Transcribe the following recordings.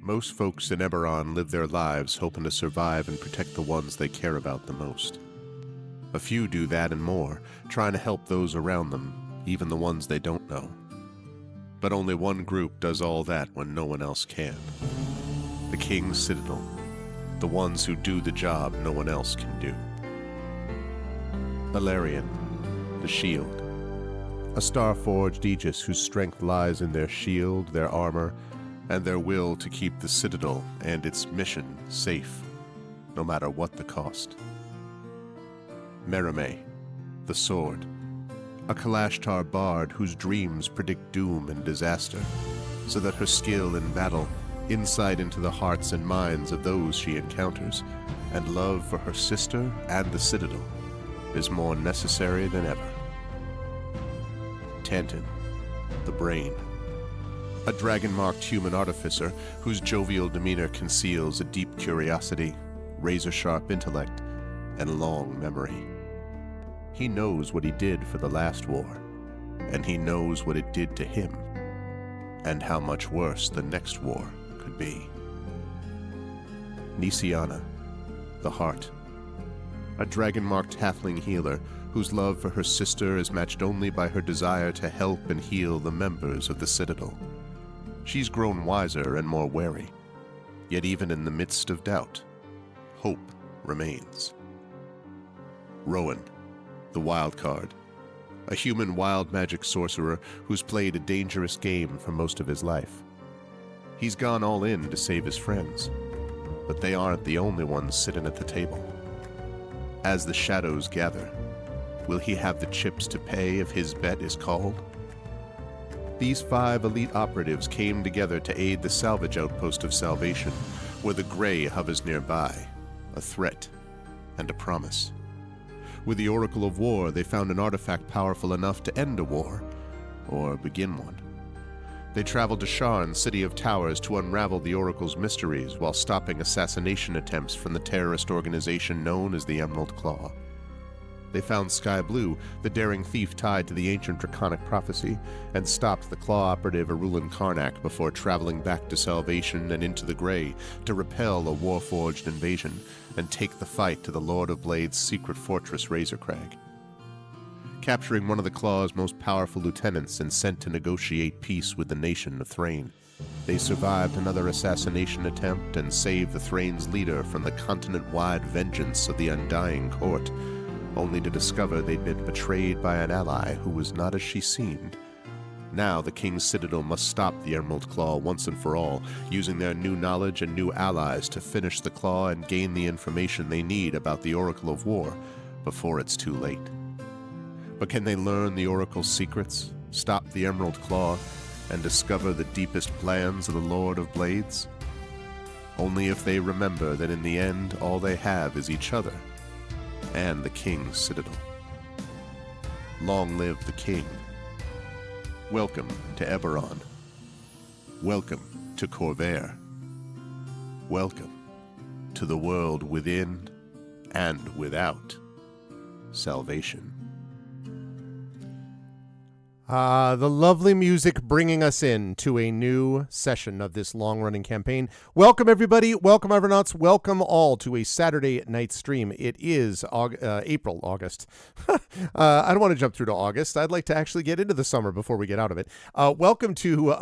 Most folks in Eberron live their lives hoping to survive and protect the ones they care about the most. A few do that and more, trying to help those around them, even the ones they don't know. But only one group does all that when no one else can. The King's Citadel. The ones who do the job no one else can do. Valerian, the Shield. A star-forged Aegis whose strength lies in their shield, their armor, and their will to keep the Citadel and its mission safe, no matter what the cost. Merime, the Sword. A Kalashtar bard whose dreams predict doom and disaster, so that her skill in battle, insight into the hearts and minds of those she encounters, and love for her sister and the Citadel is more necessary than ever. Tantin, the Brain. A dragon-marked human artificer whose jovial demeanor conceals a deep curiosity, razor-sharp intellect, and long memory. He knows what he did for the last war, and he knows what it did to him, and how much worse the next war could be. Nisiana, the Heart. A dragon-marked halfling healer whose love for her sister is matched only by her desire to help and heal the members of the Citadel. She's grown wiser and more wary, yet even in the midst of doubt, hope remains. Rowan, the Wild Card. A human wild magic sorcerer who's played a dangerous game for most of his life. He's gone all in to save his friends, but they aren't the only ones sitting at the table. As the shadows gather, will he have the chips to pay if his bet is called? These 5 elite operatives came together to aid the salvage outpost of Salvation, where the Grey hovers nearby, a threat and a promise. With the Oracle of War, they found an artifact powerful enough to end a war, or begin one. They traveled to Sharn, City of Towers, to unravel the Oracle's mysteries while stopping assassination attempts from the terrorist organization known as the Emerald Claw. They found Sky Blue, the daring thief tied to the ancient draconic prophecy, and stopped the Claw operative Arulin Karnak before traveling back to Salvation and into the Grey to repel a Warforged invasion and take the fight to the Lord of Blade's secret fortress Razorcrag. Capturing one of the Claw's most powerful lieutenants and sent to negotiate peace with the nation of Thrain, they survived another assassination attempt and saved the Thrain's leader from the continent-wide vengeance of the Undying Court, only to discover they'd been betrayed by an ally who was not as she seemed. Now the King's Citadel must stop the Emerald Claw once and for all, using their new knowledge and new allies to finish the Claw and gain the information they need about the Oracle of War before it's too late. But can they learn the Oracle's secrets, stop the Emerald Claw, and discover the deepest plans of the Lord of Blades? Only if they remember that in the end all they have is each other and the King's Citadel. Long live the King. Welcome to Eberron. Welcome to Corvair. Welcome to the world within and without Salvation. The lovely music bringing us in to a new session of this long-running campaign. Welcome, everybody. Welcome, Evernots. Welcome all to a Saturday night stream. It is August. I don't want to jump through to August. I'd like to actually get into the summer before we get out of it. Welcome to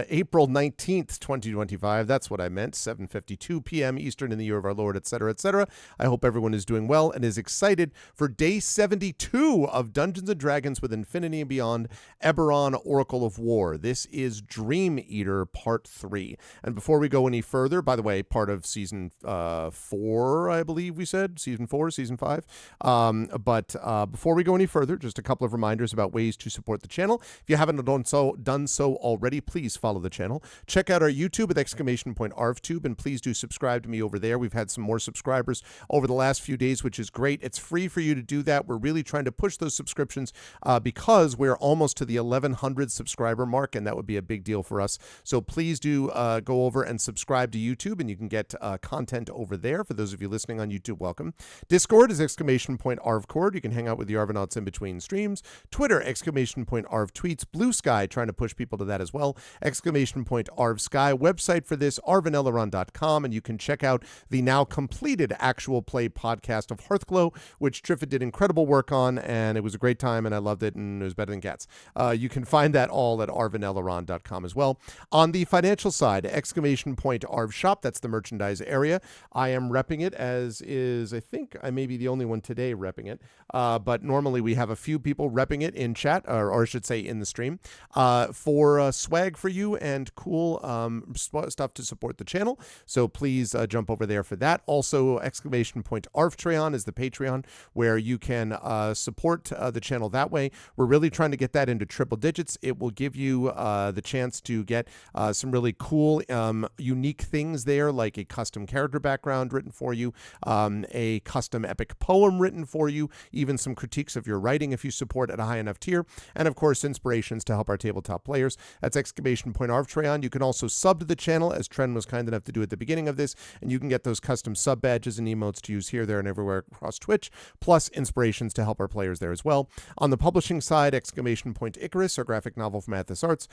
April 19th, 2025. That's what I meant. 7:52 p.m. Eastern in the year of our Lord, etc., etc. I hope everyone is doing well and is excited for day 72 of Dungeons & Dragons with Infinity and Beyond, Eberron Oracle of War. This is Dream Eater Part 3. And before we go any further, by the way, part of Season 4, I believe we said. Season 4, Season 5. But before we go any further, just a couple of reminders about ways to support the channel. If you haven't done so already, please follow the channel. Check out our YouTube with !ArvTube, and please do subscribe to me over there. We've had some more subscribers over the last few days, which is great. It's free for you to do that. We're really trying to push those subscriptions because we're almost to the the 1,100 subscriber mark, and that would be a big deal for us. So please do go over and subscribe to YouTube, and you can get content over there. For those of you listening on YouTube, welcome. Discord is !ArvCord. You can hang out with the Arvanauts in between streams. Twitter, !Arv tweets. Blue Sky, trying to push people to that as well. !Arv Sky. Website for this, arvanelleron.com, and you can check out the now completed actual play podcast of Hearthglow, which Triffitt did incredible work on, and it was a great time, and I loved it, and it was better than cats. You can find that all at arvanelleron.com as well. On the financial side, !Arv Shop, that's the merchandise area. I am repping it, as is, I think I may be the only one today repping it, but normally we have a few people repping it in chat, or I should say in the stream, for swag for you and cool stuff to support the channel. So please jump over there for that. Also, !Arvtreon is the Patreon, where you can support the channel that way. We're really trying to get that into triple digits. It will give you the chance to get some really cool, unique things there, like a custom character background written for you, a custom epic poem written for you, even some critiques of your writing if you support at a high enough tier, and of course inspirations to help our tabletop players. That's !Arvtreon. You can also sub to the channel, as Tren was kind enough to do at the beginning of this, and you can get those custom sub badges and emotes to use here, there, and everywhere across Twitch, plus inspirations to help our players there as well. On the publishing side, !Icarus, our graphic novel from Athos Arts.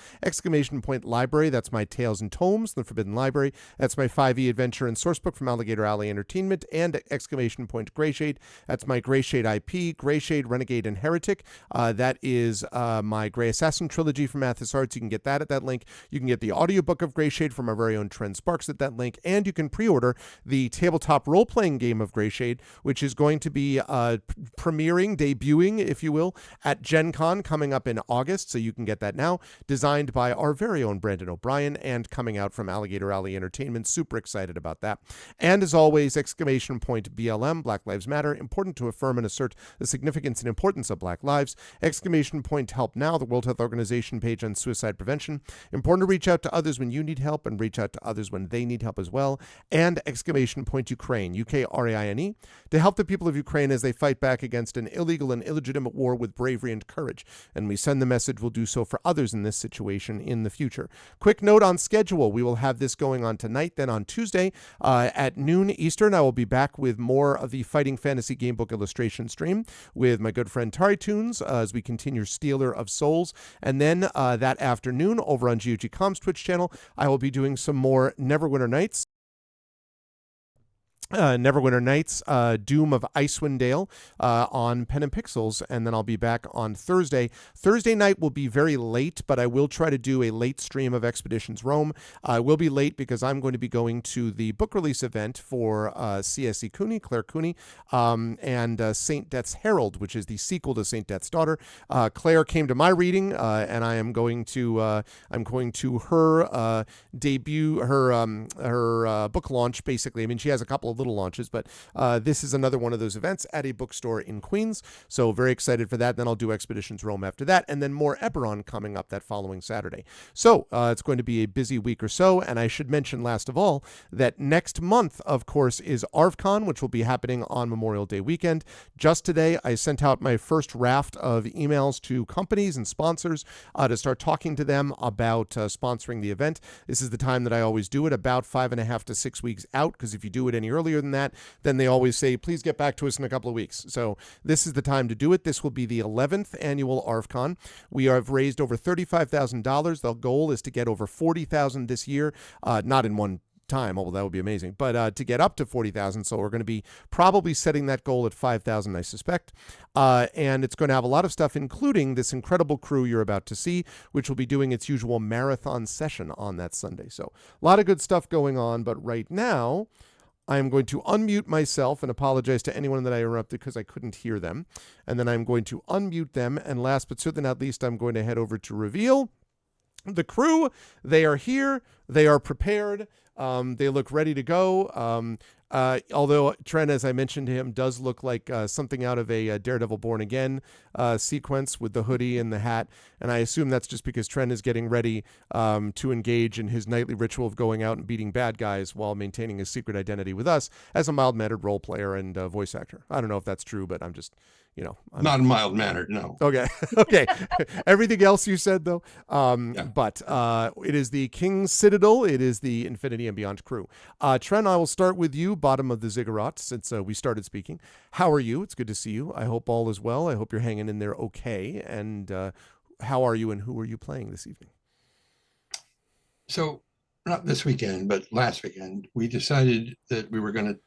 !Library, that's my Tales and Tomes, The Forbidden Library. That's my 5e adventure and sourcebook from Alligator Alley Entertainment. And !Greyshade, that's my Greyshade IP, Greyshade, Renegade, and Heretic. That is my Grey Assassin trilogy from Athos Arts. You can get that at that link. You can get the audiobook of Greyshade from our very own Tren Sparks at that link, and you can pre-order the tabletop role-playing game of Greyshade, which is going to be debuting, if you will, at Gen Con coming up in August, so you can get that now. Designed by our very own Brandon O'Brien, and coming out from Alligator Alley Entertainment. Super excited about that. And as always, !BLM, Black Lives Matter, important to affirm and assert the significance and importance of Black lives. !Help Now, the World Health Organization page on suicide prevention. Important to reach out to others when you need help, and reach out to others when they need help as well. And !Ukraine, UKRAINE, to help the people of Ukraine as they fight back against an illegal and illegitimate war with bravery and courage. And we send the message we'll do so for others in this situation in the future. Quick note on schedule. We will have this going on tonight. Then on Tuesday at noon Eastern, I will be back with more of the Fighting Fantasy Gamebook illustration stream with my good friend Tari Toons as we continue Stealer of Souls. And then that afternoon over on GOG.com's Twitch channel, I will be doing some more Neverwinter Nights. Doom of Icewind Dale on Pen and Pixels, and then I'll be back on Thursday. Thursday night will be very late, but I will try to do a late stream of Expeditions Rome. I will be late because I'm going to be going to the book release event for C.S.E. Cooney, Claire Cooney, and Saint Death's Herald, which is the sequel to Saint Death's Daughter. Claire came to my reading, and I am going to her debut, her book launch. Basically, I mean, she has a couple of little launches, but this is another one of those events at a bookstore in Queens, so very excited for that. Then I'll do Expeditions Rome after that, and then more Eberron coming up that following Saturday. So it's going to be a busy week or so, and I should mention last of all that next month, of course, is ArvCon, which will be happening on Memorial Day weekend. Just today, I sent out my first raft of emails to companies and sponsors to start talking to them about sponsoring the event. This is the time that I always do it, about 5.5 to 6 weeks out, because if you do it any earlier than that, then they always say, please get back to us in a couple of weeks. So this is the time to do it. This will be the 11th annual ArvCon. We have raised over $35,000. The goal is to get over $40,000 this year, not in one time, although that would be amazing, but to get up to 40,000. So we're going to be probably setting that goal at 5,000, I suspect. And it's going to have a lot of stuff, including this incredible crew you're about to see, which will be doing its usual marathon session on that Sunday. So a lot of good stuff going on. But right now, I am going to unmute myself and apologize to anyone that I interrupted because I couldn't hear them. And then I'm going to unmute them. And last but certainly not least, I'm going to head over to reveal the crew. They are here. They are prepared. They look ready to go. Although Tren, as I mentioned to him, does look like something out of a Daredevil Born Again sequence with the hoodie and the hat. And I assume that's just because Tren is getting ready to engage in his nightly ritual of going out and beating bad guys while maintaining his secret identity with us as a mild-mannered role player and voice actor. I don't know if that's true, but I'm just, Not in mild manner, no. Okay. Okay. Everything else you said, though. Yeah. But it is the King's Citadel. It is the Infinity and Beyond crew. Trent, I will start with you, bottom of the ziggurat, since we started speaking. How are you? It's good to see you. I hope all is well. I hope you're hanging in there okay. And how are you and who are you playing this evening? So, not this weekend, but last weekend, we decided that we were going to,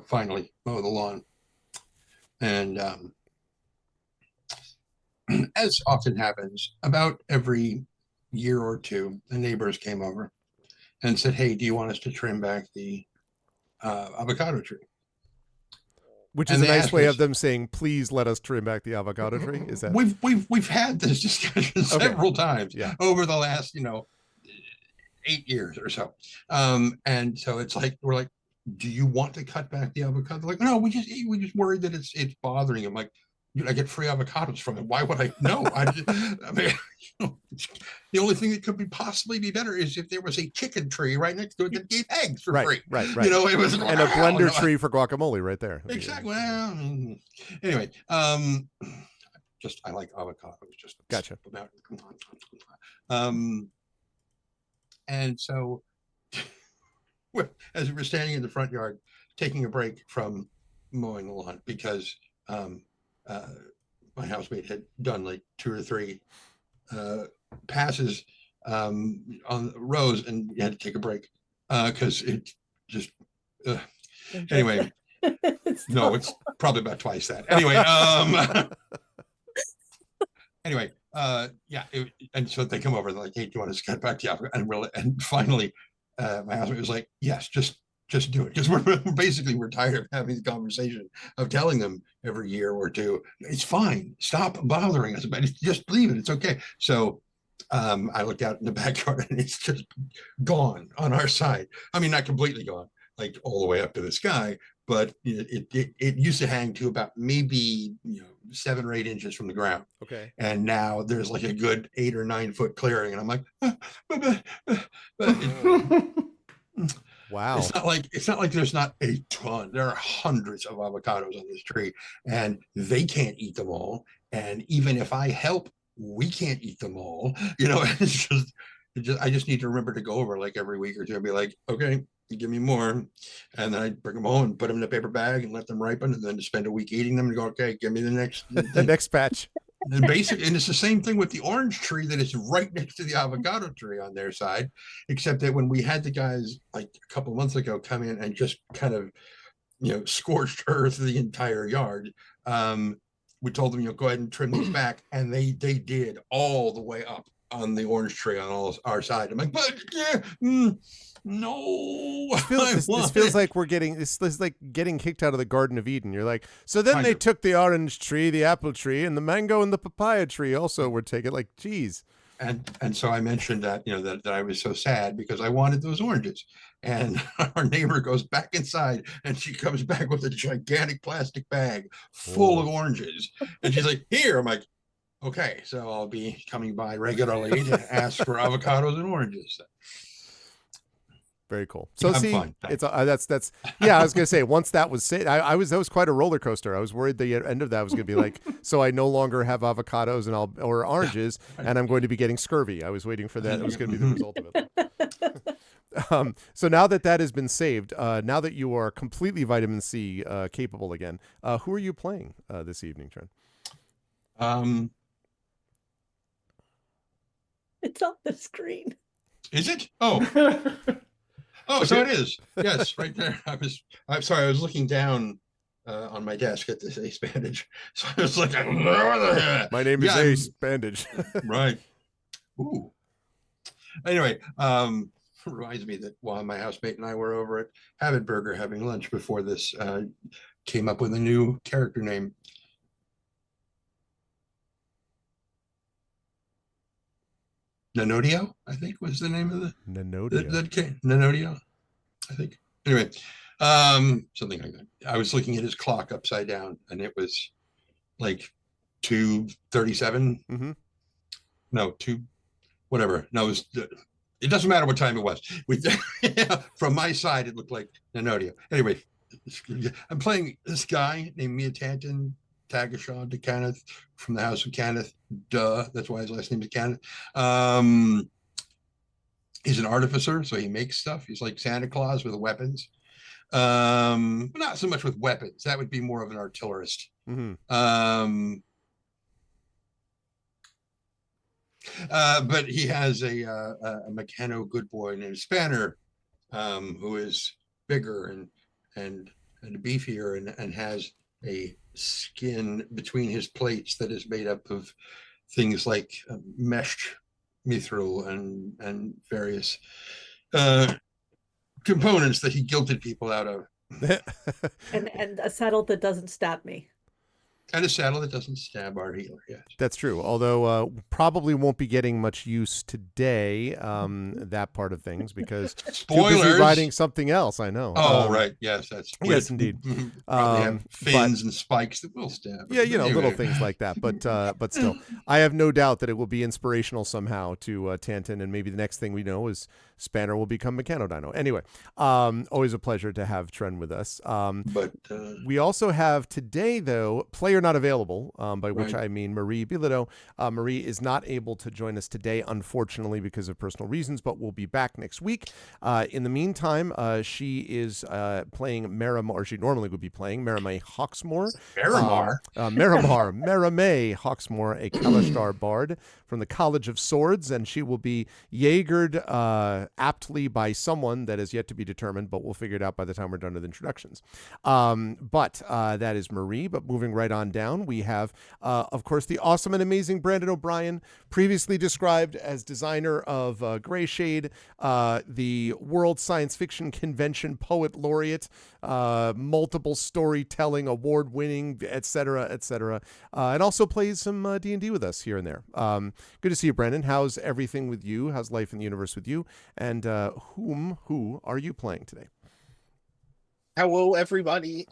finally mow the lawn. And as often happens, about every year or two, the neighbors came over and said, "Hey, do you want us to trim back the avocado tree?" Which is a nice way of them saying, "Please let us trim back the avocado tree." Is that we've had this discussion several times over the last 8 years or so, and so it's like we're like, "Do you want to cut back the avocado?" They're like, "No, we just worried that it's bothering him." Like, dude, I get free avocados from it. Why would I? No, I mean, the only thing that could possibly be better is if there was a chicken tree right next to it that gave eggs for free. Right. It was and a blender tree for guacamole right there. Exactly. Well, anyway, I like avocados. Just gotcha. And so, as we were standing in the front yard, taking a break from mowing the lawn because my housemate had done like 2 or 3 passes on rows, and we had to take a break because it just anyway. No, it's probably about twice that. Anyway, and so they come over, they're like, "Hey, do you want us to cut back to avocado?" And finally, my husband was like, "Yes, just do it," because we're tired of having the conversation of telling them every year or two, "It's fine, stop bothering us about it, just leave it, it's okay." So I looked out in the backyard and it's just gone on our side. I mean, not completely gone, like all the way up to the sky, but it used to hang to about maybe 7 or 8 inches from the ground. Okay. And now there's like a good 8 or 9 foot clearing, and I'm like, wow. It's not like there's not a ton. There are hundreds of avocados on this tree, and they can't eat them all. And even if I help, we can't eat them all. It's just I just need to remember to go over like every week or two and be like, "Okay, give me more," and then I bring them home and put them in a paper bag and let them ripen, and then spend a week eating them and go, "Okay, give me the next the next batch." And basically, and it's the same thing with the orange tree that is right next to the avocado tree on their side, except that when we had the guys like a couple of months ago come in and just kind of scorched earth the entire yard, we told them, go ahead and trim these back, and they did all the way up on the orange tree on our side. I'm like, but no. This feels like we're getting this is like getting kicked out of the Garden of Eden. You're like, so then they took the orange tree, the apple tree, and the mango and the papaya tree also were taken. Like, geez. And so I mentioned that that I was so sad because I wanted those oranges. And our neighbor goes back inside, and she comes back with a gigantic plastic bag full of oranges, and she's like, "Here." I'm like, "Okay, so I'll be coming by regularly to ask for avocados and oranges." Very cool. So see, fine, it's that's yeah. I was gonna say once that was said, that was quite a roller coaster. I was worried the end of that was gonna be like, so I no longer have avocados or oranges, and I'm going to be getting scurvy. I was waiting for that. It was gonna be the result of it. So now that has been saved, now that you are completely vitamin C capable again, who are you playing this evening, Trent? It's on the screen. Is it? Oh. Oh, so it is. Yes, right there. I'm sorry. I was looking down on my desk at this Ace Bandage. So I was like, my name is Ace Bandage. Right. Ooh. Anyway, reminds me that while my housemate and I were over at Habit Burger having lunch before this, came up with a new character name. Nanodio, I think, was the name of the Nanodio, I think. Anyway, something like that. I was looking at his clock upside down, and it was like 2:37. Mm-hmm. No, 2, whatever. No, it doesn't matter what time it was. From my side, it looked like Nanodio. Anyway, I'm playing this guy named Miatantin Tagashaw de Kenneth from the House of Kenneth. Duh, that's why his last name is Kenneth. He's an artificer, so he makes stuff. He's like Santa Claus with weapons. Not so much with weapons. That would be more of an artillerist. Mm-hmm. But he has a Meccano good boy named Spanner, who is bigger and beefier and has a skin between his plates that is made up of things like meshed mithril and various components that he guilted people out of. And a saddle that doesn't stab me. And a saddle that doesn't stab our healer, yes. That's true. Although probably won't be getting much use today, that part of things, because too busy riding something else. I know. Oh, right. Yes, that's yes, indeed. Probably have fins and spikes that will stab. Yeah, little things like that. But still, I have no doubt that it will be inspirational somehow to Tantan, and maybe the next thing we know is Spanner will become Mechanodino. Anyway, always a pleasure to have Tren with us. But we also have today, though, player not available, by which I mean Marie Bilodeau. Marie is not able to join us today, unfortunately, because of personal reasons, but will be back next week. In the meantime, she is playing Maramay, or she normally would be playing Maramay Hawksmoor. Maramay Hawksmoor, a Kalashtar bard from the College of Swords, and she will be Jaegered aptly by someone that is yet to be determined, but we'll figure it out by the time we're done with introductions. But that is Marie. But moving right on down, we have, of course, the awesome and amazing Brandon O'Brien, previously described as designer of Gray Shade, the World Science Fiction Convention Poet Laureate, multiple storytelling award-winning, etc., and also plays some D&D with us here and there. Good to see you, Brandon. How's everything with you? How's life in the universe with you? And who are you playing today? Hello, everybody.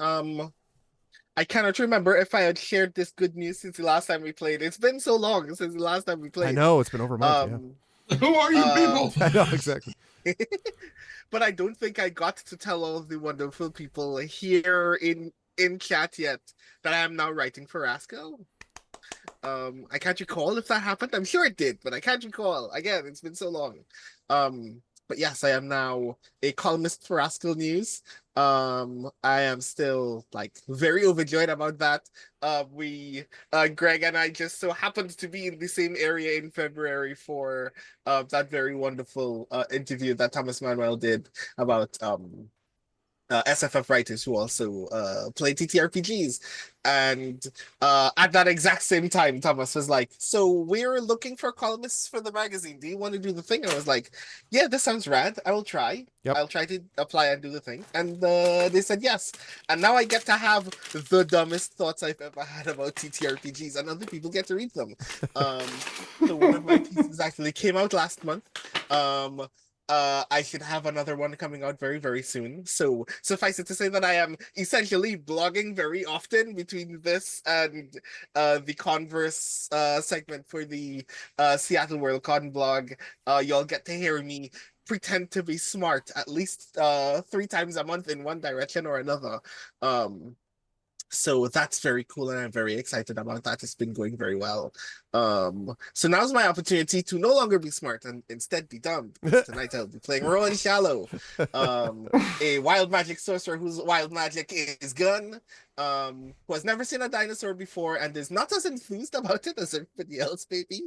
I cannot remember if I had shared this good news since the last time we played. It's been so long since the last time we played. I know, it's been over a month. Who are you people? I know, exactly. But I don't think I got to tell all of the wonderful people here in chat yet that I am now writing for Rascal. I can't recall if that happened. I'm sure it did, but I can't recall. Again, it's been so long. But yes, I am now a columnist for Rascal News. I am still very overjoyed about that. Greg and I just so happened to be in the same area in February for that very wonderful interview that Thomas Manuel did about SFF writers who also play TTRPGs. And at that exact same time, Thomas was like, so we're looking for columnists for the magazine. Do you want to do the thing? And I was like, yeah, this sounds rad. I will try. Yep. I'll try to apply and do the thing. And they said yes. And now I get to have the dumbest thoughts I've ever had about TTRPGs, and other people get to read them. So one of my pieces actually came out last month. I should have another one coming out very, very soon. So suffice it to say that I am essentially blogging very often between this and the Converse segment for the Seattle WorldCon blog. Y'all get to hear me pretend to be smart at least 3 times a month in one direction or another. So that's very cool, and I'm very excited about that. It's been going very well. So now's my opportunity to no longer be smart and instead be dumb. Because tonight I'll be playing Rowan Shallow, a wild magic sorcerer whose wild magic is gun, who has never seen a dinosaur before and is not as enthused about it as everybody else, maybe.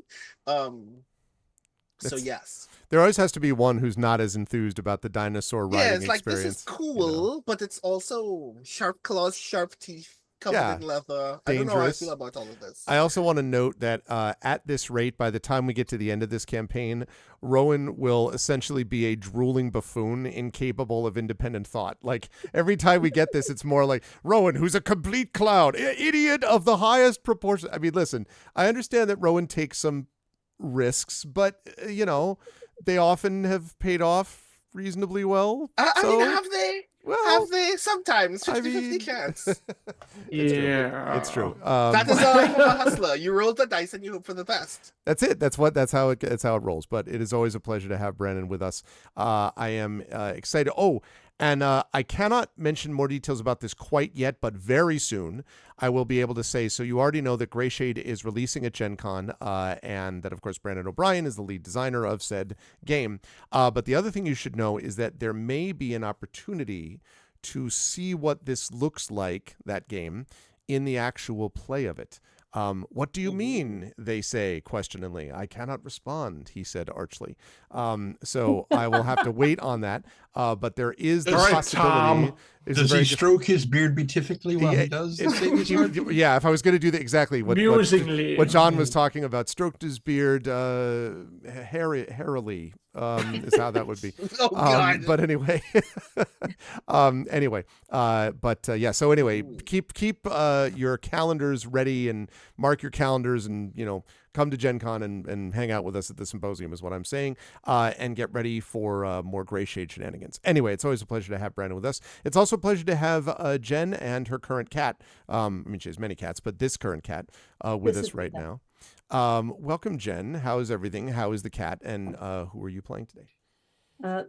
So yes. There always has to be one who's not as enthused about the dinosaur riding experience. This is cool, but it's also sharp claws, sharp teeth, covered in leather. Dangerous. I don't know how I feel about all of this. I also want to note that at this rate, by the time we get to the end of this campaign, Rowan will essentially be a drooling buffoon incapable of independent thought. Like, every time we get this, it's more like, Rowan, who's a complete clown, idiot of the highest proportion. I mean, listen, I understand that Rowan takes some risks, but, they often have paid off reasonably well. I mean, have they? Well, have they? Sometimes 50-50 chance. It's true. That is a hustler. You roll the dice and you hope for the best. That's it. That's how it rolls. But it is always a pleasure to have Brandon with us. I am excited. Oh, And I cannot mention more details about this quite yet, but very soon I will be able to say. So you already know that Greyshade is releasing at Gen Con, and that, of course, Brandon O'Brien is the lead designer of said game. But the other thing you should know is that there may be an opportunity to see what this looks like, that game, in the actual play of it. What do you mean? They say questioningly. I cannot respond, he said archly. So I will have to wait on that. But there is the All right, possibility. Tom. Does he stroke his beard beatifically while he does the Savior's Heart? Yeah, if I was going to do that exactly what John was talking about, stroked his beard hairily is how that would be. Oh God! But anyway, yeah. So anyway, keep your calendars ready and mark your calendars, and come to Gen Con and hang out with us at the symposium is what I'm saying, and get ready for more Greyshade shenanigans. Anyway, it's always a pleasure to have Brandon with us. It's also a pleasure to have Jen and her current cat. I mean, she has many cats, but this current cat with us right now. Welcome, Jen. How is everything? How is the cat? And who are you playing today?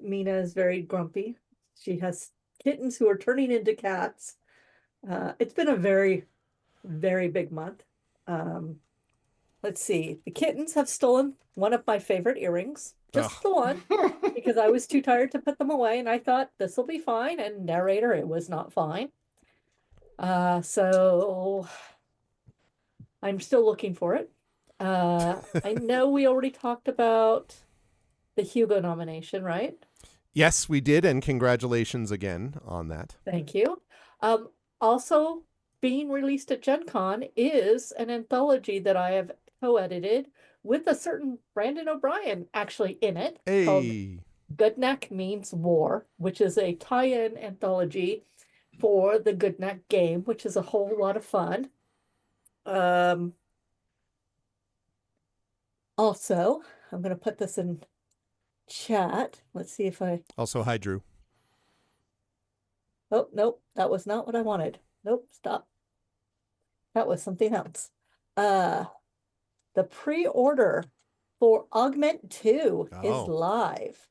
Mina is very grumpy. She has kittens who are turning into cats. It's been a very, very big month. Let's see. The kittens have stolen one of my favorite earrings. Just the one. Because I was too tired to put them away, and I thought this will be fine. And narrator, it was not fine. So I'm still looking for it. I know we already talked about the Hugo nomination, right? Yes, we did, and congratulations again on that. Thank you. Also being released at Gen Con is an anthology that I have co-edited with a certain Brandon O'Brien actually in it. Called Goodneck Means War, which is a tie-in anthology for the Goodneck game, which is a whole lot of fun. Also, I'm going to put this in chat. Let's see if I... Also, hi, Drew. Oh, nope. That was not what I wanted. Nope, stop. That was something else. The pre-order for Augment 2 is live.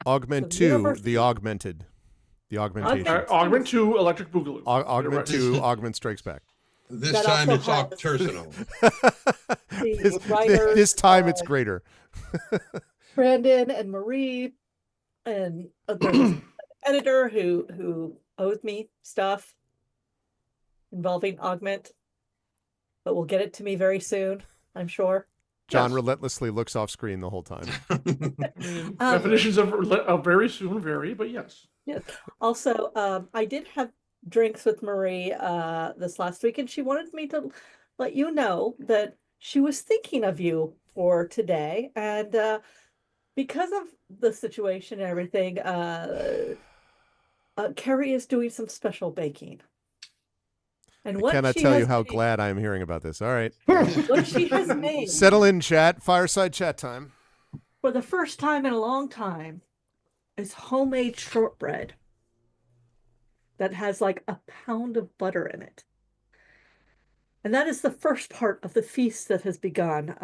Augment So 2, University- the augmented. The augmentation. Augment 2, Electric Boogaloo. Augment 2, Augment Strikes Back. This That time also it's all has- personal. This time it's greater. Brandon and Marie, and there's an editor who owes me stuff involving Augment, but will get it to me very soon, I'm sure. John relentlessly looks off screen the whole time. Definitions of very soon vary, but yes. Yes. Also, I did have drinks with Marie this last week, and she wanted me to let you know that she was thinking of you for today, and because of the situation and everything, Carrie is doing some special baking. And I cannot tell you how glad I am hearing about this. All right. What she has made Settle in, chat. Fireside chat time. for the first time in a long time is homemade shortbread that has like a pound of butter in it. And that is the first part of the feast that has begun,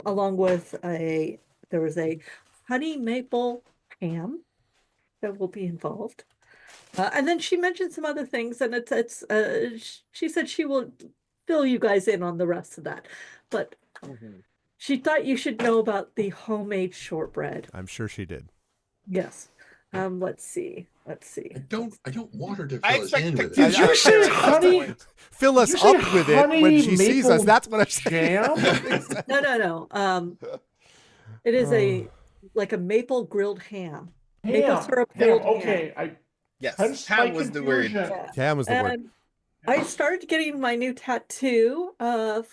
along with there was a honey maple ham that will be involved. And then she mentioned some other things, and she said she will fill you guys in on the rest of that. But she thought you should know about the homemade shortbread. I'm sure she did. Yes. Let's see. I don't want her to I fill us in expect with Did it. you say honey? Fill us Did you say up with it when she sees maple us. That's what I'm saying. Jam? No. It is like a maple grilled ham. Maple syrup grilled ham. Okay, Yes, ham was the word. Yeah. Ham was the word. And I started getting my new tattoo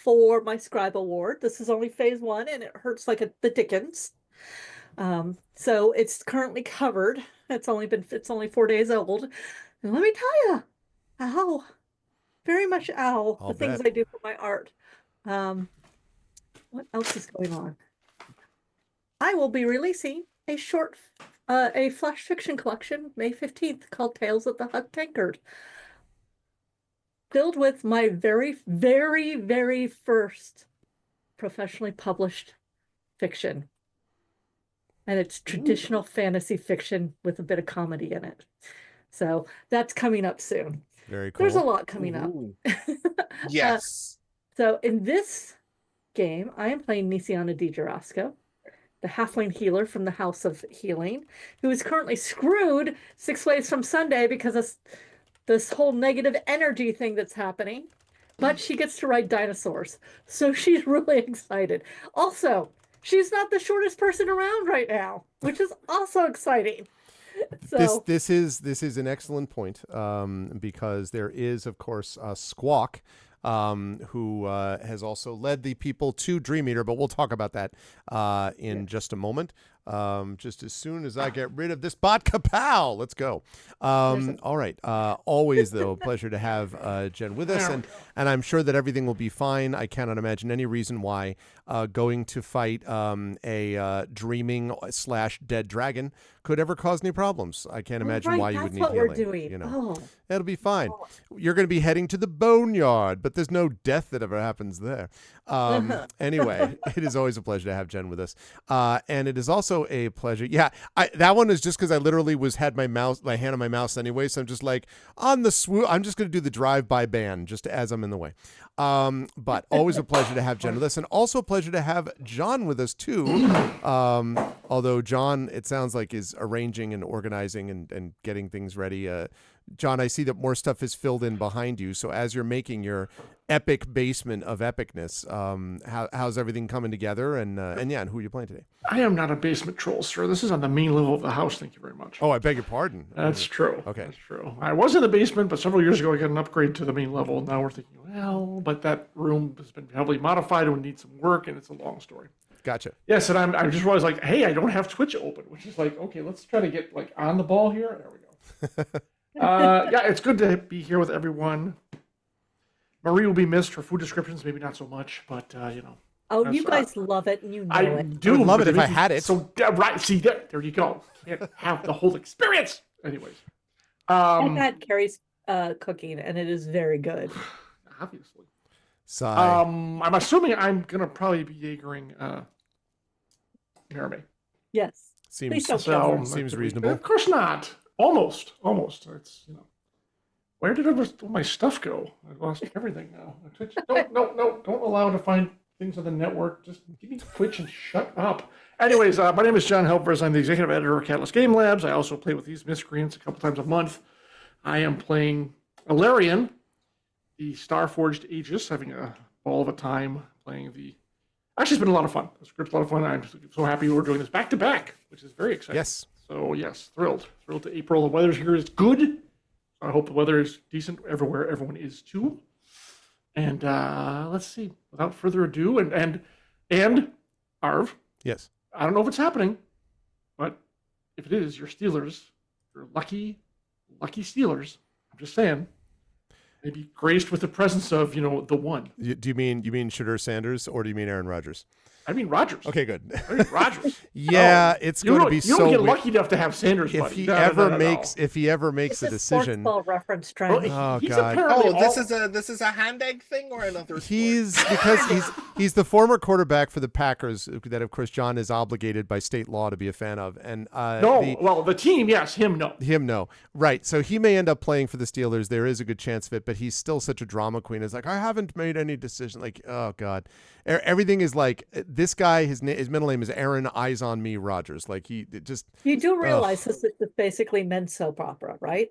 for my Scribe Award. This is only phase 1, and it hurts like the dickens. So it's currently covered. It's only 4 days old. And let me tell you, ow, very much ow. I'll the things bet. I do for my art. What else is going on? I will be releasing a flash fiction collection May 15th called Tales of the Hut Tankard, filled with my very, very, very first professionally published fiction. and it's traditional fantasy fiction with a bit of comedy in it. So that's coming up soon. Very cool. There's a lot coming up. Yes. So in this game, I am playing Nisiana Di Gerasco, the halfling healer from the House of Healing, who is currently screwed 6 ways from Sunday because of this whole negative energy thing that's happening. But she gets to ride dinosaurs, so she's really excited. Also, she's not the shortest person around right now, which is also exciting. So This is an excellent point, because there is, of course, Squawk, who has also led the people to Dream Eater, but we'll talk about that in just a moment. Just as soon as I get rid of this bot, kapow! Let's go. All right. Always, though, a pleasure to have Jen with us, and I'm sure that everything will be fine. I cannot imagine any reason why going to fight a dreaming / dead dragon could ever cause any problems. I can't imagine why you would need that's what healing. we're doing. You know, Oh. it'll be fine. You're going to be heading to the boneyard, but there's no death that ever happens there. Anyway, it is always a pleasure to have Jen with us, and it is also a pleasure. Yeah, that one is just because I literally had my hand on my mouse anyway, so I'm just like on the swoop. I'm just going to do the drive-by ban just as I'm in the way. But always a pleasure to have Jen with us, and also a pleasure to have John with us too. Although John, it sounds like, is arranging and organizing and getting things ready. John, I see that more stuff is filled in behind you. So as you're making your epic basement of epicness, how's everything coming together? And who are you playing today? I am not a basement troll, sir. This is on the main level of the house. Thank you very much. Oh, I beg your pardon. That's true. Okay. That's true. I was in the basement, but several years ago I got an upgrade to the main level. Now we're thinking, well, but that room has been heavily modified and would need some work, and it's a long story. Gotcha. Yes, and I just realized, like, hey, I don't have Twitch open, which is like, okay, let's try to get like on the ball here. There we go. Yeah, it's good to be here with everyone. Marie will be missed. Her food descriptions, maybe not so much, but you know. Oh, you guys love it, and you know I it. do I would love it but if I had it. So right, see there you go. Can't have the whole experience. Anyways, I've had Carrie's cooking, and it is very good. obviously. Sigh. I'm assuming I'm gonna probably be Jaegering Merame. Yes. Seems Please don't kill her. Seems reasonable. Of course not. Almost. It's, you know. Where did all my stuff go? I've lost everything now. Twitch, no, don't allow to find things on the network. Just give me Twitch and shut up. Anyways, my name is John Helpers. I'm the executive editor of Catalyst Game Labs. I also play with these miscreants a couple times a month. I am playing Alarian, the Starforged Aegis, having a ball of a time playing the... Actually, it's been a lot of fun. The script's a lot of fun. I'm so happy we're doing this back to back, which is very exciting. Yes. So yes, thrilled to April. The weather here is good. I hope the weather is decent everywhere. Everyone is too. And let's see. Without further ado, and Arv. Yes. I don't know if it's happening, but if it is, your Steelers, your lucky Steelers. I'm just saying, maybe graced with the presence of the one. Do you mean Shadur Sanders or do you mean Aaron Rodgers? I mean Rodgers. Okay, good. I mean Rodgers. Yeah, it's going to be so. You don't get weird. lucky enough to have Sanders. If buddy. he No, ever no. makes a decision. Sports ball reference trend. Oh, He's God. apparently This is a hand egg thing or another sport? Because he's the former quarterback for the Packers that, of course, John is obligated by state law to be a fan of. And the team, yes, him, no. Him, no. Right. So he may end up playing for the Steelers. There is a good chance of it, but he's still such a drama queen. It's like, I haven't made any decision. Like, oh, God. Everything is like, this guy, his middle name is Aaron Eyes on Me Rodgers. Like, you do realize this is basically men's soap opera, right?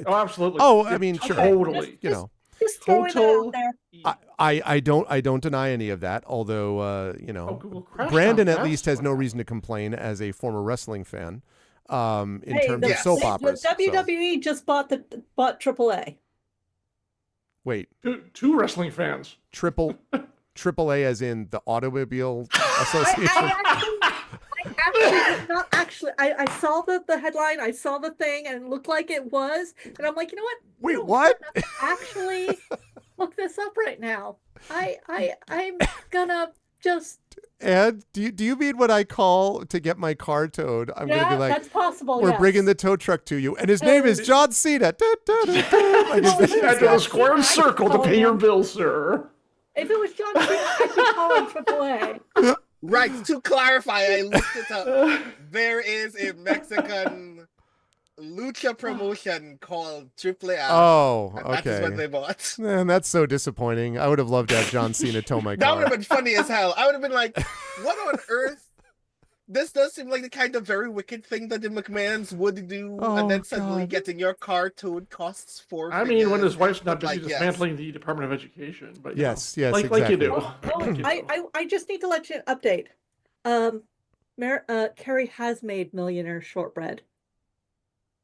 Oh, absolutely. Oh, I mean, sure. Totally. Just throwing it out there. I don't deny any of that. Although Google crashed Brandon on at least that. has no reason to complain as a former wrestling fan. In terms of soap operas, The WWE just bought AAA. Wait, two wrestling fans. AAA as in the Automobile Association. I saw the headline, I saw the thing, and it looked like it was, and I'm like, you know what? Wait, what? Actually, look this up right now. I'm gonna just. And do you mean what I call to get my car towed? I'm gonna be like, that's possible. We're bringing the tow truck to you, and his name is John Cena. Like, Enter the square and circle to pay your bill, sir. If it was John Cena, I could call him AAA. Right, to clarify, I looked it up. There is a Mexican lucha promotion called Triple A. Oh, And that is what okay. they bought. Man, that's so disappointing. I would have loved to have John Cena tow my That would have car. been funny as hell. I would have been like, what on earth? This does seem like the kind of very wicked thing that the McMahons would do, Oh, and then suddenly God. getting your car towed costs four I mean, when figures. his wife's not But, busy like, yes. dismantling the Department of Education, but you Yes, know, yes, like exactly. you do. Oh, Like you do. I just need to let you update. Carrie has made Millionaire Shortbread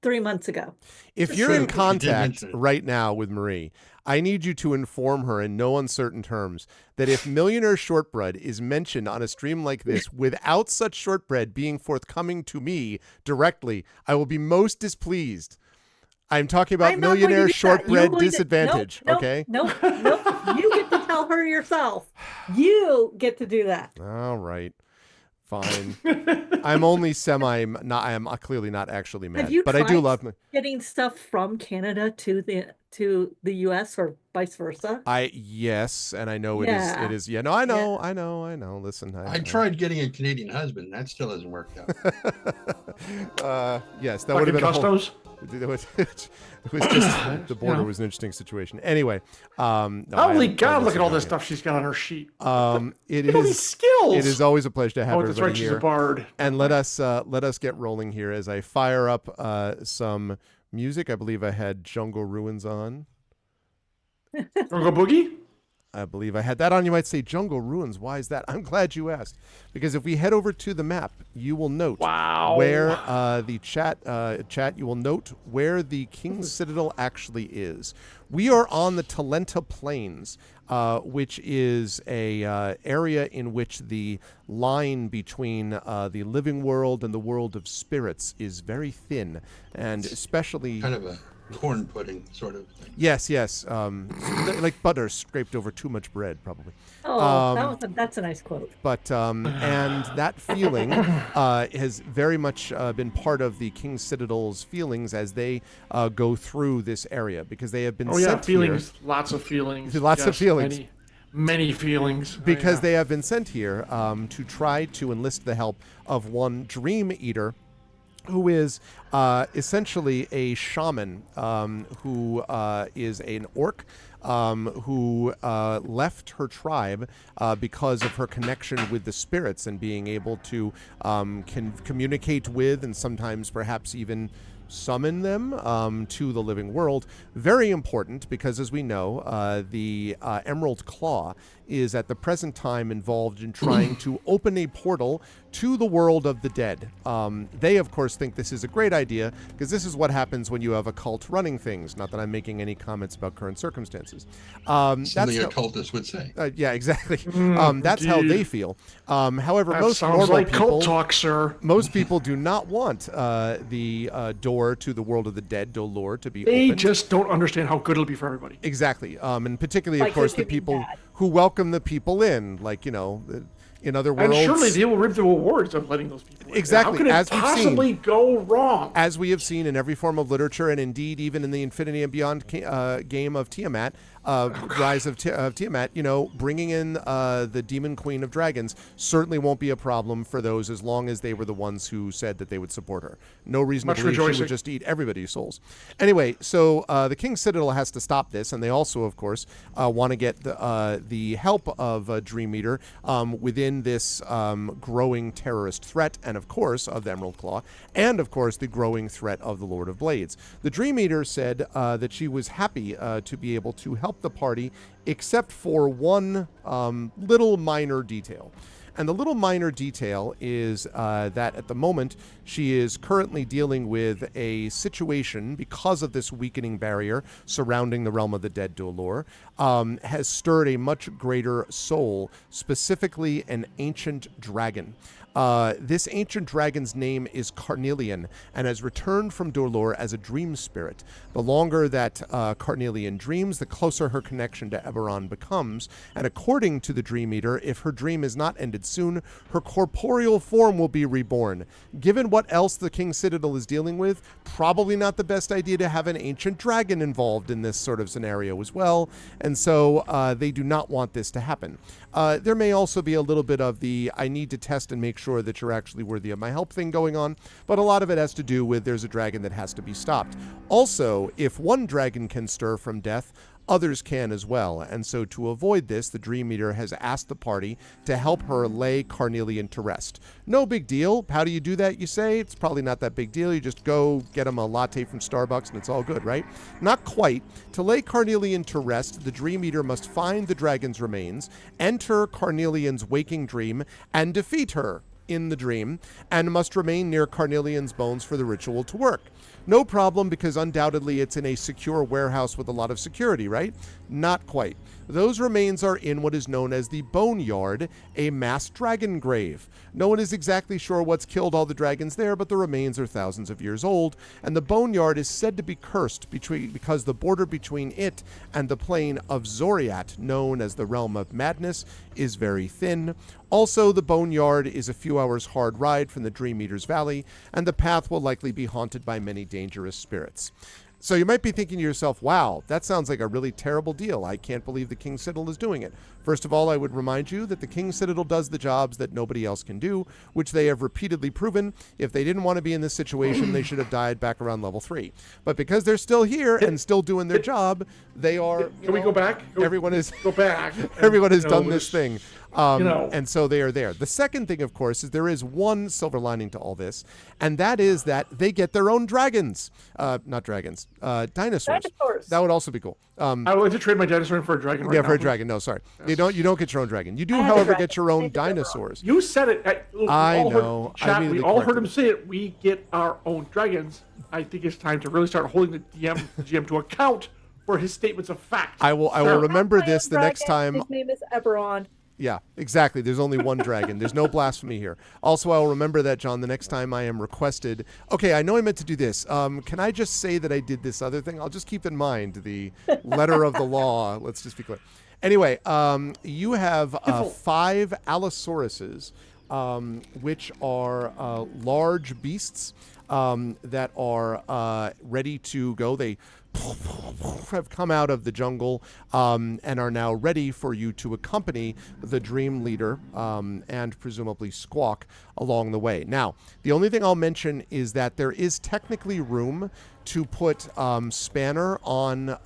3 months ago. If It's you're true. in She did contact mention it. right now with Marie, I need you to inform her in no uncertain terms that if Millionaire Shortbread is mentioned on a stream like this without such shortbread being forthcoming to me directly, I will be most displeased. I'm talking about I'm not going to Millionaire do that. You're Shortbread going to- disadvantage, nope, okay? Nope. You get to tell her yourself. You get to do that. All right. Fine. I'm only I am clearly not actually mad, Have you but I do tried love getting stuff from Canada to the US or vice versa? yes, and I know it Yeah. is. Yeah, no, I know. Listen, I tried getting a Canadian husband. That still hasn't worked out. Yes, that would have Fucking been a whole, customs. it was just the border was an interesting situation. Anyway, no, Holy I'm God! Look at all joking. this stuff she's got on her sheet. It Look at all these is skills. it is always a pleasure to have Oh, that's everybody right. She's here. a bard. And let us get rolling here as I fire up some music. I believe I had Jungle Ruins on. Jungle Boogie. I believe I had that on. You might say Jungle Ruins. Why is that? I'm glad you asked, because if we head over to the map, you will note where the chat. You will note where the King's Citadel actually is. We are on the Talenta Plains, which is a area in which the line between the living world and the world of spirits is very thin, and especially Kind of a corn pudding sort of thing. yes, like butter scraped over too much bread, probably. Oh, that's a nice quote. But and that feeling has very much been part of the King's Citadel's feelings as they go through this area, because they have been sent feelings. here. Lots of feelings. Lots of feelings. Many feelings. Because they have been sent here to try to enlist the help of one Dream Eater, who is essentially a shaman who is an orc who left her tribe because of her connection with the spirits and being able to communicate with and sometimes perhaps even summon them to the living world. Very important, because as we know, the Emerald Claw is at the present time involved in trying to open a portal to the world of the dead. They, of course, think this is a great idea, because this is what happens when you have a cult running things. Not that I'm making any comments about current circumstances. Something occultists would say. Yeah, exactly. That's how they feel. However, That most sounds normal like people, cult talk, sir. most people do not want the door to the world of the dead, Dolor, to be They open. just don't understand how good it'll be for everybody. Exactly. And particularly, Like of course, it the could be people bad. who welcome the people in, like, in other And worlds. surely they will reap the rewards of letting those people in. Exactly, How could it as we've possibly go wrong? As we have seen in every form of literature, and indeed even in the Infinity and Beyond game of Tiamat, Rise of Tiamat, bringing in the Demon Queen of Dragons certainly won't be a problem for those, as long as they were the ones who said that they would support her. No reason Much to believe she rejoicing. would just eat everybody's souls. Anyway, so the King's Citadel has to stop this, and they also, of course, want to get the help of Dream Eater within this growing terrorist threat, and of course of the Emerald Claw, and of course the growing threat of the Lord of Blades. The Dream Eater said that she was happy to be able to help the party, except for one little minor detail. And the little minor detail is that at the moment she is currently dealing with a situation, because of this weakening barrier surrounding the realm of the dead, Dolor, has stirred a much greater soul, specifically an ancient dragon. This ancient dragon's name is Carnelian and has returned from Dolor as a dream spirit. The longer that Carnelian dreams, the closer her connection to Eberron becomes. And according to the Dream Eater, if her dream is not ended soon, her corporeal form will be reborn. Given what else the King's Citadel is dealing with, probably not the best idea to have an ancient dragon involved in this sort of scenario as well. And so they do not want this to happen. There may also be a little bit of the I need to test and make sure that you're actually worthy of my help thing going on, but a lot of it has to do with there's a dragon that has to be stopped. Also, if one dragon can stir from death, others can as well. And so to avoid this, the Dream Eater has asked the party to help her lay Carnelian to rest. No big deal. How do you do that, you say? It's probably not that big deal. You just go get him a latte from Starbucks and it's all good, right? Not quite. To lay Carnelian to rest, the Dream Eater must find the dragon's remains, enter Carnelian's waking dream, and defeat her in the dream, and must remain near Carnelian's bones for the ritual to work. No problem, because undoubtedly it's in a secure warehouse with a lot of security, right? Not quite. Those remains are in what is known as the Boneyard, a mass dragon grave. No one is exactly sure what's killed all the dragons there, but the remains are thousands of years old, and the Boneyard is said to be cursed because the border between it and the plane of Zoriat, known as the Realm of Madness, is very thin. Also, the Boneyard is a few hours' hard ride from the Dream Eater's Valley, and the path will likely be haunted by many dangerous spirits. So you might be thinking to yourself, wow, that sounds like a really terrible deal. I can't believe the King's Citadel is doing it. First of all, I would remind you that the King's Citadel does the jobs that nobody else can do, which they have repeatedly proven. If they didn't want to be in this situation, they should have died back around level 3. But because they're still here and still doing their job, they are... Can we go back? Everyone is... Go back. Everyone has done this thing. You know. And so they are there. The second thing, of course, is there is one silver lining to all this, and that is that they get their own dragons. Not dragons. Dinosaurs. That would also be cool. I would like to trade my dinosaur in for a dragon right now. Yeah, for a dragon. No, sorry. Yes. You don't get your own dragon. You do, however, get your own dinosaurs. You said it. Look, I know. Chat, we all heard him say it. We get our own dragons. I think it's time to really start holding the GM to account for his statements of fact. I will remember this the next time. His name is Eberron. Yeah, exactly. There's only one dragon. There's no blasphemy here. Also, I will remember that, John, the next time I am requested. Okay, I know I meant to do this. Can I just say that I did this other thing? I'll just keep in mind the letter of the law. Let's just be clear. Anyway, you have 5 Allosauruses, which are large beasts that are ready to go. They have come out of the jungle and are now ready for you to accompany the Dream Leader and presumably Squawk along the way. Now, the only thing I'll mention is that there is technically room to put Spanner on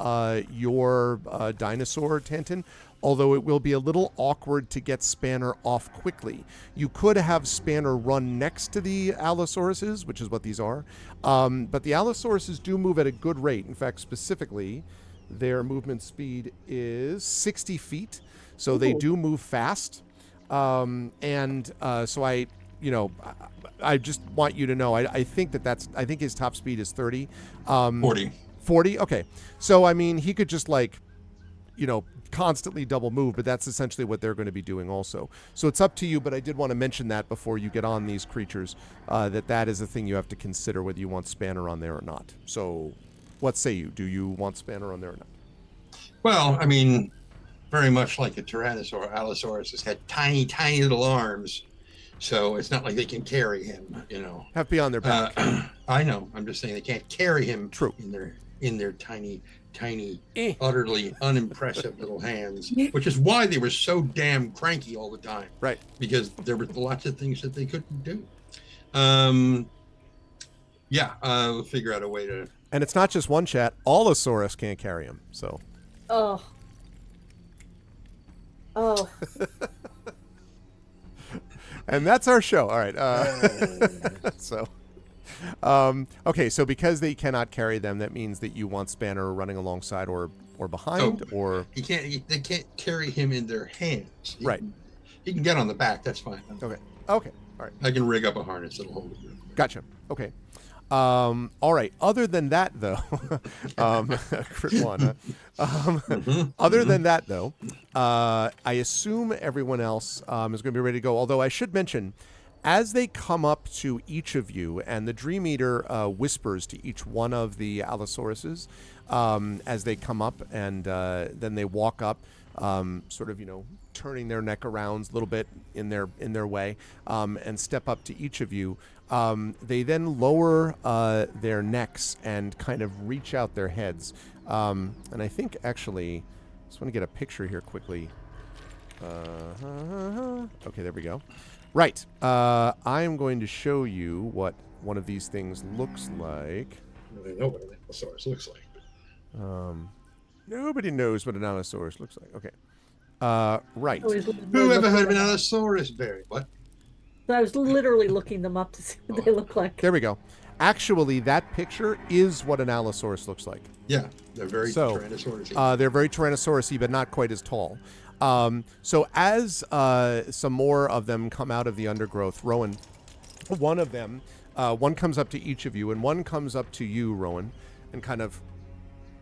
your dinosaur, Tantin, although it will be a little awkward to get Spanner off quickly. You could have Spanner run next to the Allosauruses, which is what these are, but the Allosauruses do move at a good rate. In fact, specifically, their movement speed is 60 feet, so they do move fast. So I just want you to know, I think I think his top speed is 30. 40. 40? Okay. So, I mean, he could just constantly double move, but that's essentially what they're going to be doing also. So it's up to you, but I did want to mention that before you get on these creatures, that is a thing you have to consider whether you want Spanner on there or not. So what say you? Do you want Spanner on there or not? Well, I mean, very much like a Tyrannosaur, Allosaurus has had tiny, tiny little arms, so it's not like they can carry him, Have to be on their back. I know. I'm just saying they can't carry him. True. in their tiny, utterly unimpressive little hands, which is why they were so damn cranky all the time. Right. Because there were lots of things that they couldn't do. We'll figure out a way to... And it's not just one, chat. Allosaurus can't carry him, so... Oh. And that's our show. All right. Okay, so because they cannot carry them, that means that you want Spanner running alongside or behind, or they can't carry him in their hands. Right. He can get on the back. That's fine. Okay. All right. I can rig up a harness that'll hold it. Gotcha. Okay. All right. Other than that, though, crit one. Other than that, though, I assume everyone else is going to be ready to go. Although I should mention, As they come up to each of you, and the Dream Eater whispers to each one of the Allosauruses as they come up, and then they walk up, sort of, turning their neck around a little bit in their way, and step up to each of you. They then lower their necks and kind of reach out their heads. And I think, actually, I just want to get a picture here quickly. Okay, there we go. Right. I am going to show you what one of these things looks like. I know what an Allosaurus looks like. Nobody knows what an Allosaurus looks like. Okay. Right. Who ever heard of an Allosaurus, Barry? What? I was literally looking them up to see what they look like. There we go. Actually, that picture is what an Allosaurus looks like. Yeah, they're very Tyrannosaurus-y. They're very Tyrannosaurus-y, but not quite as tall. So as some more of them come out of the undergrowth, Rowan, one of them, one comes up to each of you, and one comes up to you, Rowan, and kind of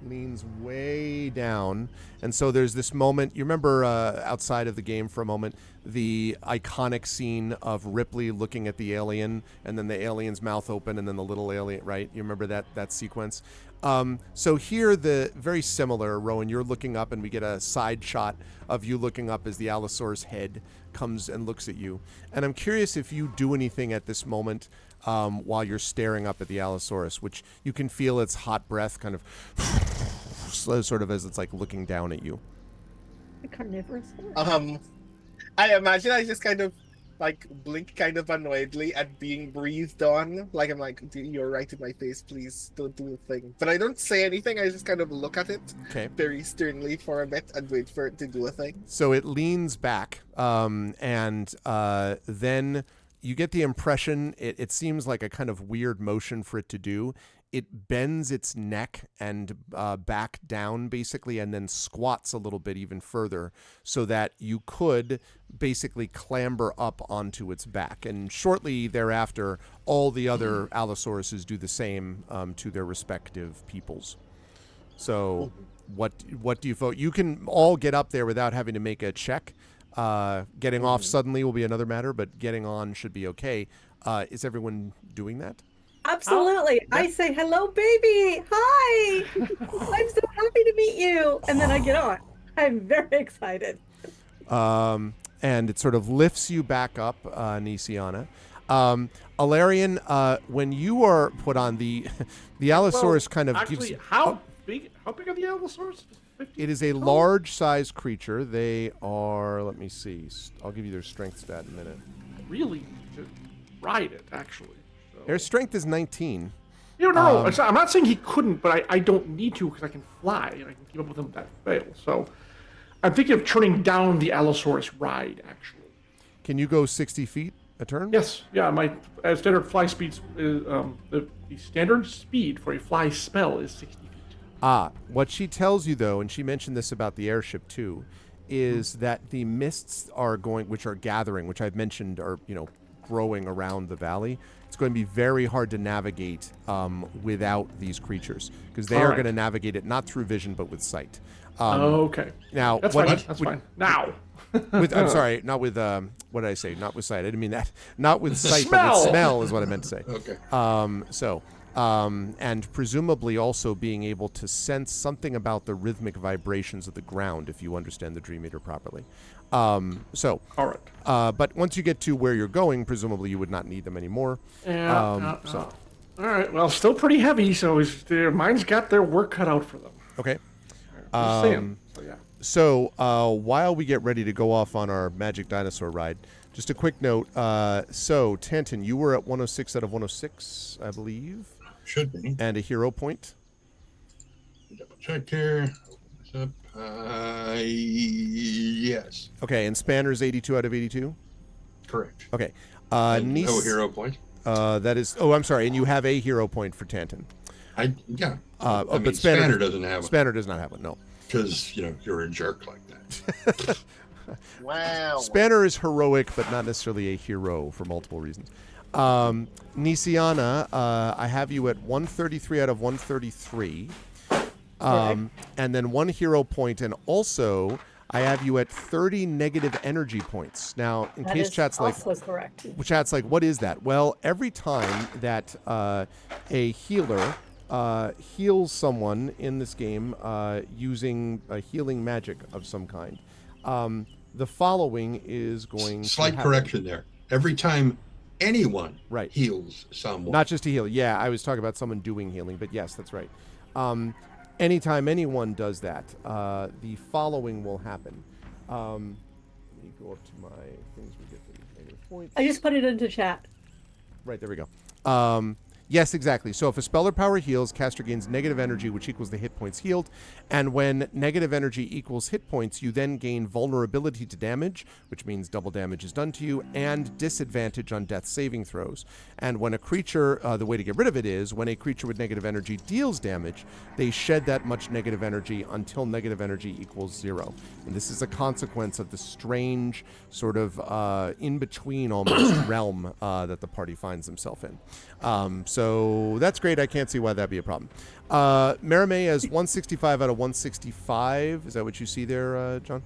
leans way down. And so there's this moment, you remember outside of the game for a moment, the iconic scene of Ripley looking at the alien, and then the alien's mouth open, and then the little alien, right? You remember that sequence? So here, very similar, Rowan, you're looking up, and we get a side shot of you looking up as the Allosaurus head comes and looks at you. And I'm curious if you do anything at this moment while you're staring up at the Allosaurus, which you can feel its hot breath kind of sort of as it's like looking down at you. The carnivorous. I imagine I just kind of like blink kind of annoyedly at being breathed on. Like I'm like, you're right in my face, please don't do the thing. But I don't say anything, I just kind of look at it very sternly for a bit and wait for it to do a thing. So it leans back, and then you get the impression, it seems like a kind of weird motion for it to do. It bends its neck and back down, basically, and then squats a little bit even further so that you could basically clamber up onto its back. And shortly thereafter, all the other Allosauruses do the same to their respective peoples. So what do you vote? You can all get up there without having to make a check. Getting off suddenly will be another matter, but getting on should be okay. Is everyone doing that? Absolutely. I say, hello, baby. Hi. I'm so happy to meet you. And then I get on. I'm very excited. And it sort of lifts you back up, Nisiana. Alarian, when you are put on the Allosaurus kind of actually, gives... How big are the Allosaurus? It is a large-sized creature. They are, let me see. I'll give you their strength stat in a minute. Really to ride it, actually. So. Their strength is 19. No. I'm not saying he couldn't, but I don't need to because I can fly and I can keep up with him without fail. So I'm thinking of turning down the Allosaurus ride, actually. Can you go 60 feet a turn? Yes. Yeah, my standard fly speed is, the standard speed for a fly spell is 60 feet. What she tells you, though, and she mentioned this about the airship, too, is that the mists which are gathering, which I've mentioned are, growing around the valley. It's going to be very hard to navigate without these creatures, because they are going to navigate it not through vision, but with sight. Okay. Now, that's fine. That's fine. Now. I'm sorry, not with, what did I say? Not with sight. I didn't mean that. Not with sight, but with smell is what I meant to say. Okay. And presumably also being able to sense something about the rhythmic vibrations of the ground, if you understand the Dream Eater properly. All right. But once you get to where you're going, presumably you would not need them anymore. Yeah. All right. Well, still pretty heavy, so mine's got their work cut out for them. Okay. Just saying. So, yeah. So while we get ready to go off on our Magic Dinosaur ride, just a quick note. So, Tanton, you were at 106 out of 106, I believe. Should be. And a hero point. Double check here. Open this up. Yes. Okay, and Spanner's 82 out of 82? Correct. Okay. No hero point. That is... Oh, I'm sorry. And you have a hero point for Tanton. Yeah. But Spanner doesn't have one. Spanner does not have one, no. Because, you're a jerk like that. Wow. Spanner is heroic, but not necessarily a hero for multiple reasons. Nisiana, I have you at 133 out of 133. And then one hero point, and also I have you at 30 negative energy points. Now, in That case is chat's like, also correct. what is that? Well, every time that a healer heals someone in this game using a healing magic of some kind, the following is going to Slight happen. correction there. Every time anyone Right. heals someone. Not just to heal. Yeah, I was talking about someone doing healing, but yes, that's right. Anytime anyone does that, the following will happen. Let me go up to my things. We get the negative points. I just put it into chat. Right, there we go. Yes, exactly. So if a spell or power heals, caster gains negative energy, which equals the hit points healed. And when negative energy equals hit points, you then gain vulnerability to damage, which means double damage is done to you, and disadvantage on death saving throws. And when a creature, the way to get rid of it is, when a creature with negative energy deals damage, they shed that much negative energy until negative energy equals 0. And this is a consequence of the strange sort of in-between almost realm that the party finds themselves in. So that's great. I can't see why that'd be a problem. Marimé has 165 out of 165. Is that what you see there, John?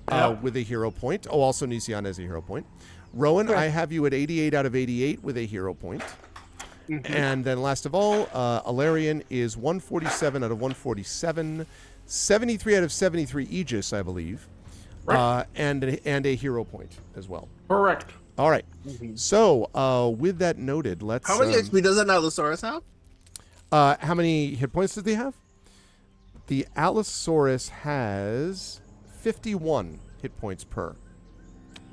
Yeah. With a hero point. Oh, also Nisian has a hero point. Rowan, I have you at 88 out of 88 with a hero point. And then last of all, Alarian is 147 out of 147. 73 out of 73 Aegis, I believe. Right. And a hero point as well. Correct. All right. So, with that noted, let's... How many HP does an Allosaurus have? how many hit points does he have? The Allosaurus has 51 hit points per.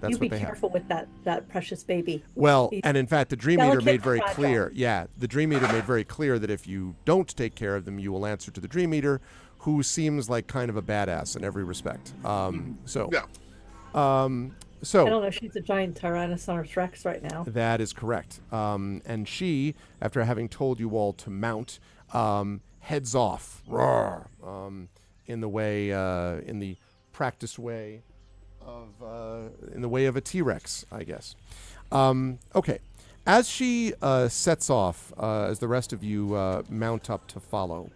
That's You what be they careful with that precious baby. Well, He's and in fact, the Dream Eater delicate made and very fragile. clear. Yeah, the Dream Eater made very clear that if you don't take care of them, you will answer to the Dream Eater, who seems like kind of a badass in every respect. So, Yeah. so I don't know. She's a giant Tyrannosaurus Rex right now. that is correct. And she, after having told you all to mount, heads off, roar, in the way, in the practiced way of, in the way of a T-Rex, I guess. Okay, as she sets off, as the rest of you mount up to follow,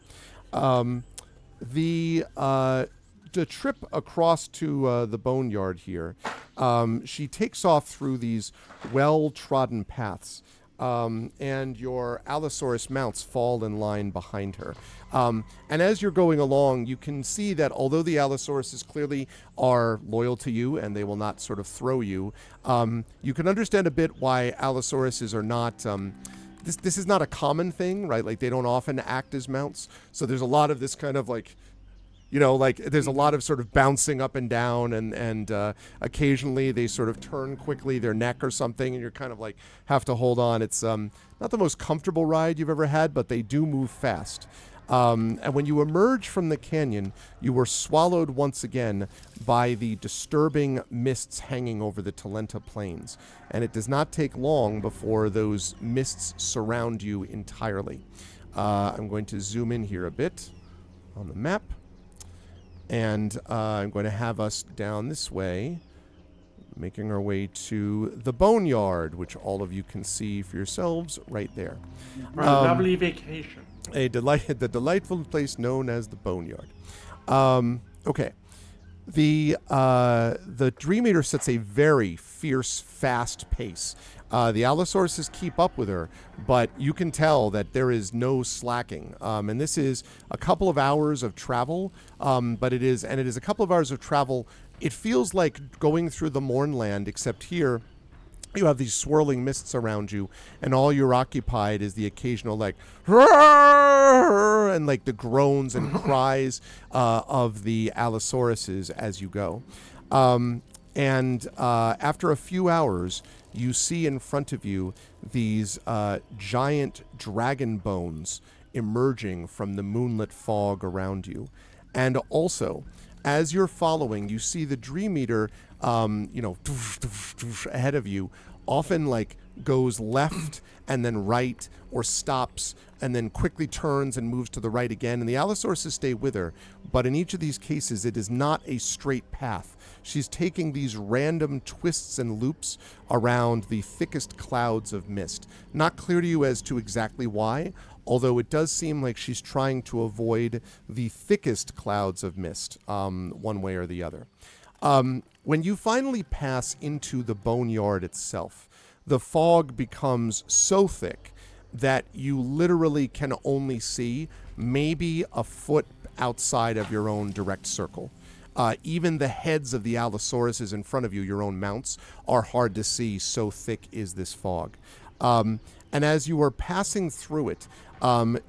the trip across to the boneyard here, she takes off through these well-trodden paths, and your Allosaurus mounts fall in line behind her. And as you're going along, you can see that although the Allosauruses clearly are loyal to you and they will not sort of throw you, you can understand a bit why Allosauruses are not... This is not a common thing, right? Like, they don't often act as mounts. So there's a lot of this kind of like... You know, like there's a lot of sort of bouncing up and down, and occasionally they sort of turn quickly their neck or something, and you're kind of like have to hold on. It's not the most comfortable ride you've ever had, but they do move fast. And when you emerge from the canyon, you were swallowed once again by the disturbing mists hanging over the Talenta Plains. And it does not take long before those mists surround you entirely. I'm going to zoom in here a bit on the map. And I'm going to have us down this way, making our way to the boneyard, which all of you can see for yourselves right there. Right, lovely vacation. The delightful place known as the boneyard. Okay. The Dream Eater sets a very fierce, fast pace. The Allosauruses keep up with her, but you can tell that there is no slacking. And this is a couple of hours of travel, but it is a couple of hours of travel. It feels like going through the Mournland, except here you have these swirling mists around you, and all you're occupied is the occasional like and like the groans and cries of the Allosauruses as you go. And after a few hours, you see in front of you these giant dragon bones emerging from the moonlit fog around you. And also, as you're following, you see the Dream Eater, ahead of you, often like goes left and then right, or stops and then quickly turns and moves to the right again. And the Allosauruses stay with her, but in each of these cases, it is not a straight path. She's taking these random twists and loops around the thickest clouds of mist. Not clear to you as to exactly why, although it does seem like she's trying to avoid the thickest clouds of mist, one way or the other. When you finally pass into the boneyard itself, the fog becomes so thick that you literally can only see maybe a foot outside of your own direct circle. Even the heads of the Allosauruses in front of you, your own mounts, are hard to see, so thick is this fog. And as you are passing through it,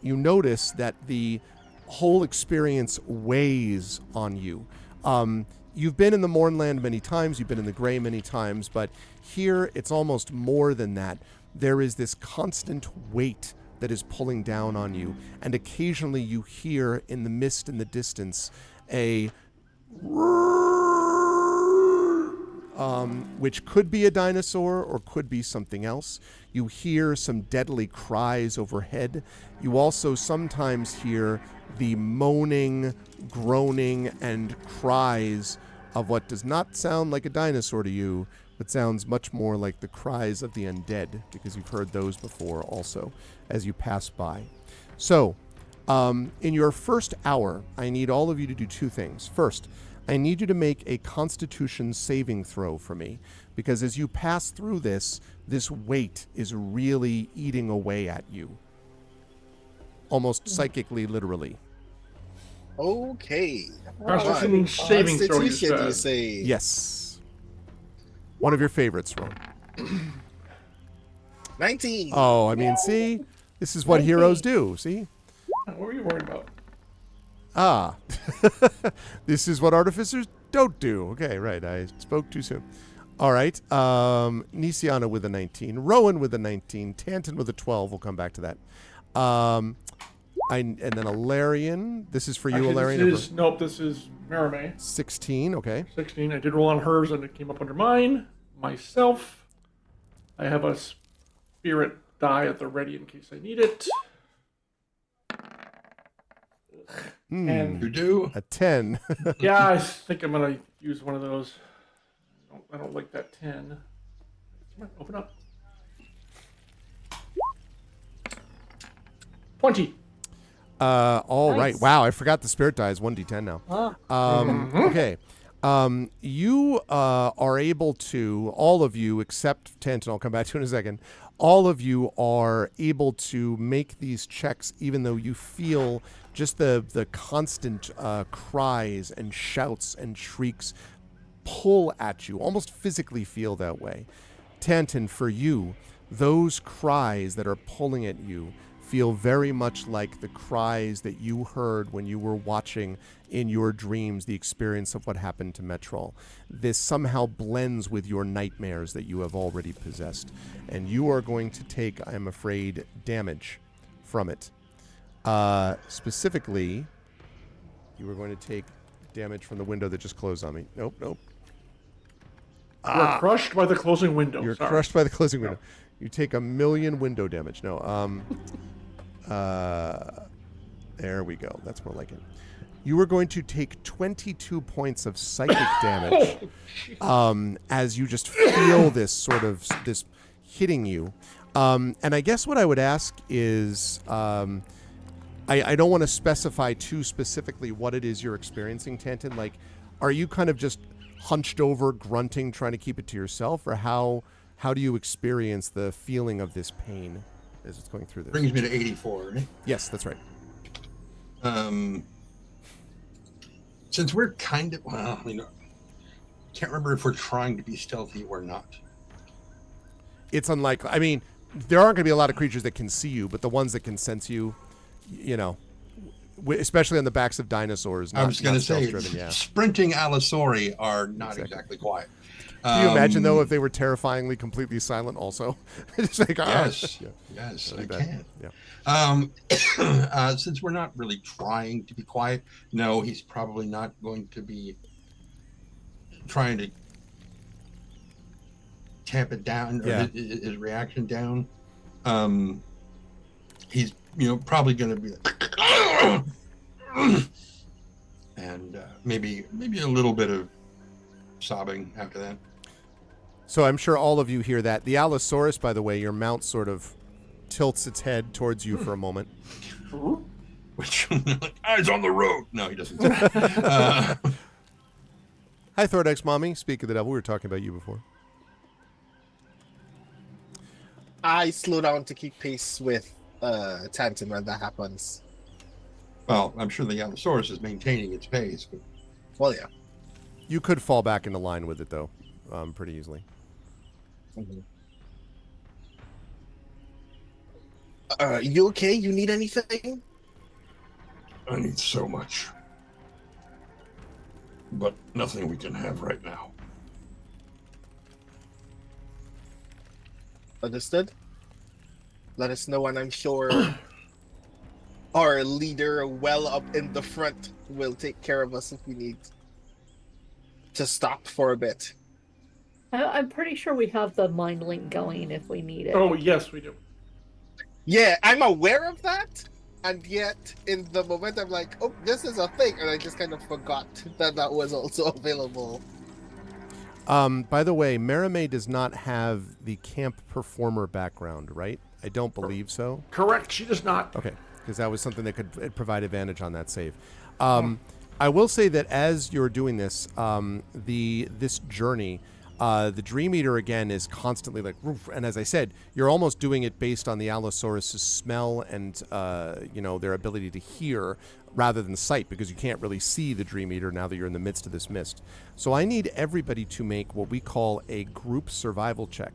you notice that the whole experience weighs on you. You've been in the Mournland many times, you've been in the Grey many times, but here it's almost more than that. There is this constant weight that is pulling down on you, and occasionally you hear in the mist in the distance a which could be a dinosaur or could be something else. You hear some deadly cries overhead. You also sometimes hear the moaning, groaning, and cries of what does not sound like a dinosaur to you, but sounds much more like the cries of the undead, because you've heard those before also as you pass by. So, in your first hour, I need all of you to do two things. First, I need you to make a Constitution saving throw for me, because as you pass through this weight is really eating away at you. Almost psychically, literally. Okay. Constitution saving throw, you Constitution, you said. say? Yes. One of your favorites, Ron. 19. Oh, I mean, see? This is what heroes do, see? What were you worried about? Ah. This is what artificers don't do. Okay, right. I spoke too soon. All right. Nisiana with a 19. Rowan with a 19. Tanton with a 12. We'll come back to that. And then Alarian. This is for you, Alarian. Nope, this is Merime. 16. Okay. 16. I did roll on hers and it came up under mine. Myself, I have a spirit die at the ready in case I need it. And You do? A 10. yeah, I think I'm gonna use one of those. I don't like that 10. Come on, open up. 20. All Nice. right. Wow, I forgot the spirit die is 1d10 now. Okay. You are able to, all of you except Tanton, I'll come back to in a second, all of you are able to make these checks even though you feel just the constant cries and shouts and shrieks pull at you, almost physically feel that way. Tanton, for you, those cries that are pulling at you feel very much like the cries that you heard when you were watching in your dreams the experience of what happened to Metrol. This somehow blends with your nightmares that you have already possessed. And you are going to take, I am afraid, damage from it. Specifically, you are going to take damage from the window that just closed on me. Nope. You're crushed by the closing window. You're Sorry. crushed by the closing window. You take 1,000,000 window damage. No, there we go. That's more like it. You are going to take 22 points of psychic damage as you just feel this hitting you. And I guess what I would ask is, I don't want to specify too specifically what it is you're experiencing, Tanton. Like, are you kind of just hunched over, grunting, trying to keep it to yourself, or how do you experience the feeling of this pain as it's going through this? Brings me to 84, right? Yes, that's right. Since we're kind of, well, can't remember if we're trying to be stealthy or not. It's unlikely. I mean, there aren't going to be a lot of creatures that can see you, but the ones that can sense you, especially on the backs of dinosaurs. I was going to say, yeah. Sprinting Allosauri are not exactly quiet. Can you imagine, though, if they were terrifyingly completely silent also? It's like, yes, yeah. Yes, Really I bad. can. Yeah. Since we're not really trying to be quiet, no, he's probably not going to be trying to tamp it down, or Yeah. his reaction down, he's probably going to be like, and maybe a little bit of sobbing after that. So I'm sure all of you hear that. The Allosaurus, by the way, your mount sort of tilts its head towards you for a moment. Which, like, eyes on the road. No, he doesn't. Say that. Hi, Thordex Mommy. Speak of the devil. We were talking about you before. I slow down to keep pace with Tantan when that happens. Well, I'm sure the Allosaurus is maintaining its pace, but Well, yeah. You could fall back into line with it, though, pretty easily. Mm-hmm. You okay? You need anything? I need so much. But nothing we can have right now. Understood? Let us know, and I'm sure our leader well up in the front will take care of us if we need to stop for a bit. I'm pretty sure we have the mind link going if we need it. Oh, yes, we do. Yeah, I'm aware of that, and yet in the moment I'm like, oh, this is a thing, and I just kind of forgot that was also available. By the way, Merime does not have the camp performer background, right? I don't believe so. Correct. She does not. Okay, because that was something that could provide advantage on that save. I will say that as you're doing this, this journey, the Dream Eater again is constantly like, "Roof," and as I said, you're almost doing it based on the Allosaurus' smell and their ability to hear rather than sight, because you can't really see the Dream Eater now that you're in the midst of this mist. So I need everybody to make what we call a group survival check,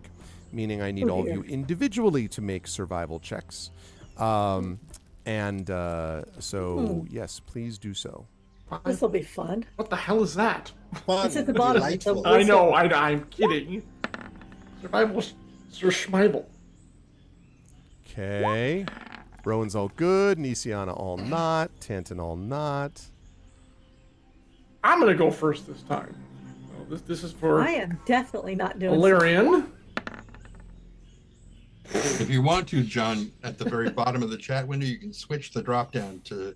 meaning I need all of you individually to make survival checks. Yes, please do so. This will be fun. What the hell is that? Fun, It's at the bottom. delightful. I know. I'm kidding. Survival, Sir Schmeibel. Okay. Rowan's all good. Nisiana all not. Tantan all not. I'm gonna go first this time. So this is for I am definitely not doing Valerian. if you want to, John, at the very bottom of the chat window, you can switch the drop down to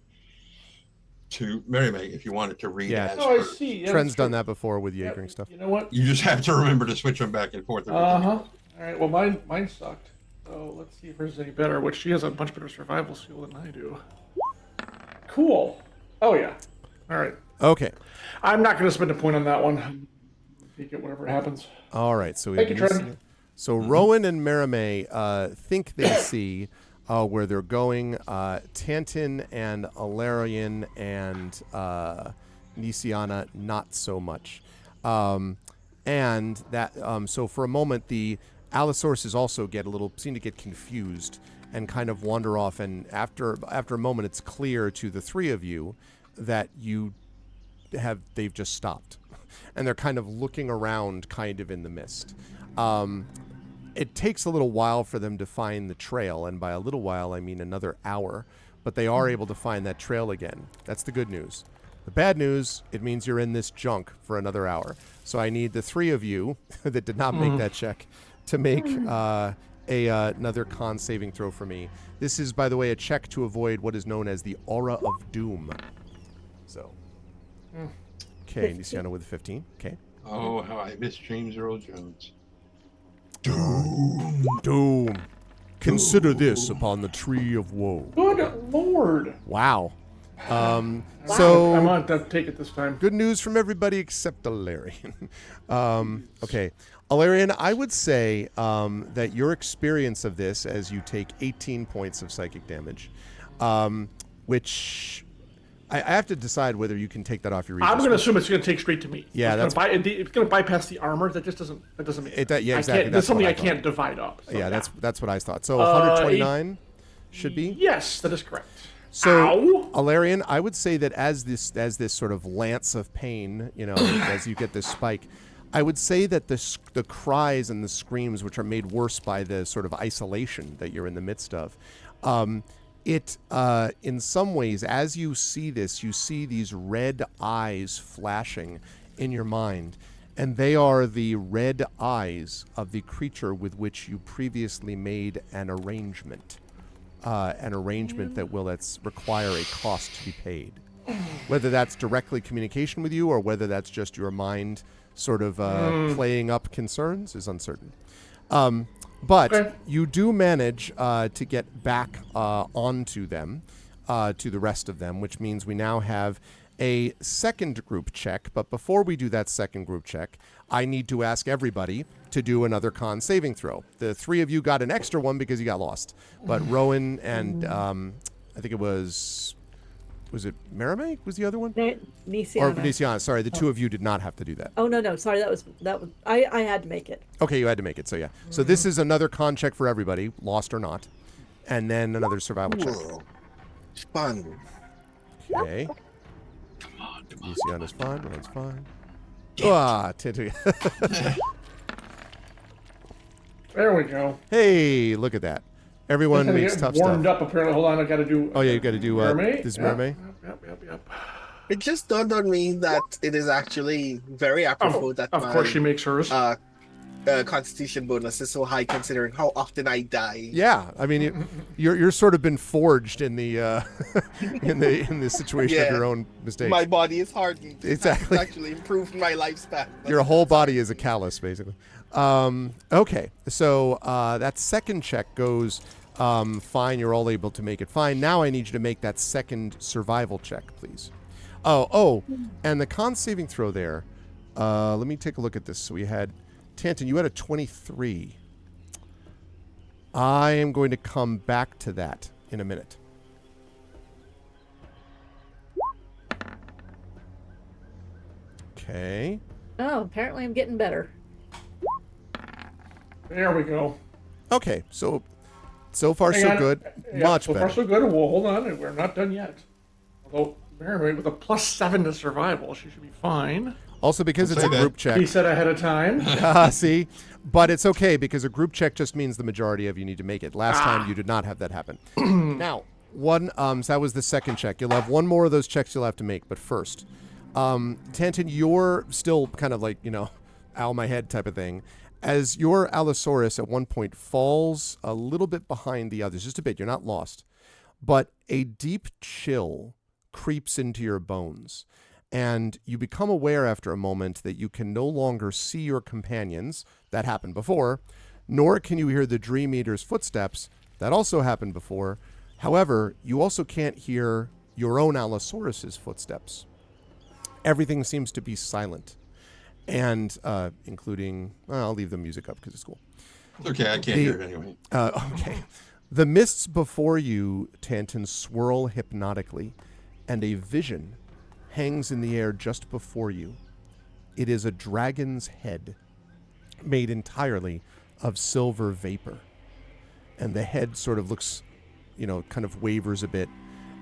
Merime if you wanted to read Yeah. as Oh, I her. see. Yeah, Trent's that's true. done that before with Jaegering Yeah, stuff. You know what? You just have to remember to switch them back and forth. All right. Well, mine sucked. So let's see if hers is any better. Which she has a much better survival skill than I do. Cool. Oh yeah. All right. Okay. I'm not going to spend a point on that one. Take it whenever it happens. All right. So we Thank have you, Trent. So Rowan and Merime think they see where they're going. Tantan and Alarian and Nisiana, not so much. And that so for a moment the Allosauruses also seem to get confused and kind of wander off. And after a moment, it's clear to the three of you that they've just stopped, and they're kind of looking around, kind of in the mist. It takes a little while for them to find the trail, and by a little while, I mean another hour. But they are able to find that trail again. That's the good news. The bad news, it means you're in this junk for another hour. So I need the three of you that did not make that check to make another con saving throw for me. This is, by the way, a check to avoid what is known as the Aura of Doom. So, okay, Nisiana with 15. Okay. Oh, how I miss James Earl Jones. Doom. Consider this upon the tree of woe. Good lord. Wow. I'm So on to take it this time. good news from everybody except Alarian. Okay. Alarian, I would say that your experience of this, as you take 18 points of psychic damage, which I have to decide whether you can take that off your Regis. I'm going to assume it's going to take straight to me. Yeah, it's going to bypass the armor. That just doesn't. That doesn't make sense. Yeah, I exactly. can't, That's that's something what I I can't divide up. So, Yeah, that's what I thought. So 129 should be. Yes, that is correct. So, Ow. Alarian, I would say that as this sort of lance of pain, as you get this spike, I would say that the cries and the screams, which are made worse by the sort of isolation that you're in the midst of, in some ways, as you see this, you see these red eyes flashing in your mind, And they are the red eyes of the creature with which you previously made an arrangement. That will require a cost to be paid. Whether that's directly communication with you or whether that's just your mind sort of playing up concerns is uncertain. But Okay. you do manage to get back onto them, to the rest of them, which means we now have a second group check. But before we do that second group check, I need to ask everybody to do another con saving throw. The three of you got an extra one because you got lost. But Rowan and I think it was it Merime was the other one? Nisiana. Or Nisiana, sorry, the two of you did not have to do that. Oh, no, sorry, that was I had to make it. Okay, you had to make it, so yeah. So this is another con check for everybody, lost or not. And then another survival check. Cool. Fun. Okay. Come on. Nisiana's fine, Rowan's fine. Ah, There we go. Hey, look at that. Everyone Just makes get tough warmed stuff. up apparently. Hold on, I got to do. Oh yeah, you got to do Mermaid? this Mermaid. Yep. It just dawned on me that it is actually very apropos that Of course, she makes hers. Constitution bonus is so high considering how often I die. Yeah, I mean, you're sort of been forged in the in the situation of Yeah. your own mistakes. My body is hardened. Exactly. It's actually improved my lifespan. Your whole body is a callus, basically. Okay, so that second check goes fine. You're all able to make it fine. Now I need you to make that second survival check, please. Oh, and the con saving throw there. Let me take a look at this. So we had Tanton, you had a 23. I am going to come back to that in a minute. Okay. Oh, apparently I'm getting better. There we go. Okay, so far Hang so on. good. Yeah, Much so better. far so good. Well, hold on, we're not done yet. Although Mary, with a +7 to survival, she should be fine. Also, because it's a Say that. group check. He said ahead of time. See? But it's okay because a group check just means the majority of you need to make it. Last time you did not have that happen. Now, so that was the second check. You'll have one more of those checks you'll have to make. But first, Tanton, you're still kind of like, ow my head type of thing. As your Allosaurus at one point falls a little bit behind the others, just a bit, you're not lost. But a deep chill creeps into your bones. And you become aware after a moment that you can no longer see your companions. That happened before. Nor can you hear the Dream Eater's footsteps. That also happened before. However, you also can't hear your own Allosaurus's footsteps. Everything seems to be silent. And including, I'll leave the music up because it's cool. It's okay, I can't hear it anyway. Okay. The mists before you, Tanton, swirl hypnotically, and a vision hangs in the air just before you. It is a dragon's head made entirely of silver vapor. And the head sort of looks, kind of wavers a bit.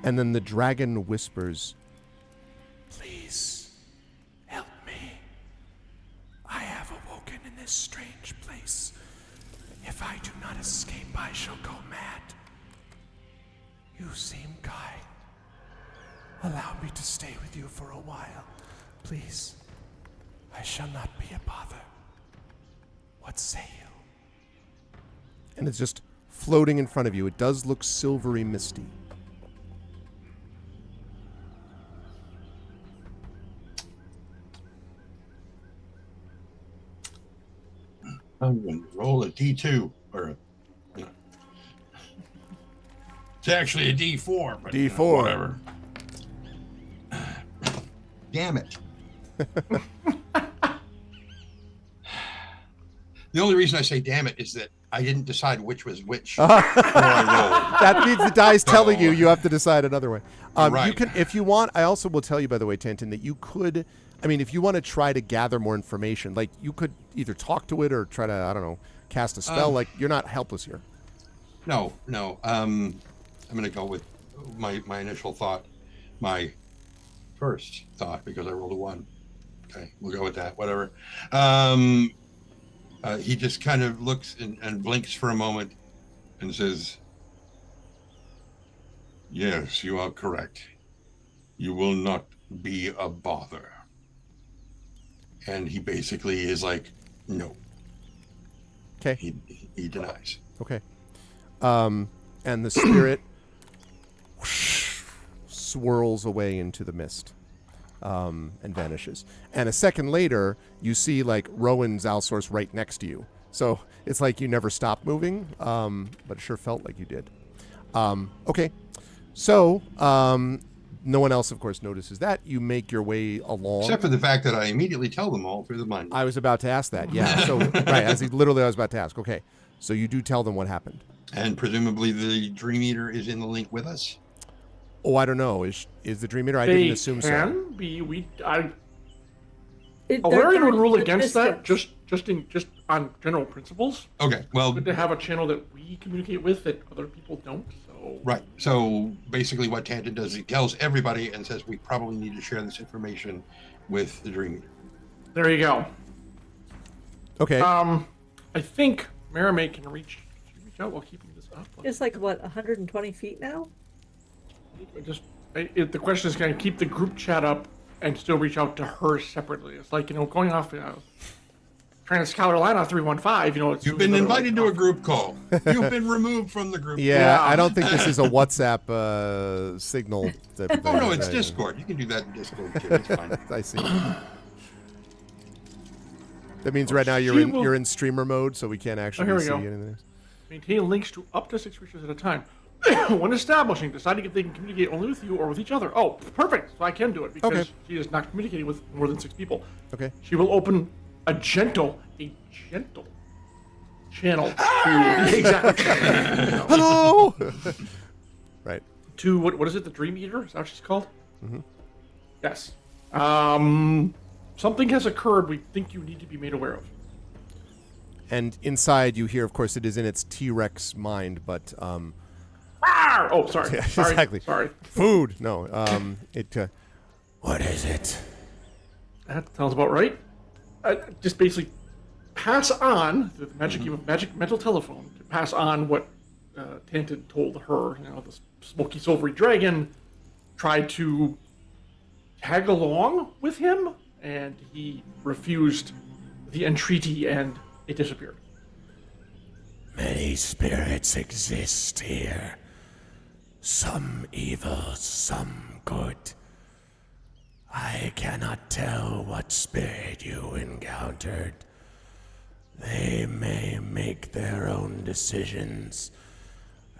And then the dragon whispers, "Please, help me. I have awoken in this strange place. If I do not escape, I shall go mad. You seem kind. Allow me to stay with you for a while. Please, I shall not be a bother. What say you?" And it's just floating in front of you. It does look silvery misty. I'm going to roll a D2 it's actually a D4, but D4. whatever. Damn it. The only reason I say damn it is that I didn't decide which was which before I That means the die's telling you have to decide another way. Right. You can, if you want. I also will tell you, by the way, Tanton, that you could. I mean, if you want to try to gather more information, like you could either talk to it or try to, I don't know, cast a spell. Like you're not helpless here. No. I'm going to go with my initial thought, my first thought, because I rolled a 1. Okay, we'll go with that. Whatever. He just kind of looks and blinks for a moment and says, "Yes, you are correct. You will not be a bother. And he basically is like, no. Okay. He denies. Okay. And the spirit swirls away into the mist and vanishes. And a second later, you see like Rowan's Alsource right next to you. So it's like you never stopped moving, but it sure felt like you did. Okay. So no one else, of course, notices that. You make your way along. Except for the fact that I immediately tell them all through the mind. I was about to ask that. Yeah. So right, I was about to ask. Okay. So you do tell them what happened. And presumably the Dream Eater is in the link with us. Oh, I don't know. Is the Dream Eater? I didn't assume so. They can be. They're Alarian would very rule against that, logistic. just on general principles. Okay, well, Good to have a channel that we communicate with that other people don't. So right. So basically, what Tanton does, he tells everybody and says we probably need to share this information with the Dream Eater. there you go. Okay. I think Maramate can reach out while keeping this up. It's like what, 120 feet now? The question is, can I keep the group chat up and still reach out to her separately? It's like, going off Trans-Carolina 315, it's... You've been invited to a group call. You've been removed from the group yeah, call. I don't think this is a WhatsApp signal. Oh, no, it's Discord. You can do that in Discord, too. It's fine. I see. That means right now you're in streamer mode, so we can't actually see anything. Maintain links to up to 6 creatures at a time. When establishing, deciding if they can communicate only with you or with each other. Oh, perfect. So I can do it because she is not communicating with more than 6 people. Okay. She will open a gentle channel to exactly. Hello. Right. To what is it? The Dream Eater? Is that what she's called? Mm-hmm. Yes. Something has occurred we think you need to be made aware of. And inside you hear, of course, it is in its T-Rex mind, but Oh, sorry. yeah, Sorry. exactly. Sorry. Food. No. What is it? That sounds about right. Just basically pass on the magic mental telephone to pass on what Tanton told her. The smoky silvery dragon tried to tag along with him, and he refused the entreaty, and it disappeared. Many spirits exist here. Some evil, some good. I cannot tell what spirit you encountered. They may make their own decisions,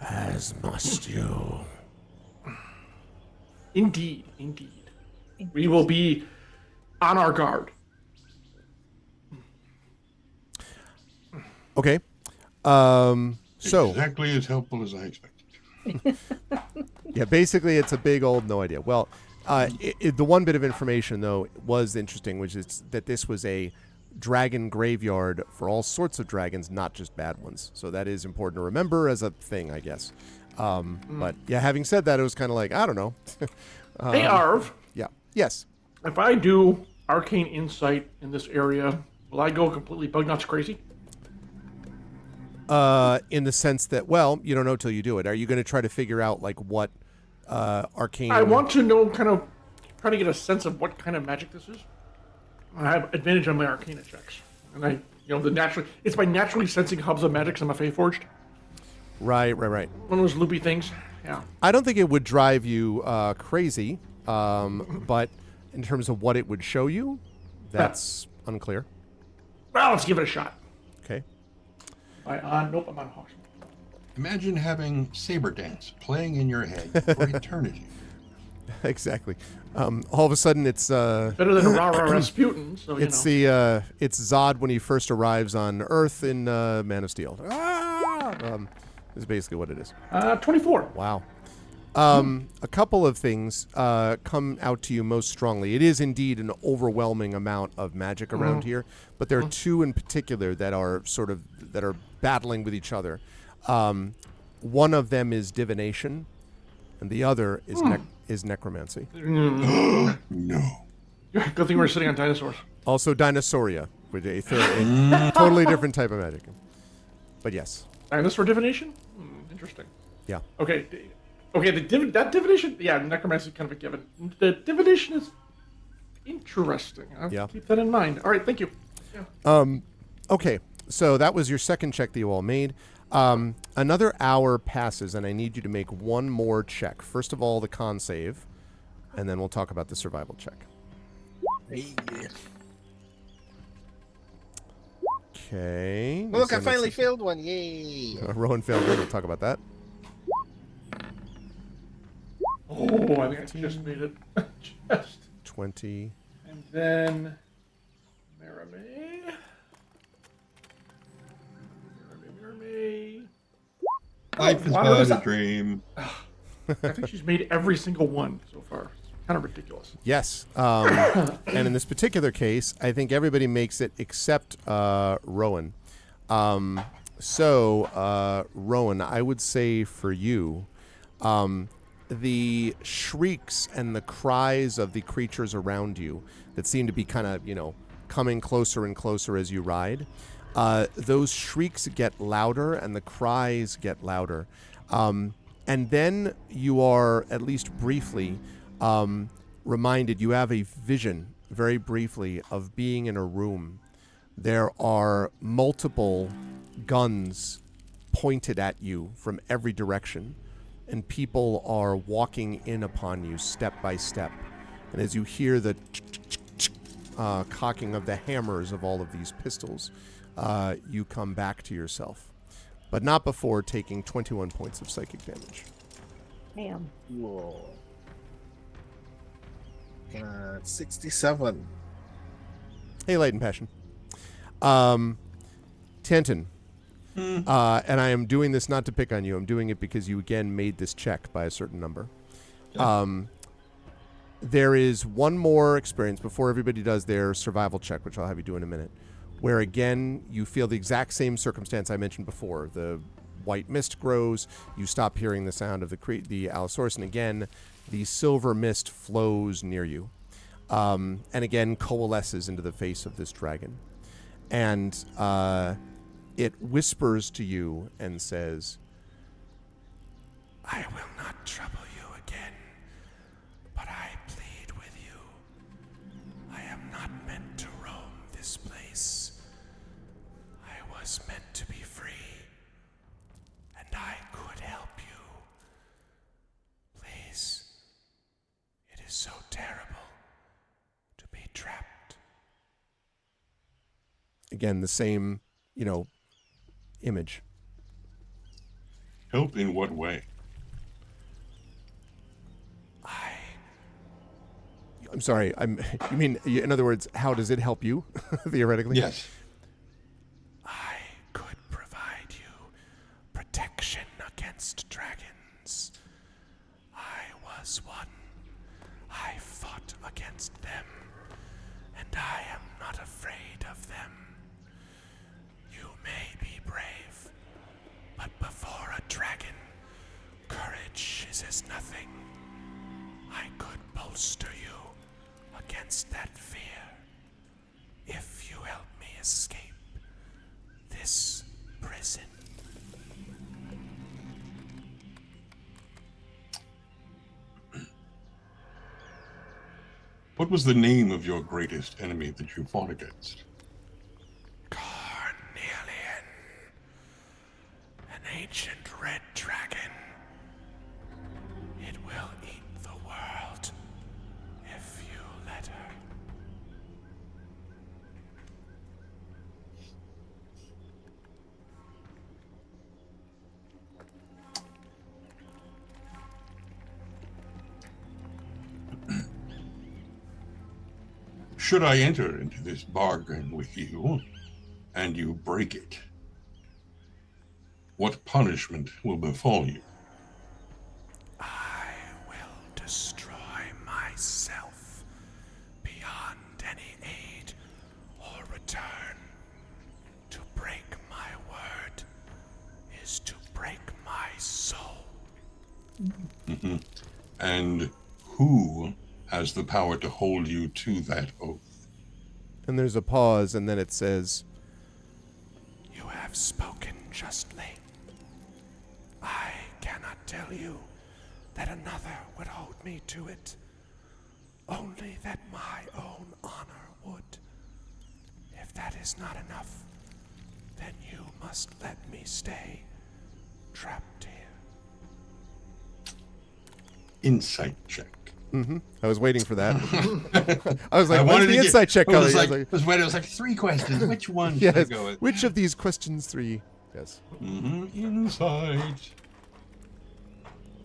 as must you. Indeed. We will be on our guard. Okay. So exactly as helpful as I expected. yeah, basically it's a big old no idea. Well, the one bit of information though was interesting, which is that this was a dragon graveyard for all sorts of dragons, not just bad ones. So that is important to remember as a thing, I guess. But yeah, having said that, it was kind of like, I don't know. Hey, Arv. Yeah. Yes. If I do arcane insight in this area, will I go completely bug nuts crazy? In the sense that, well, you don't know till you do it. Are you going to try to figure out like what arcane? I want to know, try to get a sense of what kind of magic this is. I have advantage on my arcana checks, and it's by naturally sensing hubs of magic. I'm a Fey Forged. Right. One of those loopy things. Yeah. I don't think it would drive you crazy, but in terms of what it would show you, that's unclear. Well, let's give it a shot. Okay. Nope, I'm on Hawks. Imagine having Saber Dance playing in your head for eternity. Exactly. All of a sudden, it's better than a rah-rah Rasputin. So it's Zod when he first arrives on Earth in Man of Steel. Is basically what it is. 24. Wow. A couple of things come out to you most strongly. It is indeed an overwhelming amount of magic around here, but there are two in particular that are battling with each other. One of them is divination, and the other is necromancy. No. Good thing we're sitting on dinosaurs. Also dinosauria, with a totally different type of magic. But yes. Dinosaur divination? Interesting. Yeah. Okay, that divination, yeah, necromancy is kind of a given. The divination is Interesting. I'll Yeah. keep that in mind. All right, thank you. Yeah. Okay, so that was your second check that you all made. Another hour passes, and I need you to make one more check. First of all, the con save, and then we'll talk about the survival check. Hey. Okay. Look, I Send finally that- failed one. Yay. Rowan failed one. We'll talk about that. Oh, I think I just made it. Just. 20. And then Merame. Merame. Life is Wow, but that's a not- dream. I think she's made every single one so far. It's kind of ridiculous. Yes. And in this particular case, I think everybody makes it except Rowan. Rowan, I would say for you, the shrieks and the cries of the creatures around you that seem to be kind of, coming closer and closer as you ride, those shrieks get louder and the cries get louder. And then you are, at least briefly, reminded, you have a vision, very briefly, of being in a room. There are multiple guns pointed at you from every direction, and people are walking in upon you step by step. And as you hear the cocking of the hammers of all of these pistols, you come back to yourself. But not before taking 21 points of psychic damage. Damn. Whoa. 67. Hey, Light and Passion. Tanton. And I am doing this not to pick on you. I'm doing it because you, again, made this check by a certain number. Yeah. There is one more experience before everybody does their survival check, which I'll have you do in a minute, where, again, you feel the exact same circumstance I mentioned before. The white mist grows. You stop hearing the sound of the Allosaurus, and again, the silver mist flows near you. And again, coalesces into the face of this dragon. And it whispers to you and says, I will not trouble you again, but I plead with you. I am not meant to roam this place. I was meant to be free, and I could help you. Please, it is so terrible to be trapped. again, the same, image. Help in what way? I'm sorry. You mean, in other words, how does it help you, theoretically? Yes. I could provide you protection against dragons. I was one. I fought against them, and I am not afraid of them. You may be brave, but before a dragon, courage is as nothing. I could bolster you against that fear if you help me escape this prison. What was the name of your greatest enemy that you fought against? Carnelian, an ancient red dragon. It will eat the world if you let her. Should I enter into this bargain with you, and you break it, what punishment will befall you? I will destroy myself beyond any aid or return. To break my word is to break my soul. And who has the power to hold you to that oath? And there's a pause, and then it says, You have spoken justly. I cannot tell you that another would hold me to it. only that my own honor would. If that is not enough, then you must let me stay trapped here. Insight check. I was waiting for that. I was like, when's wanted the to get- insight check I coming? was I like, was it was waiting. It was like 3 questions. Which one should I yes. go with? Which of these questions 3? Yes. Insight.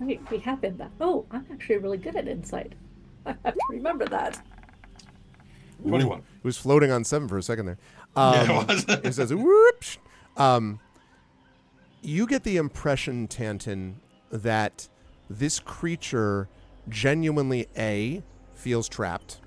Wait, we have been that. Oh, I'm actually really good at insight. I have to remember that. 21. It was floating on 7 for a second there. Yeah, it was. It says, whoops. You get the impression, Tanton, that this creature genuinely, A, feels trapped,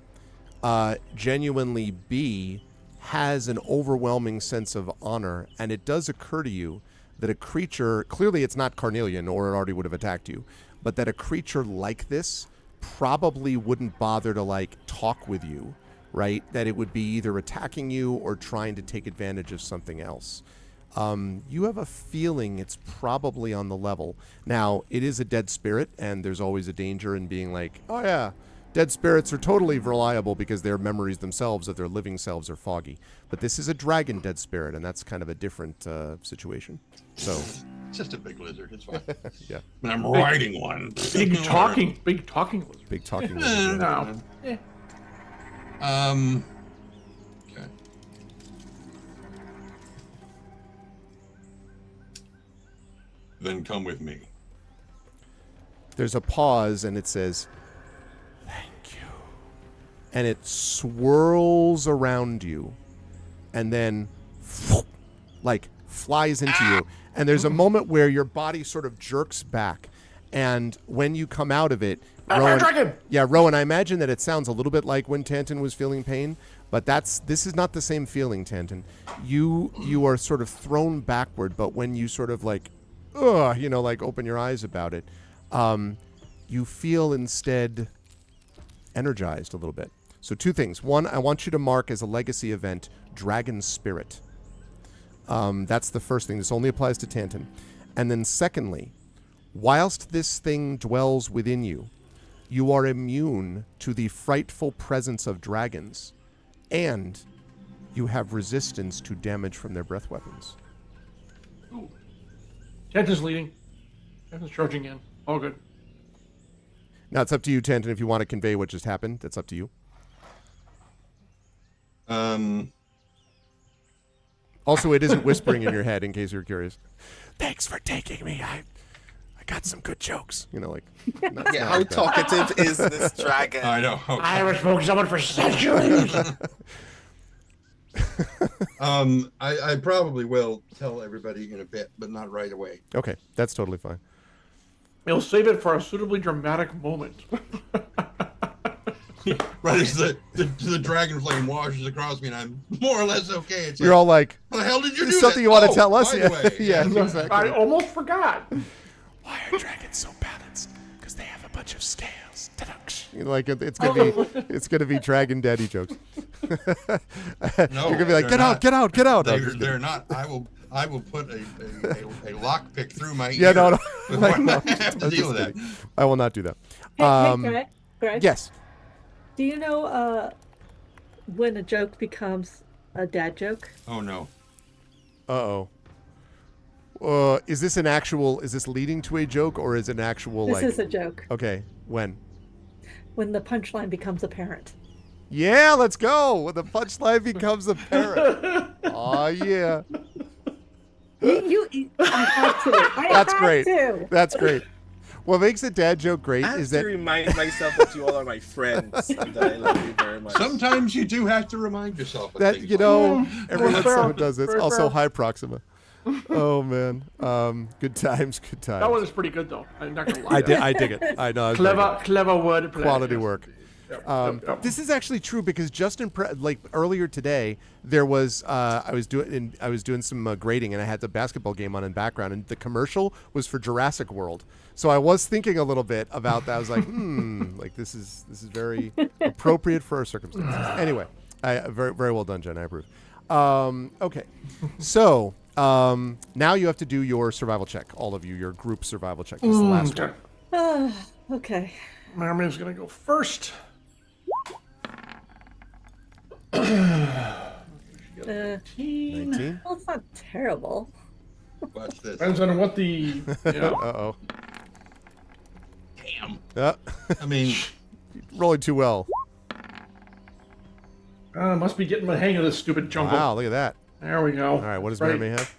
genuinely, B, has an overwhelming sense of honor, and it does occur to you that a creature, clearly it's not carnelian or it already would have attacked you, but that a creature like this probably wouldn't bother to, like, talk with you, right? That it would be either attacking you or trying to take advantage of something else. You have a feeling it's probably on the level. Now, it is a dead spirit, and there's always a danger in being like, oh yeah, dead spirits are totally reliable because their memories themselves of their living selves are foggy. But this is a dragon dead spirit, and that's kind of a different situation. So, It's just a big lizard. It's fine. yeah, And I'm riding one. Big talking lizard. big talking lizard. No. Okay. Then come with me. There's a pause, and it says, thank you. And it swirls around you, and then, like, flies into you. And there's a moment where your body sort of jerks back. And when you come out of it, Dragon! Rowan, I imagine that it sounds a little bit like when Tanton was feeling pain, but this is not the same feeling, Tanton. You are sort of thrown backward, but when you sort of like, like open your eyes about it, you feel instead energized a little bit. So 2 things. 1, I want you to mark as a legacy event, Dragon Spirit. That's the first thing. This only applies to Tanton. And then secondly, whilst this thing dwells within you, you are immune to the frightful presence of dragons, and you have resistance to damage from their breath weapons. Ooh. Tanton's leading. Tanton's charging in. All good. Now, it's up to you, Tanton, if you want to convey what just happened. That's up to you. Also, it isn't whispering in your head, in case you're curious. Thanks for taking me. I got some good jokes. Yeah, how talkative is this dragon? I know. Okay. I was smoking someone for centuries. I probably will tell everybody in a bit, but not right away. Okay, that's totally fine. We'll save it for a suitably dramatic moment. Right as the dragon flame washes across me, and I'm more or less okay. It's You're all like, what the hell did you "Is do? something that? you want to Oh, tell us?" by Yeah, the way, yeah, exactly. I almost forgot. Why are dragons so balanced? Because they have a bunch of scales. Like it's gonna be Dragon Daddy jokes. No, You're gonna be like, they're get out. They're not. I will put a lockpick through my Yeah, ear. no. before No, I have to I'm deal just with that. kidding. I will not do that. Hey, Greg. Yes. Do you know when a joke becomes a dad joke? Oh no. Uh-oh. Is this leading to a joke, or is it an actual This is a joke. Okay, when? When the punchline becomes apparent. Yeah, let's go. When the punchline becomes apparent. Oh yeah. I had to. That's great. To. That's great. What makes a dad joke great I have is to that remind myself that you all are my friends and that I love you very much. Sometimes you do have to remind yourself of that things you like know every once fair. someone does this. Very Also, fair. hi Proxima. Oh man, good times. That one is pretty good, though. I'm not gonna lie. I dig it. I know. it's very good. Clever word play. Quality work. Yep. This is actually true because just earlier today there was I was doing some grading, and I had the basketball game on in background, and the commercial was for Jurassic World. So I was thinking a little bit about that. I was like, like this is very appropriate for our circumstances. Anyway, very very well done, Jen. I approve. Okay, so now you have to do your survival check. All of you, your group survival check. This is the last one. Okay. Okay. Mermaid's gonna go first. Uh, 19. well, it's not terrible. Watch this. Depends on what the. Yeah. Uh-oh. Damn. Uh, I mean, rolling too well. Must be getting the hang of this stupid jungle. Wow, look at that. There we go. All right, what does Mary May have?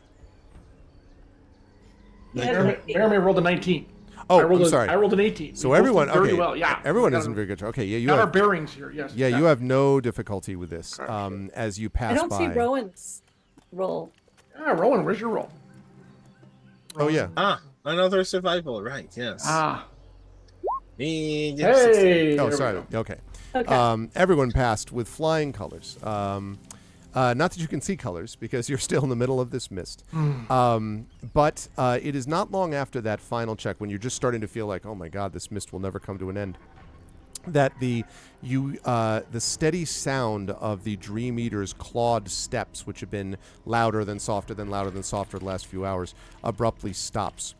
Mary rolled a 19. Oh, I'm sorry. I rolled an 18. So We both everyone, did very okay, well. Yeah, everyone we is got in very good. Okay, yeah, you got our have, bearings here. Yes. yeah, you have no difficulty with this. As you pass I don't by. see Rowan's roll. Ah, Rowan, where's your roll? Oh yeah. Another survival, right? Yes. Me. Hey. Oh, there we sorry. go. Okay. Okay. Everyone passed with flying colors. Not that you can see colors because you're still in the middle of this mist. But it is not long after that final check when you're just starting to feel like, oh my God, this mist will never come to an end, that the steady sound of the Dream Eater's clawed steps, which have been louder than softer than louder than softer the last few hours, abruptly stops.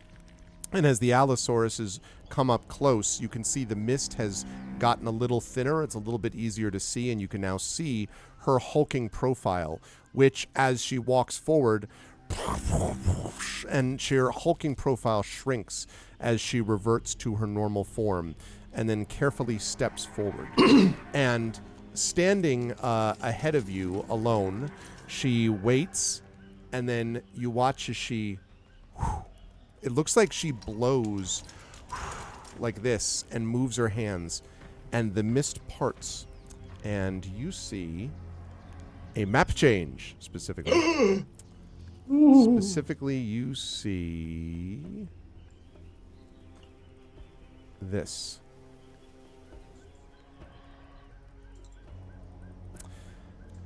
And as the Allosauruses come up close, you can see the mist has gotten a little thinner. It's a little bit easier to see, and you can now see her hulking profile, which, as she walks forward, and her hulking profile shrinks as she reverts to her normal form, and then carefully steps forward. And standing ahead of you alone, she waits, and then you watch as she... It looks like she blows like this and moves her hands, and the mist parts, and you see a map change, specifically. Specifically, you see this.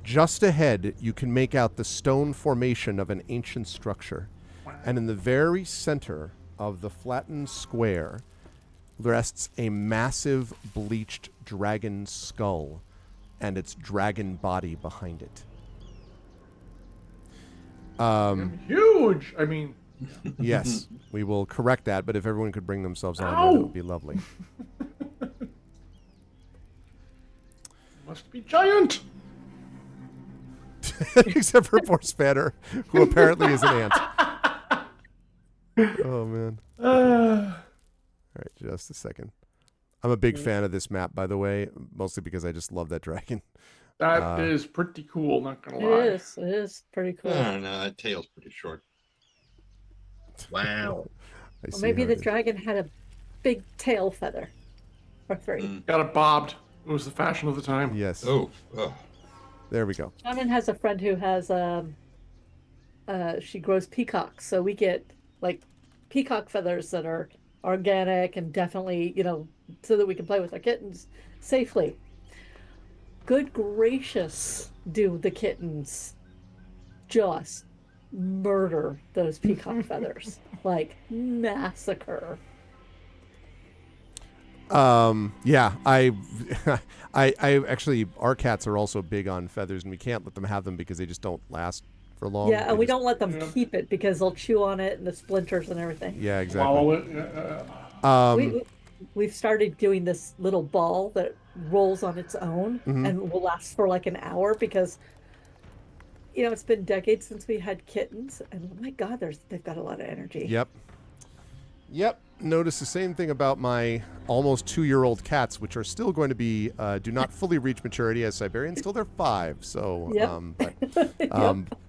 Just ahead, you can make out the stone formation of an ancient structure. And in the very center of the flattened square rests a massive bleached dragon skull and its dragon body behind it. Huge. I mean, Yes, we will correct that, but if everyone could bring themselves on there, that would be lovely. must be giant. Except for poor Spanner, who apparently is an ant. Oh, man. All right, just a second. I'm a big fan of this map, by the way, mostly because I just love that dragon. That is pretty cool, not gonna It lie. is pretty cool. I don't know. That tail's pretty short. Wow. I Well, see maybe how the it is. dragon had a big tail feather. Or three. Got it bobbed. It was the fashion of the time. Yes. Oh. There we go. Shannon has a friend who has she grows peacocks, so we get like peacock feathers that are organic and definitely, so that we can play with our kittens safely. Good gracious, do the kittens just murder those peacock feathers. Like massacre. Yeah, I actually, our cats are also big on feathers, and we can't let them have them because they just don't last for long. Yeah, and we just- don't let them keep it because they'll chew on it and the splinters and everything. Yeah, exactly. Swallow it. We've started doing this little ball that rolls on its own and will last for like an hour because, it's been decades since we had kittens, and oh my God, they've got a lot of energy. Yep. Notice the same thing about my almost 2-year-old cats, which are still going to be do not fully reach maturity as Siberians till they're 5. So, Yep.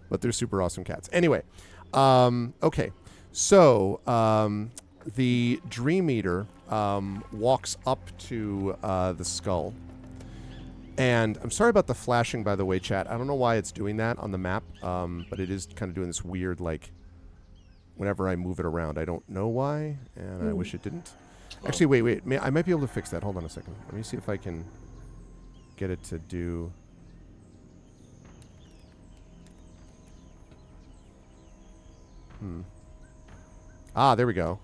but they're super awesome cats. Anyway, okay. So the Dream Eater walks up to the skull. And I'm sorry about the flashing, by the way, chat. I don't know why it's doing that on the map, but it is kind of doing this weird, like, whenever I move it around. I don't know why, and I wish it didn't. Actually, wait. I might be able to fix that. Hold on a second. Let me see if I can get it to do... Ah, there we go.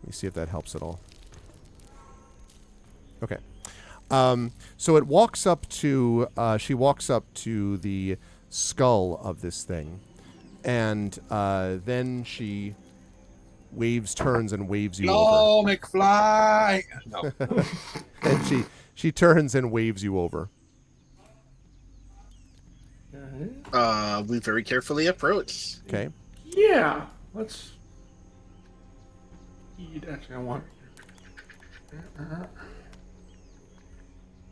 Let me see if that helps at all. Okay. So it walks up to... she walks up to the skull of this thing. And then she turns and waves you over. No, McFly. No. And she turns and waves you over. We very carefully approach. Okay. Yeah, let's. Actually, I want.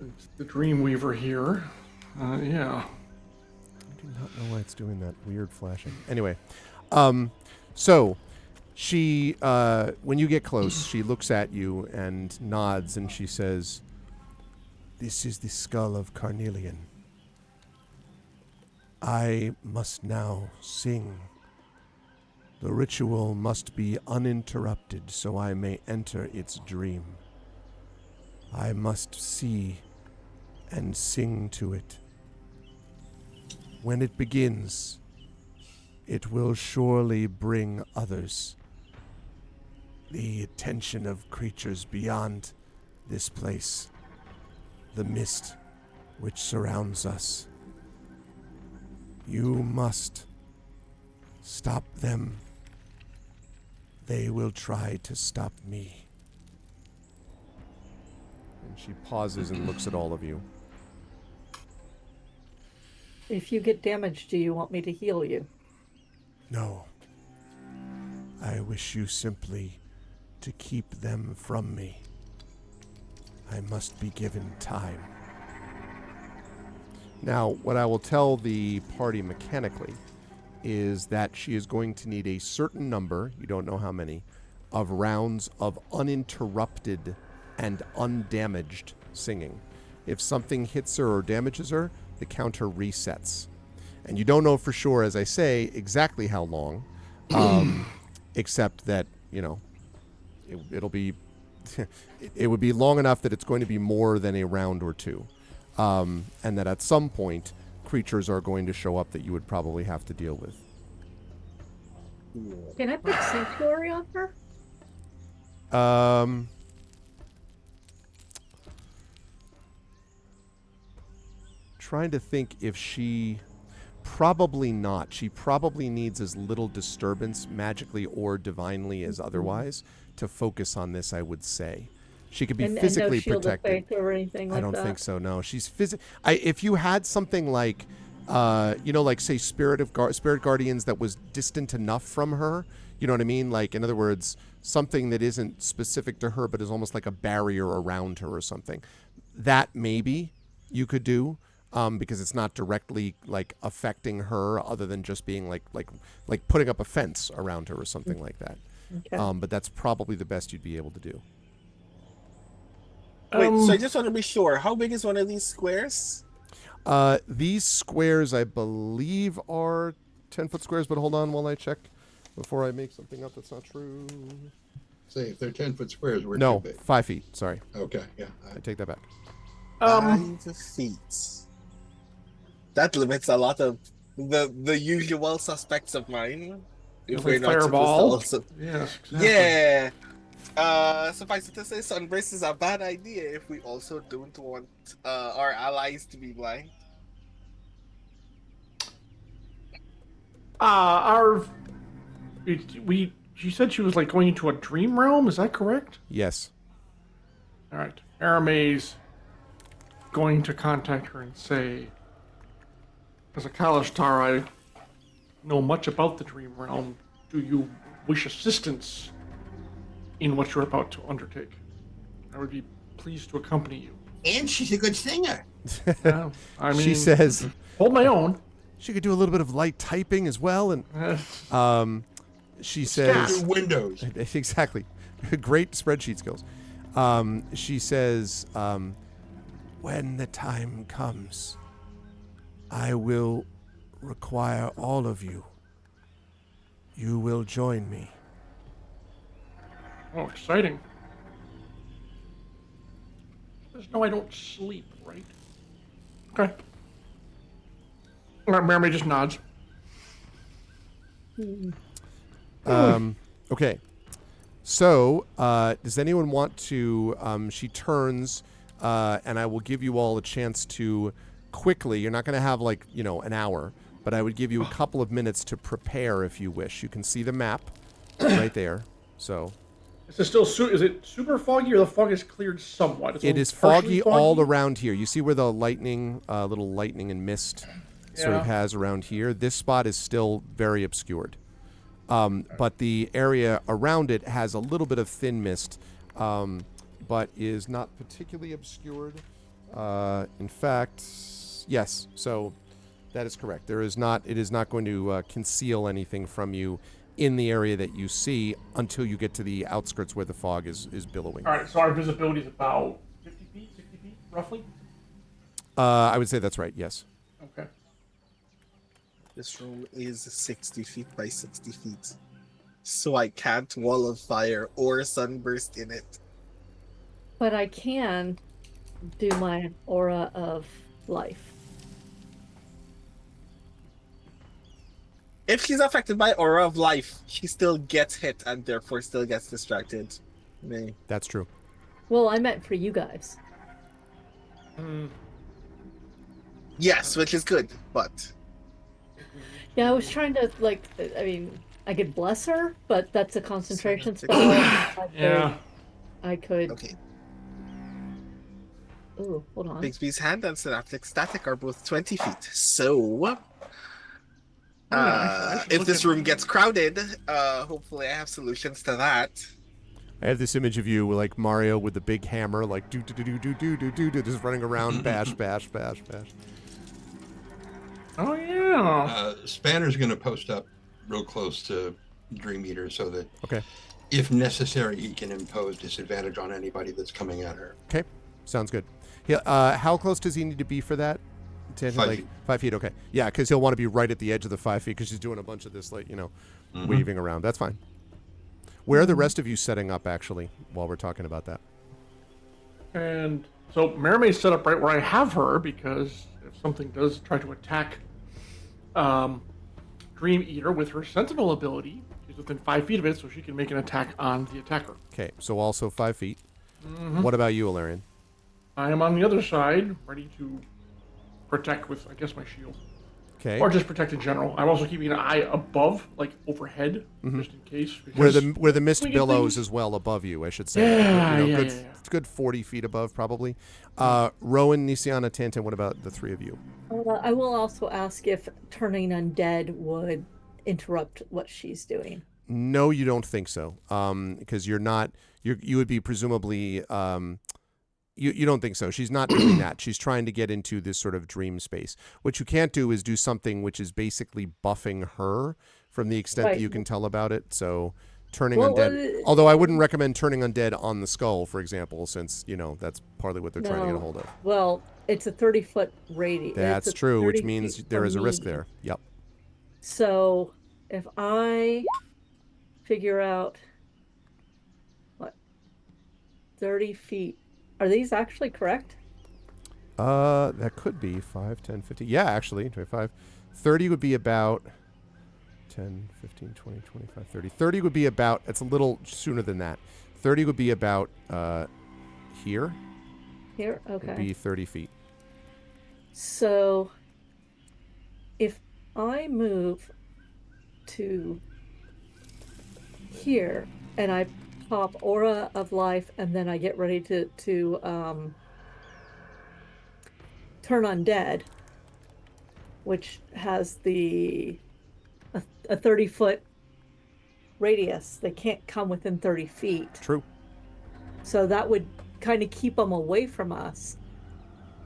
It's the Dreamweaver here. Yeah. I do not know why it's doing that weird flashing. Anyway, so she, when you get close, she looks at you and nods, and she says, "This is the skull of Carnelian. I must now sing. The ritual must be uninterrupted so I may enter its dream. I must see and sing to it. When it begins, it will surely bring others. The attention of creatures beyond this place, the mist which surrounds us. You must stop them. They will try to stop me." And she pauses and looks at all of you. If you get damaged, do you want me to heal you? No. I wish you simply to keep them from me. I must be given time. Now, what I will tell the party mechanically is that she is going to need a certain number, you don't know how many, of rounds of uninterrupted and undamaged singing. If something hits her or damages her, the counter resets. And you don't know for sure, as I say, exactly how long, except that, you know, it'll be, it would be long enough that it's going to be more than a round or two. And that at some point, creatures are going to show up that you would probably have to deal with. Can I put Sanctuary on her? Trying to think if she... Probably not. She probably needs as little disturbance, magically or divinely as otherwise, to focus on this, I would say. She could be physically and no shield protected. of faith or anything like I don't that? think so, no. She's if you had something like, you know, like, say, Spirit Guardians that was distant enough from her, you know what I mean? Like, in other words, something that isn't specific to her but is almost like a barrier around her or something. That maybe you could do. Because it's not directly like affecting her, other than just being like putting up a fence around her or something like that. Okay. But that's probably the best you'd be able to do. Wait, so I just want to be sure. How big is one of these squares? These squares, I believe, are 10-foot squares. But hold on while I check before I make something up that's not true. Say, if they're 10-foot squares, we're No, too big. 5 feet. Sorry, Okay, yeah. I take that back. 5 feet. That limits a lot of the usual suspects of mine. If we're not Fireball. supposed to also... Yes, exactly. Yeah. Suffice it to say, Sunbrace is a bad idea if we also don't want our allies to be blind. She said she was like going into a dream realm. Is that correct? Yes. All right. Arame's going to contact her and say, as a Kalashtar, I know much about the dream realm. Do you wish assistance in what you're about to undertake? I would be pleased to accompany you. And she's a good singer. Yeah, I mean, She says hold my own. she could do a little bit of light typing as well, and she Do says Windows. exactly, great spreadsheet skills. She says, when the time comes, I will require all of you. You will join me. Oh, exciting. Just know I don't sleep, right? Okay. Mary just nods. Okay. So, does anyone want to... she turns, and I will give you all a chance to quickly... You're not going to have, like, you know, an hour, but I would give you a couple of minutes to prepare if you wish. You can see the map right there. So... Is it still is it super foggy, or the fog is cleared somewhat? It's It only is partially foggy all around here. You see where the lightning, little lightning and mist sort of Yeah. has around here. This spot is still very obscured. But the area around it has a little bit of thin mist, but is not particularly obscured. In fact, yes, so that is correct. It is not going to conceal anything from you in the area that you see until you get to the outskirts where the fog is billowing. All right, so our visibility is about 50 feet, 60 feet, roughly? I would say that's right, yes. Okay. This room is 60 feet by 60 feet. So I can't wall of fire or sunburst in it. But I can do my aura of life. If she's affected by aura of life, she still gets hit and therefore still gets distracted. Me. That's true. Well, I meant for you guys. Yes, which is good, but Yeah, I was trying to I could bless her, but that's a concentration spell. Yeah. I could. okay. Ooh, hold on. Bigsby's hand and Synaptic Static are both 20 feet. So I should if look this at- room gets crowded, hopefully I have solutions to that. I have this image of you like Mario with the big hammer, like do do do do do do do do, just running around, bash, bash, bash, bash. Oh, yeah. Spanner's going to post up real close to Dream Eater so that Okay. if necessary, he can impose disadvantage on anybody that's coming at her. Okay, sounds good. Yeah. How close does he need to be for that? 5 feet. 5 feet. Okay. Yeah, because he'll want to be right at the edge of the 5 feet because he's doing a bunch of this, waving around. That's fine. Where are the rest of you setting up, actually, while we're talking about that? And so Mermaid's set up right where I have her because if something does try to attack Dream Eater with her Sentinel ability, she's within 5 feet of it, so she can make an attack on the attacker. Okay, so also 5 feet. What about you, Ilarion? I am on the other side, ready to protect with, I guess, my shield. Okay. Or just protect in general. I'm also keeping an eye above, like overhead, just in case. Where because the mist we get billows things- as well above you, I should say. Yeah, yeah, good, yeah. It's good 40 feet above, probably. Rowan, Nisiana, Tantan, what about the three of you? I will also ask if turning undead would interrupt what she's doing. No, you don't think so. Because you would be presumably, you don't think so. She's not doing that. She's trying to get into this sort of dream space. What you can't do is do something which is basically buffing her from the extent that Right. you can tell about it. So turning Well, undead, although I wouldn't recommend turning undead on the skull, for example, since, that's partly what they're trying to get a No. hold of. Well, it's a 30-foot radius. That's true, which means there is a risk there. Yep. So if I figure out 30 feet, are these actually correct? That could be 5, 10, 15. Yeah, actually, 25. 30 would be about 10, 15, 20, 25, 30. 30 would be about, it's a little sooner than that. 30 would be about here. Here? Okay. Would be 30 feet. So if I move to here and I pop Aura of Life and then I get ready to turn undead, which has a 30-foot radius. They can't come within 30 feet. True. So that would kind of keep them away from us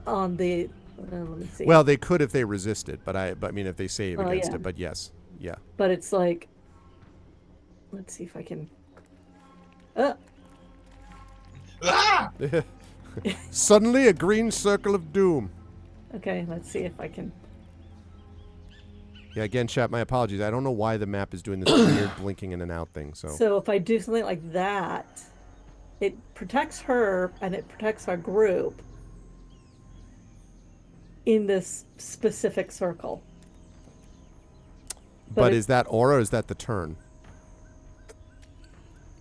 on the let me see. Well, they could if they resisted, but I mean, if they save Oh, against yeah. it, but yes. Yeah. But it's like, let's see if I can. Ah! Suddenly a green circle of doom. Okay, let's see if I can. Yeah, again, chat, my apologies. I don't know why the map is doing this weird blinking in and out thing. So if I do something like that, it protects her and it protects our group in this specific circle. But it- is that aura or is that the turn?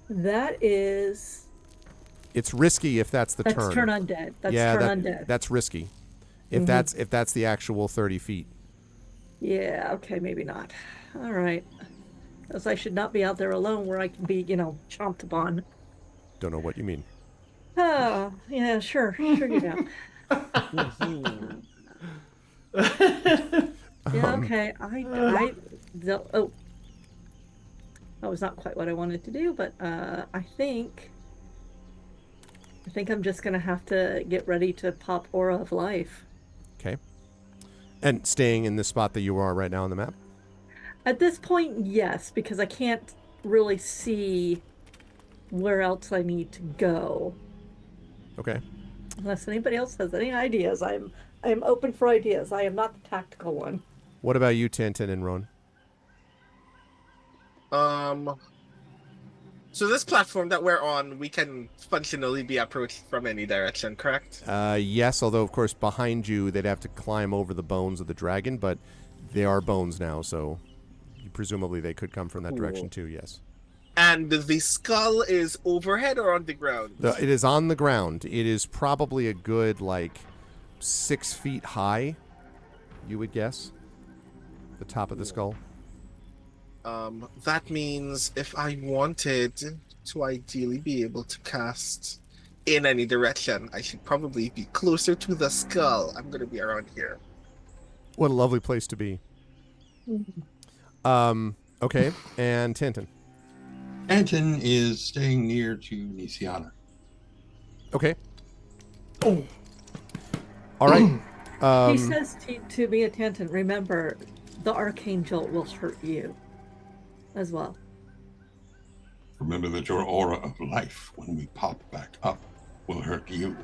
That is. It's risky if that's the That's turn. turn undead. That's yeah, turn undead. that's risky. If that's the actual 30 feet. Yeah, okay, maybe not. All right. Because I should not be out there alone where I can be, chomped upon. Don't know what you mean. Oh, yeah, sure you do. Yeah, okay. Oh, that was not quite what I wanted to do, but I think I'm just gonna have to get ready to pop Aura of Life. Okay. And staying in the spot that you are right now on the map? At this point, yes, because I can't really see where else I need to go. Okay. Unless anybody else has any ideas. I'm open for ideas. I am not the tactical one. What about you, Tintin and Ron? So this platform that we're on, we can functionally be approached from any direction, correct? Yes, although, of course, behind you, they'd have to climb over the bones of the dragon, but they are bones now, so presumably they could come from that direction too, yes. And the skull is overhead or on the ground? It is on the ground. It is probably a good, 6 feet high, you would guess. The top of the skull. That means if I wanted to ideally be able to cast in any direction, I should probably be closer to the skull. I'm going to be around here. What a lovely place to be. Okay, and Tintin. Anton is staying near to Nisiana. Okay. Oh. All right. He says to me, Tantan, remember, the arcane jolt will hurt you as well. Remember that your aura of life, when we pop back up, will hurt you.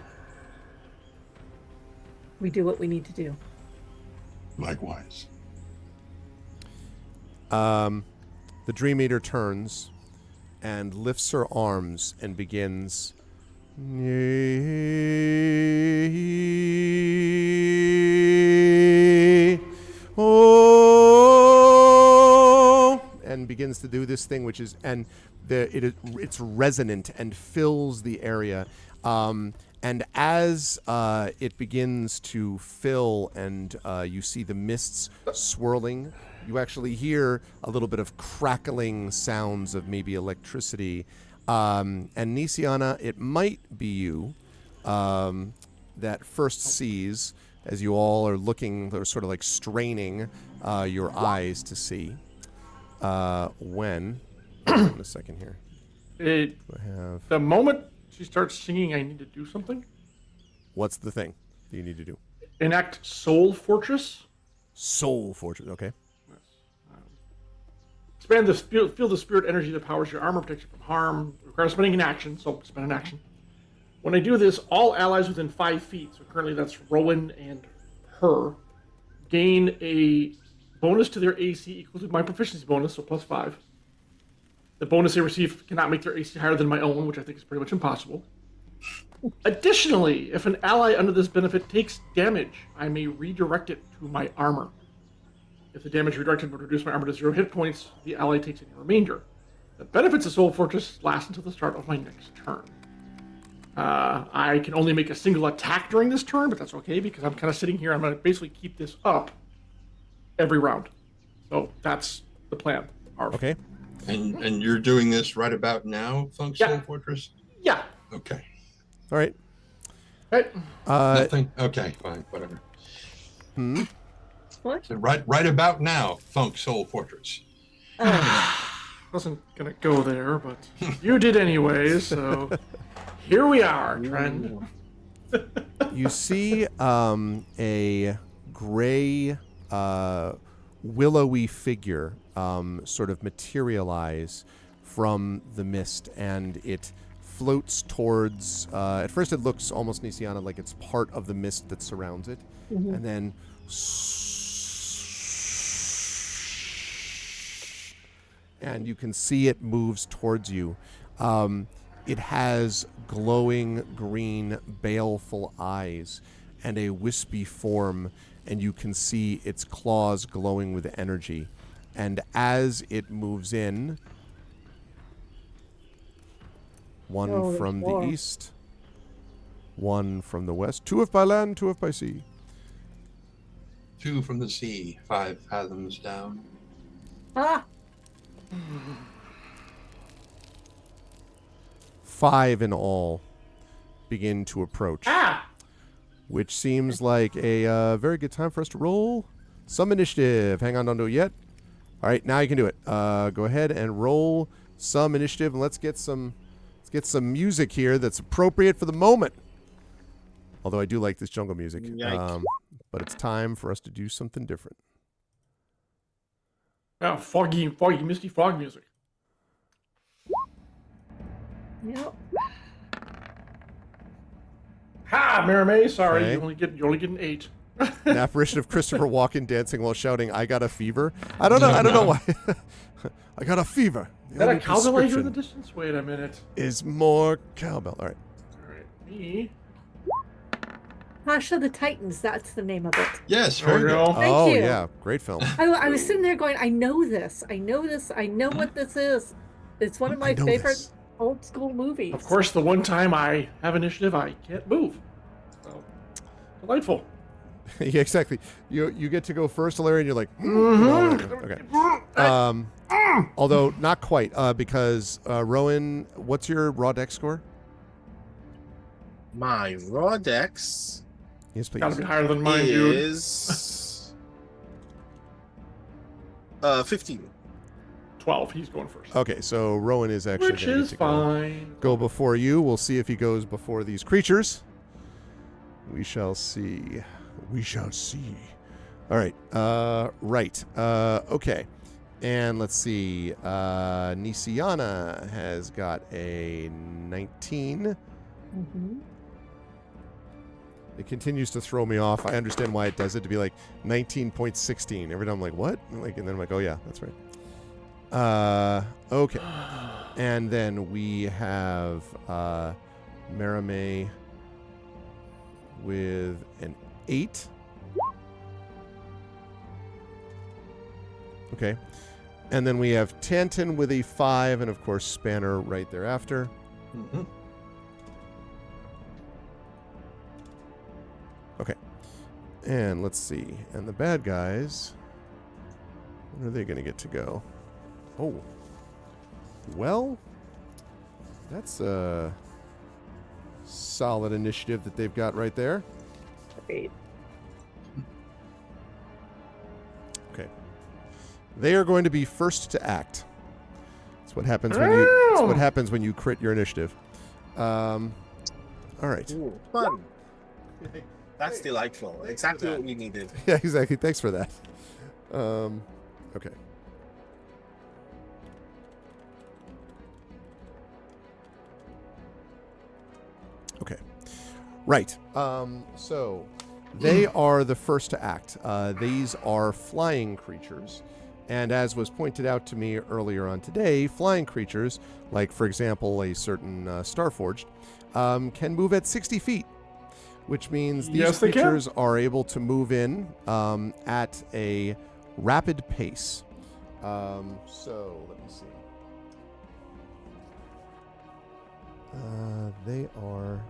We do what we need to do. Likewise. The Dream Eater turns and lifts her arms and begins. And begins to do this thing, which is, and it's resonant and fills the area. And as it begins to fill and you see the mists swirling, you actually hear a little bit of crackling sounds of maybe electricity. And Nisiana, it might be you that first sees, as you all are looking, they're sort of like straining your eyes to see. When, hold on a second here. The moment she starts singing, I need to do something. What's the thing that you need to do? Enact Soul Fortress. Soul Fortress, okay. Expand feel the spirit energy that powers your armor, protects you from harm. Requires spending an action, so spend an action. When I do this, all allies within 5 feet, so currently that's Rowan and her, gain a bonus to their AC equal to my proficiency bonus, so +5. The bonus they receive cannot make their AC higher than my own, which I think is pretty much impossible. Additionally, if an ally under this benefit takes damage, I may redirect it to my armor. If the damage redirected would reduce my armor to 0 hit points, the ally takes any remainder. The benefits of Soul Fortress last until the start of my next turn. I can only make a single attack during this turn, but that's okay because I'm kind of sitting here. I'm going to basically keep this up every round. So that's the plan. Okay. And you're doing this right about now, Funk Soul Fortress? Yeah. Okay. All right. Right. Nothing? Okay, fine, whatever. What? So right about now, Funk Soul Fortress. Wasn't going to go there, but you did anyway, so here we are, Trend. You see a gray, willowy figure sort of materialize from the mist, and it floats towards, at first it looks almost, Nisiana, like it's part of the mist that surrounds it, and then and you can see it moves towards you. It has glowing green, baleful eyes and a wispy form, and you can see its claws glowing with energy. And as it moves in, one from the east, one from the west, 2 if by land, 2 if by sea. 2 from the sea, 5 fathoms down. Ah! 5 in all begin to approach. Ah! Which seems like a very good time for us to roll Some initiative. Hang on, don't do it yet. All right, now you can do it. Go ahead and roll some initiative, and let's get some music here that's appropriate for the moment. Although I do like this jungle music. Yikes. But it's time for us to do something different. Foggy, misty fog music. Yep. Ha, Maramay, sorry, Okay. you only get an 8. An apparition of Christopher Walken dancing while shouting, "I got a fever." I don't know why. I got a fever. Is that a only cowbell I hear in the prescription distance? Wait a minute. is more cowbell. All right. Alright, me. Clash of the Titans, that's the name of it. Yes, There we very good. go. Thank Oh you. yeah, great film. I was sitting there going, I know this. I know what this is. It's one of my I know favorite this. old school movies. Of course, the one time I have initiative, I can't move. So, delightful. Yeah, exactly. You get to go first, Larry, and you're like, okay. Although not quite, because Rowan, what's your raw dex score? My raw dex Yes, please. Gotta be higher than mine, dude. is 15. 12, he's going first. Okay, so Rowan is actually Which gonna get is to fine. go before you. We'll see if he goes before these creatures. We shall see. We shall see. All right. Right. Okay. And let's see. Nisiana has got a 19. Mhm. It continues to throw me off. I understand why it does it to be like 19.16. Every time I'm like, what? And then I'm like, oh yeah, that's right. Okay. And then we have Maramay with an 8. Okay. And then we have Tanton with a 5, and of course Spanner right thereafter. Mhm. Okay. And let's see. And the bad guys, when are they going to get to go? Oh. Well, that's a solid initiative that they've got right there. Great. Okay. They are going to be first to act. That's what happens when you. That's what happens when you crit your initiative. All right. Ooh, fun. That's delightful. Exactly what we needed. Yeah, exactly. Thanks for that. Okay. Okay. Right. So they are the first to act. These are flying creatures. And as was pointed out to me earlier on today, flying creatures, like, for example, a certain Starforged, can move at 60 feet, which means these Yes, they can. creatures are able to move in at a rapid pace. So, let me see. They are...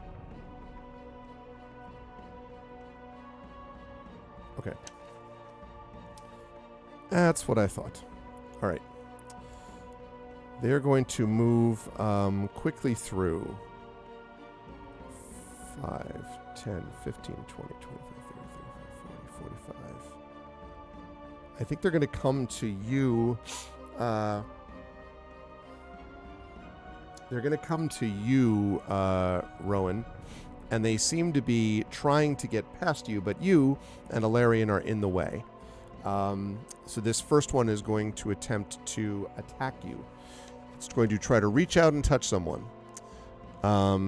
Okay. That's what I thought. All right. They're going to move quickly through 5, 10, 15, 20, 25, 30, 35, 40, 45. I think they're going to come to you. They're going to come to you, Rowan, and they seem to be trying to get past you, but you and Alarian are in the way. So this first one is going to attempt to attack you. It's going to try to reach out and touch someone.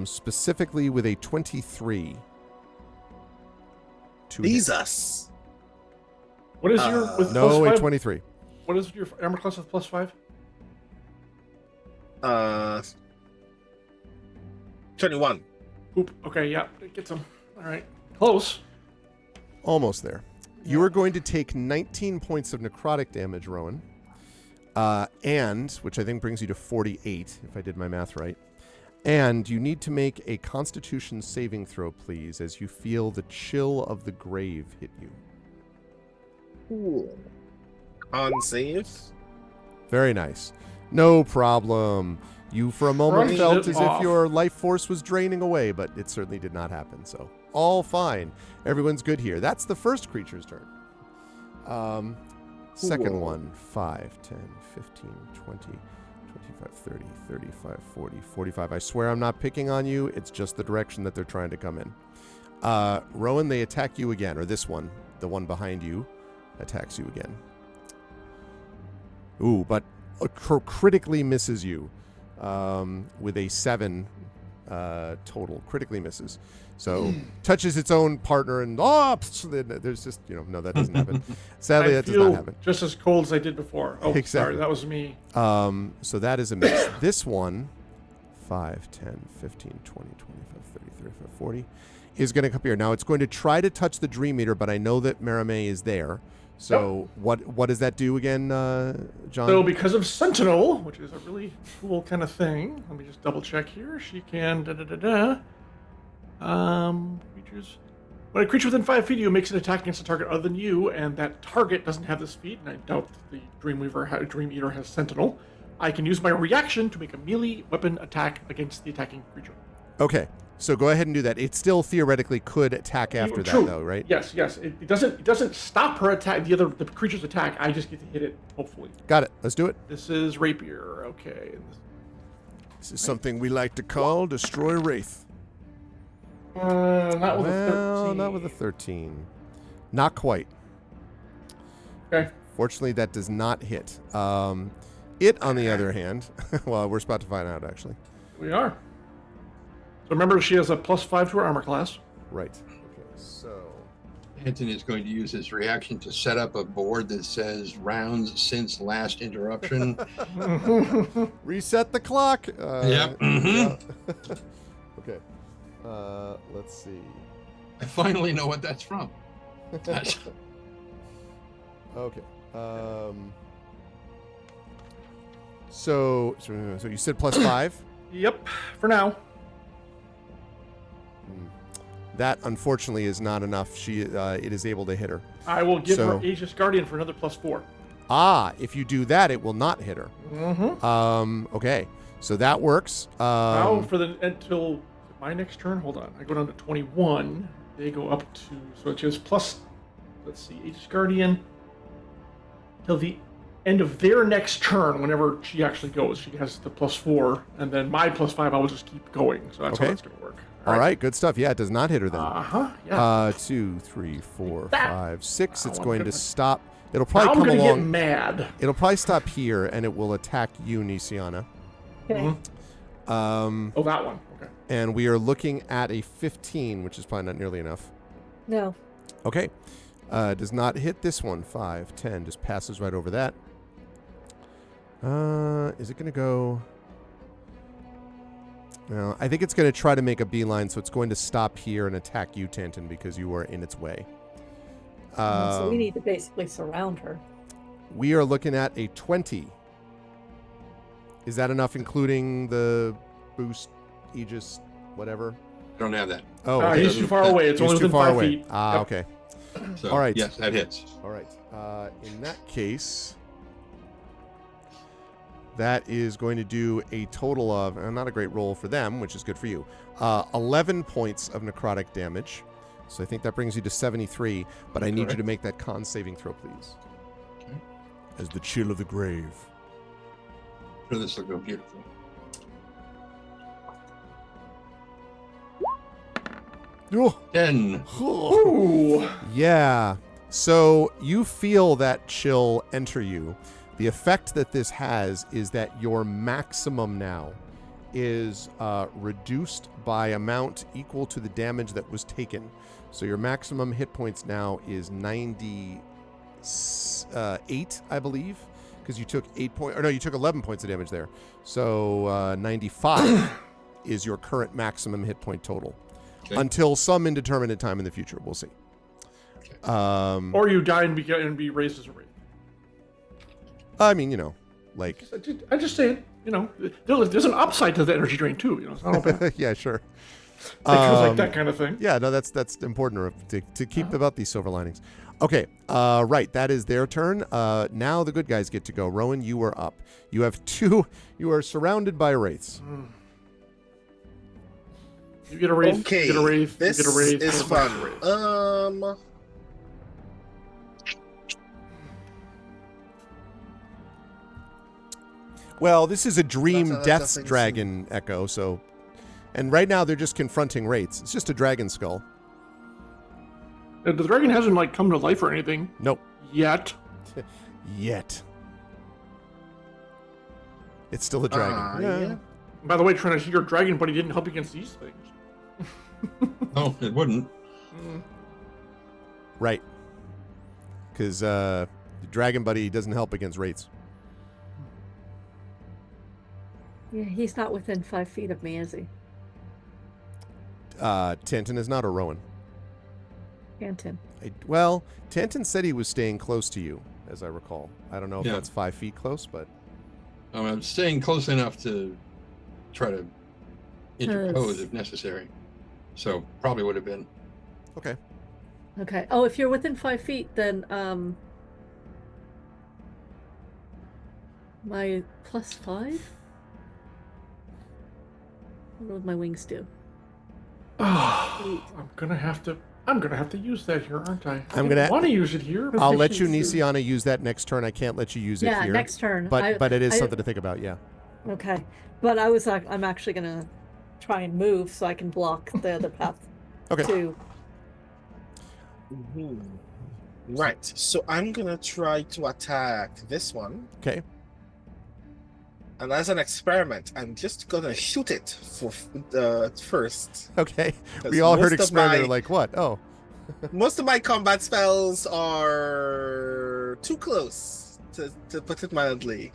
Specifically with a 23. To hit. Jesus. What is your with No, plus a 5? 23. What is your armor class with plus 5? 21. Oop. Okay, yeah, it gets him. All right, close. Almost there. You are going to take 19 points of necrotic damage, Rowan. And, which I think brings you to 48, if I did my math right. And you need to make a Constitution saving throw, please, as you feel the chill of the grave hit you. Cool. Con save. Very nice. No problem. You, for a moment, Shrugged felt it as off. if your life force was draining away, but it certainly did not happen. So, all fine. Everyone's good here. That's the first creature's turn. Second Whoa. one, 5, 10, 15, 20, 25, 30, 35, 40, 45. I swear I'm not picking on you. It's just the direction that they're trying to come in. Rowan, they attack you again, or this one, the one behind you, attacks you again. Ooh, but critically misses you with a 7 total. Critically misses. So touches its own partner and there's just, no, that doesn't happen. Sadly, that does not happen. Just as cold as I did before. Oh, Exactly. sorry, that was me. So that is a miss. This one, 5, 10, 15, 20, 25, 30, 35, 40, is going to come here. Now it's going to try to touch the Dream Eater, but I know that Maramé is there. So what does that do again, John? So because of Sentinel, which is a really cool kind of thing, let me just double check here. She can creatures. When a creature within 5 feet of you makes an attack against a target other than you, and that target doesn't have this feat, and I doubt the Dream Eater has Sentinel, I can use my reaction to make a melee weapon attack against the attacking creature. Okay, so go ahead and do that. It still theoretically could attack after True. that, though, right? Yes. It doesn't stop her attack. The creature's attack. I just get to hit it. Hopefully. Got it. Let's do it. This is Rapier. Okay. This is something we like to call Destroy Wraith. Not with a 13. Not with a 13. Not quite. Okay. Fortunately, that does not hit. It, on the other hand, well, we're about to find out, actually. We are. So remember, she has a +5 to her armor class. Right. Okay, so... Anton is going to use his reaction to set up a board that says rounds since last interruption. Reset the clock. Yep. Yeah. Okay. Let's see. I finally know what that's from. Okay. So you said +5? Yep. For now. That unfortunately is not enough. It is able to hit her. I will give her Aegis Guardian for another +4. If you do that, it will not hit her. Mm-hmm. Okay, so that works. Now until my next turn. Hold on, I go down to 21. They go up to so it is plus. Let's see, Aegis Guardian till the end of their next turn. Whenever she actually goes, she has the +4, and then my +5. I will just keep going. So that's how that's going to work. All right, good stuff. Yeah, it does not hit her then. Yeah. 2, 3, 4, That- 5, 6. It's I'm going to gonna- stop. It'll probably I'm come going to along. get mad. It'll probably stop here, and it will attack you, Nisiana. Okay. Oh, that one. Okay. And we are looking at a 15, which is probably not nearly enough. No. Okay. Does not hit this one. 5, 10. Just passes right over that. Is it going to go... No, I think it's going to try to make a beeline, so it's going to stop here and attack you, Tanton, because you are in its way. So we need to basically surround her. We are looking at a 20. Is that enough, including the boost, Aegis, whatever? Don't have that. Oh, He's too far away. It's He's only too within far 5 away. feet. Ah, Yep. okay. So, All right. Yes, that hits. All right. In that case, that is going to do a total of, not a great roll for them, which is good for you, 11 points of necrotic damage. So I think that brings you to 73, but I need you to make that con saving throw, please. Okay. As the chill of the grave. Sure, this will go beautiful. Oh. 10. Ooh. Yeah. So you feel that chill enter you. The effect that this has is that your maximum now is reduced by amount equal to the damage that was taken. So your maximum hit points now is 98, I believe, because you took 11 points of damage there. So 95 is your current maximum hit point total. Okay. Until some indeterminate time in the future. We'll see. Okay. Or you die and be raised as a wraith. I mean, like... I just say it. There's an upside to the energy drain too. It's not all bad. Yeah, sure. Like that kind of thing. Yeah, no, that's important to keep about these silver linings. Okay, right, that is their turn. Now the good guys get to go. Rowan, you are up. You have 2. You are surrounded by wraiths. You get a wraith. Okay, You get a wraith. this you get a wraith. is you get a fun. wraith. Well, this is a dream That's death's nothing dragon, Echo, so... And right now, they're just confronting Wraiths. It's just a dragon skull. The dragon hasn't like come to life or anything Nope. yet. Yet. It's still a dragon. Yeah. By the way, Trent, I see your dragon buddy didn't help against these things. No, it wouldn't. Right. Because the dragon buddy doesn't help against Wraiths. Yeah, he's not within 5 feet of me, is he? Tanton is not a Rowan. Canton. Well, Tanton said he was staying close to you, as I recall. I don't know if Yeah. that's 5 feet close, but... I'm staying close enough to try to interpose if necessary. So probably would have been. Okay. Okay. Oh, if you're within 5 feet, then my +5? What would my wings do? I'm gonna have to use that here, aren't I? I'm gonna want to use it here. I'll let you, Proficiency. Nisiana, use that next turn. I can't let you use it Yeah, here. next turn. But it is I- something to think about, yeah. Okay. But I was like, I'm actually gonna try and move so I can block the other path Okay. too. Mhm. Right. So I'm gonna try to attack this one, Okay. and as an experiment, I'm just gonna shoot it for first. Okay. 'Cause We all heard most of experiment. my- Like, what? Oh. Most of my combat spells are too close, to put it mildly.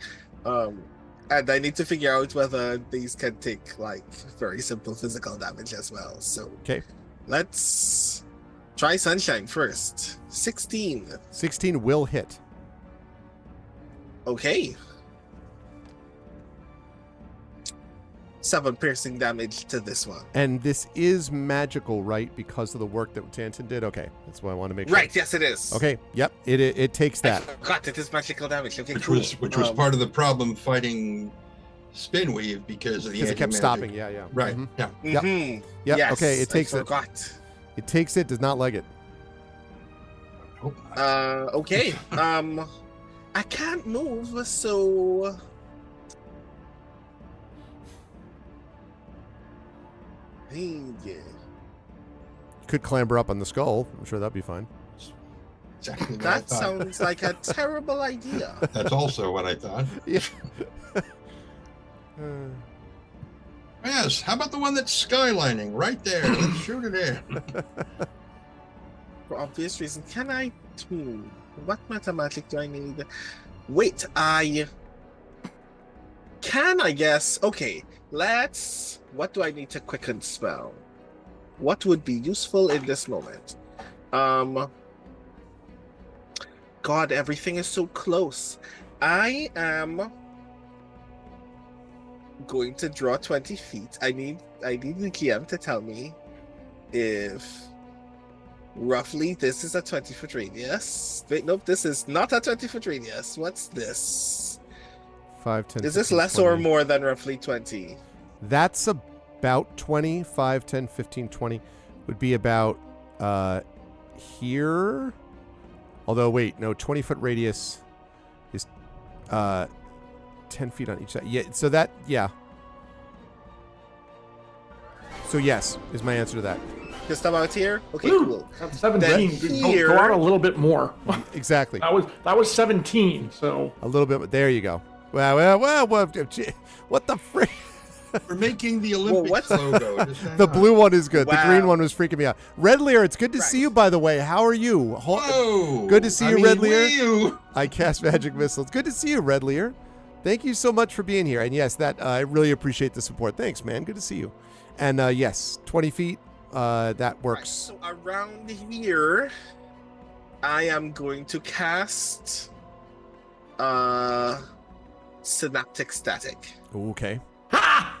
And I need to figure out whether these can take like very simple physical damage as well. So Okay. let's try Sunshine first. 16. 16 will hit. Okay. 7 piercing damage to this one. And this is magical, right? Because of the work that Tanton did? Okay. That's what I want to make sure. Right, yes it is. Okay. Yep. It takes I that. forgot it is magical damage. Okay, Which cool. was part of the problem fighting Spinweave because of the Because it kept anti-magic. stopping. Yeah, yeah. Right. Mhm. Yeah. Yep. Mhm. Yep. Yes, Okay. It takes I it. forgot. It takes it. Does not like it. Hope not. Okay. I can't move, so hey, yeah. You could clamber up on the skull. I'm sure that'd be fine. Exactly what I That thought. sounds like a terrible idea. That's also what I thought. Yeah. Yes. How about the one that's skylining right there? Let's shoot it in. For obvious reason, can I? What mathematic do I need? Wait, I can. I guess. Okay. Let's. What do I need to quicken spell? What would be useful in this moment? God, everything is so close. I am going to draw 20 feet. I need the GM to tell me if roughly this is a 20-foot radius. Wait, nope, this is not a 20-foot radius. What's this? 5, 10, Is this 15, less 20. or more than roughly 20? That's about 20. 5, 10, 15, 20 would be about here. Although, wait, no, 20-foot radius is 10 feet on each side. Yeah, so that, yeah. So yes, is my answer to that. Just about here? Okay, Woo! cool. That's 17. Then Dude, here- go out a little bit more. Exactly. That was 17. So A little bit. There you go. Well, what the frick? We're making the Olympics what? logo. Just hang The on. blue one is good. The green Wow. one was freaking me out. Red Lear, it's good to see Right. you, by the way. How are you? Whoa! Good to see you, Red Lear. you. I cast magic missiles. Good to see you, Red Lear. Thank you so much for being here. And yes, that I really appreciate the support. Thanks, man. Good to see you. And yes, 20 feet. That Right, works. so around here, I am going to cast Synaptic Static. Okay. ha!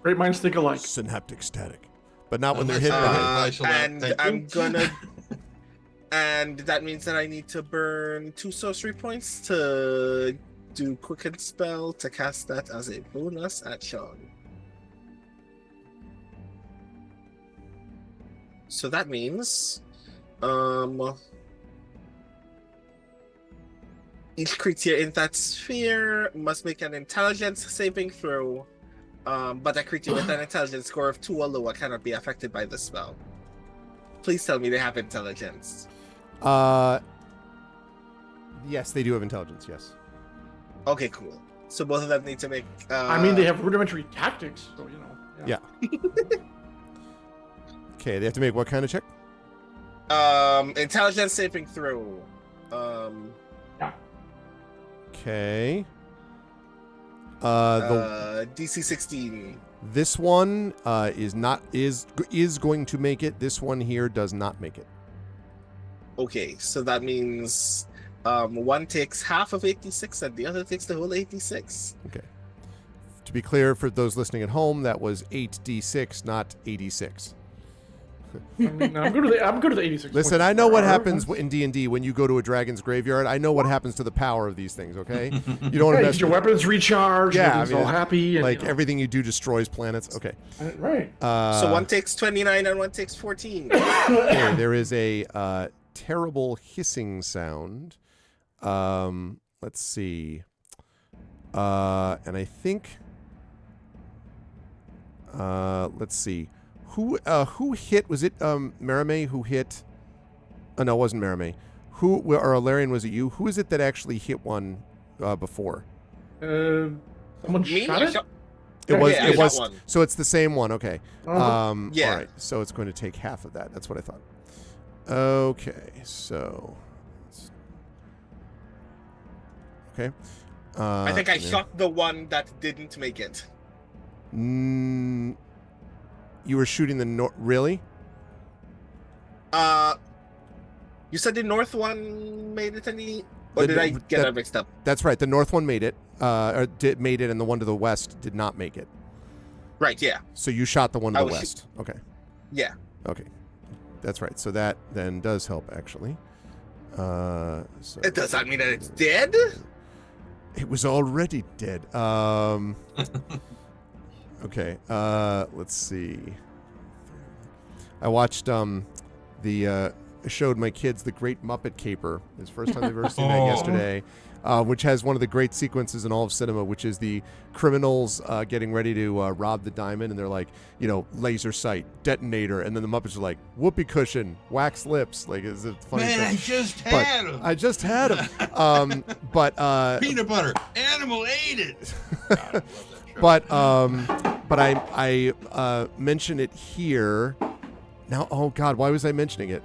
Great minds think alike. Synaptic static, but not when they're Unless hitting the I- head. Nice, Alok. And Thank you. I'm gonna and that means that I need to burn 2 sorcery points to do Quicken Spell to cast that as a bonus action. So that means Each creature in that sphere must make an intelligence saving throw, but a creature with an intelligence score of 2 or lower cannot be affected by the spell. Please tell me they have intelligence. Yes, they do have intelligence. Yes. Okay, cool. So both of them need to make. I mean, they have rudimentary tactics, so you know. Yeah. Okay, they have to make what kind of check? Intelligence saving throw. Okay. DC 16. This one is going to make it. This one here does not make it. Okay, so that means one takes half of 86 and the other takes the whole 86. Okay. To be clear, for those listening at home, that was 8d6, not 86. I mean, I'm good at the 86. Listen, I know what happens in D&D when you go to a dragon's graveyard. I know what happens to the power of these things, okay? You don't want to mess your with weapons recharge, yeah, all happy. And, like, everything you do destroys planets. Okay. Right. So one takes 29 and one takes 14. Okay, there is a terrible hissing sound. Let's see. And I think... let's see. Who hit? Was it Marame who hit? Oh no, it wasn't Marame. Or Alarian, was it you? Who is it that actually hit one before? Someone shot it? It was. One. So it's the same one. Okay. Yeah. All right. So it's going to take half of that. That's what I thought. Okay. So. Okay. I think I shot the one that didn't make it. You were shooting the really? You said the north one made it or did I get that mixed up? That's right. The north one made it, made it, and the one to the west did not make it. Right. Yeah. So you shot the one to the west. Okay. Yeah. Okay. That's right. So that then does help actually. So it does not mean that it's dead. It was already dead. Okay, let's see. I watched showed my kids The Great Muppet Caper. His first time they've ever seen that yesterday, which has one of the great sequences in all of cinema, which is the criminals getting ready to rob the diamond, and they're like, laser sight, detonator, and then the Muppets are like, whoopee cushion, wax lips. Like, it's a funny Man, thing. I just had him. But peanut butter, animal ate it. God, But I mention it here. Now, oh God, why was I mentioning it?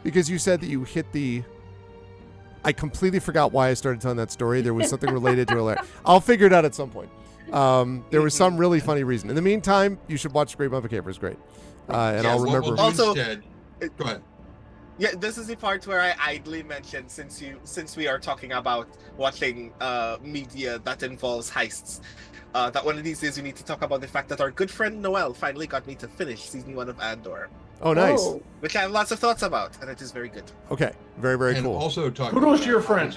Because you said that you hit the... I completely forgot why I started telling that story. There was something related to it. I'll figure it out at some point. There was some really funny reason. In the meantime, you should watch Great Muppet Caper. It's great. And I'll remember... Also, go ahead. Yeah, this is the part where I idly mentioned, since we are talking about watching media that involves heists, that one of these days we need to talk about the fact that our good friend Noel finally got me to finish season 1 of Andor. Oh, nice. Which I have lots of thoughts about, and it is very good. Okay, very, very cool. Also kudos to your friend.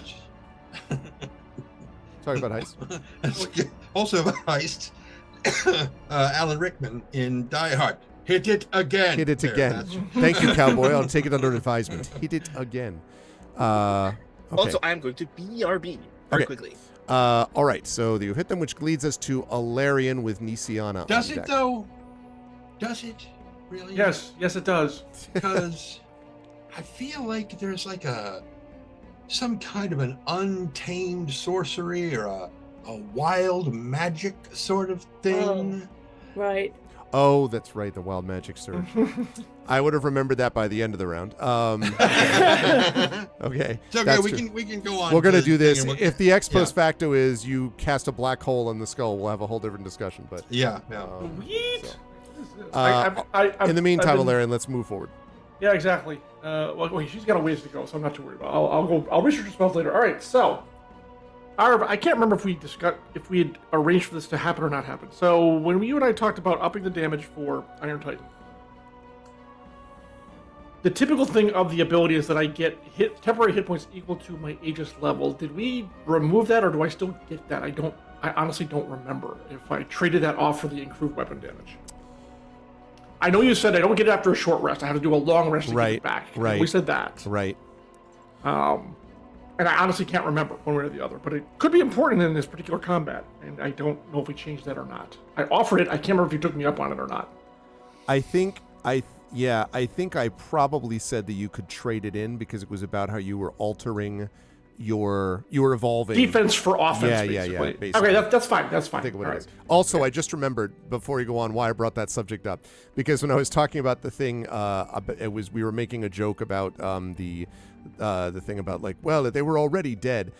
Talking about heists. Also about heists. Alan Rickman in Die Hard. Hit it again. Hit it again. Thank you, Cowboy. I'll take it under advisement. Hit it again. Okay. Also, I'm going to BRB very quickly. All right, so you hit them, which leads us to Alarian with Nisiana. Does it, though? Does it? Really? Yes, it does. Because I feel like there's like some kind of an untamed sorcery or a wild magic sort of thing. Right. Oh, that's right, the wild magic surge. I would have remembered that by the end of the round. Okay. It's okay, we can go on. We're going to do this. If the ex post facto is you cast a black hole in the skull, we'll have a whole different discussion. But yeah. Sweet. In the meantime, Valerian, let's move forward. Yeah, exactly. Well, she's got a ways to go, so I'm not too worried about it. I'll research the spells later. All right, so I can't remember if we had arranged for this to happen or not happen. So when you and I talked about upping the damage for Iron Titan, the typical thing of the ability is that I get temporary hit points equal to my Aegis level. Did we remove that, or do I still get that? I honestly don't remember if I traded that off for the improved weapon damage. I know you said I don't get it after a short rest. I have to do a long rest to get it back. Right. We said that. Right. I And I honestly can't remember one way or the other, but it could be important in this particular combat, and I don't know if we changed that or not. I offered it. I can't remember if you took me up on it or not. I think I probably said that you could trade it in because it was about how you were altering you were evolving defense for offense. Yeah, basically. basically. Okay, that's fine. That's fine. I think what All it right. is. Also, I just remembered before you go on why I brought that subject up, because when I was talking about the thing, we were making a joke about the thing about like, well, they were already dead.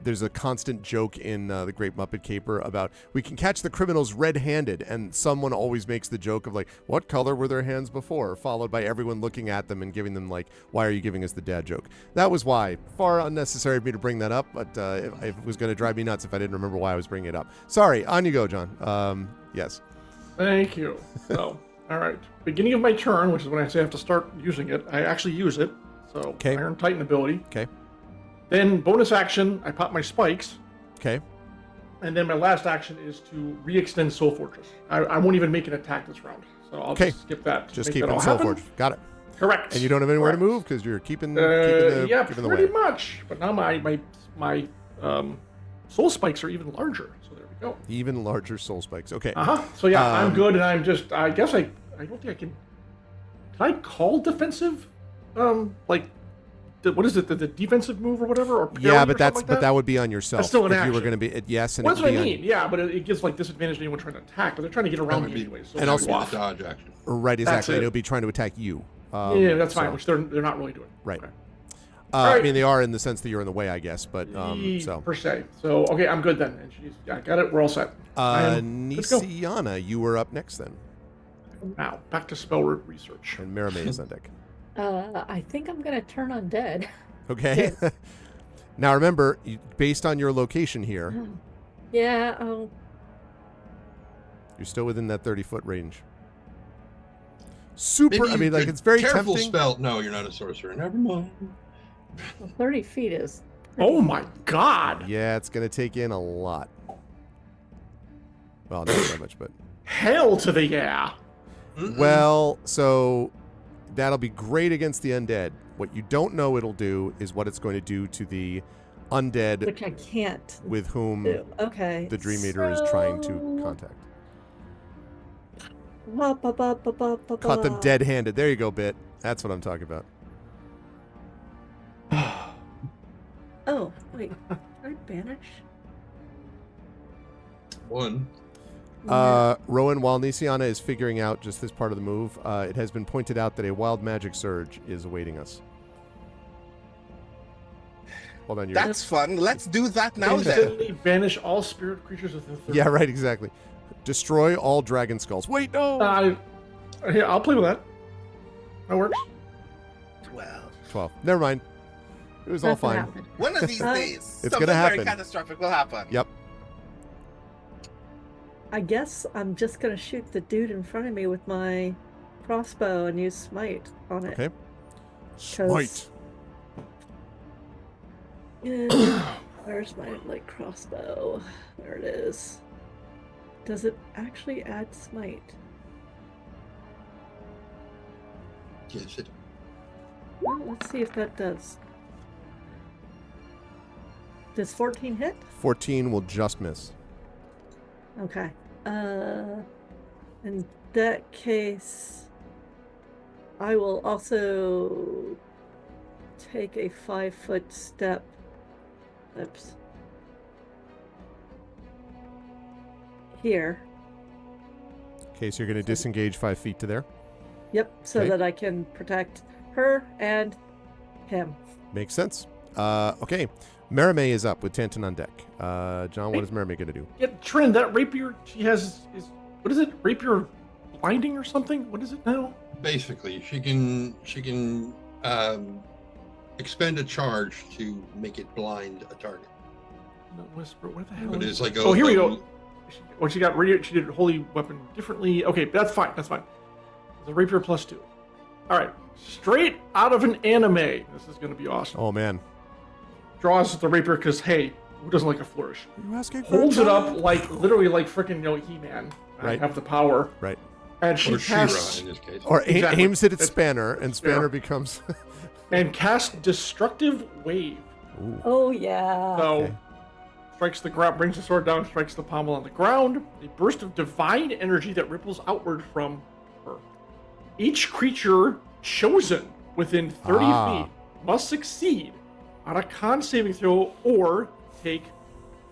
There's a constant joke in the Great Muppet Caper about we can catch the criminals red-handed, and someone always makes the joke of like, what color were their hands before? Followed by everyone looking at them and giving them like, why are you giving us the dad joke? That was why. Far unnecessary for me to bring that up, but it was going to drive me nuts if I didn't remember why I was bringing it up. Sorry, on you go, John. Yes. Thank you. So, all right. Beginning of my turn, which is when I say I have to start using it, I actually use it. So, Iron Titan ability. Okay. Then, bonus action, I pop my spikes. Okay. And then my last action is to re-extend Soul Fortress. I won't even make an attack this round. So, I'll just skip that. Just keep it Soul Fortress. Got it. Correct. And you don't have anywhere to move because you're keeping the yeah, keeping the pretty way. much. But now my soul spikes are even larger. So there we go. Even larger soul spikes. Okay. So yeah, I'm good, and I'm just. I guess I don't think I can. Can I call defensive? What is it? The defensive move or whatever? Or yeah, but but that would be on yourself. That's still an if action. you were going to be yes, and well, that's it would what I be mean. Yeah, but it gives like disadvantage to anyone trying to attack, but they're trying to get around me anyway. So and also the dodge action. Right, exactly. And it'll be trying to attack you. Yeah, that's fine. Which they're not really doing. Right. Okay. I mean, they are in the sense that you're in the way, I guess. But so per se. So okay, I'm good then. And I got it. We're all set. Nisiana, you were up next then. Now back to spell word research. And Mermaid is on deck. I think I'm gonna turn undead. Okay. Now remember, based on your location here, Yeah. you're still within that 30-foot range. Super. Maybe I mean, like could- it's very careful tempting. spell. No, you're not a sorcerer. Never mind. 30 feet is. Oh my God! Yeah, it's gonna take in a lot. Well, not that much, but Hell to the yeah! well, so that'll be great against the undead. What you don't know it'll do is what it's going to do to the undead Which I can't with whom do. Okay. the Dream Eater is trying to contact. Caught them dead-handed. There you go, Bit. That's what I'm talking about. Oh, wait. Can I banish? One. Rowan, while Nisiana is figuring out just this part of the move, it has been pointed out that a wild magic surge is awaiting us. Hold on, That's fun. Let's do that now then. Instantly banish all spirit creatures within 30. Yeah, right, exactly. Destroy all dragon skulls. Wait, no! Here, I'll play with that. That works. 12. Never mind. It was all Nothing fine. happened. One of these days, It's something gonna very happen. catastrophic will happen. Yep. I guess I'm just gonna shoot the dude in front of me with my crossbow and use smite on it. Okay. Smite. Where's my light crossbow? There it is. Does it actually add smite? Yes, it. Well, let's see if that does. Does 14 hit? 14 will just miss. Okay. In that case, I will also take a 5-foot step. Oops. Here. Okay, so you're going to disengage 5 feet to there. Yep, so Okay. that I can protect her and him. Makes sense. Okay. Merame is up with Tantan on deck. John, what is Merame going to do? Yeah, Trin, that rapier she has is what is it? Rapier blinding or something? What is it now? Basically, she can expend a charge to make it blind a target. No, whisper. What the hell? But it's like Oh, here we go. She got radio. She did holy weapon differently. Okay, that's fine. That's fine. The rapier +2. All right, straight out of an anime. This is going to be awesome. Oh, man. Draws the rapier because hey, who doesn't like a flourish? Are you asking for Holds a it up child? like literally like freaking He-Man. Right. Have the power. Right. And she Or She-Ra casts in this case. Or Exactly. aims it at It's- Spanner, and Spanner Yeah. becomes... and casts destructive wave. Ooh. Oh yeah. So, Okay. strikes the ground, brings the sword down, strikes the pommel on the ground. A burst of divine energy that ripples outward from her. Each creature chosen within 30 Ah. feet must succeed on a con saving throw or take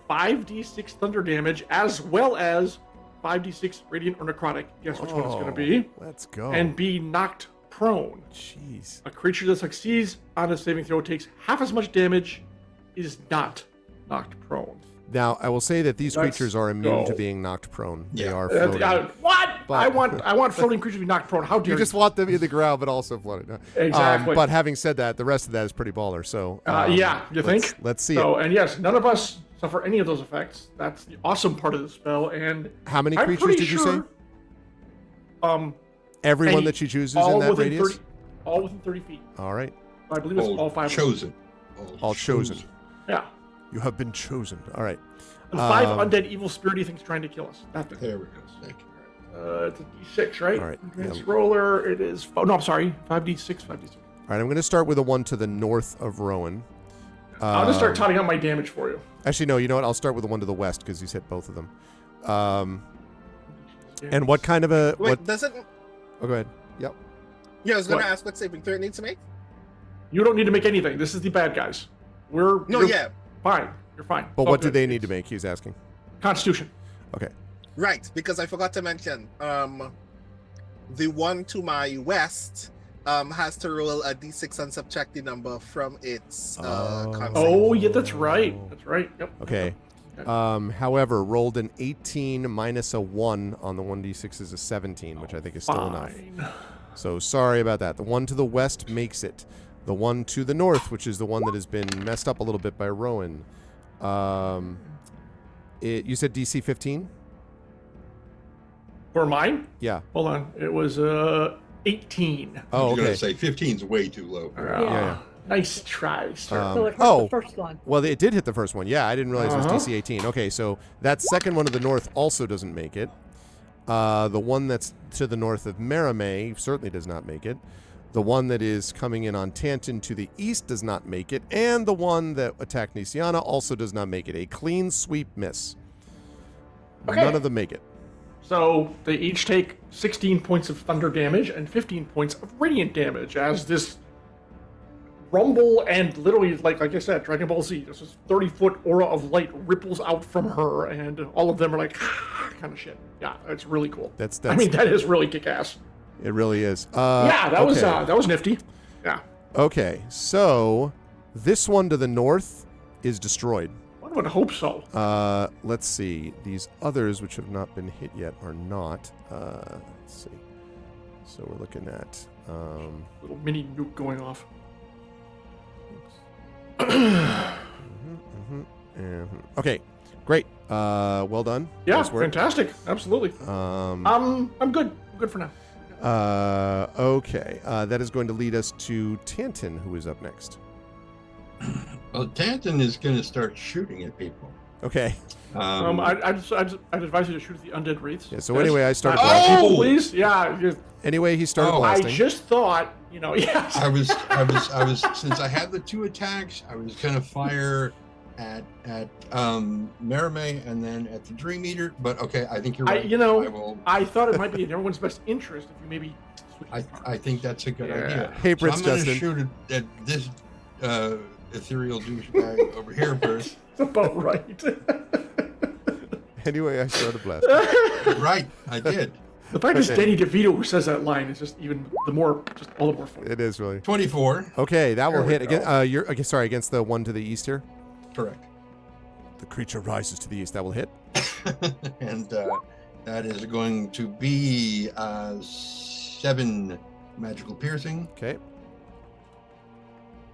5d6 thunder damage as well as 5d6 radiant or necrotic. Guess which one it's going to be. Let's go. And be knocked prone. Jeez. A creature that succeeds on a saving throw takes half as much damage, is not knocked prone. Now, I will say that these Let's creatures are immune to go. being knocked prone. They Yeah. are floating. What? But- I want floating creatures to be knocked prone. How dare You just want them in the ground, but also floating. No. Exactly. But having said that, the rest of that is pretty baller. So yeah, you think? Let's see So, it. and yes, none of us suffer any of those effects. That's the awesome part of the spell. And How many I'm creatures pretty did you say? sure, Everyone any- that she chooses all in that within radius. 30, all within 30 feet. All right, I believe it's all five. chosen. all chosen. Yeah. You have been chosen. All right. And 5 undead evil spirity things trying to kill us. That thing. There we go. Thank you. It's a d6, right? All right, Advanced yeah. roller. It is. Oh no, I'm sorry. 5d6. 5d6. All right. I'm going to start with the one to the north of Rowan. I'll just start totting out my damage for you. Actually, no. You know what? I'll start with the one to the west because he's hit both of them. And what kind of a Wait, what? does it? Oh, go ahead. Yep. Yeah, I was gonna What? ask what saving throw it needs to make. You don't need to make anything. This is the bad guys. No, you're yeah, fine. You're fine. But It's what all do good. they need to make? He's asking. Constitution. Okay. right. Because I forgot to mention, the one to my west has to roll a d6 and subtract the number from its con Oh save. yeah, that's right. That's right. Yep. Okay. However, rolled an 18 minus a 1 on the 1d6 is a 17, which I think is still enough. Fine. So sorry about that. The one to the west makes it. The one to the north, which is the one that has been messed up a little bit by Rowan. You said DC 15? For mine? Yeah. Hold on. It was 18. Oh, I was okay. gonna say 15 is way too low. yeah. Nice try, sir. So it hurt oh. the first one. Well, it did hit the first one. Yeah, I didn't realize it Uh-huh. was DC 18. Okay, so that second one to the north also doesn't make it. The one that's to the north of Meramay certainly does not make it. The one that is coming in on Tanton to the east does not make it. And the one that attacked Nisiana also does not make it. A clean sweep miss. Okay. None of them make it. So they each take 16 points of thunder damage and 15 points of radiant damage as this rumble and literally, like I said, Dragon Ball Z, this is 30-foot aura of light ripples out from her, and all of them are like, kind of shit. Yeah, it's really cool. That's I mean, that is really kick-ass. it really is. Yeah, that okay. was nifty. Yeah. Okay, so this one to the north is destroyed. One would hope so. Let's see. These others, which have not been hit yet, are not. Let's see. So we're looking at. Little mini nuke going off. Okay, great. Well done. Yeah, Nice work. fantastic. Absolutely. I'm good. I'm good for now. Okay. That is going to lead us to Tanton, who is up next. Well, Tanton is going to start shooting at people. Okay. I'd advise you to shoot at the undead wraiths. Yeah, so Yes. anyway, I started Not blasting. people, please. Yeah. Anyway, he started Oh, blasting. I just thought, yes. I was since I had the 2 attacks, I was going to fire at Meramay and then at the Dream Eater. But okay, I think you're right. I thought it might be in everyone's best interest if you maybe. I think that's a good Yeah. idea. Hey, So Prince I'm going to Justin. shoot at this ethereal douchebag over here first. It's about right. Anyway, I started blasting. Right, I did. The fact is, Okay. Danny DeVito who says that line is just all the more fun. It is really. 24. Okay, that will There we hit again. go. You're sorry, against the one to the east here. Correct. The creature rises to the east. That will hit. And that is going to be 7 magical piercing. Okay.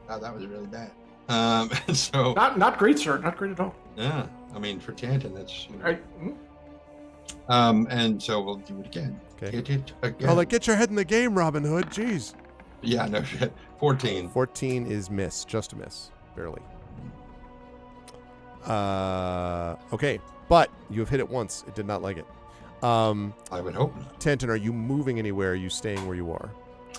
Oh, that was really bad. So Not great, sir. Not great at all. yeah, I mean for Tanton, that's I, and so we'll do it again. Okay. Hit it again. Oh, like get your head in the game, Robin Hood. Jeez. Yeah, no shit. 14. 14 is miss, just a miss, barely. Okay, but you have hit it once. It did not like it. I would hope not. Tanton, are you moving anywhere? Are you staying where you are?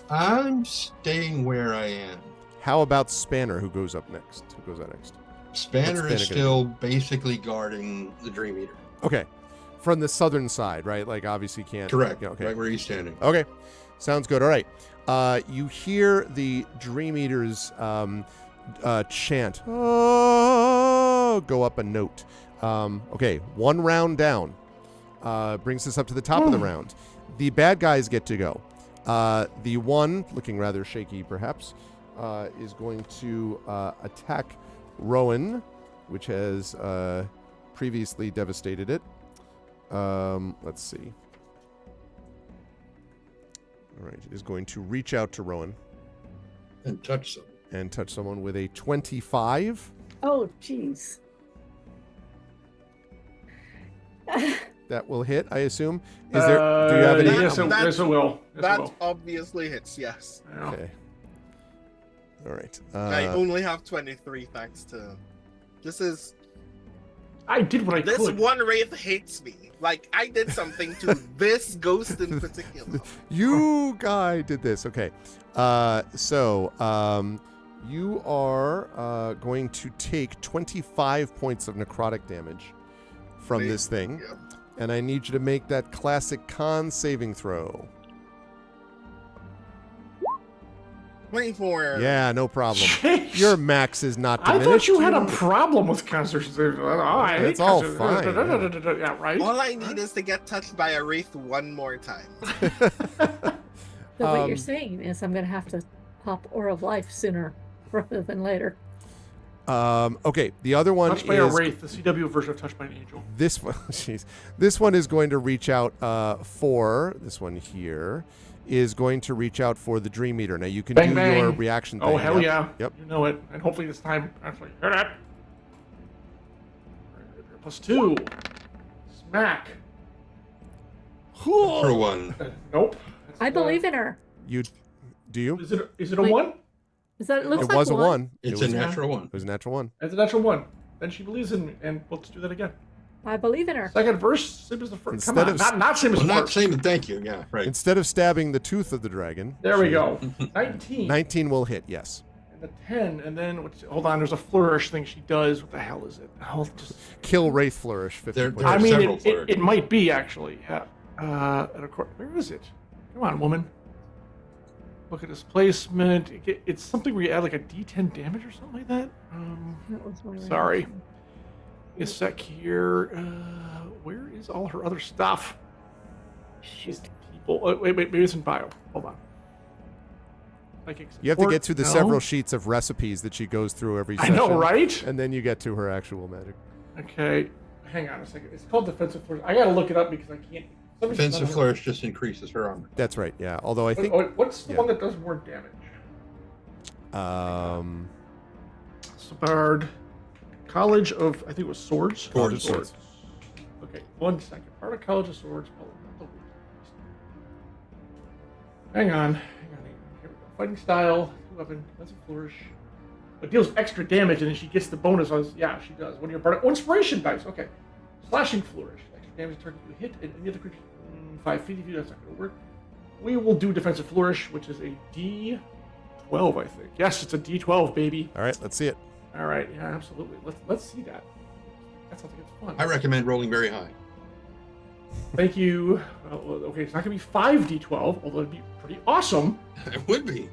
I'm staying where I am. How about Spanner, who goes up next? Who goes out next? Spanner What's is Spanner still basically guarding the Dream Eater. Okay. From the southern side, right? Like, obviously can't... Correct. Yeah, okay. Right where he's standing. Okay. Sounds good. All right. You hear the Dream Eater's chant. Oh, go up a note. Okay. 1 round down. Brings us up to the top of the round. The bad guys get to go. The one, looking rather shaky perhaps, is going to attack Rowan, which has previously devastated it. Let's see. All right, it is going to reach out to Rowan. And touch someone. And touch someone with a 25. Oh, jeez. That will hit, I assume. Is there? Do you have any? Yes, it will. Yes, it will. That obviously hits, yes. Yeah. Okay. All right. I only have 23 thanks to... This is... I did what I This could. one wraith hates me. Like, I did something to this ghost in particular. You guy did this. Okay. You are going to take 25 points of necrotic damage from this thing. Yeah. And I need you to make that classic con saving throw. 24. Yeah, no problem. Jeez. Your max is not I diminished. thought you had a problem with concentration. It's all fine. Yeah, right? All I need is to get touched by a wraith one more time. So what you're saying is I'm going to have to pop Aura of Life sooner rather than later. Okay, the other one Touched by a wraith, the CW version of Touched by an Angel. This one, jeez. This one is going to reach out for this one here. Is going to reach out for the Dream Eater. Now you can Bang, do bang. your reaction thing. Oh, hell Yep. yeah. Yep. You know it. And hopefully this time, actually, hear that. +2. Smack. For one. Nope. That's, I believe in her. You do you? Is it a Wait. 1? Is that it looks It like was a one? 1. It's it a was, natural one. It was a natural 1. It's a natural 1. Then she believes in me, and let's do that again. I believe in her. Second verse, same as the first. Come Instead on, of- not same as Well, the not first. saying thank you. Yeah, right. Instead of stabbing the tooth of the dragon. There we go. 19. 19 will hit. Yes. And a 10, and then hold on. There's a flourish thing she does. What the hell is it? Oh, just, Kill Wraith Flourish. 50 There- points. there- I mean, several it flourishes. might be actually. Yeah. And of course, where is it? Come on, woman. Look at displacement. It's something where you add like a D10 damage or something like that. That was my Sorry. reaction. A sec here. Where is all her other stuff? She's people. Wait, maybe it's in bio. Hold on. You have to get through the several sheets of recipes that she goes through every I session. know, right? And then you get to her actual magic. Okay, hang on a second. It's called defensive flourish. I gotta look it up because I can't. Defensive flourish just increases her armor. That's right. Yeah. Although I think What's the yeah. one that does more damage? Bard. College of, I think it was Swords. College of Swords. Okay, 1 second. Part of College of Swords. Hang on. Here we go. Fighting style, weapon, that's a flourish. It deals extra damage, and then she gets the bonus on. Yeah, she does. When you're part of inspiration dice. Okay, slashing flourish, extra damage target you hit, and any other creature 5 feet of you. That's not going to work. We will do defensive flourish, which is a D12, I think. Yes, it's a D12, baby. All right, let's see it. All right, yeah, absolutely. Let's see that. That sounds like it's fun. I recommend rolling very high. Thank you. Okay, it's not gonna be 5d12, although it'd be pretty awesome. It would be.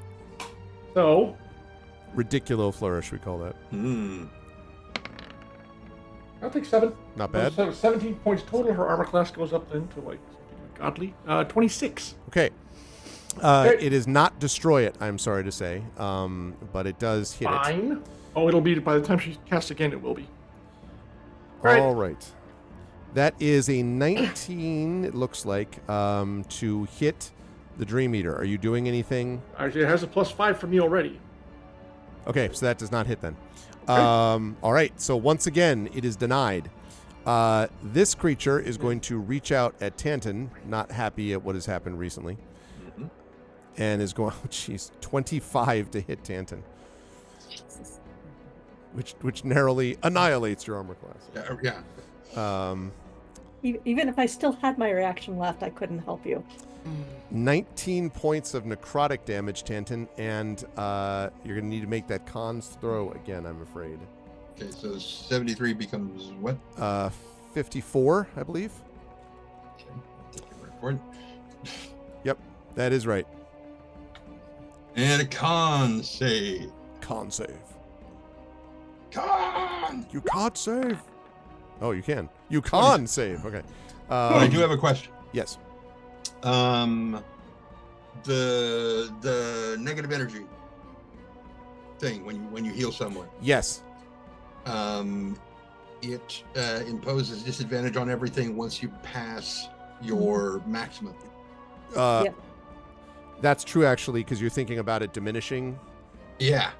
So, Ridiculo Flourish, we call that. I'll take 7. Not bad. So 17 points total. Her armor class goes up then to like something godly. 26. Okay. It is not destroy it, I'm sorry to say, but it does hit it. Fine. Oh, it'll be by the time she casts again. It will be. All right. That is a 19, it looks like, to hit the Dream Eater. Are you doing anything? Actually, it has a +5 for me already. Okay, so that does not hit then. All right, so once again, it is denied. This creature is going to reach out at Tanton, not happy at what has happened recently, and is going, oh, jeez, 25 to hit Tanton, which narrowly annihilates your armor class. Yeah. Even if I still had my reaction left, I couldn't help you. 19 points of necrotic damage, Tanton, and you're going to need to make that cons throw again, I'm afraid. Okay, so 73 becomes what? 54, I believe. Okay, take your word for it. Yep, that is right. And a con save. Con save. Con! You can't save. Oh, you can. You can save. Okay. But I do have a question. Yes. The negative energy thing when you heal someone, Yes. it imposes disadvantage on everything once you pass your maximum. Yeah. That's true, actually, because you're thinking about it diminishing. Yeah.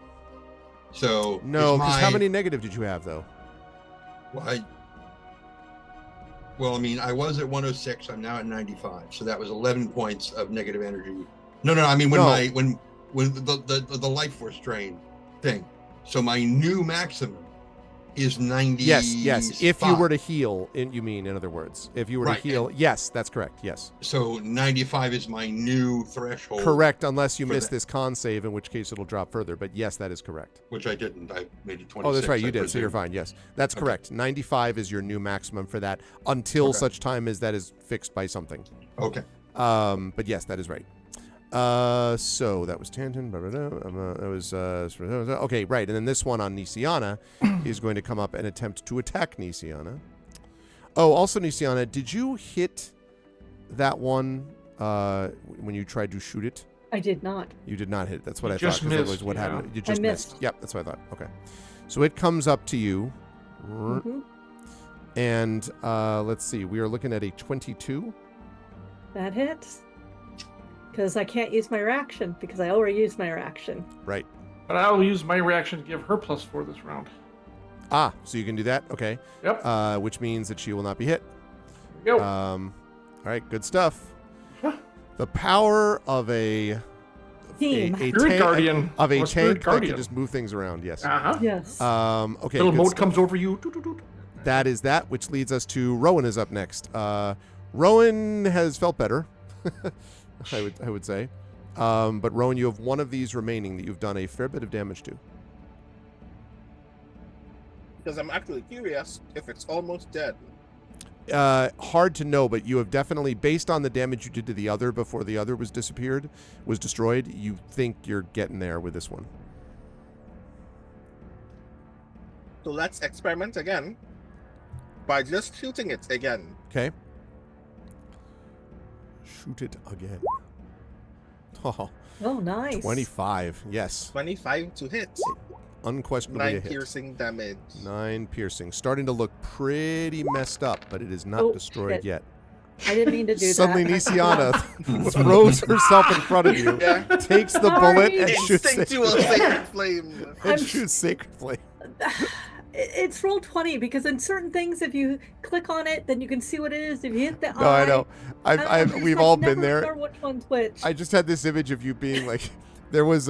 So No, it's because how my- many negative did you have, though? Well, I mean, I was at 106. I'm now at 95. So that was 11 points of negative energy. No. I mean, when No. the life force drain thing. So my new maximum is 90. Yes. If you were to heal, you mean, in other words, if you were Right, to heal, yes, that's correct. Yes. So 95 is my new threshold. Correct, unless you for miss that. this con save, in which case it'll drop further. But yes, that is correct. Which I didn't. I made it 26. Oh, that's right, you I did. So you're presume. fine. Yes, that's Okay. correct. 95 is your new maximum for that until Okay. such time as that is fixed by something. Okay. But yes, that is right. So that was Tanton. That was okay, right. And then this one on Nisiana is going to come up and attempt to attack Nisiana. Oh, also Nisiana, did you hit that one when you tried to shoot it? I did not. You did not hit it. That's what You I just thought. 'Cause that missed, was what yeah. happened. You just missed. Yep, that's what I thought. Okay, so it comes up to you, Mhm. and let's see. We are looking at a 22. That hits. Because I can't use my reaction because I already used my reaction. Right. But I'll use my reaction to give her +4 this round. Ah, so you can do that. Okay. Yep. Which means that she will not be hit. Go. All right, good stuff. Huh. The power of a Team. Spirit Guardian. of a Or Spirit tank that Guardian. can just move things around. Yes. Uh-huh. Yes. Okay. Little good moat stuff. comes over you. Doot, doot, doot. That is that, which leads us to Rowan is up next. Rowan has felt better, I would say. But Rowan, you have one of these remaining that you've done a fair bit of damage to. Because I'm actually curious if it's almost dead. Hard to know, but you have definitely, based on the damage you did to the other before the other was destroyed, you think you're getting there with this one. So let's experiment again by just shooting it again. Okay. Shoot it again. Oh, Oh, nice. 25. Yes. 25 to hit. Unquestionably a 9 hit. piercing damage. 9 piercing. Starting to look pretty messed up, but it is not Oh, destroyed shit. yet. I didn't mean to do Suddenly, that. Nisiana throws herself in front of you, Yeah. takes the Sorry. bullet, and shoots Instinctual Sacred, sacred flame. and I'm- shoots Sacred Flame. It's roll 20 because in certain things, if you click on it, then you can see what it is. If you hit the No, I know. I'm just, We've like, all never been there. sure which one's which. I just had this image of you being like, there was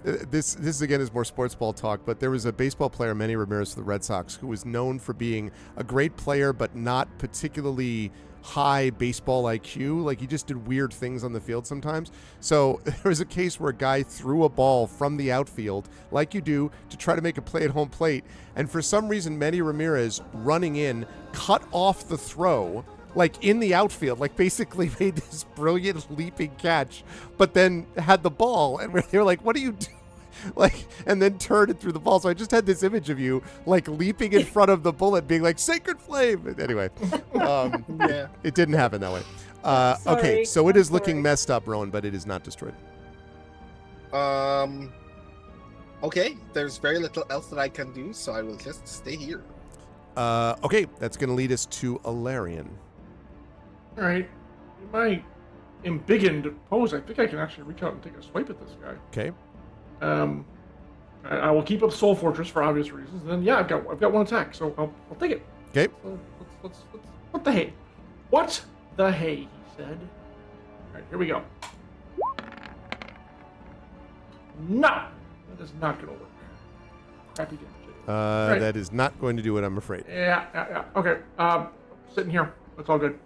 this again is more sports ball talk, but there was a baseball player, Manny Ramirez for the Red Sox, who was known for being a great player, but not particularly high baseball IQ. Like, he just did weird things on the field sometimes. So there was a case where a guy threw a ball from the outfield, like you do, to try to make a play at home plate. And for some reason, Manny Ramirez running in cut off the throw, like in the outfield, like basically made this brilliant leaping catch, but then had the ball. And they were like, what do you do? Like, and then turned it through the ball. So I just had this image of you like leaping in front of the bullet, being like Sacred Flame. Anyway, Yeah. it didn't happen that way. Sorry. Okay, so it I'm is looking sorry. messed up, Rowan, but it is not destroyed. Okay, there's very little else that I can do, so I will just stay here. Okay, that's going to lead us to Alarian. All right. In my embiggened pose, I think I can actually reach out and take a swipe at this guy. Okay. I will keep up Soul Fortress for obvious reasons. And then, yeah, I've got one attack, so I'll take it. Okay. So what the hey? What the hey? He said. All right, here we go. No, that is not gonna work. Crappy damage. Right. That is not going to do it, I'm afraid. Yeah. Okay. Sitting here. That's all good.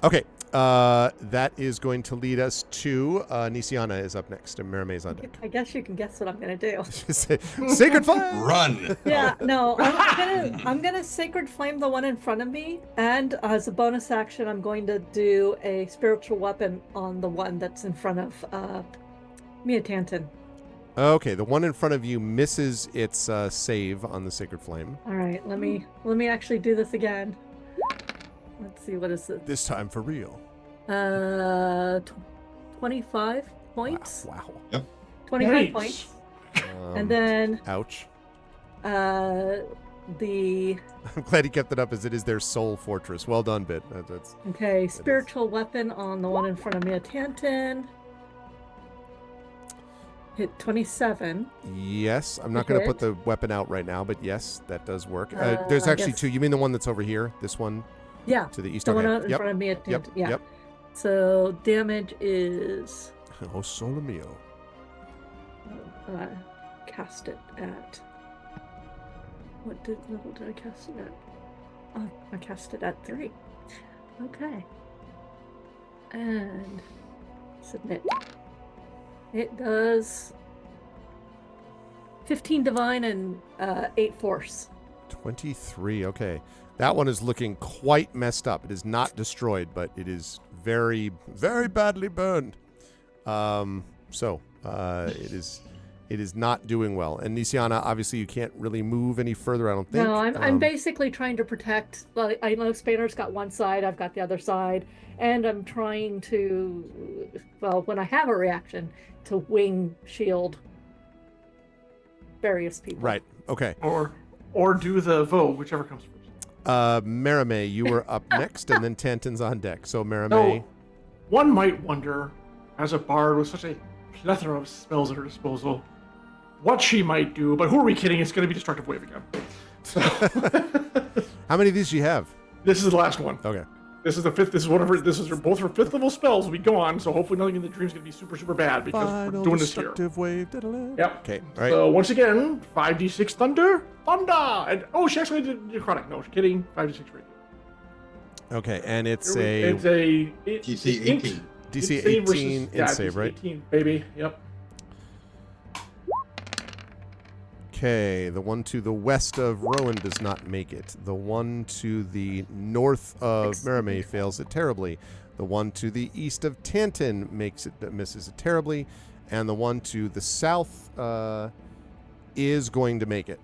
Okay. that is going to lead us to Nisiana is up next, and Mirame's on deck. I guess you can guess what I'm gonna do. Sacred Flame! Run. Yeah, no, I'm gonna Sacred Flame the one in front of me, and as a bonus action, I'm going to do a spiritual weapon on the one that's in front of Mia Tanton. Okay, the one in front of you misses its save on the Sacred Flame. All right, let me actually do this again. Let's see, what is it? This time for real. 25 points. Wow. 25 Nice. points. And then Ouch. the I'm glad he kept it up as it is their soul fortress. Well done, Bit. That's okay, spiritual weapon on the one in front of Mia Tanton. Hit 27. yes. I'm not going to put hit. the weapon out right now, but yes, that does work. Uh, There's I actually guess- two. You mean the one that's over here? This one Yeah, to the east? the Okay. one out in Yep. front of Mia Yep. Tanton. Yeah. Yep. So damage is Oh, solo mio. cast it at. What level did I cast it at? Oh, I cast it at 3. Okay. And submit. It does 15 divine and 8 force. 23. Okay. That one is looking quite messed up. It is not destroyed, but it is very, very badly burned. It is not doing well. And Nisiana, obviously, you can't really move any further, I don't think. No, I'm basically trying to protect. Like, I know Spanner's got one side, I've got the other side, and I'm trying to, well, when I have a reaction, to wing shield various people. Right. Okay. Or do the Vogue, whichever comes first. Marame, you were up next, and then Tanton's on deck. So Marame. So, one might wonder, as a bard with such a plethora of spells at her disposal, what she might do, but who are we kidding? It's going to be Destructive Wave again. So, How many of these do you have? this is the last one. Okay. This is the fifth. This is one of her. This is both her fifth level spells. We go on, so hopefully nothing in the dream's going to be super, super bad because Final we're doing this here. destructive wave. Da-da-da. Yep. Okay. All right. So once again, 5d6 thunder, and oh, she actually did necrotic. No, she's kidding. 5d6 radiant. Okay, and it's DC DC 18. DC 18 in save, right? 18, baby. Yep. Okay, the one to the west of Rowan does not make it. The one to the north of Marame fails it terribly. The one to the east of Tanton misses it terribly, and the one to the south is going to make it.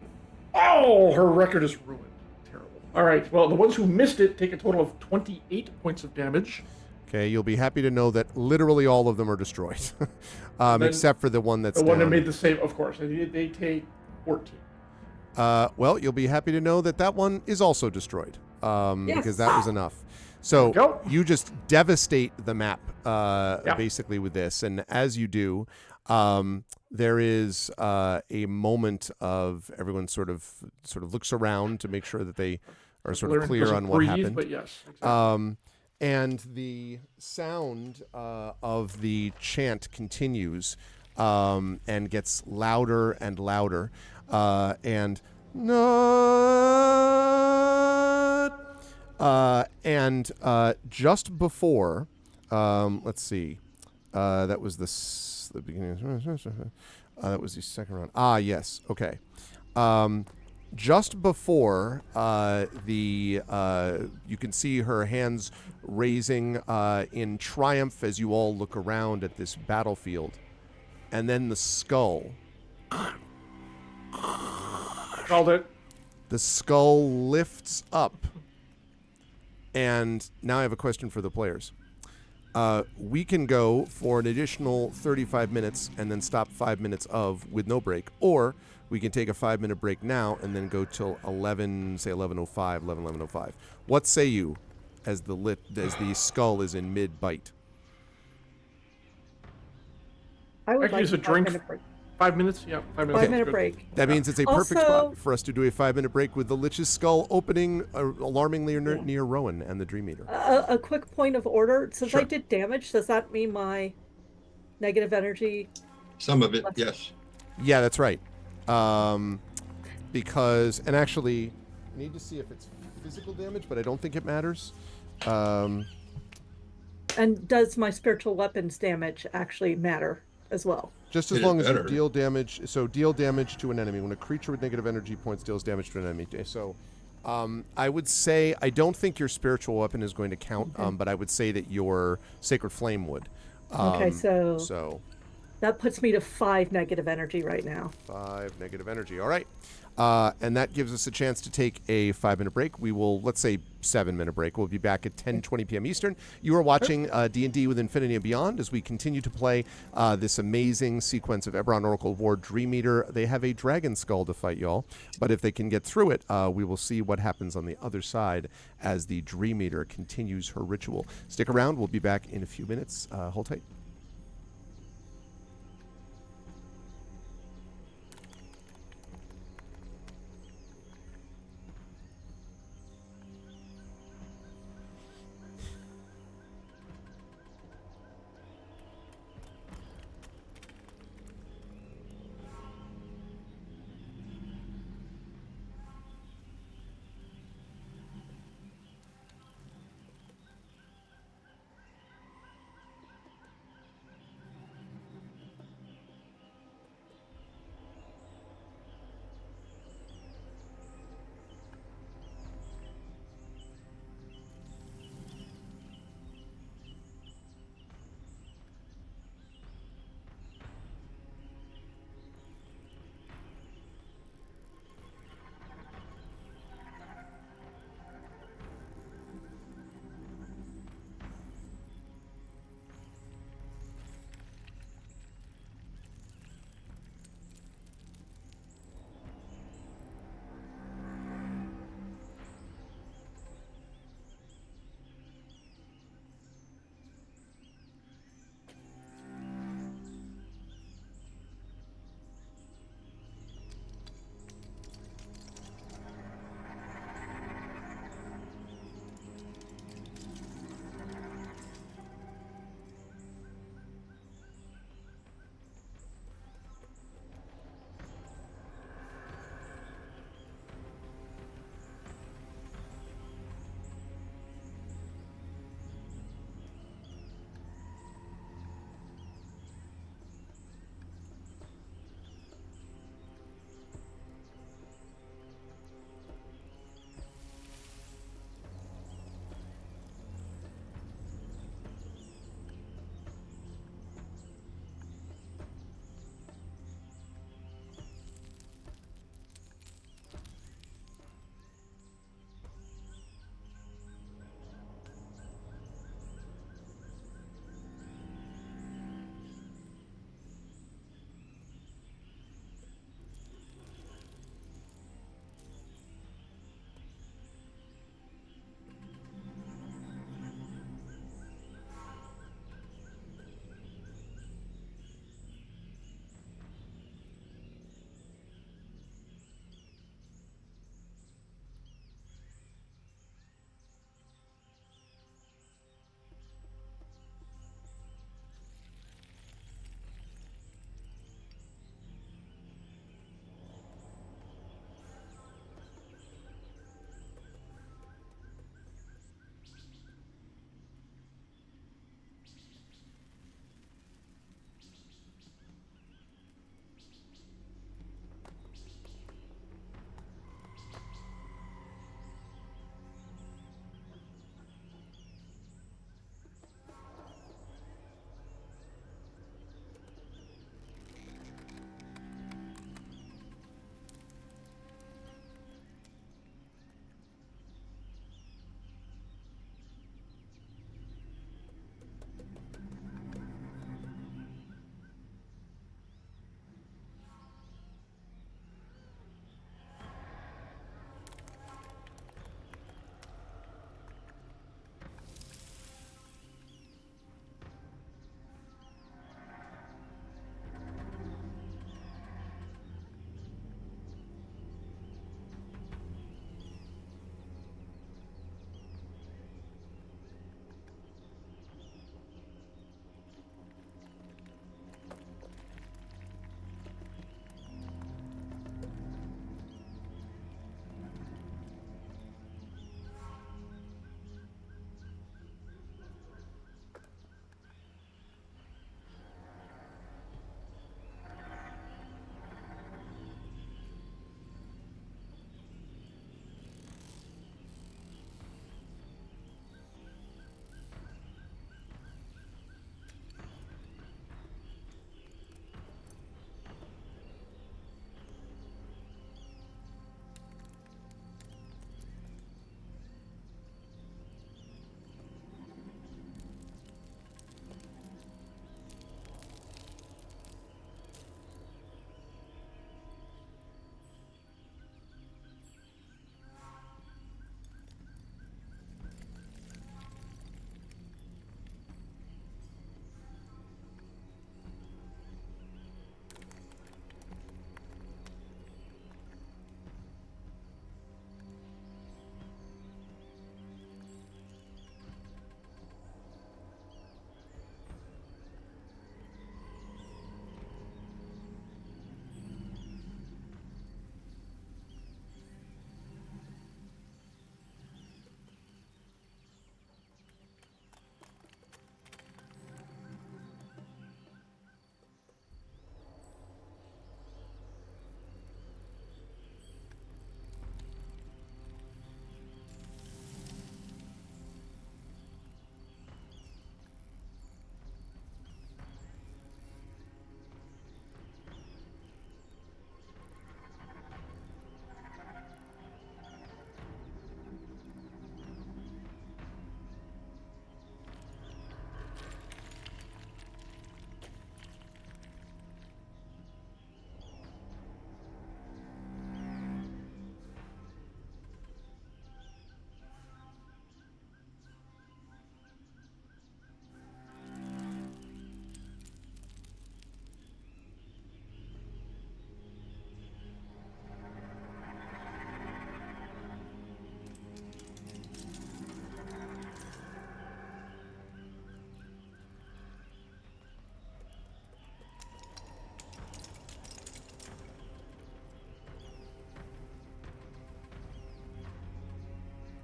Oh, her record is ruined. Terrible. All right. Well, the ones who missed it take a total of 28 points of damage. Okay, you'll be happy to know that literally all of them are destroyed, except for the one that's The one that down. made the save, of course. They take 14. Well, you'll be happy to know that that one is also destroyed, because that was enough. So There we go. you just devastate the map, Yeah. basically with this, and as you do, there is a moment of everyone sort of looks around to make sure that they are sort of Lyran clear doesn't on what breathe, happened. But yes, exactly. And the sound of the chant continues and gets louder and louder. And just before, let's see, that was the beginning. That was the second round. Ah, yes. Okay. Just before you can see her hands raising in triumph as you all look around at this battlefield, and then the skull. Called it. The skull lifts up, and now I have a question for the players. We can go for an additional 35 minutes and then stop 5 minutes with no break, or we can take a 5-minute break now and then go till 11:05. What say you as the skull is in mid-bite? I would Actually, like use a a drink. 5-minute break. 5 minutes? Yeah, 5 minutes. 5-minute Good. break. That means it's a perfect Also- spot for us to do a 5-minute break with the Lich's skull opening alarmingly near Rowan and the Dream Eater. A quick point of order. Since I Sure. did damage, does that mean my negative energy? Some of it, yes. Yeah, that's right. Because, and actually, I need to see if it's physical damage, but I don't think it matters. And does my spiritual weapons damage actually matter as well? Just as It long as you better. deal damage. So deal damage to an enemy. When a creature with negative energy points deals damage to an enemy. So I would say, I don't think your spiritual weapon is going to count, Okay. but I would say that your Sacred Flame would. Okay, so So that puts me to 5 negative energy right now. 5 negative energy. All right. And that gives us a chance to take a 5-minute break. We will, let's say, 7-minute break. We'll be back at 10:20 p.m. Eastern. You are watching D&D with Infinity and Beyond as we continue to play this amazing sequence of Eberron Oracle of War Dream Eater. They have a dragon skull to fight, y'all. But if they can get through it, we will see what happens on the other side as the Dream Eater continues her ritual. Stick around. We'll be back in a few minutes. Hold tight.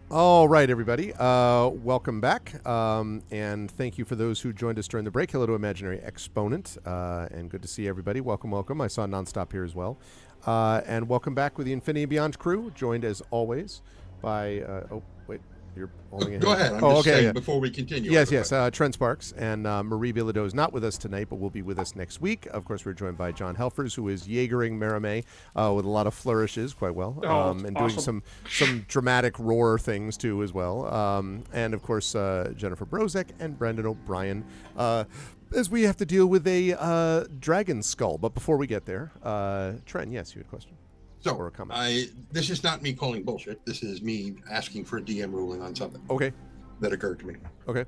All right, everybody. Welcome back. And thank you for those who joined us during the break. Hello to Imaginary Exponent. And good to see everybody. Welcome, welcome. I saw Nonstop here as well. And welcome back with the Infinity Beyond crew, joined as always by... you're holding a Go hand. ahead. I'm just saying yeah. before we continue. Yes. Trent Sparks and Marie Bilodeau is not with us tonight, but will be with us next week. Of course, we're joined by John Helfers, who is Jaegering Maramé with a lot of flourishes, quite well, and doing some dramatic roar things too as well. And of course, Jennifer Brozek and Brandon O'Brien. As we have to deal with a dragon skull. But before we get there, Trent, yes, you had a question. So or a comment. this is not me calling bullshit. This is me asking for a DM ruling on something. Okay. That occurred to me. Okay.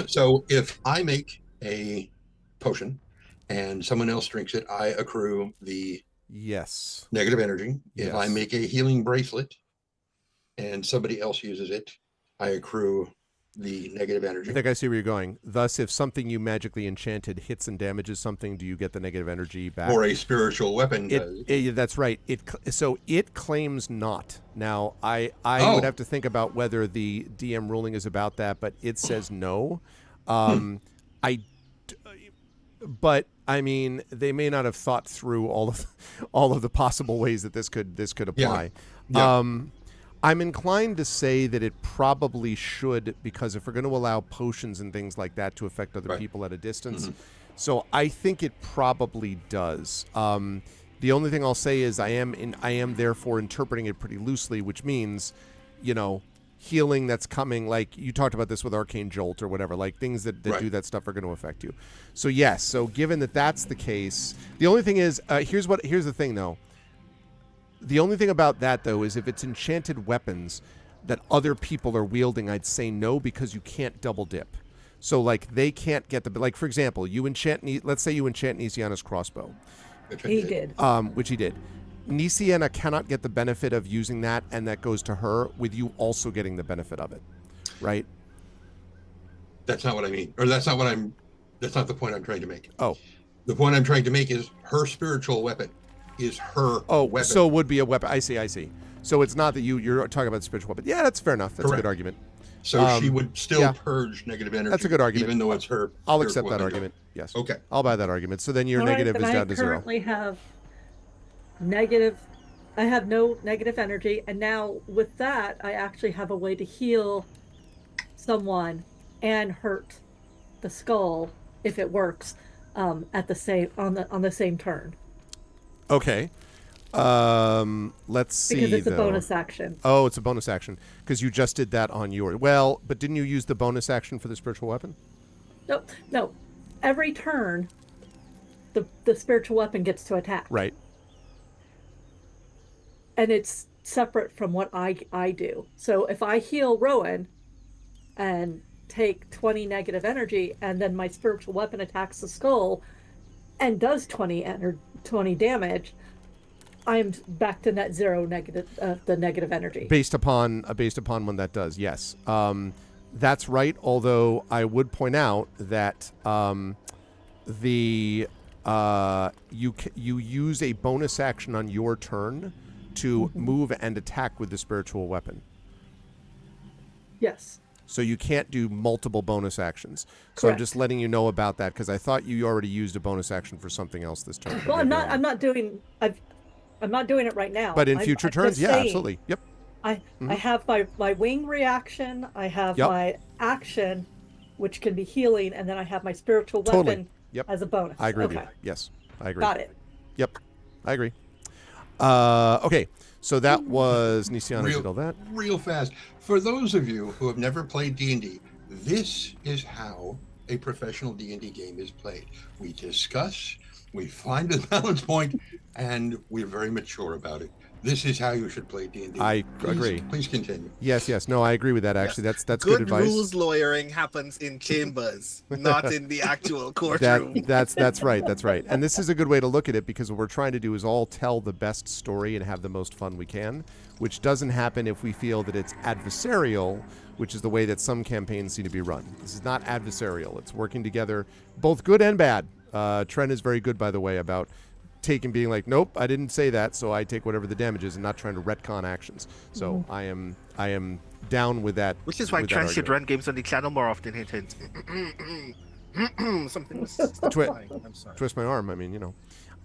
So if I make a potion and someone else drinks it, I accrue the negative energy. If I make a healing bracelet and somebody else uses it, I accrue the negative energy. I think I see where you're going. Thus, if something you magically enchanted hits and damages something, do you get the negative energy back? Or a spiritual weapon does. That's right. So it claims not. Now, I would have to think about whether the DM ruling is about that, but it says no. But I mean, they may not have thought through all of the possible ways that this could apply. Yeah. I'm inclined to say that it probably should, because if we're going to allow potions and things like that to affect other people at a distance, so I think it probably does. The only thing I'll say is I am therefore interpreting it pretty loosely, which means, healing that's coming, like you talked about this with Arcane Jolt or whatever, like things that do that stuff are going to affect you. So yes, so given that that's the case, the only thing is, here's the thing though. The only thing about that, though, is if it's enchanted weapons that other people are wielding, I'd say no, because you can't double dip. So, like, they can't get the... Like, for example, let's say you enchant Nisiana's crossbow. He did. Which he did. Nisiana cannot get the benefit of using that, and that goes to her, with you also getting the benefit of it. Right? That's not what I mean. Or that's not the point I'm trying to make. Oh. The point I'm trying to make is her spiritual weapon is her weapon. So it would be a weapon. I see. So it's not that you're talking about the spiritual weapon. Yeah, that's fair enough. That's a good argument. So she would still purge negative energy. That's a good argument. Even though it's her. I'll accept that argument. Yes. Okay. I'll buy that argument. So then your negative is down to zero. I currently have negative. I have no negative energy, and now with that, I actually have a way to heal someone and hurt the skull if it works at the same on the same turn. Okay. Let's see. Because it's a bonus action. Oh, it's a bonus action because you just did that on your. Well, but didn't you use the bonus action for the spiritual weapon? No. Every turn, the spiritual weapon gets to attack. Right. And it's separate from what I do. So if I heal Rowan and take 20 negative energy, and then my spiritual weapon attacks the skull and does 20 damage, I'm back to net zero the negative energy. Based upon when that does, yes. That's right, although I would point out that you use a bonus action on your turn to move and attack with the spiritual weapon. Yes. So you can't do multiple bonus actions. So Correct. I'm just letting you know about that because I thought you already used a bonus action for something else this turn. Well, I'm not doing it right now. But in future turns, yeah, absolutely. Yep. I have my wing reaction, I have my action, which can be healing, and then I have my spiritual weapon as a bonus. I agree with you. Yes, I agree. Got it. Yep, I agree. Okay, so that was Nisiana did all that. Real fast. For those of you who have never played D&D, this is how a professional D&D game is played. We discuss, we find a balance point, and we're very mature about it. This is how you should play D&D. I agree. Please continue. Yes. No, I agree with that. Actually, that's good advice. Good rules lawyering happens in chambers, not in the actual courtroom. That's right. That's right. And this is a good way to look at it because what we're trying to do is all tell the best story and have the most fun we can, which doesn't happen if we feel that it's adversarial, which is the way that some campaigns seem to be run. This is not adversarial. It's working together, both good and bad. Trent is very good, by the way, about taking being like, nope, I didn't say that, so I take whatever the damage is, and not trying to retcon actions. So I am down with that. Which is why with that Trent should argument. run games on the channel more often. Hint, hint. Something was flying. I'm sorry. Twist my arm. I mean,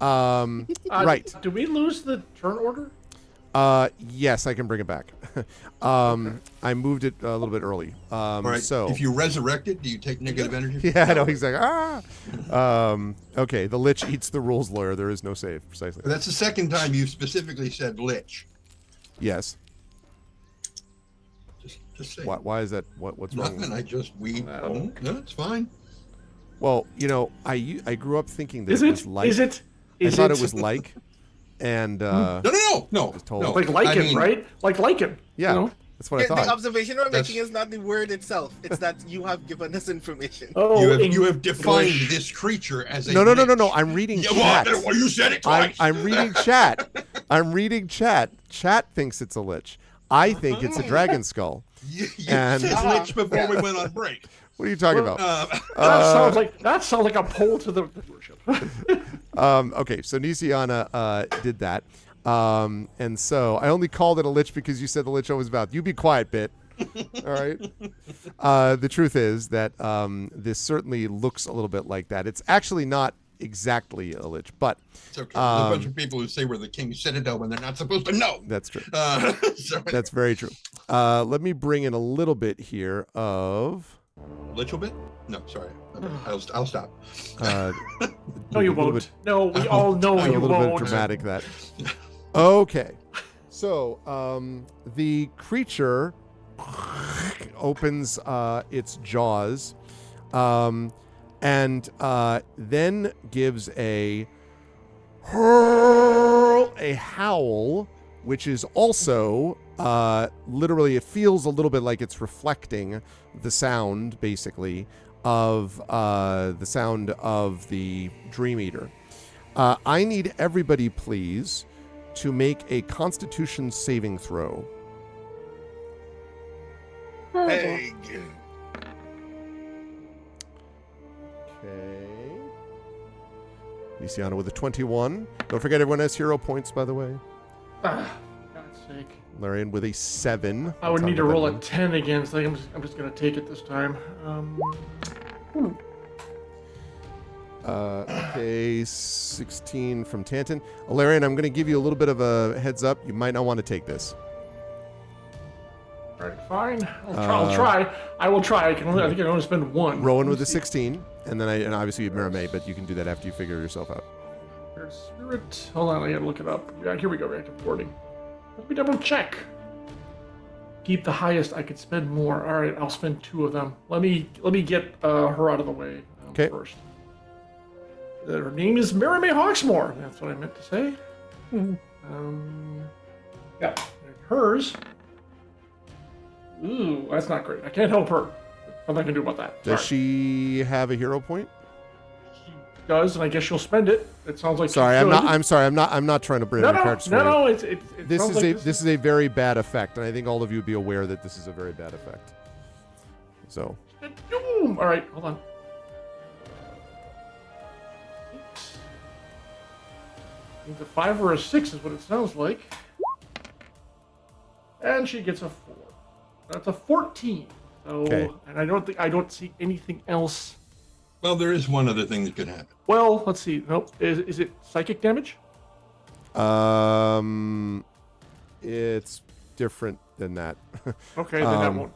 right. Do we lose the turn order? Yes, I can bring it back. I moved it a little bit early. All right. So if you resurrect it, do you take negative energy? yeah, I know he's like okay. The Lich eats the rules lawyer. There is no save. Precisely. That's the second time you specifically said Lich. Yes. Just say. Why is that? What's wrong? Nothing. No, it's fine. Well, I grew up thinking that Is it it? was like. Is it? I thought it was like, and No. told. Like lichen, right? Like lichen. Yeah, You know? that's what I The thought. observation we're making is not the word itself. It's that you have given us information. Oh, You have defined English. this creature as a No. lich. I'm reading Yeah, chat. well, you said it twice. I'm reading chat. I'm reading chat. Chat thinks it's a lich. I think it's a dragon skull. You And- said Lich before we went on break. What are you talking about? That sounds like a poll to the worship. Okay, so Nisiana did that. And so I only called it a lich because you said the lich was about. You be quiet, Bit. All right. The truth is that this certainly looks a little bit like that. It's actually not exactly a lich, but It's okay. There's a bunch of people who say we're the King's Citadel when they're not supposed to know. that's true. So That's very true. Let me bring in a little bit here of. little bit? No, sorry. I'll stop. No, you won't. No, we all know A you little bit won't. dramatic that. Okay. So the creature opens its jaws and then gives a howl, which is also literally, it feels a little bit like it's reflecting the sound, basically, of the sound of the Dream Eater. I need everybody, please, to make a Constitution saving throw. Oh, Hey, Okay. Nisiana with a 21. Don't forget everyone has hero points, by the way. God's sake. Larian with a 7. I would That's need to not roll a bad. 10 again, so I'm just going to take it this time. Okay, 16 from Tanton. Larian, I'm going to give you a little bit of a heads up. You might not want to take this. All right, fine. I'll try. I will try. I think I can only spend one. Rowan with a 16, and then and obviously you have Miramay, but you can do that after you figure yourself out. Weird Spirit. Hold on, I gotta look it up. Yeah, here we go. Reactive wording. Let me double check. Keep the highest. I could spend more. All right, I'll spend 2 of them. Let me get her out of the way Okay. first. Her name is Miramay Hawksmoor. That's what I meant to say. Yeah, and hers. Ooh, that's not great. I can't help her. Nothing I can do about that. Does Sorry. she have a hero point? She does, and I guess she'll spend it. It sounds like Sorry, she I'm should. not. I'm sorry. I'm not trying to bring up your cards for you. No. It This sounds is like this is a very bad effect, and I think all of you would be aware that this is a very bad effect. So Doom. All right, hold on. 6. I think a 5 or a 6 is what it sounds like. And she gets a 4. That's a 14. So, Okay. and I don't see anything else. Well, there is one other thing that could happen. Well, let's see. Nope. Is it psychic damage? it's different than that. Okay, then that won't.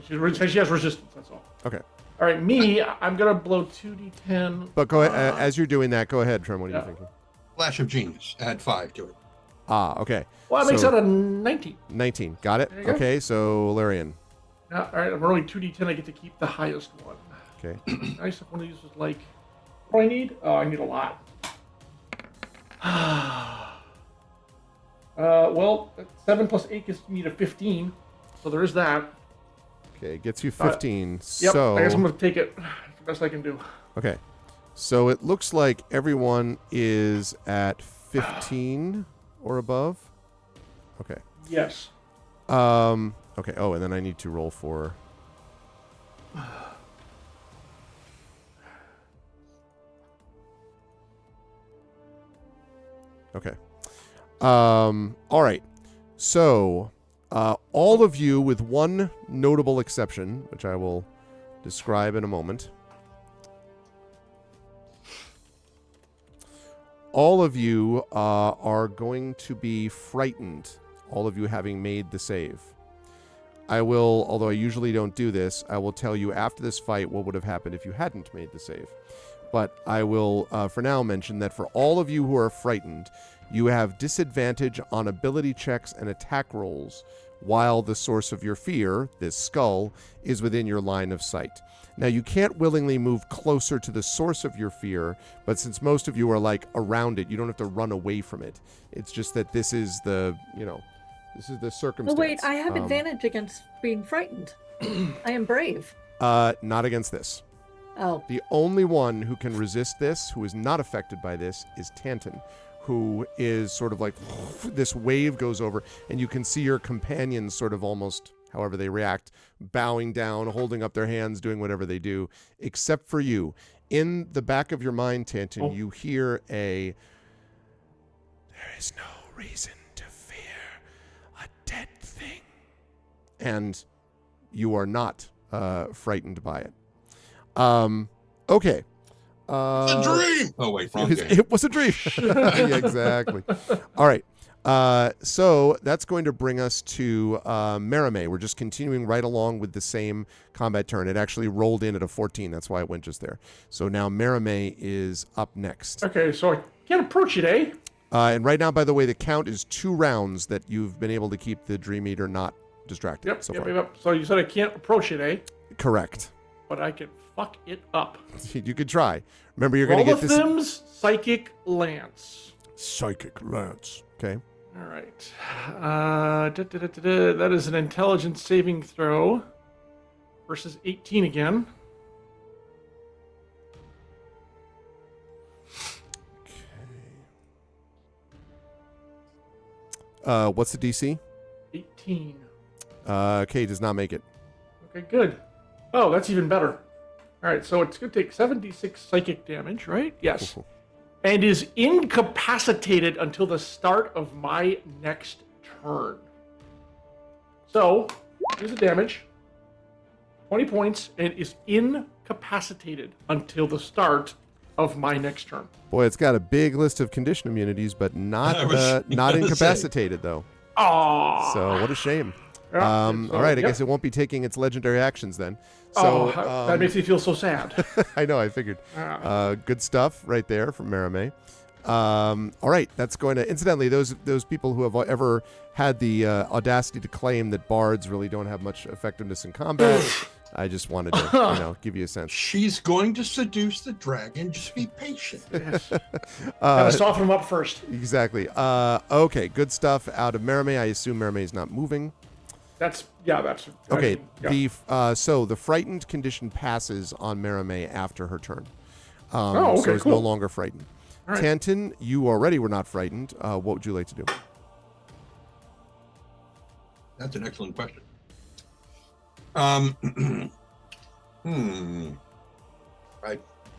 She has resistance. That's all. Okay, All right, me. I'm gonna blow 2d10. but go ahead. As you're doing that, go ahead, Trem. What are you thinking? Flash of genius. Add 5 to it. Okay. Well, that makes So, that a 19. 19. Got it. There you go. Okay, so Larian. All right, I'm rolling 2d10. I get to keep the highest one. Okay. Nice if one of these was like, what do I need? Oh, I need a lot. Well, 7 plus 8 gives me to 15, so there is that. Okay, gets you 15. Yep, So I guess I'm gonna take it. It's the best I can do. okay, so it looks like everyone is at 15 or above. Okay. Yes. Okay. Oh, and then I need to roll for. Okay. All right. So, all of you, with one notable exception, which I will describe in a moment, all of you are going to be frightened, all of you having made the save. I will, although I usually don't do this, I will tell you after this fight what would have happened if you hadn't made the save. But I will, for now, mention that for all of you who are frightened, you have disadvantage on ability checks and attack rolls while the source of your fear, this skull, is within your line of sight. Now, you can't willingly move closer to the source of your fear, but since most of you are, like, around it, you don't have to run away from it. It's just that this is the, this is the circumstance. Oh, wait, I have advantage against being frightened. I am brave. Not against this. Oh. The only one who can resist this, who is not affected by this, is Tanton, who is sort of like, this wave goes over, and you can see your companions sort of almost, however they react, bowing down, holding up their hands, doing whatever they do, except for you. In the back of your mind, Tanton, you hear a, "There is no reason to fear a dead thing." And you are not frightened by it. Okay. It's a dream! Oh, wait, wrong game. It was a dream. Yeah, exactly. All right. So that's going to bring us to Merime. We're just continuing right along with the same combat turn. It actually rolled in at a 14. That's why it went just there. So now Merime is up next. Okay, so I can't approach it, eh? And right now, by the way, the count is 2 rounds that you've been able to keep the Dream Eater not distracted Yep, so yep, far. yep. So you said I can't approach it, eh? Correct. But I can fuck it up. You could try. Remember, you're going to get this... Thim's Psychic Lance. Psychic Lance. Okay. All right. That is an intelligence saving throw versus 18 again. Okay. What's the DC? 18. Okay, does not make it. Okay, good. Oh, that's even better. All right, so it's going to take 7d6 psychic damage, right? Yes. And is incapacitated until the start of my next turn. So, here's the damage. 20 points, and is incapacitated until the start of my next turn. Boy, it's got a big list of condition immunities, but not incapacitated, though. Aww. So, what a shame. Yeah, all right, I guess it won't be taking its legendary actions then. So that makes me feel so sad. I know, I figured. Good stuff right there from Merime. All right, that's going to... Incidentally, those people who have ever had the audacity to claim that bards really don't have much effectiveness in combat, I just wanted to give you a sense. She's going to seduce the dragon. Just be patient. Yes. Gotta soften him up first. Exactly. Okay, good stuff out of Merime. I assume Merime is not moving. That's okay. Yeah. So the frightened condition passes on Merime after her turn. Okay, so it's cool. no longer frightened. All right. Tanton, you already were not frightened. What would you like to do? That's an excellent question. I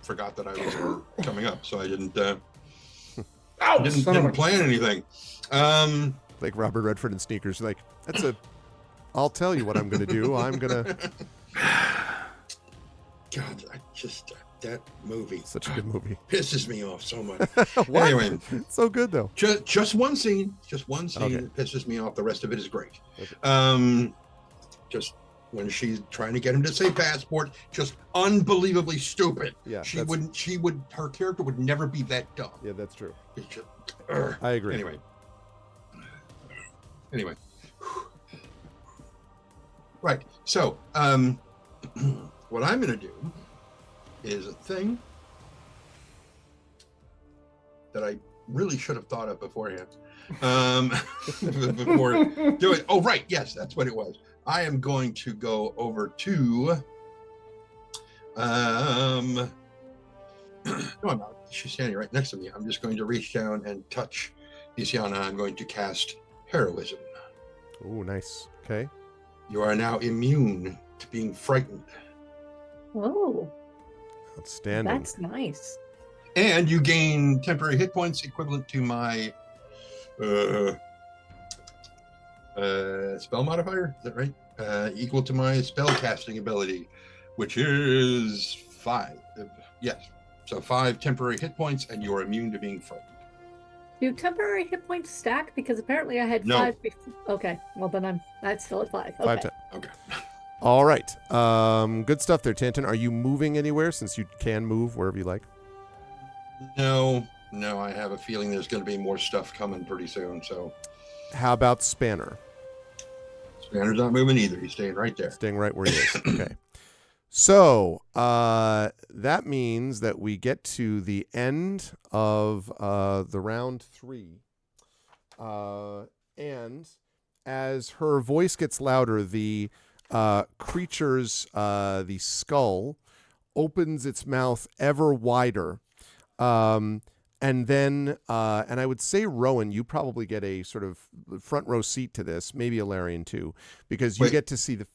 forgot that I was coming up, so I didn't plan anything. Like Robert Redford in Sneakers, like I'll tell you what I'm going to do. I'm going to... God, that movie. Such a good movie. Pisses me off so much. Anyway. It's so good, though. Just one scene. Okay. That pisses me off. The rest of it is great. Okay. Just when she's trying to get him to say passport, just unbelievably stupid. Yeah. Her character would never be that dumb. Yeah, that's true. It's just, I agree. Anyway. Right. So, what I'm going to do is a thing that I really should have thought of beforehand. Before doing. Oh, right. Yes, that's what it was. I am going to go over to. No, I'm not. She's standing right next to me. I'm just going to reach down and touch Isiana. I'm going to cast Heroism. Oh, nice. Okay. You are now immune to being frightened. Oh, Outstanding. that's nice. And you gain temporary hit points equivalent to my Spell modifier, is that right? Equal to my spell casting ability, which is 5. Yes. So 5 temporary hit points, and you're immune to being frightened. Do temporary hit points stack? Because apparently I had No. 5 before. Okay, well then that's still at 5. Okay. 5 10. Okay. All right. Good stuff there, Tanton. Are you moving anywhere since you can move wherever you like? No, I have a feeling there's going to be more stuff coming pretty soon. So How about Spanner? Spanner's not moving either. He's staying right there. Staying right where he is. Okay. So that means that we get to the end of the round 3. And as her voice gets louder, the creature's, the skull, opens its mouth ever wider. And then, and I would say, Rowan, you probably get a sort of front row seat to this, maybe Alarian too, because you get to see the...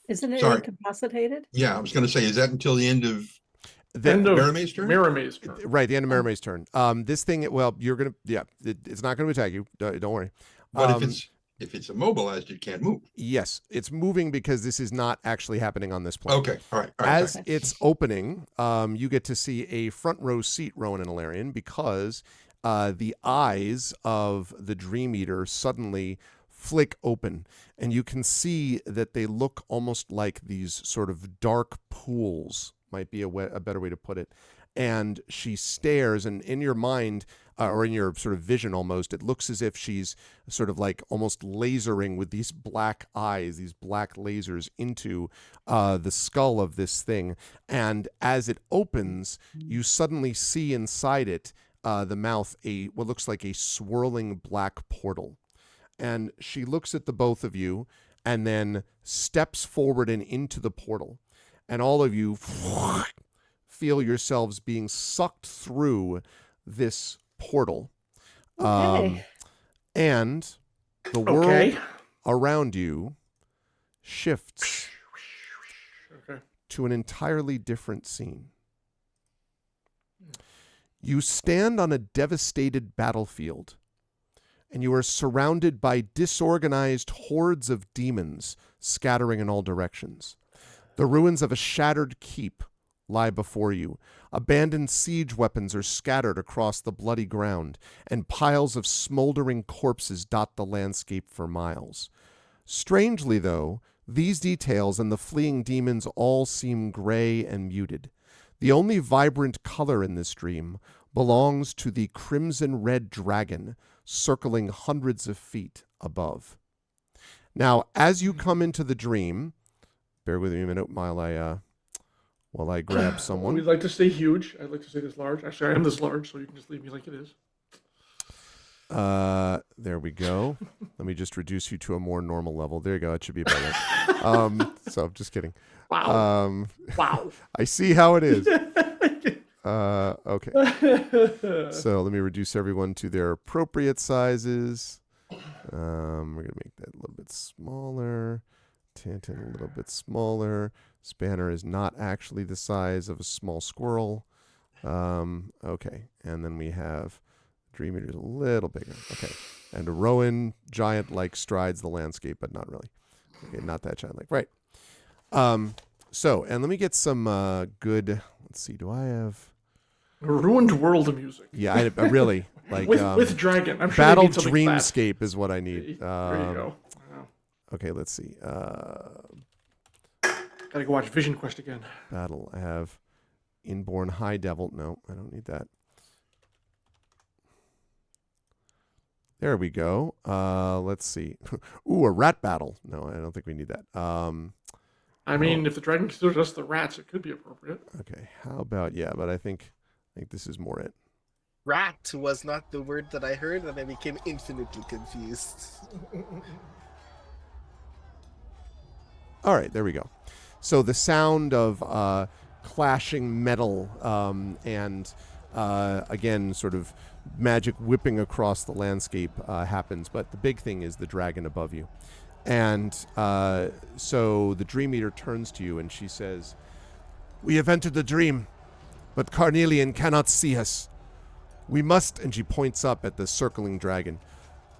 Isn't it Sorry. incapacitated? Yeah, I was going to say, is that until the end of End of Miramay's turn? Miramay's turn. Right, the end of Miramay's turn. This thing, well, you're going to, it's not going to attack you. Don't worry. But if it's immobilized, it can't move. Yes, it's moving because this is not actually happening on this plane. Okay, all right. As okay. it's opening, you get to see a front row seat, Rowan and Alarian, because the eyes of the Dream Eater suddenly flick open, and you can see that they look almost like these sort of dark pools, might be a better way to put it. And she stares, and in your mind, or in your sort of vision almost, it looks as if she's sort of like almost lasering with these black eyes, these black lasers into the skull of this thing. And as it opens, you suddenly see inside it, the mouth, what looks like a swirling black portal. And she looks at the both of you and then steps forward and into the portal. And all of you feel yourselves being sucked through this portal. Okay. And the world around you shifts to an entirely different scene. You stand on a devastated battlefield, and you are surrounded by disorganized hordes of demons scattering in all directions. The ruins of a shattered keep lie before you. Abandoned siege weapons are scattered across the bloody ground, and piles of smoldering corpses dot the landscape for miles. Strangely, though, these details and the fleeing demons all seem gray and muted. The only vibrant color in this dream belongs to the crimson-red dragon circling hundreds of feet above. Now, as you come into the dream, bear with me a minute while I grab someone. We'd like to stay huge. I'd like to stay this large. Actually, I am this large, so you can just leave me like it is. There we go. Let me just reduce you to a more normal level. There you go. It should be better. So just kidding. Wow. Wow. I see how it is. Okay. So let me reduce everyone to their appropriate sizes. We're going to make that a little bit smaller. Tantan a little bit smaller. Spanner is not actually the size of a small squirrel. Okay. And then we have Dream Eater a little bigger. Okay. And a Rowan giant-like strides the landscape, but not really. Okay, not that giant-like. Right. So, and let me get some good, let's see, do I have... A ruined world of music. Yeah, I really, like... with Dragon. I'm sure Battle they need something Dreamscape is what I need. There you go. Wow. Okay, let's see. Gotta go watch Vision Quest again. Battle, I have Inborn High Devil. No, I don't need that. There we go. Let's see. Ooh, a rat battle. No, I don't think we need that. I mean, if the dragon considers us the rats, it could be appropriate. Okay, how about, yeah, but I think this is more it. Rat was not the word that I heard, and I became infinitely confused. All right, there we go. So the sound of clashing metal and, again, sort of magic whipping across the landscape happens. But the big thing is the dragon above you. And so the Dream Eater turns to you and she says, "We have entered the dream, but Carnelian cannot see us. We must," and she points up at the circling dragon,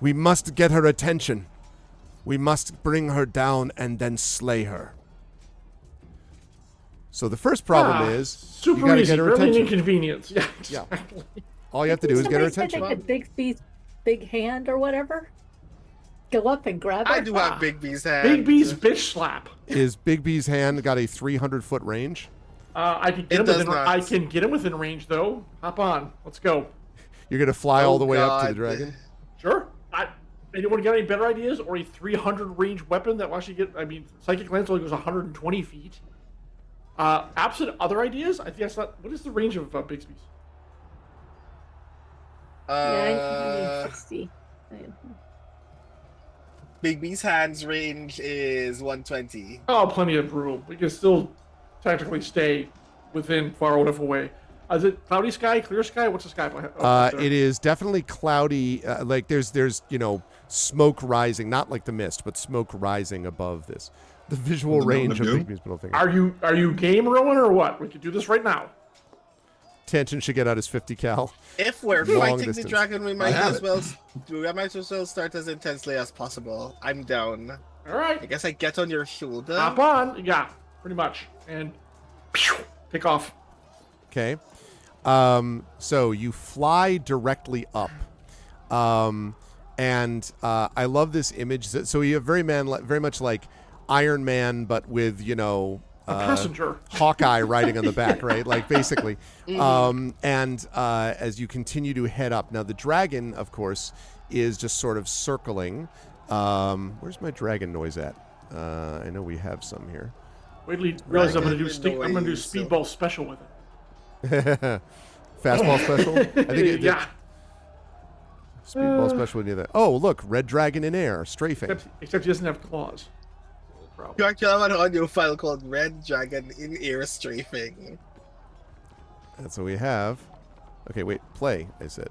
We must get her attention. We must bring her down and then slay her. So the first problem is super you gotta easy, get her really an attention. inconvenience. Yeah, exactly. All you have to do is get her Somebody said attention. they could Bigby's big hand or whatever. Go up and grab her. I do have Big B's hand. Big B's bitch slap. Is Big B's hand got a 300-foot range? I can get him within range though. Hop on, let's go. You're gonna fly all the way up to the God. dragon? Sure. Anyone got any better ideas, or a 300 range weapon that will actually get? I mean, Psychic Lance only goes 120 feet. Absent other ideas, I think that's not. What is the range of Big B's? Yeah, I need 60. Big B's hand's range is 120. Oh, plenty of room. We can still technically stay within far enough away. Is it cloudy sky, clear sky? What's the sky? It is definitely cloudy. Like there's smoke rising, not like the mist, but smoke rising above this. The visual range of Big B's middle finger. Are you game, Rowan, or what? We could do this right now. Tension should get out his 50 cal. If we're Long fighting distance. the dragon, we might as well start as intensely as possible. I'm down. All right. I guess I get on your shoulder. Hop on. Yeah, pretty much. And take off. Okay. So you fly directly up. And I love this image. So you have very much like Iron Man, but with, A passenger. Hawkeye riding on the back, right? Like basically. And as you continue to head up, now the dragon, of course, is just sort of circling. Where's my dragon noise at? I know we have some here. Wait till you realize I'm gonna do speedball special with it. Fastball special? I think it, yeah. Speedball special would do that. Oh, look, red dragon in air, strafing. Except he doesn't have claws. You actually have an audio file called Red Dragon in Air Strafing. That's what we have. Okay, wait, play, I said.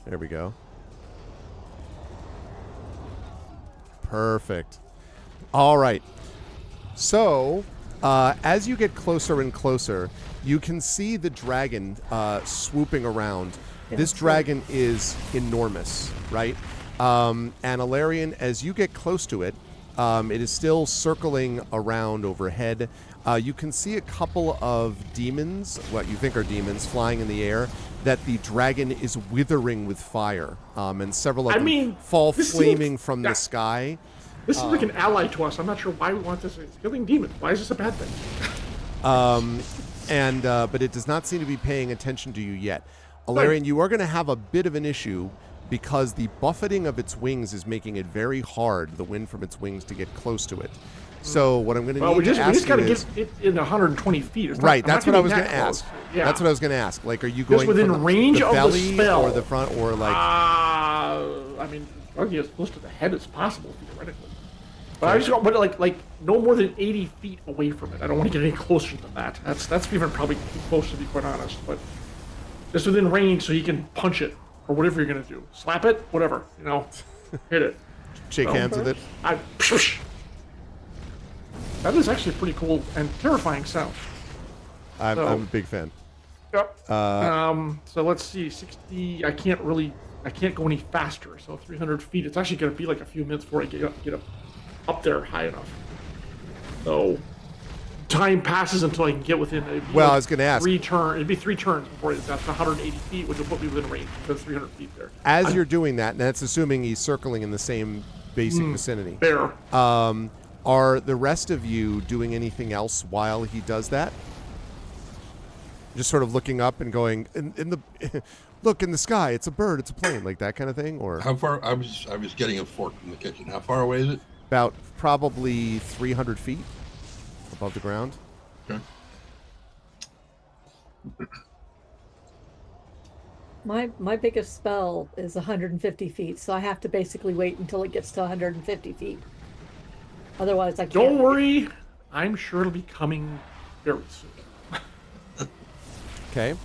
There we go. Perfect. All right. So, as you get closer and closer, you can see the dragon swooping around. This dragon is enormous, right? And Alarian, as you get close to it, it is still circling around overhead. You can see a couple of demons, what you think are demons, flying in the air, that the dragon is withering with fire. And several of them fall flaming from the sky. This is like an ally to us. I'm not sure why we want this. It's killing demons. Why is this a bad thing? But it does not seem to be paying attention to you yet. Alarian, you are going to have a bit of an issue because the buffeting of its wings is making it very hard, the wind from its wings, to get close to it. So what I'm going to need to ask you is... we just got to get it in 120 feet. Right, that's what I was going to ask. Yeah. That's what I was going to ask. Like, are you going within from range the of belly the spell, or the front, or like... I mean, probably as close to the head as possible, theoretically. But I just want like no more than 80 feet away from it. I don't want to get any closer than that. That's even probably too close, to be quite honest. But just within range, so he can punch it or whatever you're gonna do. Slap it, whatever, hit it. Shake hands with it. That is actually a pretty cool and terrifying sound. I'm a big fan. Yep. So let's see, 60. I can't go any faster. So 300 feet. It's actually gonna be like a few minutes before I get up there high enough. So time passes until I can get within. I was going to ask. It'd be 3 turns before that's 180 feet, which will put me within range. Because 300 feet there. As you're doing that, and that's assuming he's circling in the same basic vicinity. There. Are the rest of you doing anything else while he does that? Just sort of looking up and going look in the sky. It's a bird. It's a plane, like that kind of thing. Or how far? I was getting a fork from the kitchen. How far away is it? About probably 300 feet above the ground. Okay. My biggest spell is 150 feet, so I have to basically wait until it gets to 150 feet. Otherwise, I can't. Don't worry. I'm sure it'll be coming very soon. Okay.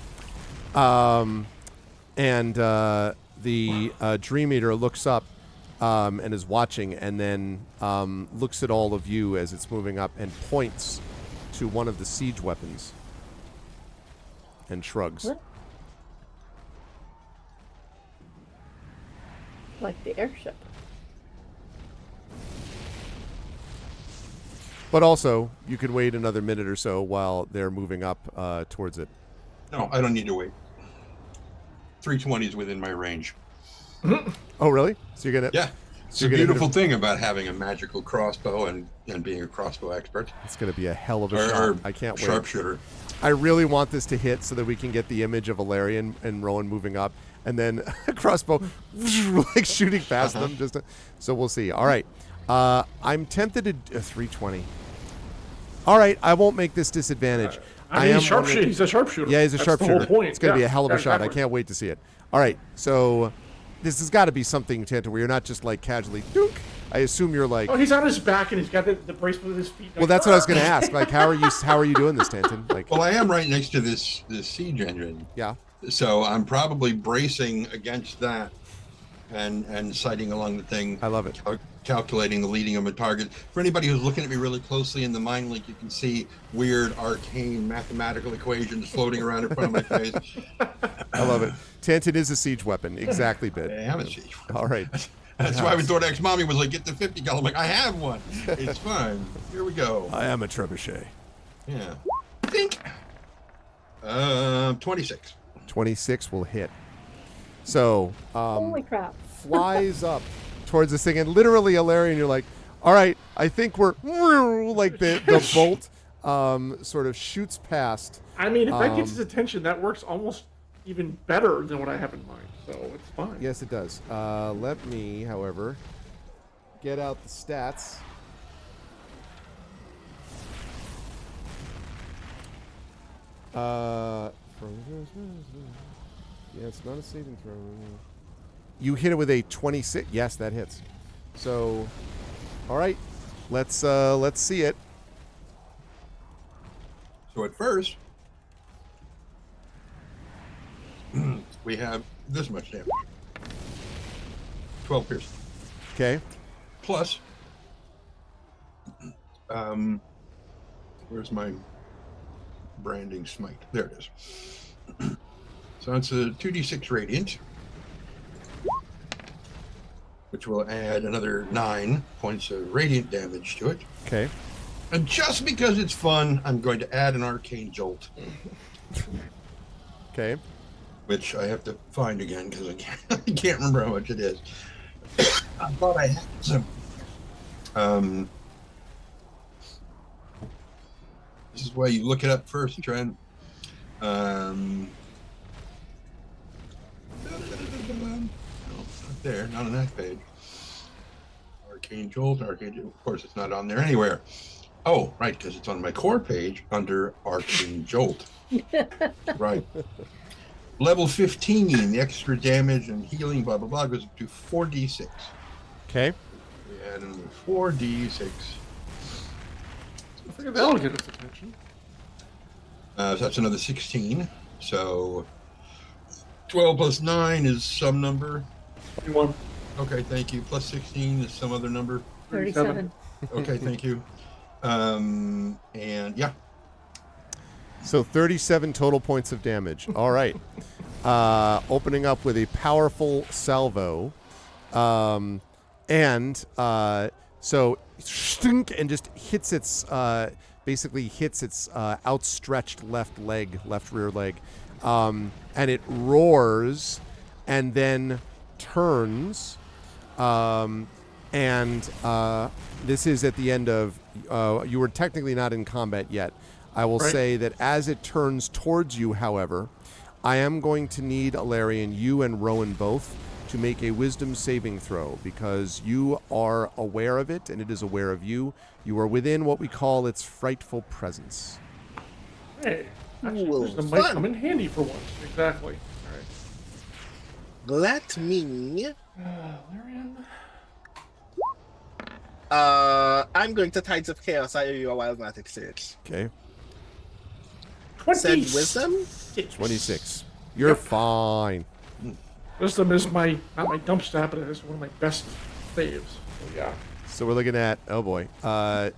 The Dream Eater looks up and is watching, and then looks at all of you as it's moving up and points to one of the siege weapons and shrugs. What? Like the airship. But also, you can wait another minute or so while they're moving up towards it. No, I don't need to wait. 320 is within my range. Oh, really? So you're gonna? Yeah. It's So a you're gonna beautiful thing about having a magical crossbow and being a crossbow expert. It's gonna be a hell of a Or shot. I can't wait. Sharpshooter. I really want this to hit so that we can get the image of Valerian and Rowan moving up, and then a crossbow like shooting past them. So we'll see. All right. I'm tempted to 320. All right, I won't make this disadvantage. I mean, he's a sharpshooter. Yeah, he's a That's sharpshooter. The whole point. It's going to be a hell of a shot. I exactly. can't wait to see it. All right, so this has got to be something, Tanta, where you're not just like casually dunk. I assume you're like. Oh, he's on his back and he's got the bracelet at his feet. Well, that's what I was going to ask. Like, how are you doing this, Tanton? Like, Well, I am right next to this siege engine. yeah. So I'm probably bracing against that and sighting along the thing. I love it. Calculating the leading of a target. For anybody who's looking at me really closely in the mind link, you can see weird arcane mathematical equations floating around in front of my face. I love it. Tanton is a siege weapon. Exactly, I Bid. have a siege. All right. That's why when Dordax Mommy was like, get the 50 cal. I'm like, I have one. It's fine. Here we go. I am a trebuchet. Yeah. Think. 26. 26 will hit. So, Holy crap. flies up towards this thing, and literally, Alarian, you're like, all right, I think we're like the bolt sort of shoots past. I mean, if that gets his attention, that works almost even better than what I have in mind. So it's fine. Yes, it does. Let me, however, get out the stats. Yeah, it's not a saving throw. You hit it with a 26. Yes, that hits. So, all right, let's see it. So at first, we have this much damage. 12 piercing. Okay. Plus, where's my branding smite? There it is. So it's a 2d6 radiant, which will add another 9 points of radiant damage to it. Okay. And just because it's fun, I'm going to add an arcane jolt, Okay. which I have to find again because I can't remember how much it is. I thought I had some. This is why you look it up first, Trent. No, not there, not on that page. Arcane Jolt, of course it's not on there anywhere. Oh, right, because it's on my core page under Arcane Jolt. Right. Level 15, the extra damage and healing, blah, blah, blah, goes up to 4d6. Okay. We add another 4d6. I figure that'll get his attention. So that's another 16. So 12 plus 9 is some number. 21. Okay, thank you. Plus 16 is some other number. 37. Okay, thank you. And yeah. So 37 total points of damage. All right. Opening up with a powerful salvo. So stink, and just hits its basically hits its outstretched left rear leg. And it roars and then turns. This is at the end of you were technically not in combat yet. I will say that as it turns towards you, however, I am going to need, Alarian, you and Rowan both, to make a wisdom saving throw because you are aware of it and it is aware of you. You are within what we call its frightful presence. Hey, Cool. this might Fun. come in handy for once. Exactly. All Let me. right. Larian. I'm going to Tides of Chaos. I owe you a wild magic search. Okay. Said wisdom? 26. You're fine. Wisdom is not my dump stat, but it is one of my best saves. So yeah. So we're looking at, oh boy. 30!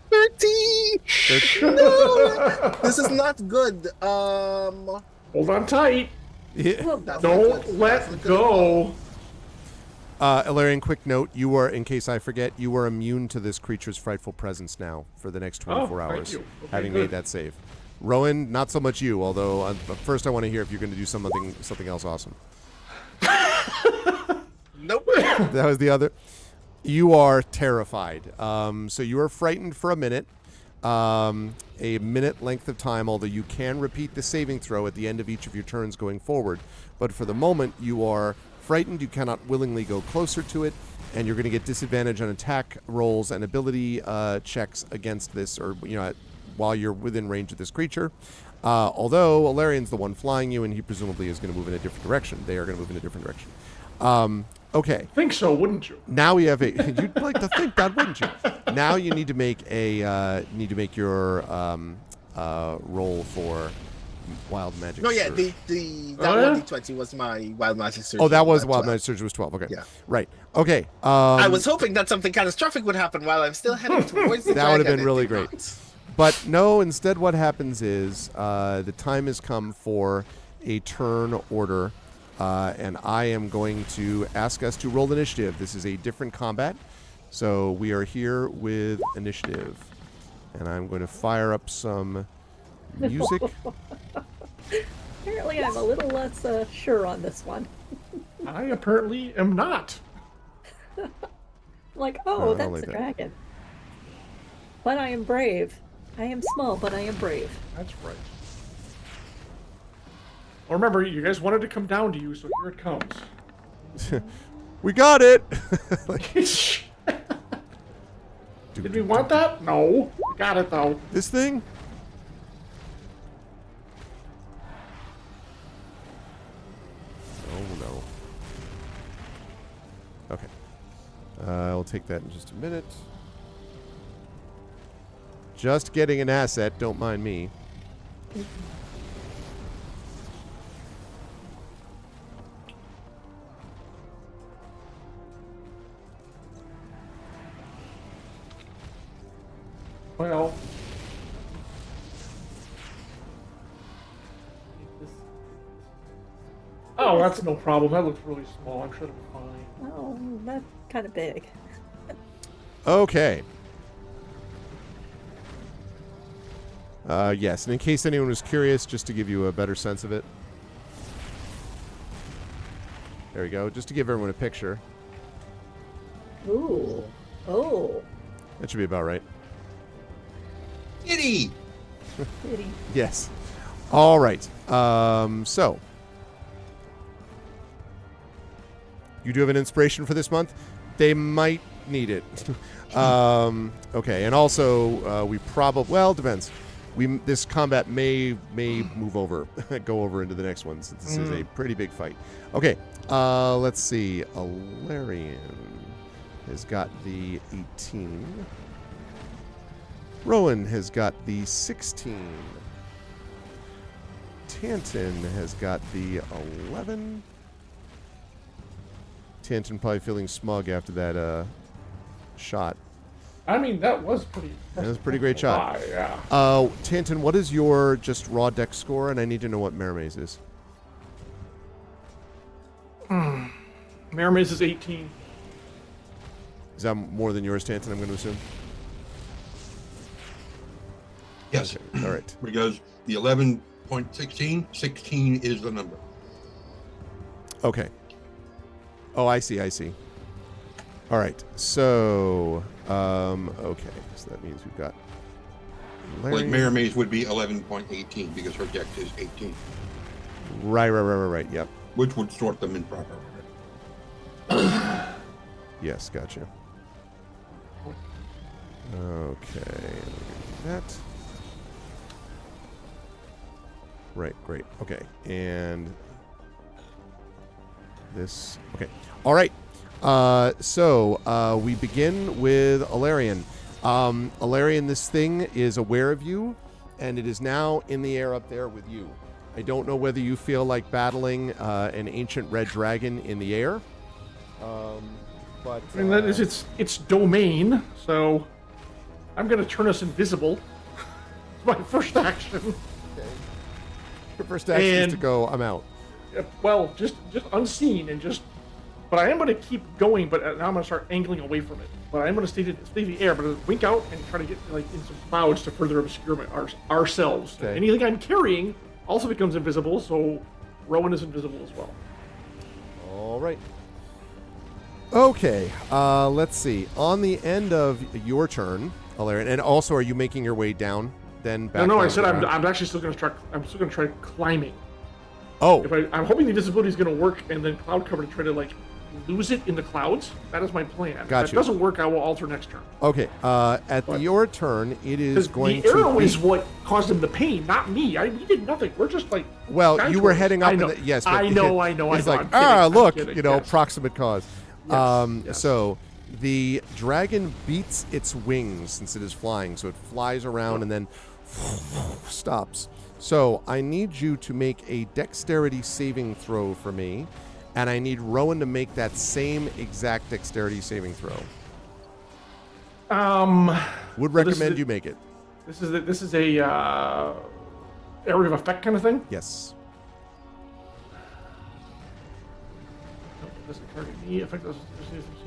No! This is not good. Hold on tight. Yeah. Well, That's not Don't good. let That's not good at go. all. Ilarian, quick note: you are, in case I forget, you are immune to this creature's frightful presence now for the next 24 thank hours, you. Okay, having good. made that save. Rowan, not so much you, although first I want to hear if you're going to do something else awesome. Nope. That was the other. You are terrified. So you are frightened for a minute. A minute length of time, although you can repeat the saving throw at the end of each of your turns going forward. But for the moment, you are frightened. You cannot willingly go closer to it, and you're going to get disadvantage on attack rolls and ability checks against this, or while you're within range of this creature. Although Alarian's the one flying you, and he presumably is going to move in a different direction. They are going to move in a different direction. Okay. Think so, wouldn't you? Now we have a. You'd like to think that, wouldn't you? Now you need to make your roll for wild magic. No, yeah, surge. that yeah? 1d20 was my wild magic surge. Oh, that was at wild 12. magic surge was 12. Okay. Yeah. Right. Okay. I was hoping that something catastrophic would happen while I'm still heading towards the That would have dragon. been really It did great. not. But no, instead what happens is the time has come for a turn order, and I am going to ask us to roll initiative. This is a different combat, so we are here with initiative. And I'm going to fire up some music. Apparently, I'm a little less sure on this one. I apparently am not. Like, I'll that's leave a it. dragon. But I am brave. I am small, but I am brave. That's right. Well, remember, you guys wanted to come down to you, so here it comes. We got it! Did we want that? No. We got it, though. This thing? Oh, no. Okay. I'll take that in just a minute. Just getting an asset, don't mind me. Well. Oh, that's no problem. That looks really small. I'm sure it'll be fine. Oh, that's kind of big. Okay. Yes, and in case anyone was curious, just to give you a better sense of it. There we go, just to give everyone a picture. Ooh. Oh. That should be about right. Kitty! Kitty. Yes. All right. So. You do have an inspiration for this month? They might need it. Okay, and also, we probably... Well, depends. This combat may move over, go over into the next one, since this is a pretty big fight. Okay, let's see. Alarian has got the 18. Rowan has got the 16. Tanton has got the 11. Tanton probably feeling smug after that shot. I mean, that was pretty... That was a pretty great shot. Yeah. Tanton, what is your just raw deck score? And I need to know what Mermaze is. Mermaze is 18. Is that more than yours, Tanton, I'm going to assume? Yes, All right. because the 11.16, 16 is the number. Okay. Oh, I see. All right. So, okay. So that means we've got... Like Mare Maze would be 11.18 because her deck is 18, Right. Yep. which would sort them in proper order. Yes, gotcha. Okay. That. Right, great. Okay. And this. Okay. All right. So we begin with Alarian. Alarian, this thing is aware of you, and it is now in the air up there with you. I don't know whether you feel like battling an ancient red dragon in the air. But I mean, that is its domain, so I'm going to turn us invisible. It's my first action. Okay. Your first action is to And- go, I'm out. Well, just unseen and just But I am going to keep going, but now I'm going to start angling away from it. But I am going to stay in the air, but I'll wink out and try to get like in some clouds to further obscure ourselves. Okay. Anything I'm carrying also becomes invisible, so Rowan is invisible as well. All right. Okay, let's see. On the end of your turn, Alarian, and also, are you making your way down? Then back. No, I down said to the I'm ground? actually still going to try. I'm still going to try climbing. Oh, I'm hoping the invisibility is going to work, and then cloud cover to try to like lose it in the clouds. That is my plan. Got If you. that doesn't work, I will alter next turn. okay. Your turn, it is Because going the to arrow be... is what caused him the pain, not me. We did nothing. We're just like. Well, you were guys. heading up. I know. Yes, but I know. It's I like, know. I'm look, kidding, you know, yes. proximate cause. Yes. So the dragon beats its wings since it is flying, so it flies around and then stops. So I need you to make a dexterity saving throw for me, and I need Rowan to make that same exact dexterity saving throw. Would recommend you make it. This is a area of effect kind of thing. Yes. No, it doesn't target me. Effect doesn't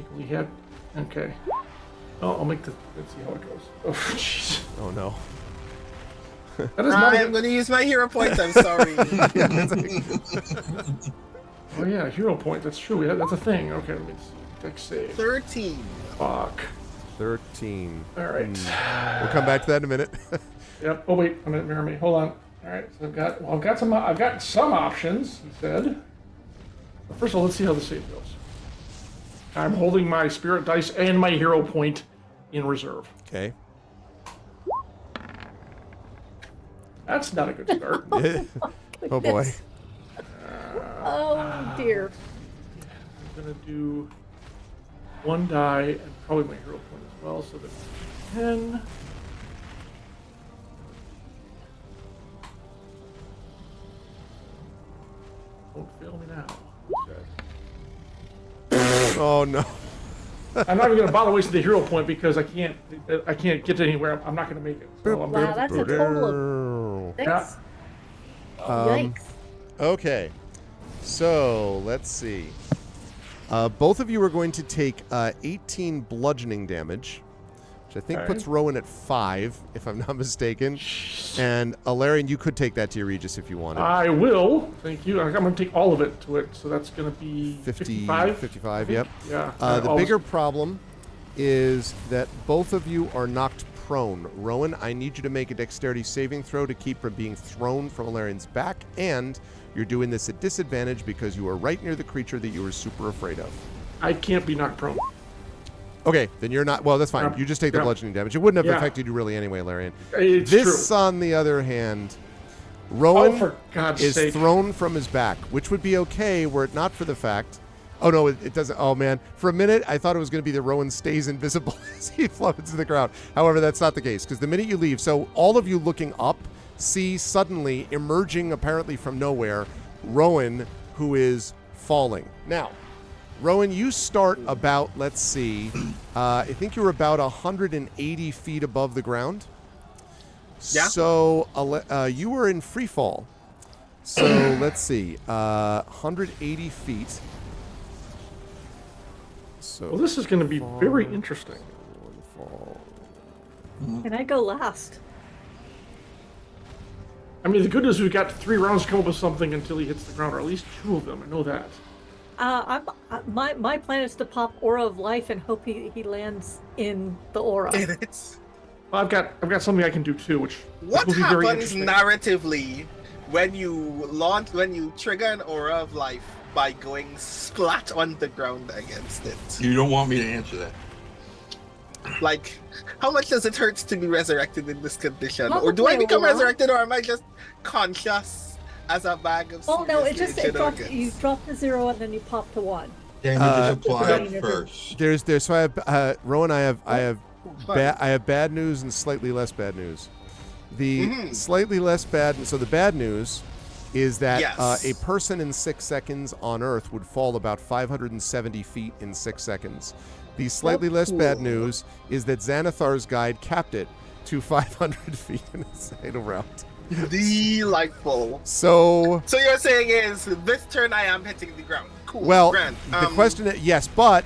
equally hit. Okay. Oh, I'll make the. Let's see how it goes. Oh, jeez. Oh no. That is not. I'm going to use my hero point. I'm sorry. Oh yeah, hero point. That's true. Yeah, that's a thing. Okay, let me see. Dex save. 13. Fuck. 13. All right. We'll come back to that in a minute. Yep. Oh wait, a minute, mirror me. Hold on. All right. So I've got some options. He said. But first of all, let's see how the save goes. I'm holding my spirit dice and my hero point in reserve. Okay. That's not a good start. Oh boy. Oh dear. I'm gonna do one die and probably my hero point as well, so that's 10. Don't fail me now. Oh no. I'm not even gonna bother wasting the hero point because I can't get anywhere. I'm not gonna make it. So I'm Wow, gonna, that's a total of 6. Yeah. Yikes. Okay. So let's see. Both of you are going to take 18 bludgeoning damage, which I think Okay. puts Rowan at 5, if I'm not mistaken. And Alarian, you could take that to your Regis if you wanted. I will. Thank you. I'm gonna take all of it to it, so that's gonna be 55. 55, yep. Yeah. The bigger problem is that both of you are knocked prone. Rowan, I need you to make a dexterity saving throw to keep from being thrown from Alarian's back, and you're doing this at disadvantage because you are right near the creature that you were super afraid of. I can't be knocked prone. Okay, then you're not... Well, that's fine. Yeah. You just take the Yeah. bludgeoning damage. It wouldn't have Yeah. affected you really anyway, Larian. It's This, true. on the other hand, Oh, Rowan for God's is sake. thrown from his back, which would be okay were it not for the fact... Oh, no, it doesn't... Oh, man. For a minute, I thought it was going to be that Rowan stays invisible as he floats to the ground. However, that's not the case, because the minute you leave... So all of you looking up see suddenly, emerging apparently from nowhere, Rowan, who is falling. Now... Rowan, you start about, let's see, I think you're about 180 feet above the ground. Yeah. So you were in free fall. So let's see, 180 feet. So Well, this is going to be very interesting. fall. Can I go last? I mean, the good news is we've got 3 rounds to come up with something until he hits the ground, or at least 2 of them. I know that. My plan is to pop Aura of Life and hope he lands in the aura. It's Well, I've got something I can do too, which what will be very happens interesting. narratively when you trigger an aura of life by going splat on the ground against it. You don't want me to answer that. Like, how much does it hurt to be resurrected in this condition? Or do Probably I become a lot. resurrected, or am I just conscious as a bag of Oh no, it just seriously it dropped. organs? You drop to 0 and then you pop to 1. Damage is applied Damage. first. There's so I have Rowan. I have Fine. I have bad news and slightly less bad news. The slightly less bad. So the bad news is that Yes. a person in 6 seconds on Earth would fall about 570 feet in 6 seconds. The slightly less bad cool. news is that Xanathar's guide capped it to 500 feet in a single round. Delightful. So So you're saying is this turn I am hitting the ground. cool. Well, Grand. the question is, yes, but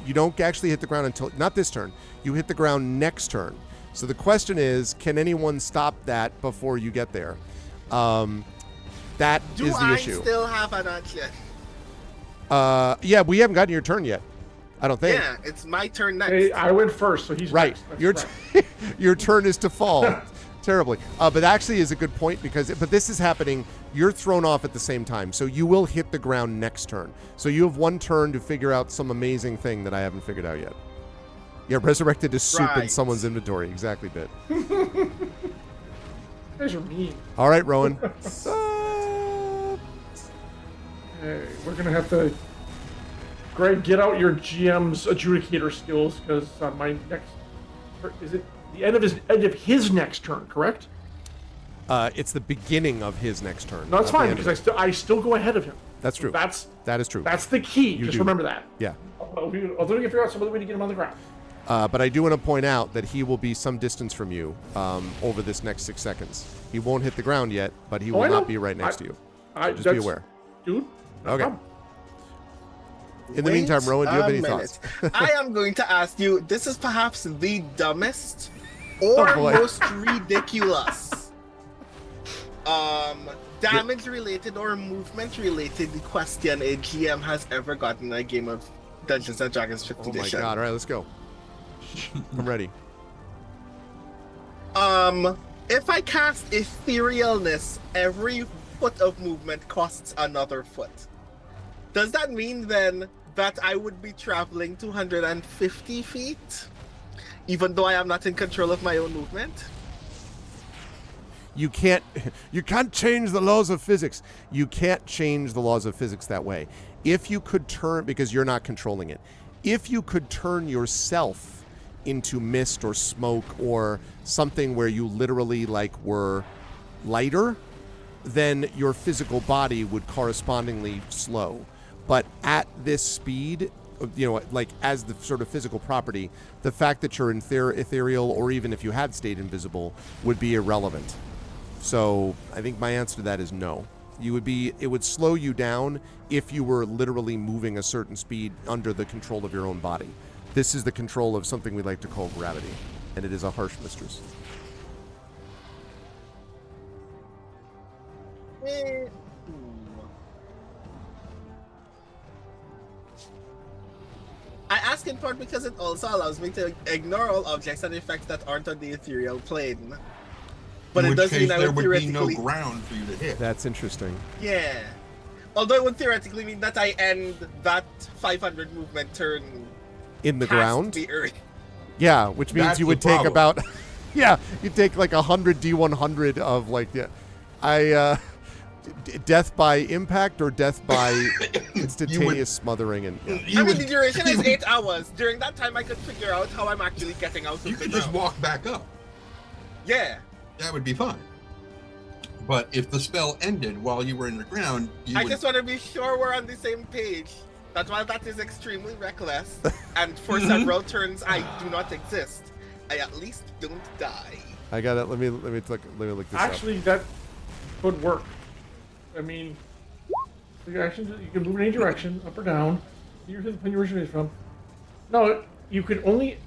you don't actually hit the ground until, not this turn. You hit the ground next turn. So the question is, can anyone stop that before you get there? That is the issue. Do I still have an action? Yeah, we haven't gotten your turn yet. I don't think. Yeah, it's my turn next. Hey, I went first, so he's Right. next. That's Your turn is to fall terribly. But actually is a good point but this is happening. You're thrown off at the same time. So you will hit the ground next turn. So you have one turn to figure out some amazing thing that I haven't figured out yet. Yeah, resurrected is soup in someone's inventory. Exactly, Bit. You guys are mean. All right, Rowan. Hey, we're gonna have to. Greg, get out your GM's adjudicator skills because my next. Is it the end of his next turn? Correct. It's the beginning of his next turn. No, that's fine because I still go ahead of him. That's true. That is true. That's the key. Just remember that. Yeah. Although we can figure out some other way to get him on the ground. But I do want to point out that he will be some distance from you over this next 6 seconds. He won't hit the ground yet, but he will not be right next to you. So just be aware. Dude. Okay. In the meantime, Rowan, do you have any thoughts? I am going to ask you, this is perhaps the dumbest or most ridiculous damage related or movement related question a GM has ever gotten in a game of Dungeons and Dragons 5th edition. Oh my god, alright, let's go. I'm ready. If I cast Etherealness, every foot of movement costs another foot. Does that mean then that I would be traveling 250 feet, even though I am not in control of my own movement? You can't change the laws of physics. You can't change the laws of physics that way. If you could turn, because you're not controlling it, if you could turn yourself into mist or smoke or something where you literally were lighter, then your physical body would correspondingly slow. But at this speed, as the sort of physical property, the fact that you're ethereal, or even if you had stayed invisible, would be irrelevant. So I think my answer to that is no. It would slow you down if you were literally moving a certain speed under the control of your own body. This is the control of something we like to call gravity, and it is a harsh mistress. I ask in part because it also allows me to ignore all objects and effects that aren't on the ethereal plane. But it doesn't mean I would theoretically... be no ground for you to hit. That's interesting. Yeah. Although it would theoretically mean that I end that 500 movement turn in the ground? The earth. Yeah, which means you would take about... yeah, you'd take 100 D100 of death by impact or death by instantaneous smothering. And the duration is 8 hours. During that time, I could figure out how I'm actually getting out of the ground. You could just walk back up. Yeah. That would be fine. But if the spell ended while you were in the ground, I just want to be sure we're on the same page. That while that is extremely reckless, and for several turns I do not exist, I at least don't die. I got it. Let me look this up. Actually, that could work. I mean, the action, you can move in any direction, up or down. Here's the point you originated from. No, you could only be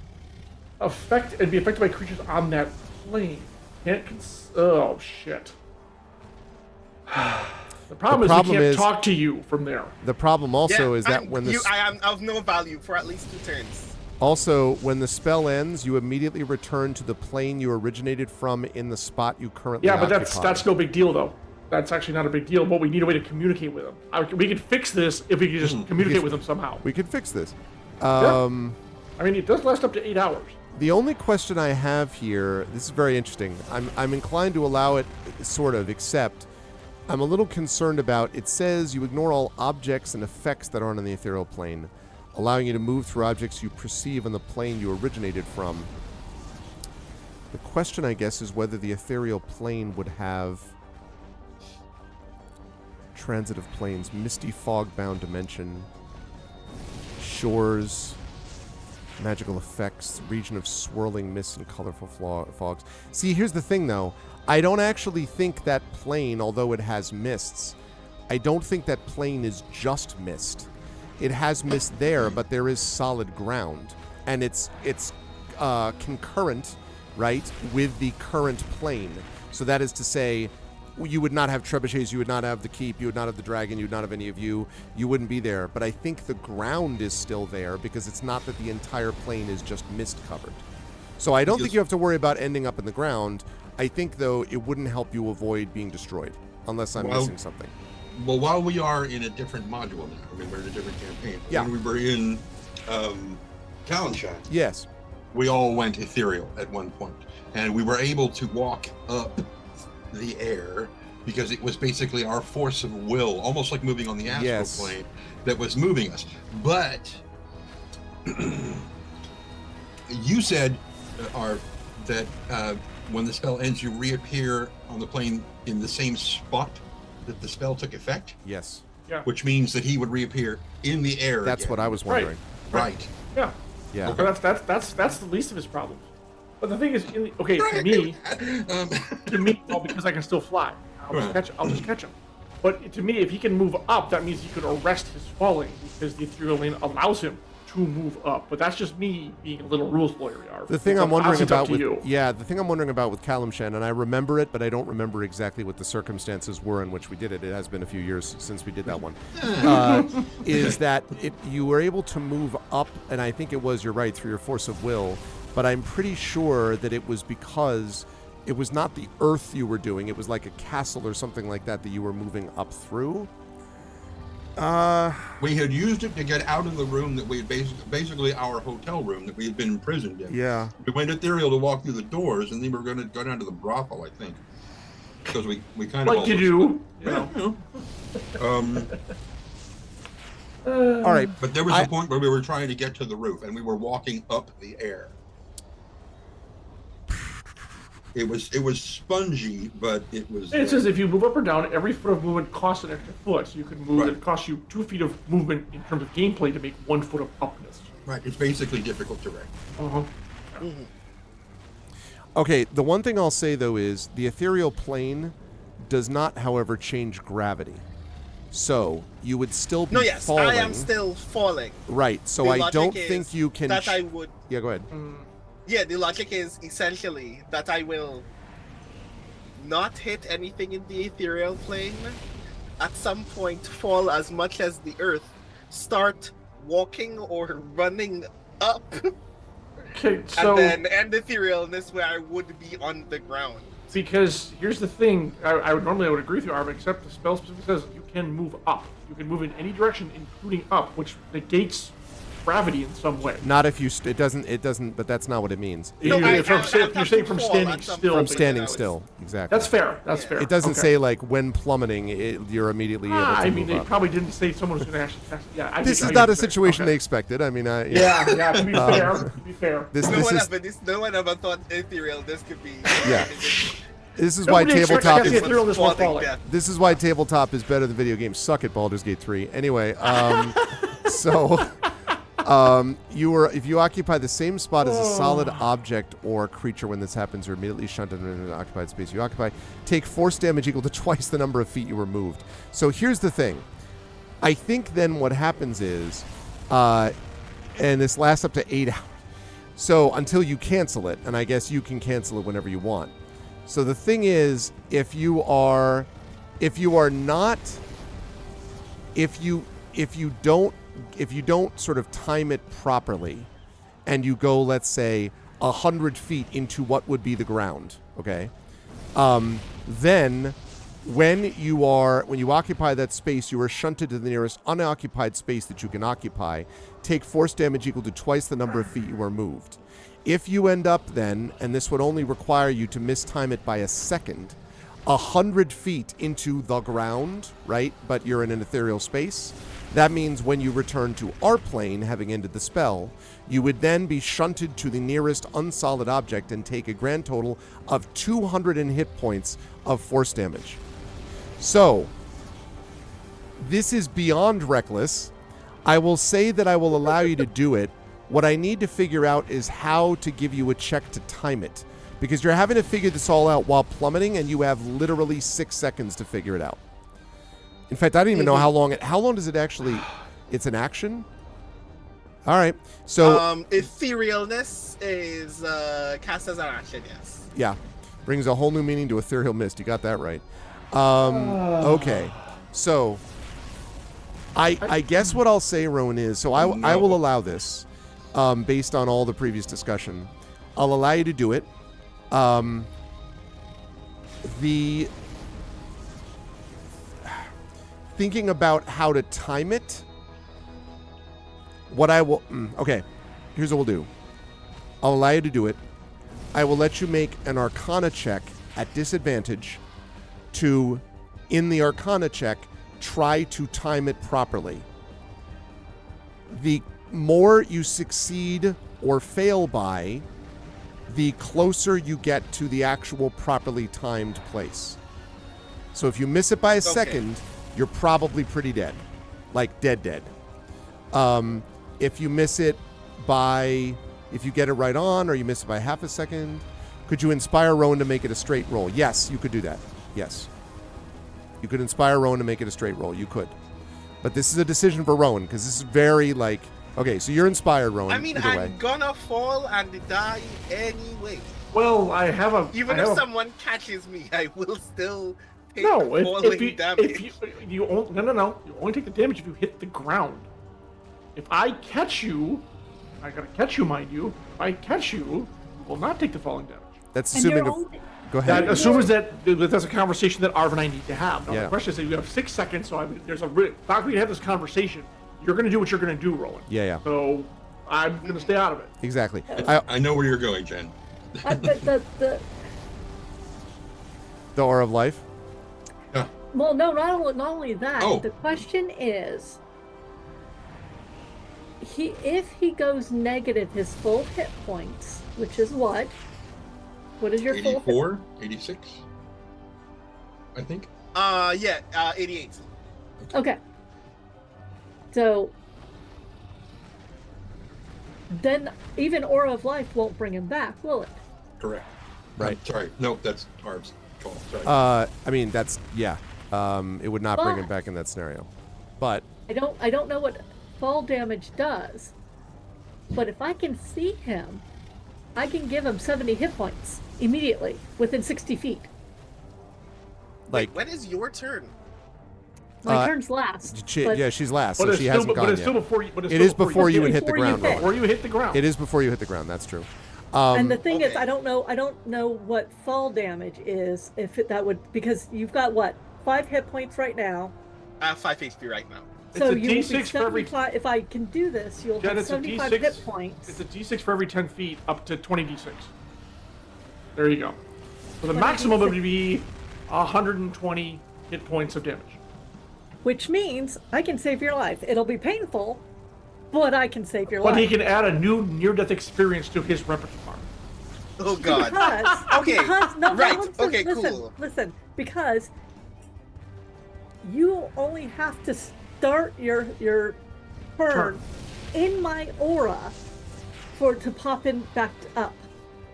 affected by creatures on that plane. Oh shit. The problem is we can't talk to you from there. The problem also is that I am of no value for at least 2 turns. Also, when the spell ends, you immediately return to the plane you originated from in the spot you currently occupy. But that's no big deal though. That's actually not a big deal, but we need a way to communicate with them. We could fix this if we could just communicate with them somehow. We could fix this. I mean, it does last up to 8 hours. The only question I have here, this is very interesting. I'm inclined to allow it, sort of, except I'm a little concerned about, it says you ignore all objects and effects that aren't on the ethereal plane, allowing you to move through objects you perceive on the plane you originated from. The question, I guess, is whether the ethereal plane would have transitive planes, misty fog-bound dimension, shores, magical effects, region of swirling mists and colorful fogs. See, here's the thing, though. I don't actually think that plane, although it has mists, I don't think that plane is just mist. it has mist there, but there is solid ground, and it's concurrent, right, with the current plane. So that is to say, you would not have trebuchets, you would not have the keep, you would not have the dragon, you would not have any of you. You wouldn't be there. But I think the ground is still there because it's not that the entire plane is just mist covered. So I don't think you have to worry about ending up in the ground. I think, though, it wouldn't help you avoid being destroyed, unless I'm missing something. Well, while we are in a different module now, I mean, we're in a different campaign. Yeah. When we were in Kalimshan, Yes. we all went ethereal at one point, and we were able to walk up the air because it was basically our force of will, almost like moving on the astral plane, that was moving us. But you said, that when the spell ends, you reappear on the plane in the same spot that the spell took effect. Yes. Yeah. Which means that he would reappear in the air. That's again. what I was wondering. Right. Yeah. Yeah. But that's the least of his problems. But the thing is, to me, well, because I can still fly, I'll just catch him. But to me, if he can move up, that means he could arrest his falling because the ethereal lane allows him to move up. But that's just me being a little rules lawyer. The thing I'm wondering about with the thing I'm wondering about with Kalimshan, and I remember it, but I don't remember exactly what the circumstances were in which we did it. It has been a few years since we did that one. Is that you were able to move up, and I think it was, you're right, through your force of will. But I'm pretty sure that it was because it was not the earth you were doing. It was like a castle or something like that you were moving up through. We had used it to get out of the room that we had basically our hotel room that we had been imprisoned in. Yeah. We went ethereal to walk through the doors, and then we were going to go down to the brothel, I think, because we kind of like you do. All right. But there was a point where we were trying to get to the roof, and we were walking up the air. It was spongy, but it was. It says if you move up or down, every foot of movement costs an extra foot. So you can move. Right. It costs you 2 feet of movement in terms of gameplay to make 1 foot of upness. Right. It's basically difficult terrain. Mm-hmm. Okay. The one thing I'll say though is the ethereal plane does not, however, change gravity. So you would still be falling. I am still falling. Right. So I don't think you can. That I would. Yeah. Go ahead. Yeah, the logic is essentially that I will not hit anything in the ethereal plane, at some point fall as much as the earth, start walking or running up, okay, so, and then end etherealness where I would be on the ground. Because here's the thing, I would agree with you, Arvin, except the spell specifically says you can move up. You can move in any direction, including up, which negates gravity in some way. Not if you. It doesn't. But that's not what it means. No, you're saying from standing still. From standing still, exactly. That's fair. That's fair. It doesn't say like when plummeting, you're immediately able to move up. I mean, they probably didn't say someone was going to actually. Yeah. This is not a situation they expected. I mean, yeah. To be fair. No one ever thought ethereal. This could be. Yeah. This is why tabletop is. This is why tabletop is better than video games. Suck it, Baldur's Gate 3. Anyway, so. If you occupy the same spot as a solid object or creature when this happens, you're immediately shunted into an occupied space you occupy. Take force damage equal to twice the number of feet you were moved. So here's the thing. I think then what happens is, and this lasts up to 8 hours. So until you cancel it, and I guess you can cancel it whenever you want. So the thing is, if you don't sort of time it properly and you go, let's say, 100 feet into what would be the ground, okay? Then when you occupy that space, you are shunted to the nearest unoccupied space that you can occupy. Take force damage equal to twice the number of feet you are moved. If you end up then, and this would only require you to mistime it by a second, 100 feet into the ground, right? But you're in an ethereal space. That means when you return to our plane, having ended the spell, you would then be shunted to the nearest unsolid object and take a grand total of 200 hit points of force damage. So, this is beyond reckless. I will say that I will allow you to do it. What I need to figure out is how to give you a check to time it. Because you're having to figure this all out while plummeting, and you have literally 6 seconds to figure it out. In fact, I don't even know how long does it actually... It's an action? All right. So Etherealness is cast as an action, yes. yeah, brings a whole new meaning to ethereal mist. You got that right. Okay. So I guess what I'll say, Rowan, is so I will allow this based on all the previous discussion. I'll allow you to do it. The thinking about how to time it, what I will okay, here's what we'll do. I'll allow you to do it. I will let you make an Arcana check at disadvantage to, in the Arcana check, try to time it properly. The more you succeed or fail by, the closer you get to the actual properly timed place. So if you miss it by a second, you're probably pretty dead. Like dead. If you miss it by, if you get it right on, or you miss it by half a second, could you inspire Rowan to make it a straight roll? Yes, you could do that. Yes. You could inspire Rowan to make it a straight roll. You could. But this is a decision for Rowan, because this is very like, okay, so you're inspired, Rowan. I mean, I'm gonna fall and die anyway. Well, I have a... Even if someone catches me, I will still take No, falling damage. if you no. You only take the damage if you hit the ground. If I catch you, I gotta catch you, mind you. If I catch you, you will not take the falling damage. That's And assuming. you're only- Go ahead. That assumes that that's a conversation that Arv and I need to have. Now, Yeah. the question is that you have 6 seconds, so there's a back we have this conversation. You're going to do what you're going to do, Rowan. Yeah. So I'm going to stay out of it. Exactly. I know where you're going, Jen. The The Aura of Life. Yeah. well, no, not only that. Oh. The question is, if he goes negative his full hit points, which is what? What is your full hit? 84, 86, I think. 88. Okay. So then even Aura of Life won't bring him back, will it? Correct. Right. Sorry. No, that's Arb's fault. Sorry. I mean, that's yeah. It would not bring him But- back in that scenario. But I don't know what fall damage does, but if I can see him, I can give him 70 hit points immediately within 60 feet. like, Wait, when is your turn? My turn's last. but yeah, she's last, But so it's she still, hasn't but gone it's yet. still before you. But it's It still is before you would hit the before you ground, hit. Rowan. Before you hit the ground. It is before you hit the ground. That's true. and the thing is, okay. I don't know what fall damage is. That would, because you've got what, 5 hit points right now. I have 5 HP right now. So It's a you will be D6 for every- 75. If I can do this, you'll Jen, have it's a 75 D6. hit points. It's a D6 for every 10 feet, up to 20 D6. There you go. So the 20 maximum D6. would be 120 hit points of damage. Which means I can save your life. It'll be painful, but I can save your But life. he can add a new near-death experience to his repertoire. Oh god. Because, Okay, because, no, right, listen, okay, listen, cool. Listen, because you only have to start your turn in my aura to pop in back up.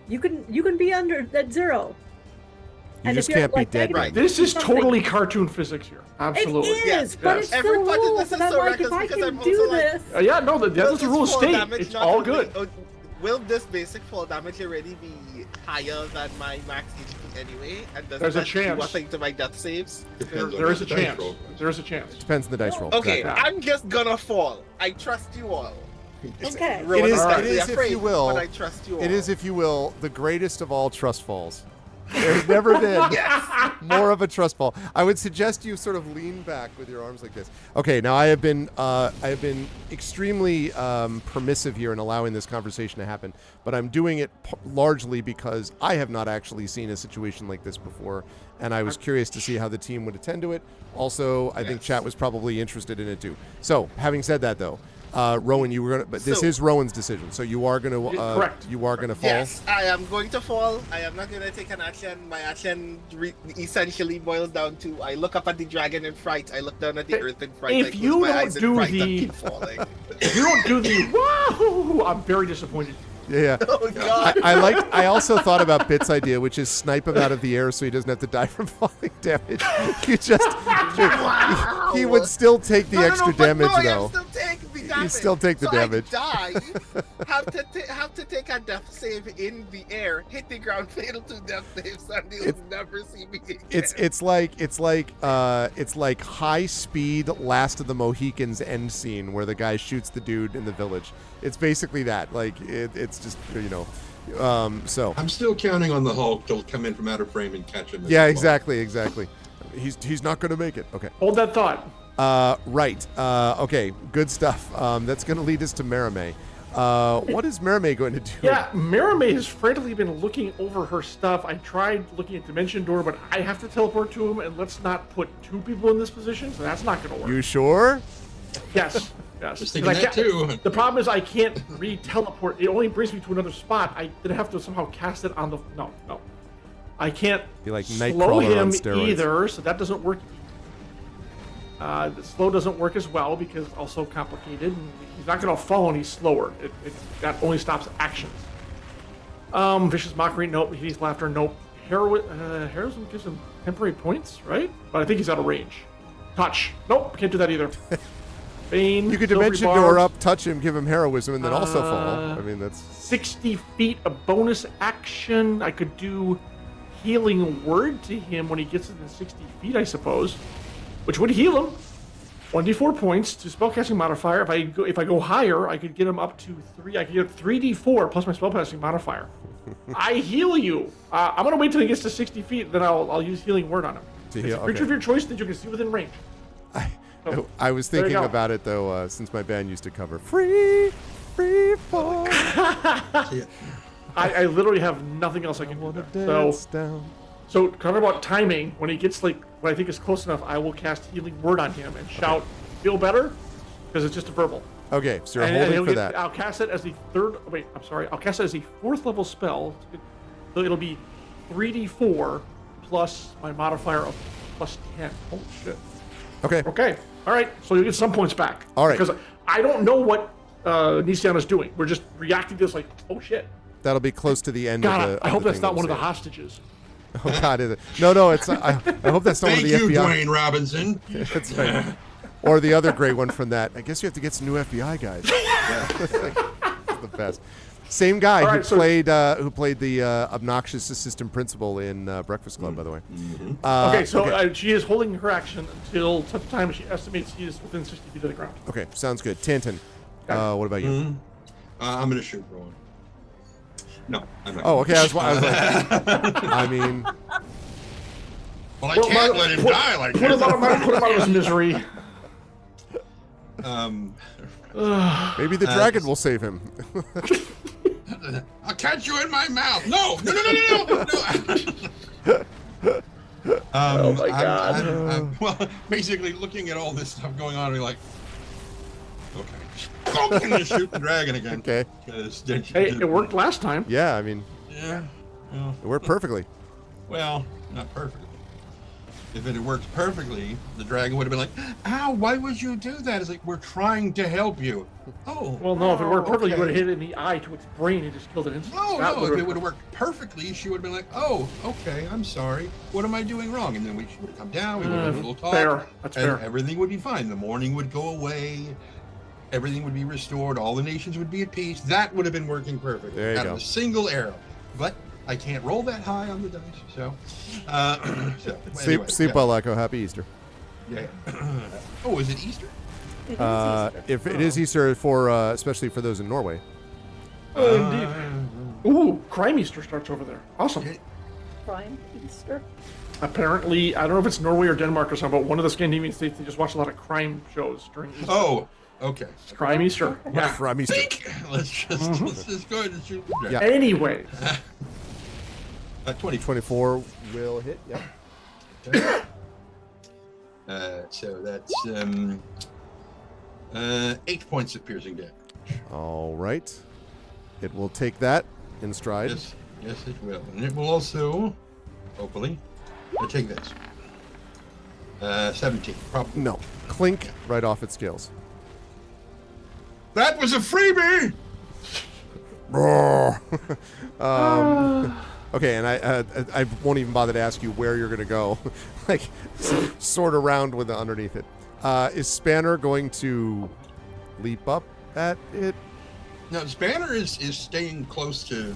You can be under at 0. You And just if you're, can't be like, dead. negative Right. This is something- totally cartoon physics here. Absolutely. It is, Yes, but yes. it's still Everyone does rules, this and is I'm so like, reckless if I because can I'm do also like- this, Yeah, no, that's Will the this rule of fall state. damage It's not all only- good. Will this basic fall damage already be higher than my max HP anyway? And does There's a that do chance. nothing to my death saves? There Depends on is a the dice chance. roll. There is a chance. Depends on the dice roll. Okay, Exactly. I'm just gonna fall. I trust you all. okay. Rowan It is- definitely it is, if afraid, you will, but I trust you all. It is, if you will, the greatest of all trust falls. There's never been more of a trust fall. I would suggest you sort of lean back with your arms like this. Okay, now I have been extremely permissive here in allowing this conversation to happen, but I'm doing it largely because I have not actually seen a situation like this before, and I was curious to see how the team would attend to it. Also, I think Yes. chat was probably interested in it too. So, having said that, though, Rowan, you were gonna, but this So- is Rowan's decision, so you are gonna, Correct. you are gonna fall. Yes, I am going to fall. I am not going to take an action. My action essentially boils down to I look up at the dragon in fright. I look down at the earth in fright. If I close you my don't eyes in do fright and the- keep falling. If you don't do the wahoo, I'm very disappointed. Yeah. Oh god. I also thought about Bit's idea, which is snipe him out of the air so he doesn't have to die from falling damage. You just he would still take the extra damage no, though. I'm still damn You it. still take the So damage. I die, have to take a death save in the air, hit the ground, fatal to death saves, and you'll never see me again. It's like high speed Last of the Mohicans end scene where the guy shoots the dude in the village. It's basically that. Like it's just so. I'm still counting on the Hulk to come in from out of frame and catch him. Yeah, exactly. He's not going to make it. Okay. Hold that thought. Right. Okay. Good stuff. That's going to lead us to Merime. What is Merime going to do? Yeah, Merime has frantically been looking over her stuff. I tried looking at Dimension Door, but I have to teleport to him, and let's not put two people in this position, so that's not going to work. You sure? Yes. Yes. Just thinking that too. The problem is I can't re-teleport. It only brings me to another spot. I did have to somehow cast it on the... No. I can't Be like slow Nightcrawler him on steroids. either, so that doesn't work. The slow doesn't work as well because it's also complicated. And he's not going to fall when he's slower. That only stops actions. Vicious Mockery, nope. Hideous Laughter, nope. Heroism gives him temporary points, right? But I think he's out of range. Touch, nope. Can't do that either. Bane, You could Silvery Dimension Bars, Door up, touch him, give him heroism, and then also fall. I mean, that's 60 feet, a bonus action. I could do Healing Word to him when he gets within 60 feet, I suppose, which would heal him. 1d4 points to spellcasting modifier. If I go higher, I could get him up to 3. I could get 3d4 plus my spellcasting modifier. I heal you. I'm gonna wait till he gets to 60 feet, then I'll use Healing Word on him. To It's heal, a creature okay. of your choice that you can see within range. I was There you thinking go. about it though, since my band used to cover free fall. I literally have nothing else I can do there. Dance down. So talking about timing, when he gets like what I think is close enough, I will cast Healing Word on him and shout, "Feel better," because it's just a verbal. Okay, so you're And holding he'll for get- that. I'll cast it as the I'll cast it as a 4th level spell. So it'll be 3d4 plus my modifier of plus 10. Holy shit. Okay. Okay. All right. So you'll get some points back. All right. Because I don't know what Nisiana's doing. We're just reacting to this like, oh shit. That'll be close to the end God, of the. I hope that's thing not that one of the we'll hostages. say. Oh God, is it? No, it's not. I hope that's not Thank one of you, the FBI. Dwayne Robinson. That's right. Or the other great one from that. I guess you have to get some new FBI guys. It's the best. Same guy All who right, so- played the obnoxious assistant principal in Breakfast Club, by the way. Okay, so she is holding her action until such time as she estimates she is within 60 feet of the ground. Okay, sounds good. Tanton, what about you? I'm gonna shoot Rowan. No, I'm not. Oh, okay. I was like, I mean, Well, I can't let him die like Put him this. out of his misery. maybe the dragon will save him. I'll catch you in my mouth. No. Oh my God. I'm, well, basically looking at all this stuff going on, and like, okay, I'm gonna shoot the dragon again. Okay. Hey, it worked last time. Yeah, I mean, Yeah. Well, it worked perfectly. well, not perfectly. If it had worked perfectly, the dragon would have been like, "Ow! Why would you do that?" It's like, we're trying to help you. Oh. Well, no, if it worked perfectly, okay. you would have hit it in the eye to its brain and just killed it instantly. That No, would've- if it would have worked perfectly, she would have been like, "Oh, okay, I'm sorry. What am I doing wrong?" And then she would have come down, we would have a little talk, fair. That's and fair. everything would be fine. The mourning would go away, everything would be restored, all the nations would be at peace. That would have been working perfectly. There you out go. of a single arrow. But I can't roll that high on the dice, so. Sleep well, Echo. Happy Easter. Yeah. Oh, is it Easter? It is Easter. If it is Easter for, especially for those in Norway. Indeed. Ooh, Crime Easter starts over there. Awesome. Prime Easter. Apparently, I don't know if it's Norway or Denmark or something, but one of the Scandinavian states, they just watch a lot of crime shows during Easter. Oh, okay. It's Crime Easter. Yeah. From Easter. Let's just go ahead and shoot the dragon. Yeah. Anyway, 20. 24 will hit. Yep. Okay. So that's 8 points of piercing damage. All right. It will take that in stride. Yes, it will. And it will also, hopefully, take this. 17, probably. No. Clink right off its scales. That was a freebie! Roar. Okay, and I won't even bother to ask you where you're going to go. Like, sort around with the underneath it. Is Spanner going to leap up at it. Now, Spanner is staying close to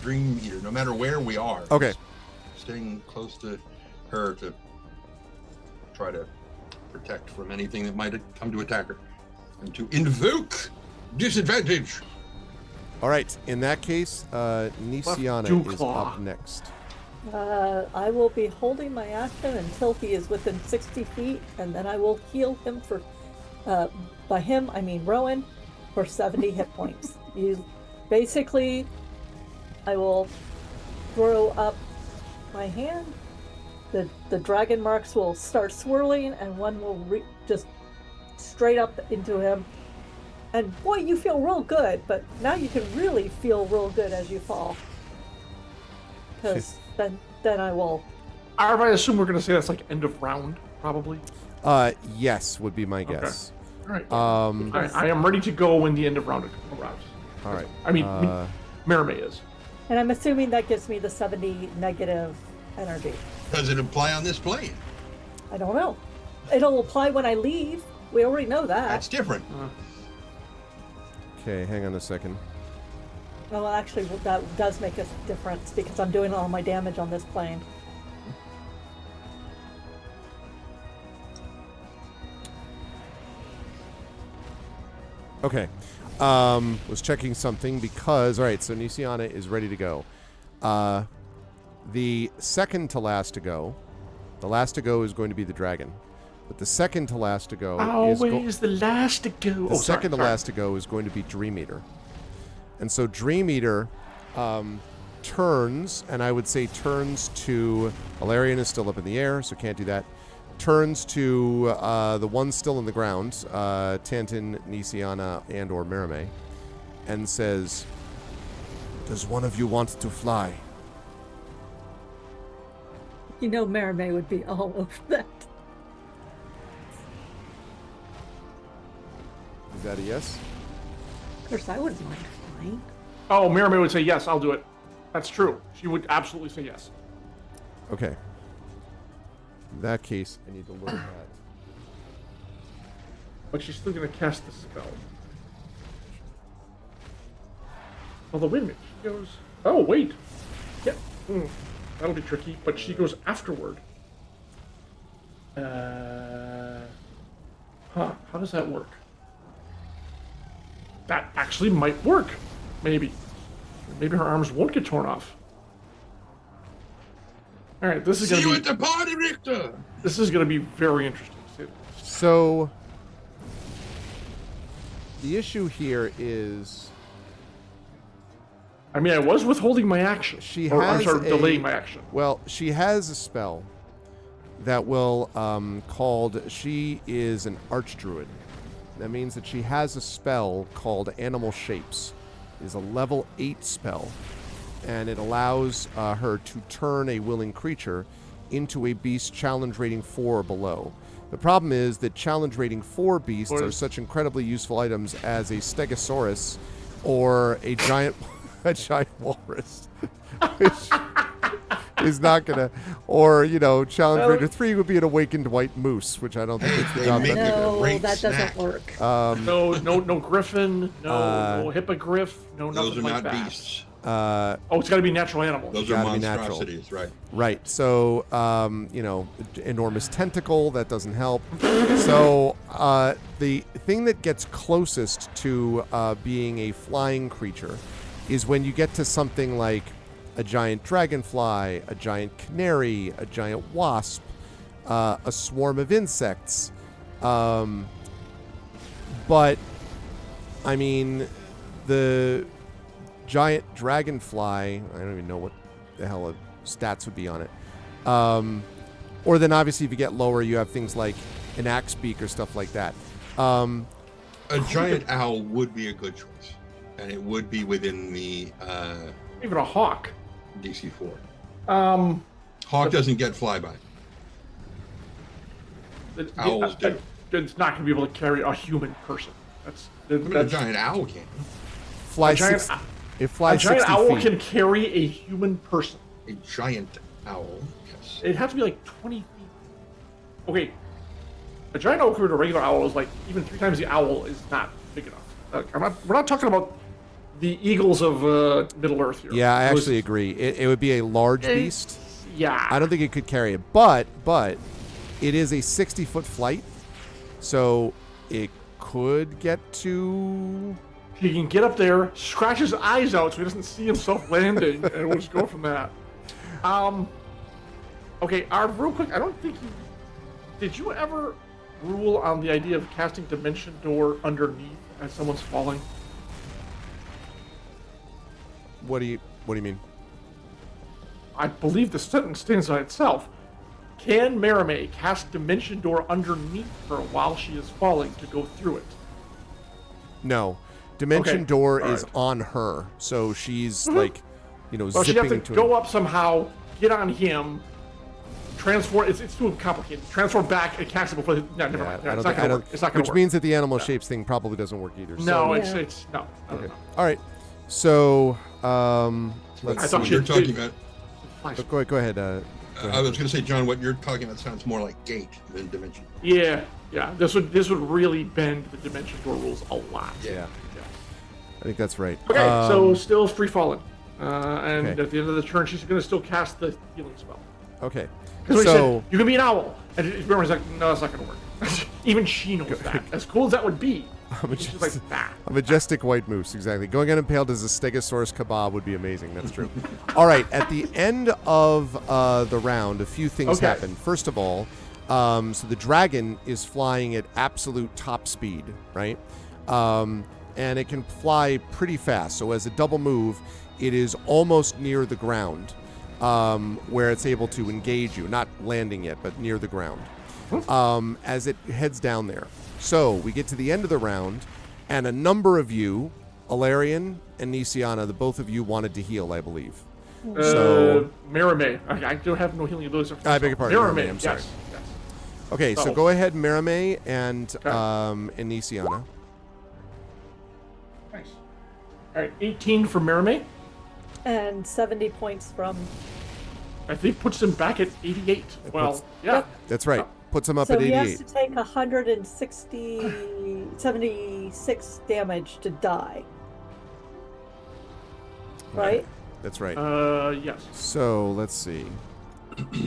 Dream Eater, no matter where we are. Okay. He's staying close to her to try to protect from anything that might come to attack her. And to invoke disadvantage. All right. In that case, Nisiana is up next. I will be holding my action until he is within 60 feet, and then I will heal him for, by him, I mean Rowan, for 70 hit points. Basically, I will throw up my hand, the dragon marks will start swirling, and one will just straight up into him. And boy, you feel real good, but now you can really feel real good as you fall. Because then I will. I assume we're going to say that's like end of round, probably. Yes, would be my guess. Okay. All right. I am ready to go when the end of round arrives. All right. I mean, Merame is. And I'm assuming that gives me the 70 negative energy. Does it apply on this plane? I don't know. It'll apply when I leave. We already know that. That's different. Okay, hang on a second. Well, actually, that does make a difference because I'm doing all my damage on this plane. Okay. Was checking something because, all right, so Nisiana is ready to go. The second to last to go, the last to go is going to be the dragon. But the second to last to go is the last to go. The second to last to go is going to be Dream Eater. And so Dream Eater turns, and I would say turns to... Valerian is still up in the air, so can't do that. Turns to the one still in the ground, Tantin, Nisiana, and or Merame, and says, "Does one of you want to fly?" You know Merame would be all over that. Is that a yes? Of course, I wouldn't mind flying. Oh, Merame would say yes, I'll do it. That's true. She would absolutely say yes. Okay. In that case, I need to look at... But she's still going to cast the spell. Although, wait a minute. She goes... Oh, wait. Yeah. That'll be tricky. But she goes afterward. How does that work? That actually might work. Maybe. Maybe her arms won't get torn off. All right, this is going to be... See you at the party, Richter! This is going to be very interesting. So, the issue here is... I mean, I was withholding my action. Delaying my action. Well, she has a spell that will, called... She is an archdruid. That means that she has a spell called Animal Shapes. It is a level 8 spell. And it allows her to turn a willing creature into a beast challenge rating 4 or below. The problem is that challenge rating 4 beasts are such incredibly useful items as a Stegosaurus or a giant walrus, which is not gonna. Or challenge rating 3 would be an awakened white moose, which I don't think it's the job. No, that doesn't work. No griffin, no hippogriff, no nothing like that. Those are not beasts. It's got to be natural animals. Those are monstrosities, right? Right. So, enormous tentacle, that doesn't help. So, the thing that gets closest to being a flying creature is when you get to something like a giant dragonfly, a giant canary, a giant wasp, a swarm of insects. But, I mean, the giant dragonfly, I don't even know what the hell stats would be on it. Or then obviously if you get lower, you have things like an axe beak or stuff like that. A giant owl would be a good choice. And it would be within the... even a hawk. DC 4. Hawk doesn't get flyby. Owls do. It's not going to be able to carry a human person. A giant owl can. It flies 60 feet. A giant owl can carry a human person. A giant owl, yes. It has to be like 20 feet. Okay. a giant owl compared to a regular owl is like even 3 times the owl is not big enough. We're not talking about the eagles of Middle Earth here. Yeah, I actually agree. It would be a large beast. Yeah. I don't think it could carry it, but it is a 60-foot flight, so it could get to. He can get up there, scratch his eyes out so he doesn't see himself landing, and we'll just go from that. Okay, real quick, I don't think did you ever rule on the idea of casting Dimension Door underneath as someone's falling? What do you mean? I believe the sentence stands by itself. Can Merime cast Dimension Door underneath her while she is falling to go through it? No. Dimension Okay, Door all is right. on her, so she's like, Well, zipping she'd have to to go him. up somehow, get on him, transform. It's too complicated. Transform back and cast it before. No, never mind. I It's don't not think, gonna work. It's not gonna which work. means that the animal shapes thing probably doesn't work either. No, So, it's no. okay. All right. So let's I thought see. You're talking about. Go ahead. I was going to say, John, what you're talking about sounds more like gate than dimension. Yeah. This would really bend the Dimension Door rules a lot. Yeah. I think that's right. Okay, so still free falling, and okay. at the end of the turn, she's going to still cast the healing spell. Okay. Because So said, you can be an owl, and Eberron's like, no, that's not going to work. Even she knows that. As cool as that would be, she's like, nah. a majestic white moose, exactly. Going unimpaled as a Stegosaurus kebab would be amazing. That's true. All right. At the end of the round, a few things Okay. happen. First of all, so the dragon is flying at absolute top speed, right? And it can fly pretty fast. So as a double move, it is almost near the ground, where it's able to engage you. Not landing yet, but near the ground. As it heads down there. So we get to the end of the round, and a number of you, Alarian and Nisiana, the both of you wanted to heal, I believe. So Merime. I don't have no healing abilities. I beg your pardon, Merime, I'm sorry. Yes. okay, so So- go ahead, Merime and Nisiana. Nice. All right, 18 for Merime. And 70 points from. I think puts him back at 88. Well, puts- yeah. That's right. Puts him up So at he 88. has to take 76 damage to die. Right? That's right. Yes. So let's see.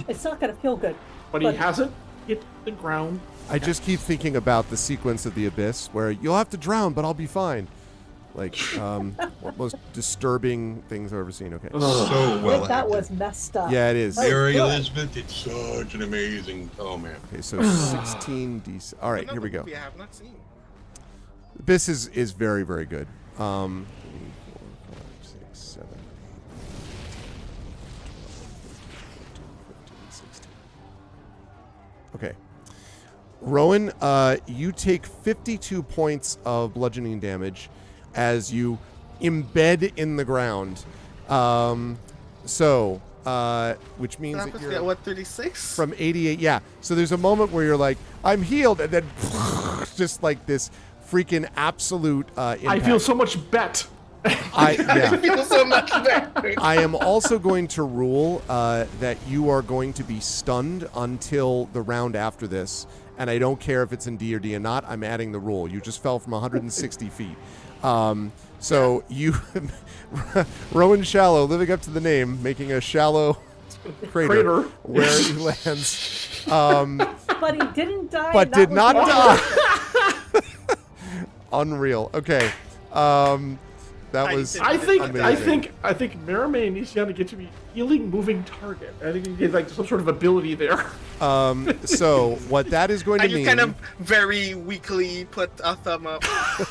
It's not going to feel good. But he hasn't hit the ground. I just keep thinking about the sequence of the abyss where you'll have to drown, but I'll be fine. Like, what most disturbing things I've ever seen. Okay. So well. that acted. was messed up. Yeah, it is. Mary good. Elizabeth did such an amazing. Oh man. Okay, so 16 DC. All right, here we go. Movie I have not seen. Abyss is very, very good. 3, 4, 5, 6, 7, 8, 12, 13, 14, 15, 16. Okay. Rowan, you take 52 points of bludgeoning damage as you embed in the ground. Which means that you're... What, 36? From 88, yeah. So there's a moment where you're like, I'm healed, and then just like this freaking absolute impact. I feel so much bet. Yeah. I feel so much better. I am also going to rule that you are going to be stunned until the round after this, and I don't care if it's in D&D or not. I'm adding the rule. You just fell from 160 feet. So you, Rowan Shallow, living up to the name, making a shallow crater where he lands. But he didn't die. But and that did was not wonderful. die. Unreal. Okay. That was I think amazing. Merime and Nisiana get to be healing moving target. I think you get like some sort of ability there. So what that is going to And you mean... kind of very weakly put a thumb up.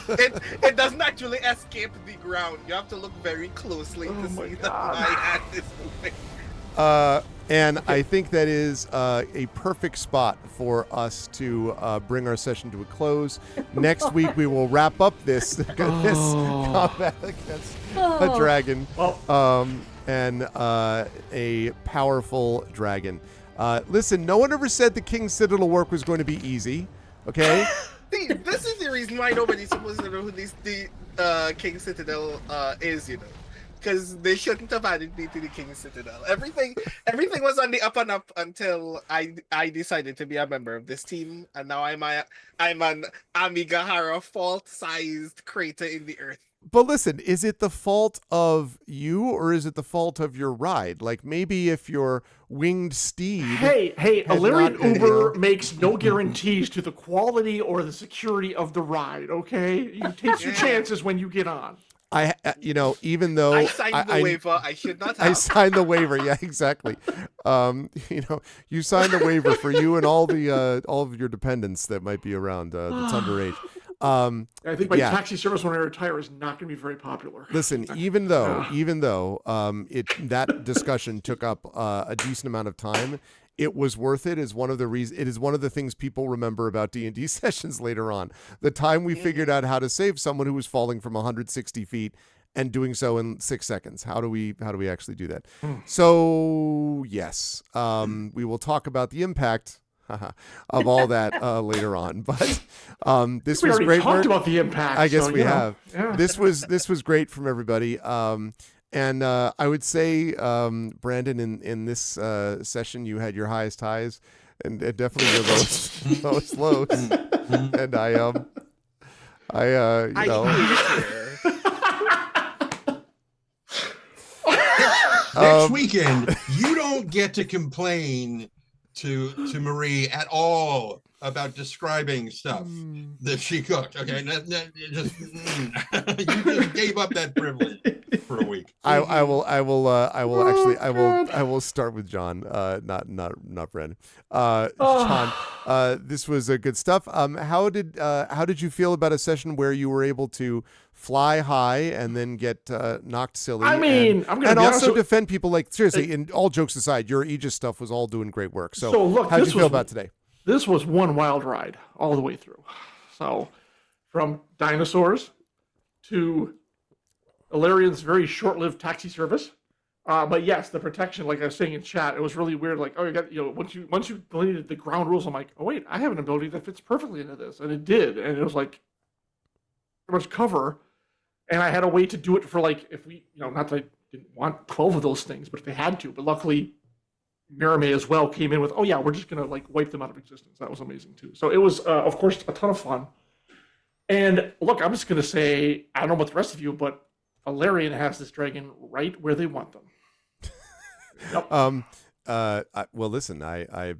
it doesn't actually escape the ground. You have to look very closely to see that my hand is moving. And I think that is a perfect spot for us to bring our session to a close. Next week, we will wrap up this combat against a dragon and a powerful dragon. Listen, no one ever said the King's Citadel work was going to be easy, okay? See, this is the reason why nobody's supposed to know who the King Citadel is, you know. because they shouldn't have added me to the King's Citadel. Everything was on the up and up until I decided to be a member of this team, and now I'm an Amigahara fault-sized crater in the earth. But listen, is it the fault of you or is it the fault of your ride? Like maybe if your winged steed. Hey, had Illyrian not been Uber ill. makes no guarantees to the quality or the security of the ride, okay? You take your chances when you get on. Even though I signed the waiver, I should not have. I signed the waiver. Yeah, exactly. You signed the waiver for you and all of your dependents that might be around that's underage. I think my taxi service when I retire is not going to be very popular. Listen, even though that discussion took up a decent amount of time, it was worth it. It is one of the things people remember about D&D sessions later on. The time we figured out how to save someone who was falling from 160 feet and doing so in 6 seconds. How do we actually do that? So yes, we will talk about the impact of all that later on. But this was great. We talked about the impact. I guess we have. Yeah. This was great from everybody. And I would say, Brandon, in this session, you had your highest highs and definitely your lowest lows. And Next weekend, you don't get to complain to Marie at all about describing stuff that she cooked. Okay, you just gave up that privilege for a week. I will start with John, not Brandon. John, this was good stuff. How did you feel about a session where you were able to fly high and then get knocked silly? I mean, and also defend people. Like seriously, and all jokes aside, your Aegis stuff was all doing great work. So look, how did you feel about today? This was one wild ride all the way through. So from dinosaurs to Illyrian's very short-lived taxi service. But yes, the protection, like I was saying in chat, it was really weird. Like, you got, once you deleted the ground rules, I'm like, oh wait, I have an ability that fits perfectly into this, and it did, and it was like pretty much cover, and I had a way to do it for like if we, not that I didn't want 12 of those things, but if they had to, but luckily. Merime as well came in with, oh yeah, we're just gonna like wipe them out of existence. That was amazing too. So it was, of course, a ton of fun. And look, I'm just gonna say, I don't know about the rest of you, but Illyrian has this dragon right where they want them. Yep. Well, listen, I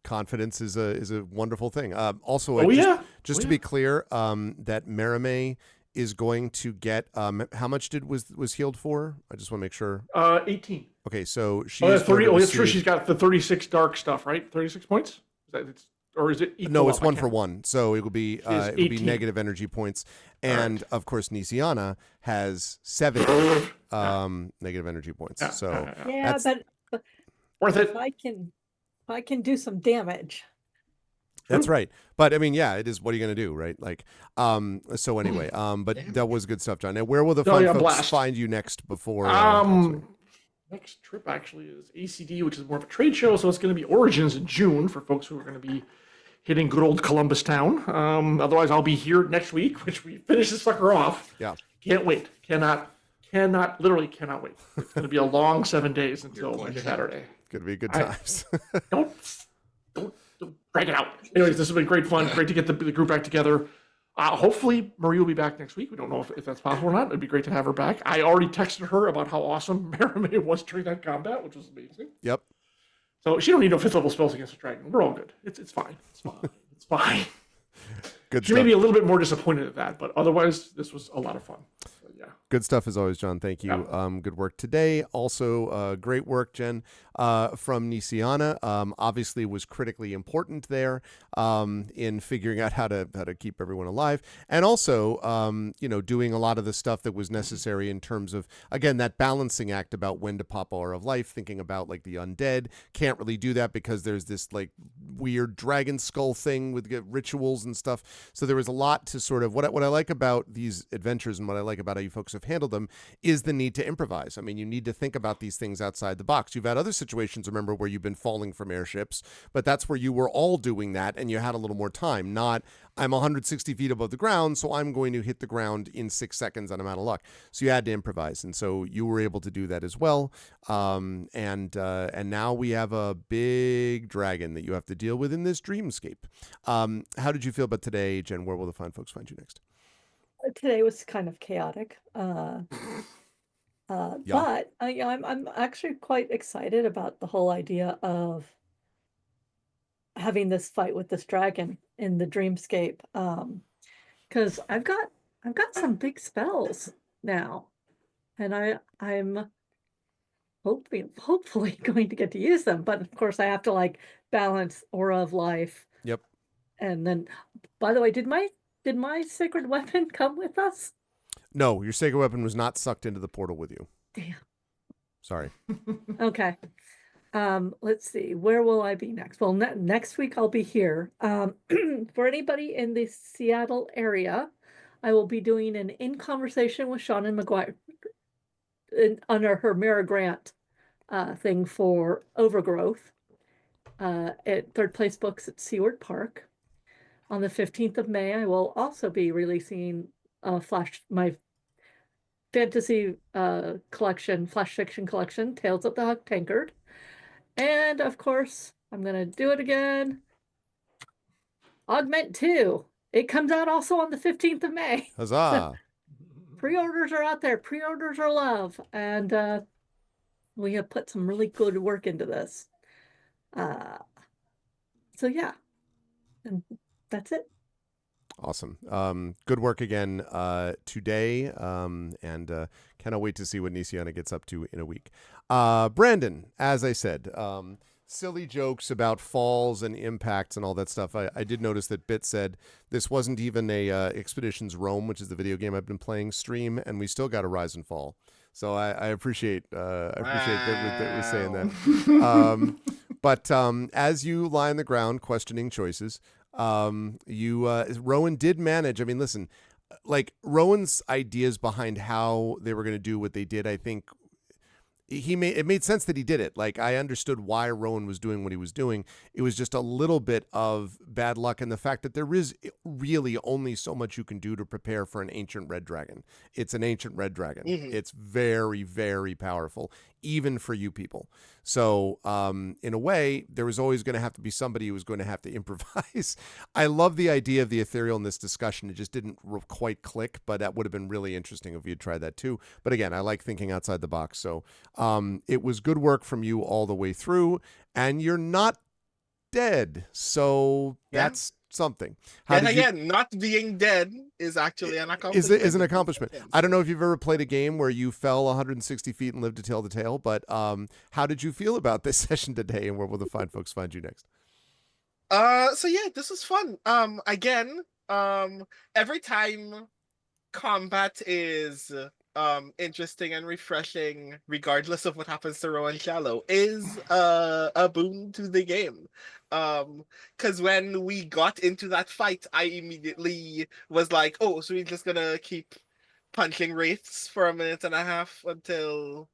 confidence is a wonderful thing. Also, to be clear, that Merime is going to get how much was healed for? I just want to make sure. 18. Okay, so she. Oh, 30. Oh, that's true. She's got the 36 dark stuff, right? 36 points. Or is it equal? No, it's 1 for 1. So it will be negative energy points, and of course Nisiana has 7 negative energy points. Yeah. So but worth it. If I can do some damage. That's right. But I mean, yeah, it is. What are you going to do, right? Like, so anyway, but that was good stuff, John. Now, where will the folks find you next before? Next trip actually is ACD, which is more of a trade show. So it's going to be Origins in June for folks who are going to be hitting good old Columbus town. Otherwise, I'll be here next week, which we finish this sucker off. Yeah. Can't wait. Literally cannot wait. It's going to be a long 7 days until Saturday. It's going to be good times. Don't drag it out. Anyways, this has been great fun. Great to get the group back together. Hopefully, Marie will be back next week. We don't know if that's possible or not. It'd be great to have her back. I already texted her about how awesome Merime was during that combat, which was amazing. Yep. So she don't need no 5th level spells against a dragon. We're all good. It's fine. It's fine. It's fine. Good She stuff. may be a little bit more disappointed at that, but otherwise, this was a lot of fun. So, yeah. Good stuff as always, John. Thank you. Yeah. Good work today. Also, great work, Jen, from Nisiana. Obviously, was critically important there in figuring out how to keep everyone alive, and also, doing a lot of the stuff that was necessary in terms of, again, that balancing act about when to pop Aura of Life. Thinking about like the undead, can't really do that because there's this like weird dragon skull thing with rituals and stuff. So there was a lot to sort of what I like about these adventures and what I like about how you folks have handled them, is the need to improvise. I mean, you need to think about these things outside the box. You've had other situations, remember, where you've been falling from airships, but that's where you were all doing that and you had a little more time. Not, I'm 160 feet above the ground, so I'm going to hit the ground in 6 seconds and I'm out of luck. So you had to improvise, and so you were able to do that as well. And now we have a big dragon that you have to deal with in this dreamscape. How did you feel about today, Jen? Where will the fine folks find you next? Today was kind of chaotic. Yeah. But I'm actually quite excited about the whole idea of having this fight with this dragon in the dreamscape. Because I've got some big spells now, and I'm hopefully going to get to use them. But of course, I have to like balance Aura of Life. Yep. And then, by the way, did my sacred weapon come with us? No, your sacred weapon was not sucked into the portal with you. Damn. Sorry. Okay. Let's see. Where will I be next? Well, next week I'll be here. For anybody in the Seattle area, I will be doing an In Conversation with Shannon McGuire under her Mira Grant thing for Overgrowth at Third Place Books at Seward Park. On the 15th of May, I will also be releasing my fantasy collection, flash fiction collection, Tales of the Huck Tankard. And of course, I'm going to do it again. Augment 2. It comes out also on the 15th of May. Huzzah. Pre-orders are out there. Pre-orders are love. And we have put some really good work into this. So yeah. And that's it. Awesome. Good work again today, and cannot wait to see what Nisiana gets up to in a week. Brandon, as I said, silly jokes about falls and impacts and all that stuff. I did notice that Bit said this wasn't even a Expeditions Rome, which is the video game I've been playing, stream, and we still got a rise and fall. So I appreciate Bit was saying that. But as you lie on the ground questioning choices, Rowan did manage. I mean, listen, like Rowan's ideas behind how they were going to do what they did, I think it made sense that he did it. Like, I understood why Rowan was doing what he was doing. It was just a little bit of bad luck, and the fact that there is really only so much you can do to prepare for an ancient red dragon. It's an ancient red dragon. Mm-hmm. It's very, very powerful, even for you people. So in a way, there was always going to have to be somebody who was going to have to improvise. I love the idea of the ethereal in this discussion. It just didn't quite click, but that would have been really interesting if you'd tried that too. But again, I like thinking outside the box. So it was good work from you all the way through, and you're not dead. So that's something. Not being dead is actually an accomplishment. Is an accomplishment. I don't know if you've ever played a game where you fell 160 feet and lived to tell the tale, but how did you feel about this session today, and where will the fine folks find you next? So yeah, this was fun. Every time combat is interesting and refreshing, regardless of what happens to Rowan Shallow, is a boon to the game. Because when we got into that fight, I immediately was like, oh, so we're just gonna keep punching wraiths for a minute and a half until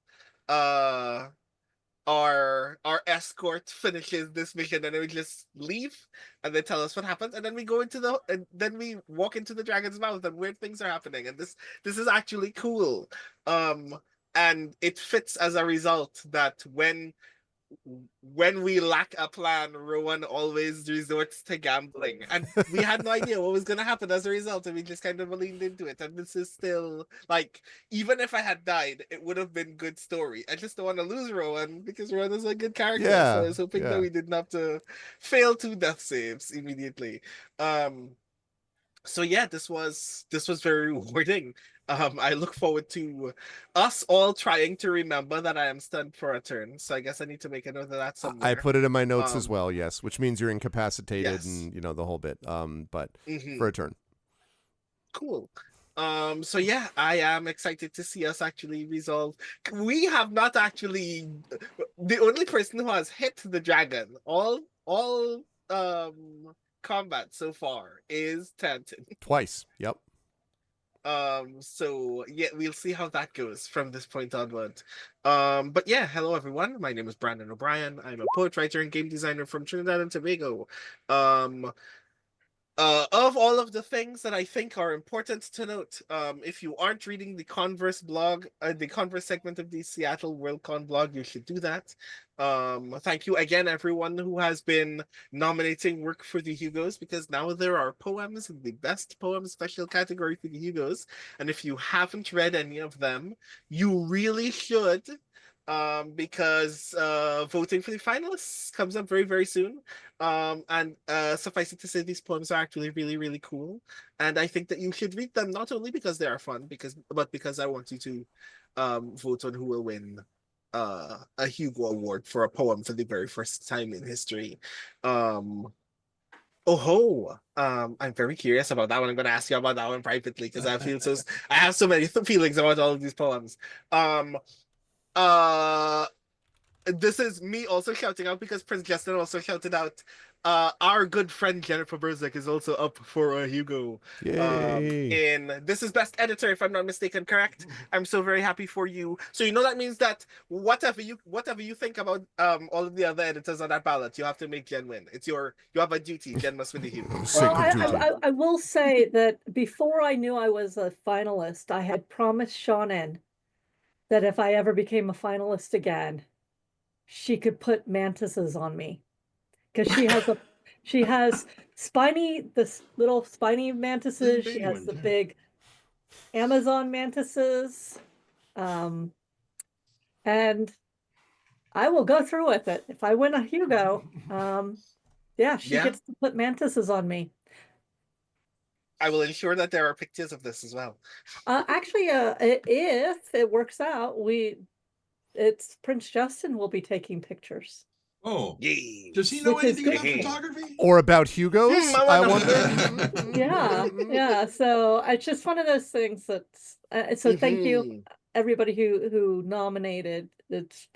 our escort finishes this mission, and then we just leave and they tell us what happens, and then we go into and then we walk into the dragon's mouth and weird things are happening, and this is actually cool. And it fits as a result that when we lack a plan, Rowan always resorts to gambling, and we had no idea what was going to happen as a result, and we just kind of leaned into it. And this is still, like, even if I had died, it would have been good story. I just don't want to lose Rowan, because Rowan is a good character. So I was hoping that we didn't have to fail 2 death saves immediately. So yeah, this was very rewarding. I look forward to us all trying to remember that I am stunned for a turn. So I guess I need to make a note of that somewhere. I put it in my notes as well, yes, which means you're incapacitated and, the whole bit. But for a turn. Cool. So yeah, I am excited to see us actually resolve. We have not actually, the only person who has hit the dragon all combat so far is Tanton. Twice. Yep. So yeah, we'll see how that goes from this point onward. But yeah, hello everyone. My name is Brandon O'Brien. I'm a poet, writer, and game designer from Trinidad and Tobago. Um, of all of the things that I think are important to note, if you aren't reading the Converse blog, the Converse segment of the Seattle Worldcon blog, you should do that. Thank you again, everyone who has been nominating work for the Hugos, because now there are poems in the best poem special category for the Hugos. And if you haven't read any of them, you really should. Because voting for the finalists comes up very, very soon. And suffice it to say, these poems are actually really, really cool. And I think that you should read them not only because they are fun, but because I want you to vote on who will win a Hugo Award for a poem for the very first time in history. I'm very curious about that one. I'm going to ask you about that one privately because I have so many feelings about all of these poems. Uh, this is me also shouting out because Prince Justin also shouted out. Our good friend Jennifer Burzek is also up for a Hugo. Yay. And this is best editor, if I'm not mistaken, correct? I'm so very happy for you. So that means that whatever you think about all of the other editors on that ballot, you have to make Jen win. You have a duty. Jen must win the Hugo. Well, Sacred duty. I will say that before I knew I was a finalist, I had promised Shannon that if I ever became a finalist again, she could put mantises on me. Because she has this little spiny mantises. She has the big Amazon mantises. And I will go through with it. If I win a Hugo, she gets to put mantises on me. I will ensure that there are pictures of this as well. Actually, if it works out, it's Prince Justin will be taking pictures. Oh, Yay. does he know Which is anything about good. photography? Or about Hugos, I I wonder. wonder. Yeah. So it's just one of those things that's. So thank you, everybody who nominated. It's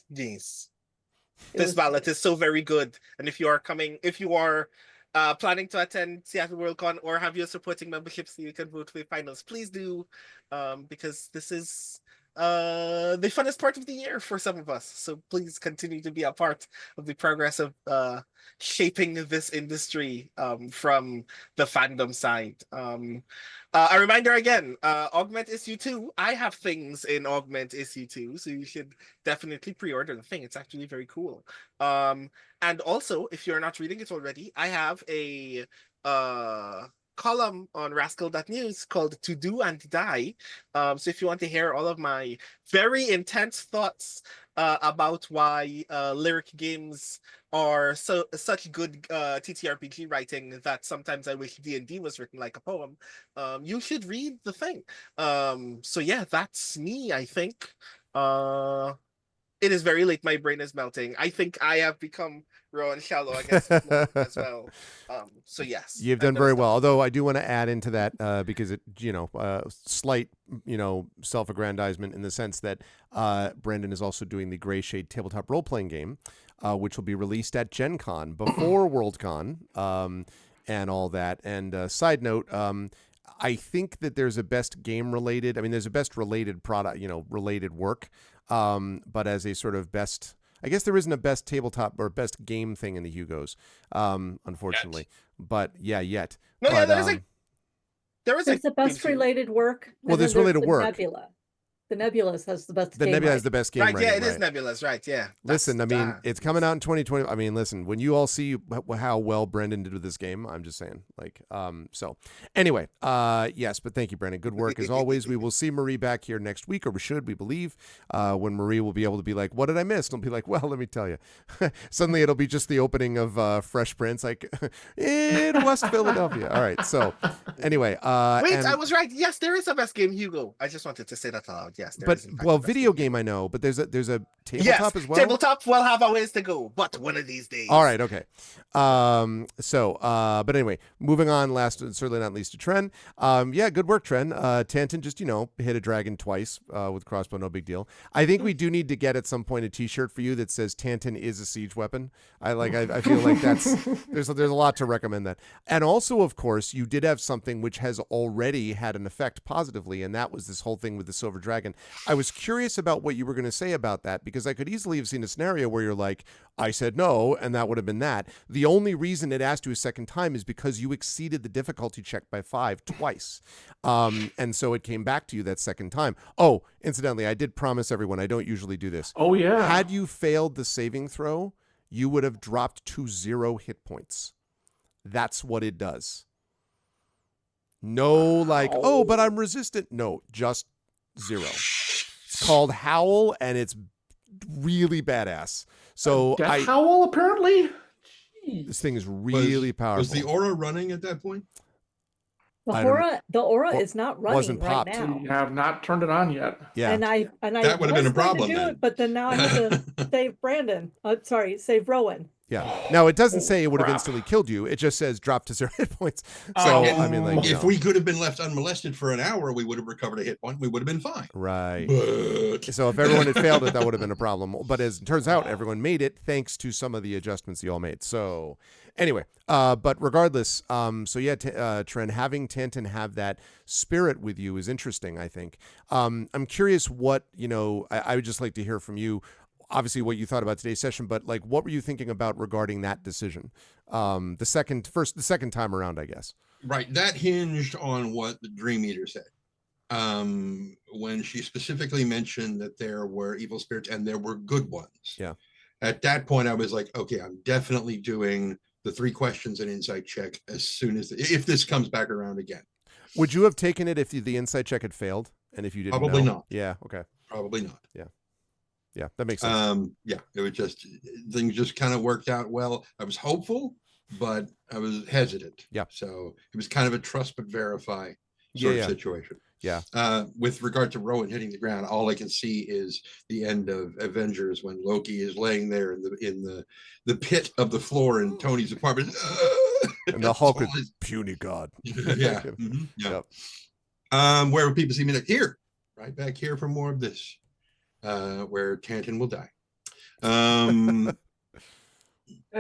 Yes. This ballot is so very good. And if you are planning to attend Seattle Worldcon or have your supporting memberships so you can vote for the finals, please do. Because this is the funnest part of the year for some of us. So please continue to be a part of the progress of shaping this industry from the fandom side. A reminder again, Augment Issue 2. I have things in Augment Issue 2, so you should definitely pre-order the thing. It's actually very cool. And also, if you're not reading it already, I have a column on rascal.news called To Do and Die. So if you want to hear all of my very intense thoughts about why lyric games are such good TTRPG writing that sometimes I wish D&D was written like a poem, you should read the thing. So yeah, that's me, I think. It is very late. My brain is melting. I think I have become raw and shallow against as well. So yes, You've done very well. Although I do want to add into that because it, slight, self-aggrandizement in the sense that Brandon is also doing the Gray Shade tabletop role-playing game, which will be released at Gen Con before Worldcon and all that. And side note, I think that there's a best game-related, there's a best related product, related work. But as a sort of best, I guess there isn't a best tabletop or best game thing in the Hugos, unfortunately. Yet. But yet. No, but, there's a best related work. Well, there's related work. Nebula. The Nebulas has the best The game. Nebula has the best game. Right, rating, yeah, it is Nebula's, right, yeah. Listen, it's coming out in 2020. Listen, when you all see how well Brendan did with this game, I'm just saying, so anyway, yes, but thank you, Brendan. Good work as always. We will see Marie back here next week, or we believe, when Marie will be able to be like, what did I miss? And I'll be like, well, let me tell you. Suddenly it'll be just the opening of Fresh Prince, like, in West Philadelphia. All right, so anyway. Wait, I was right. Yes, there is a best game Hugo. I just wanted to say that aloud. Yes, there is. Video game I know, but there's a tabletop as well? Tabletop will have a ways to go, but one of these days. All right, okay. But anyway, moving on, last and certainly not least to Tren. Yeah, good work, Tren. Tanton just, hit a dragon twice with crossbow, no big deal. I think we do need to get at some point a t-shirt for you that says Tanton is a siege weapon. I feel like there's a lot to recommend that. And also, of course, you did have something which has already had an effect positively, and that was this whole thing with the silver dragon. I was curious about what you were going to say about that, because I could easily have seen a scenario where you're like, I said no, and that would have been that. The only reason it asked you a second time is because you exceeded the difficulty check by 5 twice. And so it came back to you that second time. Oh, incidentally, I did promise everyone I don't usually do this. Oh, yeah. Had you failed the saving throw, you would have dropped to 0 hit points. That's what it does. No, but I'm resistant. No, just 0. It's called Howl, and it's really badass. So Death Howl, apparently? Jeez. This thing is really powerful. Was the aura running at that point? The aura is not running wasn't right popped. now. You have not turned it on yet. Yeah. And I That would have been a was going to problem do then. it, but then now I have to save Brandon. Save Rowan. Yeah. Now, it doesn't say it would have crap. instantly killed you. It just says drop to 0 hit points. So, I mean, like, If we could have been left unmolested for an hour, we would have recovered a hit point. We would have been fine. Right. But So if everyone had failed it, that would have been a problem. But as it turns out, everyone made it thanks to some of the adjustments you all made. So anyway, but regardless, Tren, having Tanton have that spirit with you is interesting, I think. I'm curious what, I would just like to hear from you, obviously what you thought about today's session, but like, what were you thinking about regarding that decision? The second time around, I guess. right, that hinged on what the Dream Eater said. When she specifically mentioned that there were evil spirits and there were good ones. Yeah. At that point, I was like, okay, I'm definitely doing the 3 questions and insight check as soon as if this comes back around again. Would you have taken it if the insight check had failed? And if you didn't Probably know? not. Yeah. Okay. Probably not. Yeah, that makes sense. Yeah, it was just things just kind of worked out well. I was hopeful, but I was hesitant. Yeah. So it was kind of a trust but verify sort of situation. Yeah. With regard to Rowan hitting the ground, all I can see is the end of Avengers when Loki is laying there in the pit of the floor in Tony's apartment. And the Hulk is puny god. Yeah. Mhm, yeah. Yep. Where would people see me like here? Right back here for more of this. Where Tanton will die. Yeah,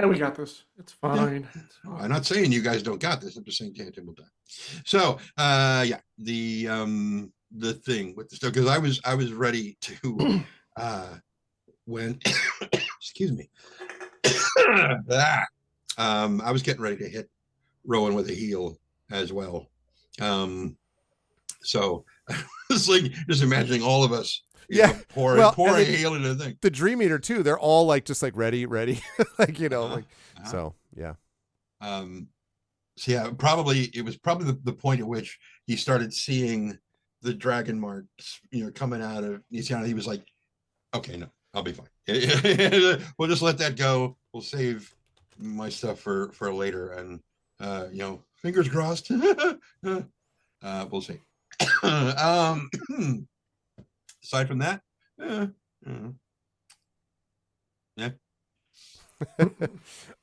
we got this. It's fine. Yeah. It's fine. I'm not saying you guys don't got this. I'm just saying Tanton will die. So, the thing with the stuff, because I was ready to when excuse me. I was getting ready to hit Rowan with a heel as well. So it's like just imagining all of us. Pouring hail into the thing. The Dream Eater too. They're all like just like ready, like So yeah. So yeah, it was probably the point at which he started seeing the dragon marks, coming out of Nisiana. He was like, "Okay, no, I'll be fine. We'll just let that go. We'll save my stuff for later." And fingers crossed. We'll see. Aside from that, yeah.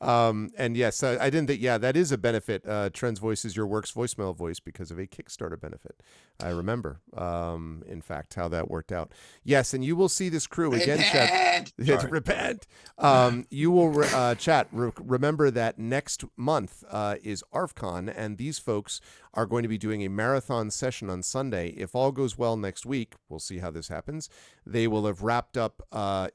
And yes, I didn't think, that is a benefit. Tren's voice is your work's voicemail voice because of a Kickstarter benefit. I remember, in fact, how that worked out. Yes, and you will see this crew again, chat. Repent. You will chat. Remember that next month is ARFCon, and these folks are going to be doing a marathon session on Sunday. If all goes well next week, we'll see how this happens. They will have wrapped up,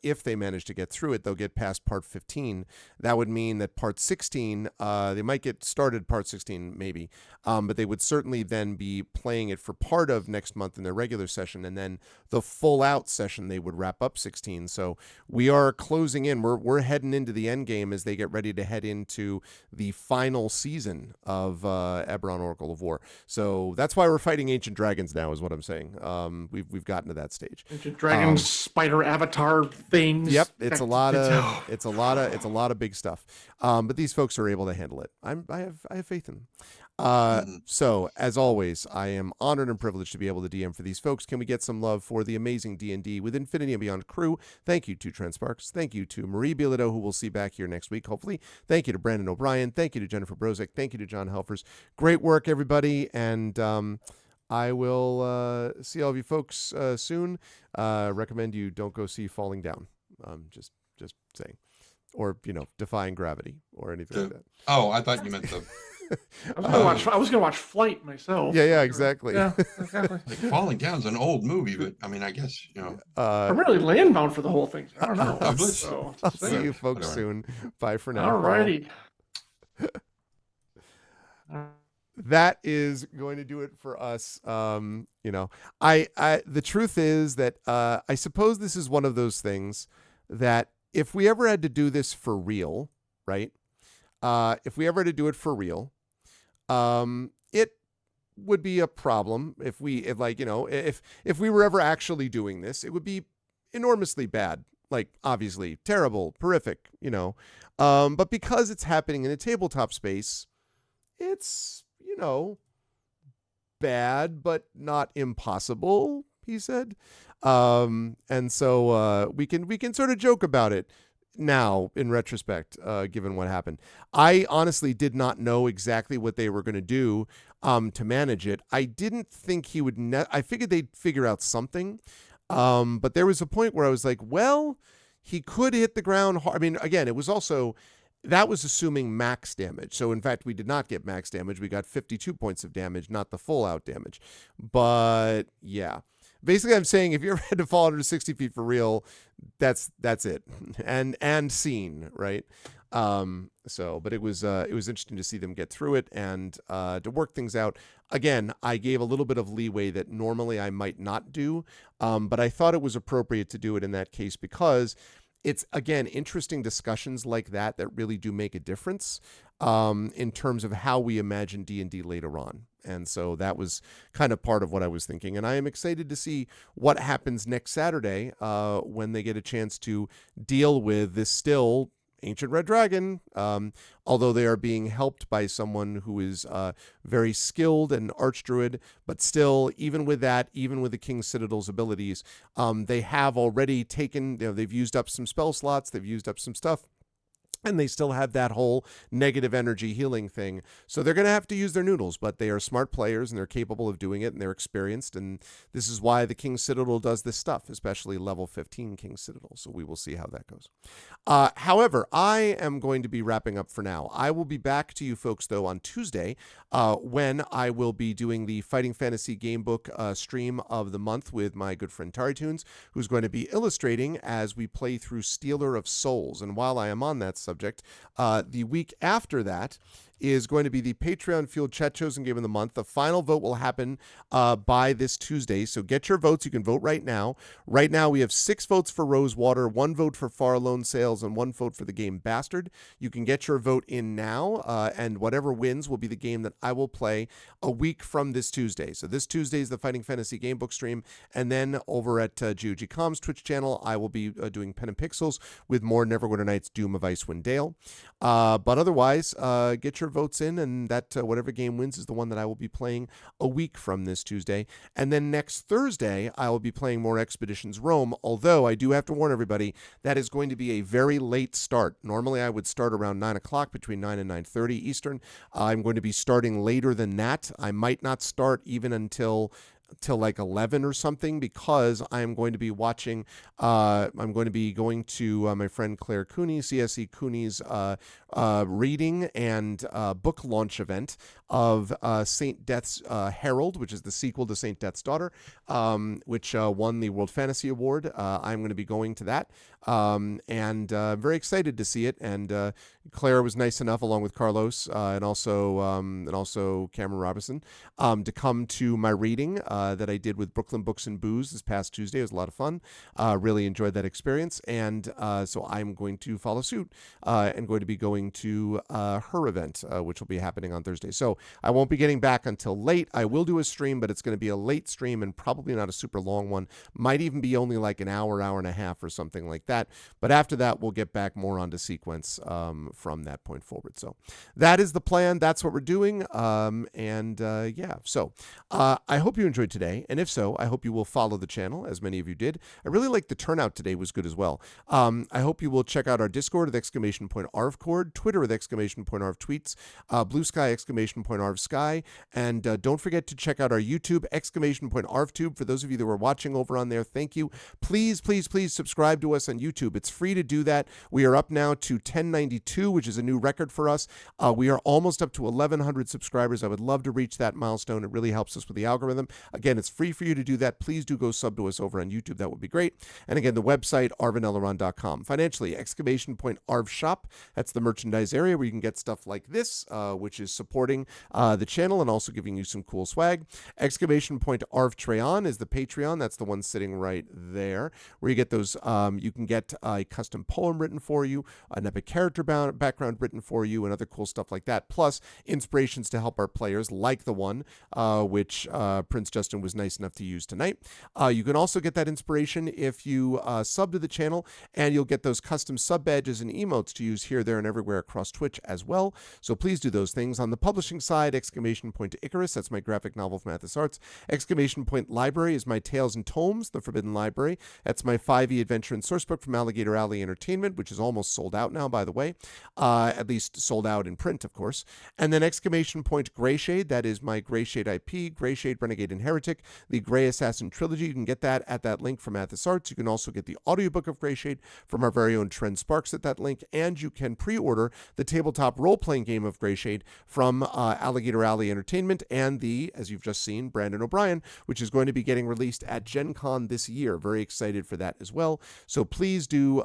if they manage to get through it, they'll get past part 15. That would mean that part 16, they might get started part 16 maybe, but they would certainly then be playing it for part of next month in their regular session, and then the full out session they would wrap up 16. So we are closing in. We're heading into the end game as they get ready to head into the final season of Eberron Oracle of War. So that's why we're fighting ancient dragons now, is what I'm saying. We've gotten to that stage. Ancient dragons, spider avatar things. Yep, it's a lot of big stuff. But these folks are able to handle it. I have faith in them. So, as always, I am honored and privileged to be able to DM for these folks. Can we get some love for the amazing D&D with Infinity and Beyond crew? Thank you to Trent Sparks. Thank you to Marie Bilodeau, who we'll see back here next week, hopefully. Thank you to Brandon O'Brien. Thank you to Jennifer Brozek. Thank you to John Helfers. Great work, everybody. And I will see all of you folks soon. Recommend you don't go see Falling Down. Just saying. Or, Defying Gravity or anything like that. Oh, I thought you meant the... I was gonna watch Flight myself. Yeah, exactly. Yeah, exactly. Like, Falling Down's an old movie, but I mean, I guess, I'm really landbound for the whole thing. I don't know. So, I'll see you folks soon. Bye for now. Alrighty. That is going to do it for us. The truth is that I suppose this is one of those things that if we ever had to do this for real, right? If we ever had to do it for real, it would be a problem if we were ever actually doing this, it would be enormously bad, like obviously terrible, horrific, but because it's happening in a tabletop space, it's, bad, but not impossible, he said. And so, we can sort of joke about it now in retrospect, given what happened. I honestly did not know exactly what they were going to do to manage it. I didn't think he would I figured they'd figure out something, but there was a point where I was like, well, he could hit the ground hard. I mean, again, it was also, that was assuming max damage. So in fact, we did not get max damage. We got 52 points of damage, not the full out damage. But yeah, basically I'm saying if you ever had to fall under 60 feet for real, that's it. And scene, right? But it was interesting to see them get through it and to work things out. Again, I gave a little bit of leeway that normally I might not do, but I thought it was appropriate to do it in that case because it's, again, interesting discussions like that really do make a difference in terms of how we imagine D&D later on. And so that was kind of part of what I was thinking. And I am excited to see what happens next Saturday when they get a chance to deal with this still ancient red dragon, although they are being helped by someone who is very skilled and archdruid, but still, even with that, even with the King's Citadel's abilities, they have already taken, they've used up some spell slots, they've used up some stuff, and they still have that whole negative energy healing thing. So they're going to have to use their noodles, but they are smart players and they're capable of doing it and they're experienced. And this is why the King's Citadel does this stuff, especially level 15 King's Citadel. So we will see how that goes. However, I am going to be wrapping up for now. I will be back to you folks, though, on Tuesday when I will be doing the Fighting Fantasy Gamebook stream of the month with my good friend Tari Tunes, who's going to be illustrating as we play through Stealer of Souls. And while I am on that subject, the week after that is going to be the Patreon Fueled Chat Chosen Game of the Month. The final vote will happen by this Tuesday, so get your votes. You can vote right now. Right now, we have 6 votes for Rosewater, 1 vote for Far Lone Sales, and 1 vote for the game Bastard. You can get your vote in now, and whatever wins will be the game that I will play a week from this Tuesday. So this Tuesday is the Fighting Fantasy Gamebook stream, and then over at GOG.com's Twitch channel, I will be doing Pen and Pixels with more Neverwinter Nights Doom of Icewind Dale. But otherwise, get your votes in, and that whatever game wins is the one that I will be playing a week from this Tuesday. And then next Thursday, I will be playing more Expeditions Rome, although I do have to warn everybody, that is going to be a very late start. Normally, I would start around 9 o'clock, between 9 and 9:30 Eastern. I'm going to be starting later than that. I might not start even until like 11 or something, because I'm going to be watching, I'm going to be going to my friend Claire Cooney, CSE Cooney's reading and book launch event of Saint Death's Herald, which is the sequel to Saint Death's Daughter, which won the World Fantasy Award. I'm going to be going to that, and I'm very excited to see it. And Claire was nice enough, along with Carlos and also Cameron Robinson, to come to my reading. that I did with Brooklyn Books and Booze this past Tuesday. It was a lot of fun. Really enjoyed that experience. And so I'm going to follow suit and going to be going to her event, which will be happening on Thursday. So I won't be getting back until late. I will do a stream, but it's going to be a late stream and probably not a super long one. Might even be only like an hour, hour and a half or something like that. But after that, we'll get back more onto sequence from that point forward. So that is the plan. That's what we're doing. So I hope you enjoyed today. And if so, I hope you will follow the channel, as many of you did. I really like the turnout today was good as well. I hope you will check out our Discord with !ARVCord, Twitter with !ARV tweets, Blue Sky !ARV Sky, and don't forget to check out our YouTube !ARVTube. For those of you that were watching over on there, thank you. Please, please, please subscribe to us on YouTube. It's free to do that. We are up now to 1092, which is a new record for us. We are almost up to 1,100 subscribers. I would love to reach that milestone. It really helps us with the algorithm. Again, it's free for you to do that. Please do go sub to us over on YouTube. That would be great. And again, the website, arvaneleron.com. Financially, !ARV Shop. That's the merchandise area where you can get stuff like this, which is supporting the channel and also giving you some cool swag. !ARV Treon is the Patreon. That's the one sitting right there, where you get those. You can get a custom poem written for you, an epic character background written for you, and other cool stuff like that. Plus, inspirations to help our players, like the one which Prince Justin was nice enough to use tonight. You can also get that inspiration if you sub to the channel, and you'll get those custom sub badges and emotes to use here, there, and everywhere across Twitch as well. So please do those things. On the publishing side, !Icarus, that's my graphic novel from Athos Arts. !Library is my Tales and Tomes, The Forbidden Library. That's my 5e adventure and sourcebook from Alligator Alley Entertainment, which is almost sold out now, by the way. At least sold out in print, of course. And then Greyshade, that is my Greyshade IP, Greyshade, Renegade, and Heretic, the Grey Assassin trilogy. You can get that at that link from Athos Arts. You can also get the audiobook of Greyshade from our very own Trent Sparks at that link, and you can pre-order the tabletop role-playing game of Greyshade from Alligator Alley Entertainment and the, as you've just seen, Brandon O'Brien, which is going to be getting released at Gen Con this year. Very excited for that as well. So please do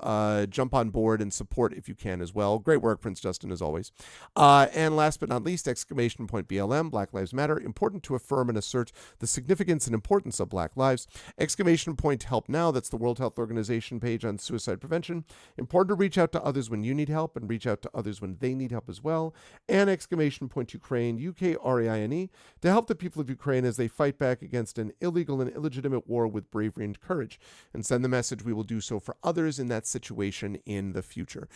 jump on board and support if you can as well. Great work, Prince Justin, as always. And last but not least, !BLM, Black Lives Matter, important to affirm and assert the significance and importance of Black lives. !Help Now, that's the World Health Organization page on suicide prevention. Important to reach out to others when you need help and reach out to others when they need help as well. And !Ukraine, UKRAINE, to help the people of Ukraine as they fight back against an illegal and illegitimate war with bravery and courage. And send the message we will do so for others in that situation in the future.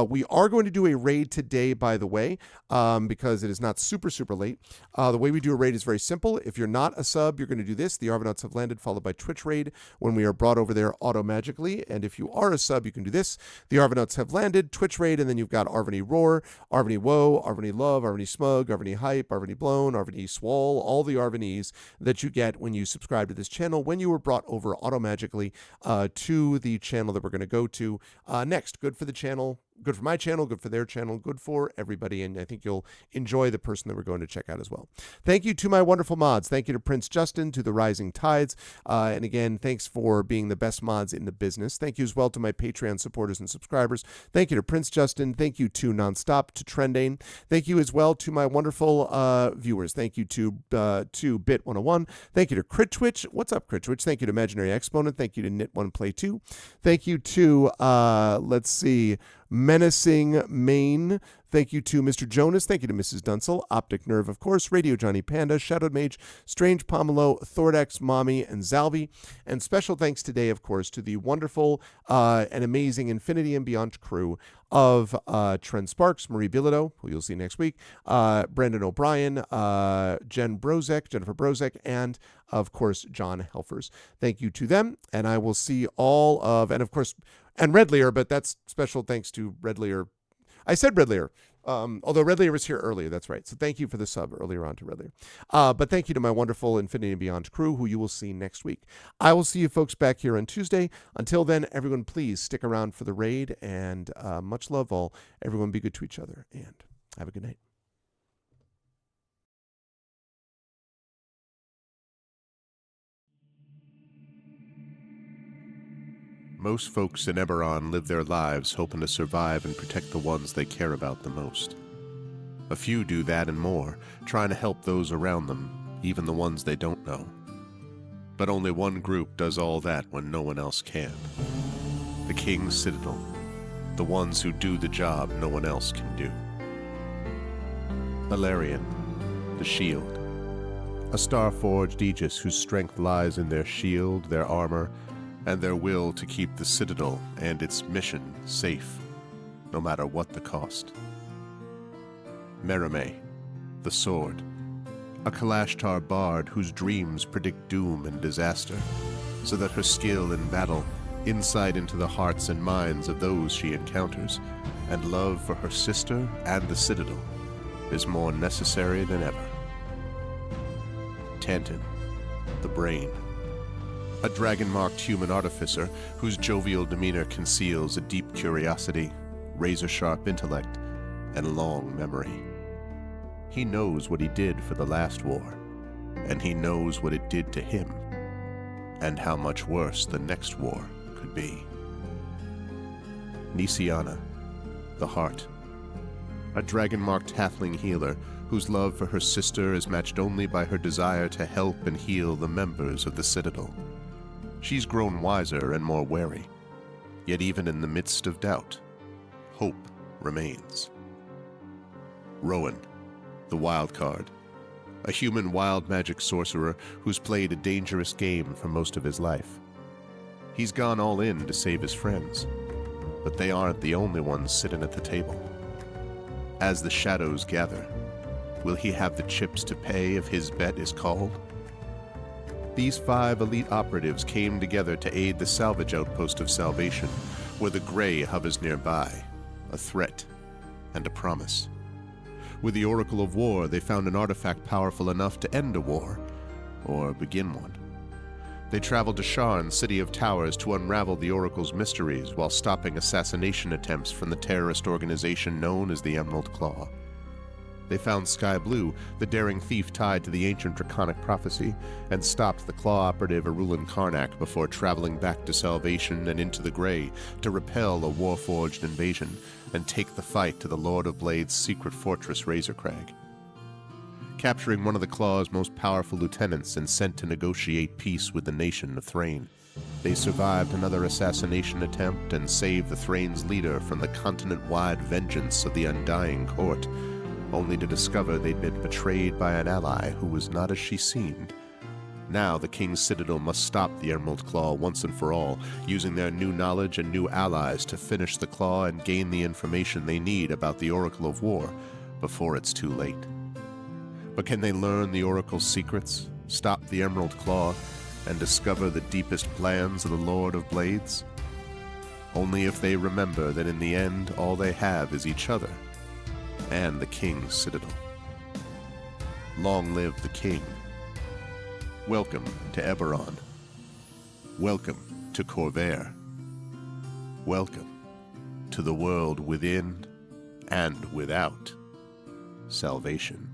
We are going to do a raid today, by the way, because it is not super, super late. The way we do a raid is very simple. If you're not a sub, you're going to do this. The Arvanauts have landed, followed by Twitch raid when we are brought over there auto-magically. And if you are a sub, you can do this. The Arvanauts have landed, Twitch raid, and then you've got Arvany Roar, Arvany Woe, Arvany Love, Arvany Smug, Arvany Hype, Arvany Blown, Arvany Swall, all the Arvanys that you get when you subscribe to this channel when you were brought over auto-magically to the channel that we're going to go to next. Good for the channel. Good for my channel, good for their channel, good for everybody, and I think you'll enjoy the person that we're going to check out as well. Thank you to my wonderful mods. Thank you to Prince Justin, to the Rising Tides, and again, thanks for being the best mods in the business. Thank you as well to my Patreon supporters and subscribers. Thank you to Prince Justin. Thank you to Nonstop, to Trendane. Thank you as well to my wonderful viewers. Thank you to Bit101. Thank you to Crit Twitch. What's up, Crit Twitch? Thank you to Imaginary Exponent. Thank you to Knit1Play2. Thank you to, let's see, Menacing Maine. Thank you to Mr. Jonas. Thank you to Mrs. Dunsel, Optic Nerve, of course, Radio Johnny Panda, Shadowed Mage, Strange Pomelo, Thordex, Mommy, and Zalvi. And special thanks today, of course, to the wonderful and amazing Infinity and Beyond crew of Trent Sparks, Marie Bilodeau, who you'll see next week, Brandon O'Brien, Jennifer Brozek, and, of course, John Helfers. Thank you to them, and I will see all of, and of course, and Red Lear, but that's special thanks to Red Lear. I said Red Lear, although Red Lear was here earlier. That's right. So thank you for the sub earlier on to Red Lear. But thank you to my wonderful Infinity and Beyond crew, who you will see next week. I will see you folks back here on Tuesday. Until then, everyone, please stick around for the raid, and much love all. Everyone be good to each other, and have a good night. Most folks in Eberron live their lives hoping to survive and protect the ones they care about the most. A few do that and more, trying to help those around them, even the ones they don't know. But only one group does all that when no one else can. The King's Citadel, the ones who do the job no one else can do. Valerian, the Shield, a star-forged Aegis whose strength lies in their shield, their armor, and their will to keep the Citadel and its mission safe, no matter what the cost. Merime, the Sword, a Kalashtar bard whose dreams predict doom and disaster, so that her skill in battle, insight into the hearts and minds of those she encounters, and love for her sister and the Citadel is more necessary than ever. Tantin, the Brain, a dragon-marked human artificer whose jovial demeanor conceals a deep curiosity, razor-sharp intellect, and long memory. He knows what he did for the last war, and he knows what it did to him, and how much worse the next war could be. Nisiana, the Heart, a dragon-marked halfling healer whose love for her sister is matched only by her desire to help and heal the members of the Citadel. She's grown wiser and more wary, yet even in the midst of doubt, hope remains. Rowan, the Wild Card, a human wild magic sorcerer who's played a dangerous game for most of his life. He's gone all in to save his friends, but they aren't the only ones sitting at the table. As the shadows gather, will he have the chips to pay if his bet is called? These 5 elite operatives came together to aid the salvage outpost of Salvation, where the Grey hovers nearby, a threat and a promise. With the Oracle of War, they found an artifact powerful enough to end a war, or begin one. They traveled to Sharn, City of Towers, to unravel the Oracle's mysteries while stopping assassination attempts from the terrorist organization known as the Emerald Claw. They found Sky Blue, the daring thief tied to the ancient draconic prophecy, and stopped the Claw operative Arulin Karnak before traveling back to Salvation and into the Grey to repel a war-forged invasion and take the fight to the Lord of Blade's secret fortress Razorcrag. Capturing one of the Claw's most powerful lieutenants and sent to negotiate peace with the nation of Thrain, they survived another assassination attempt and saved the Thrain's leader from the continent-wide vengeance of the Undying Court, only to discover they'd been betrayed by an ally who was not as she seemed. Now the King's Citadel must stop the Emerald Claw once and for all, using their new knowledge and new allies to finish the Claw and gain the information they need about the Oracle of War before it's too late. But can they learn the Oracle's secrets, stop the Emerald Claw, and discover the deepest plans of the Lord of Blades? Only if they remember that in the end all they have is each other and the King's Citadel. Long live the King. Welcome to Eberron. Welcome to Corvair. Welcome to the world within and without Salvation.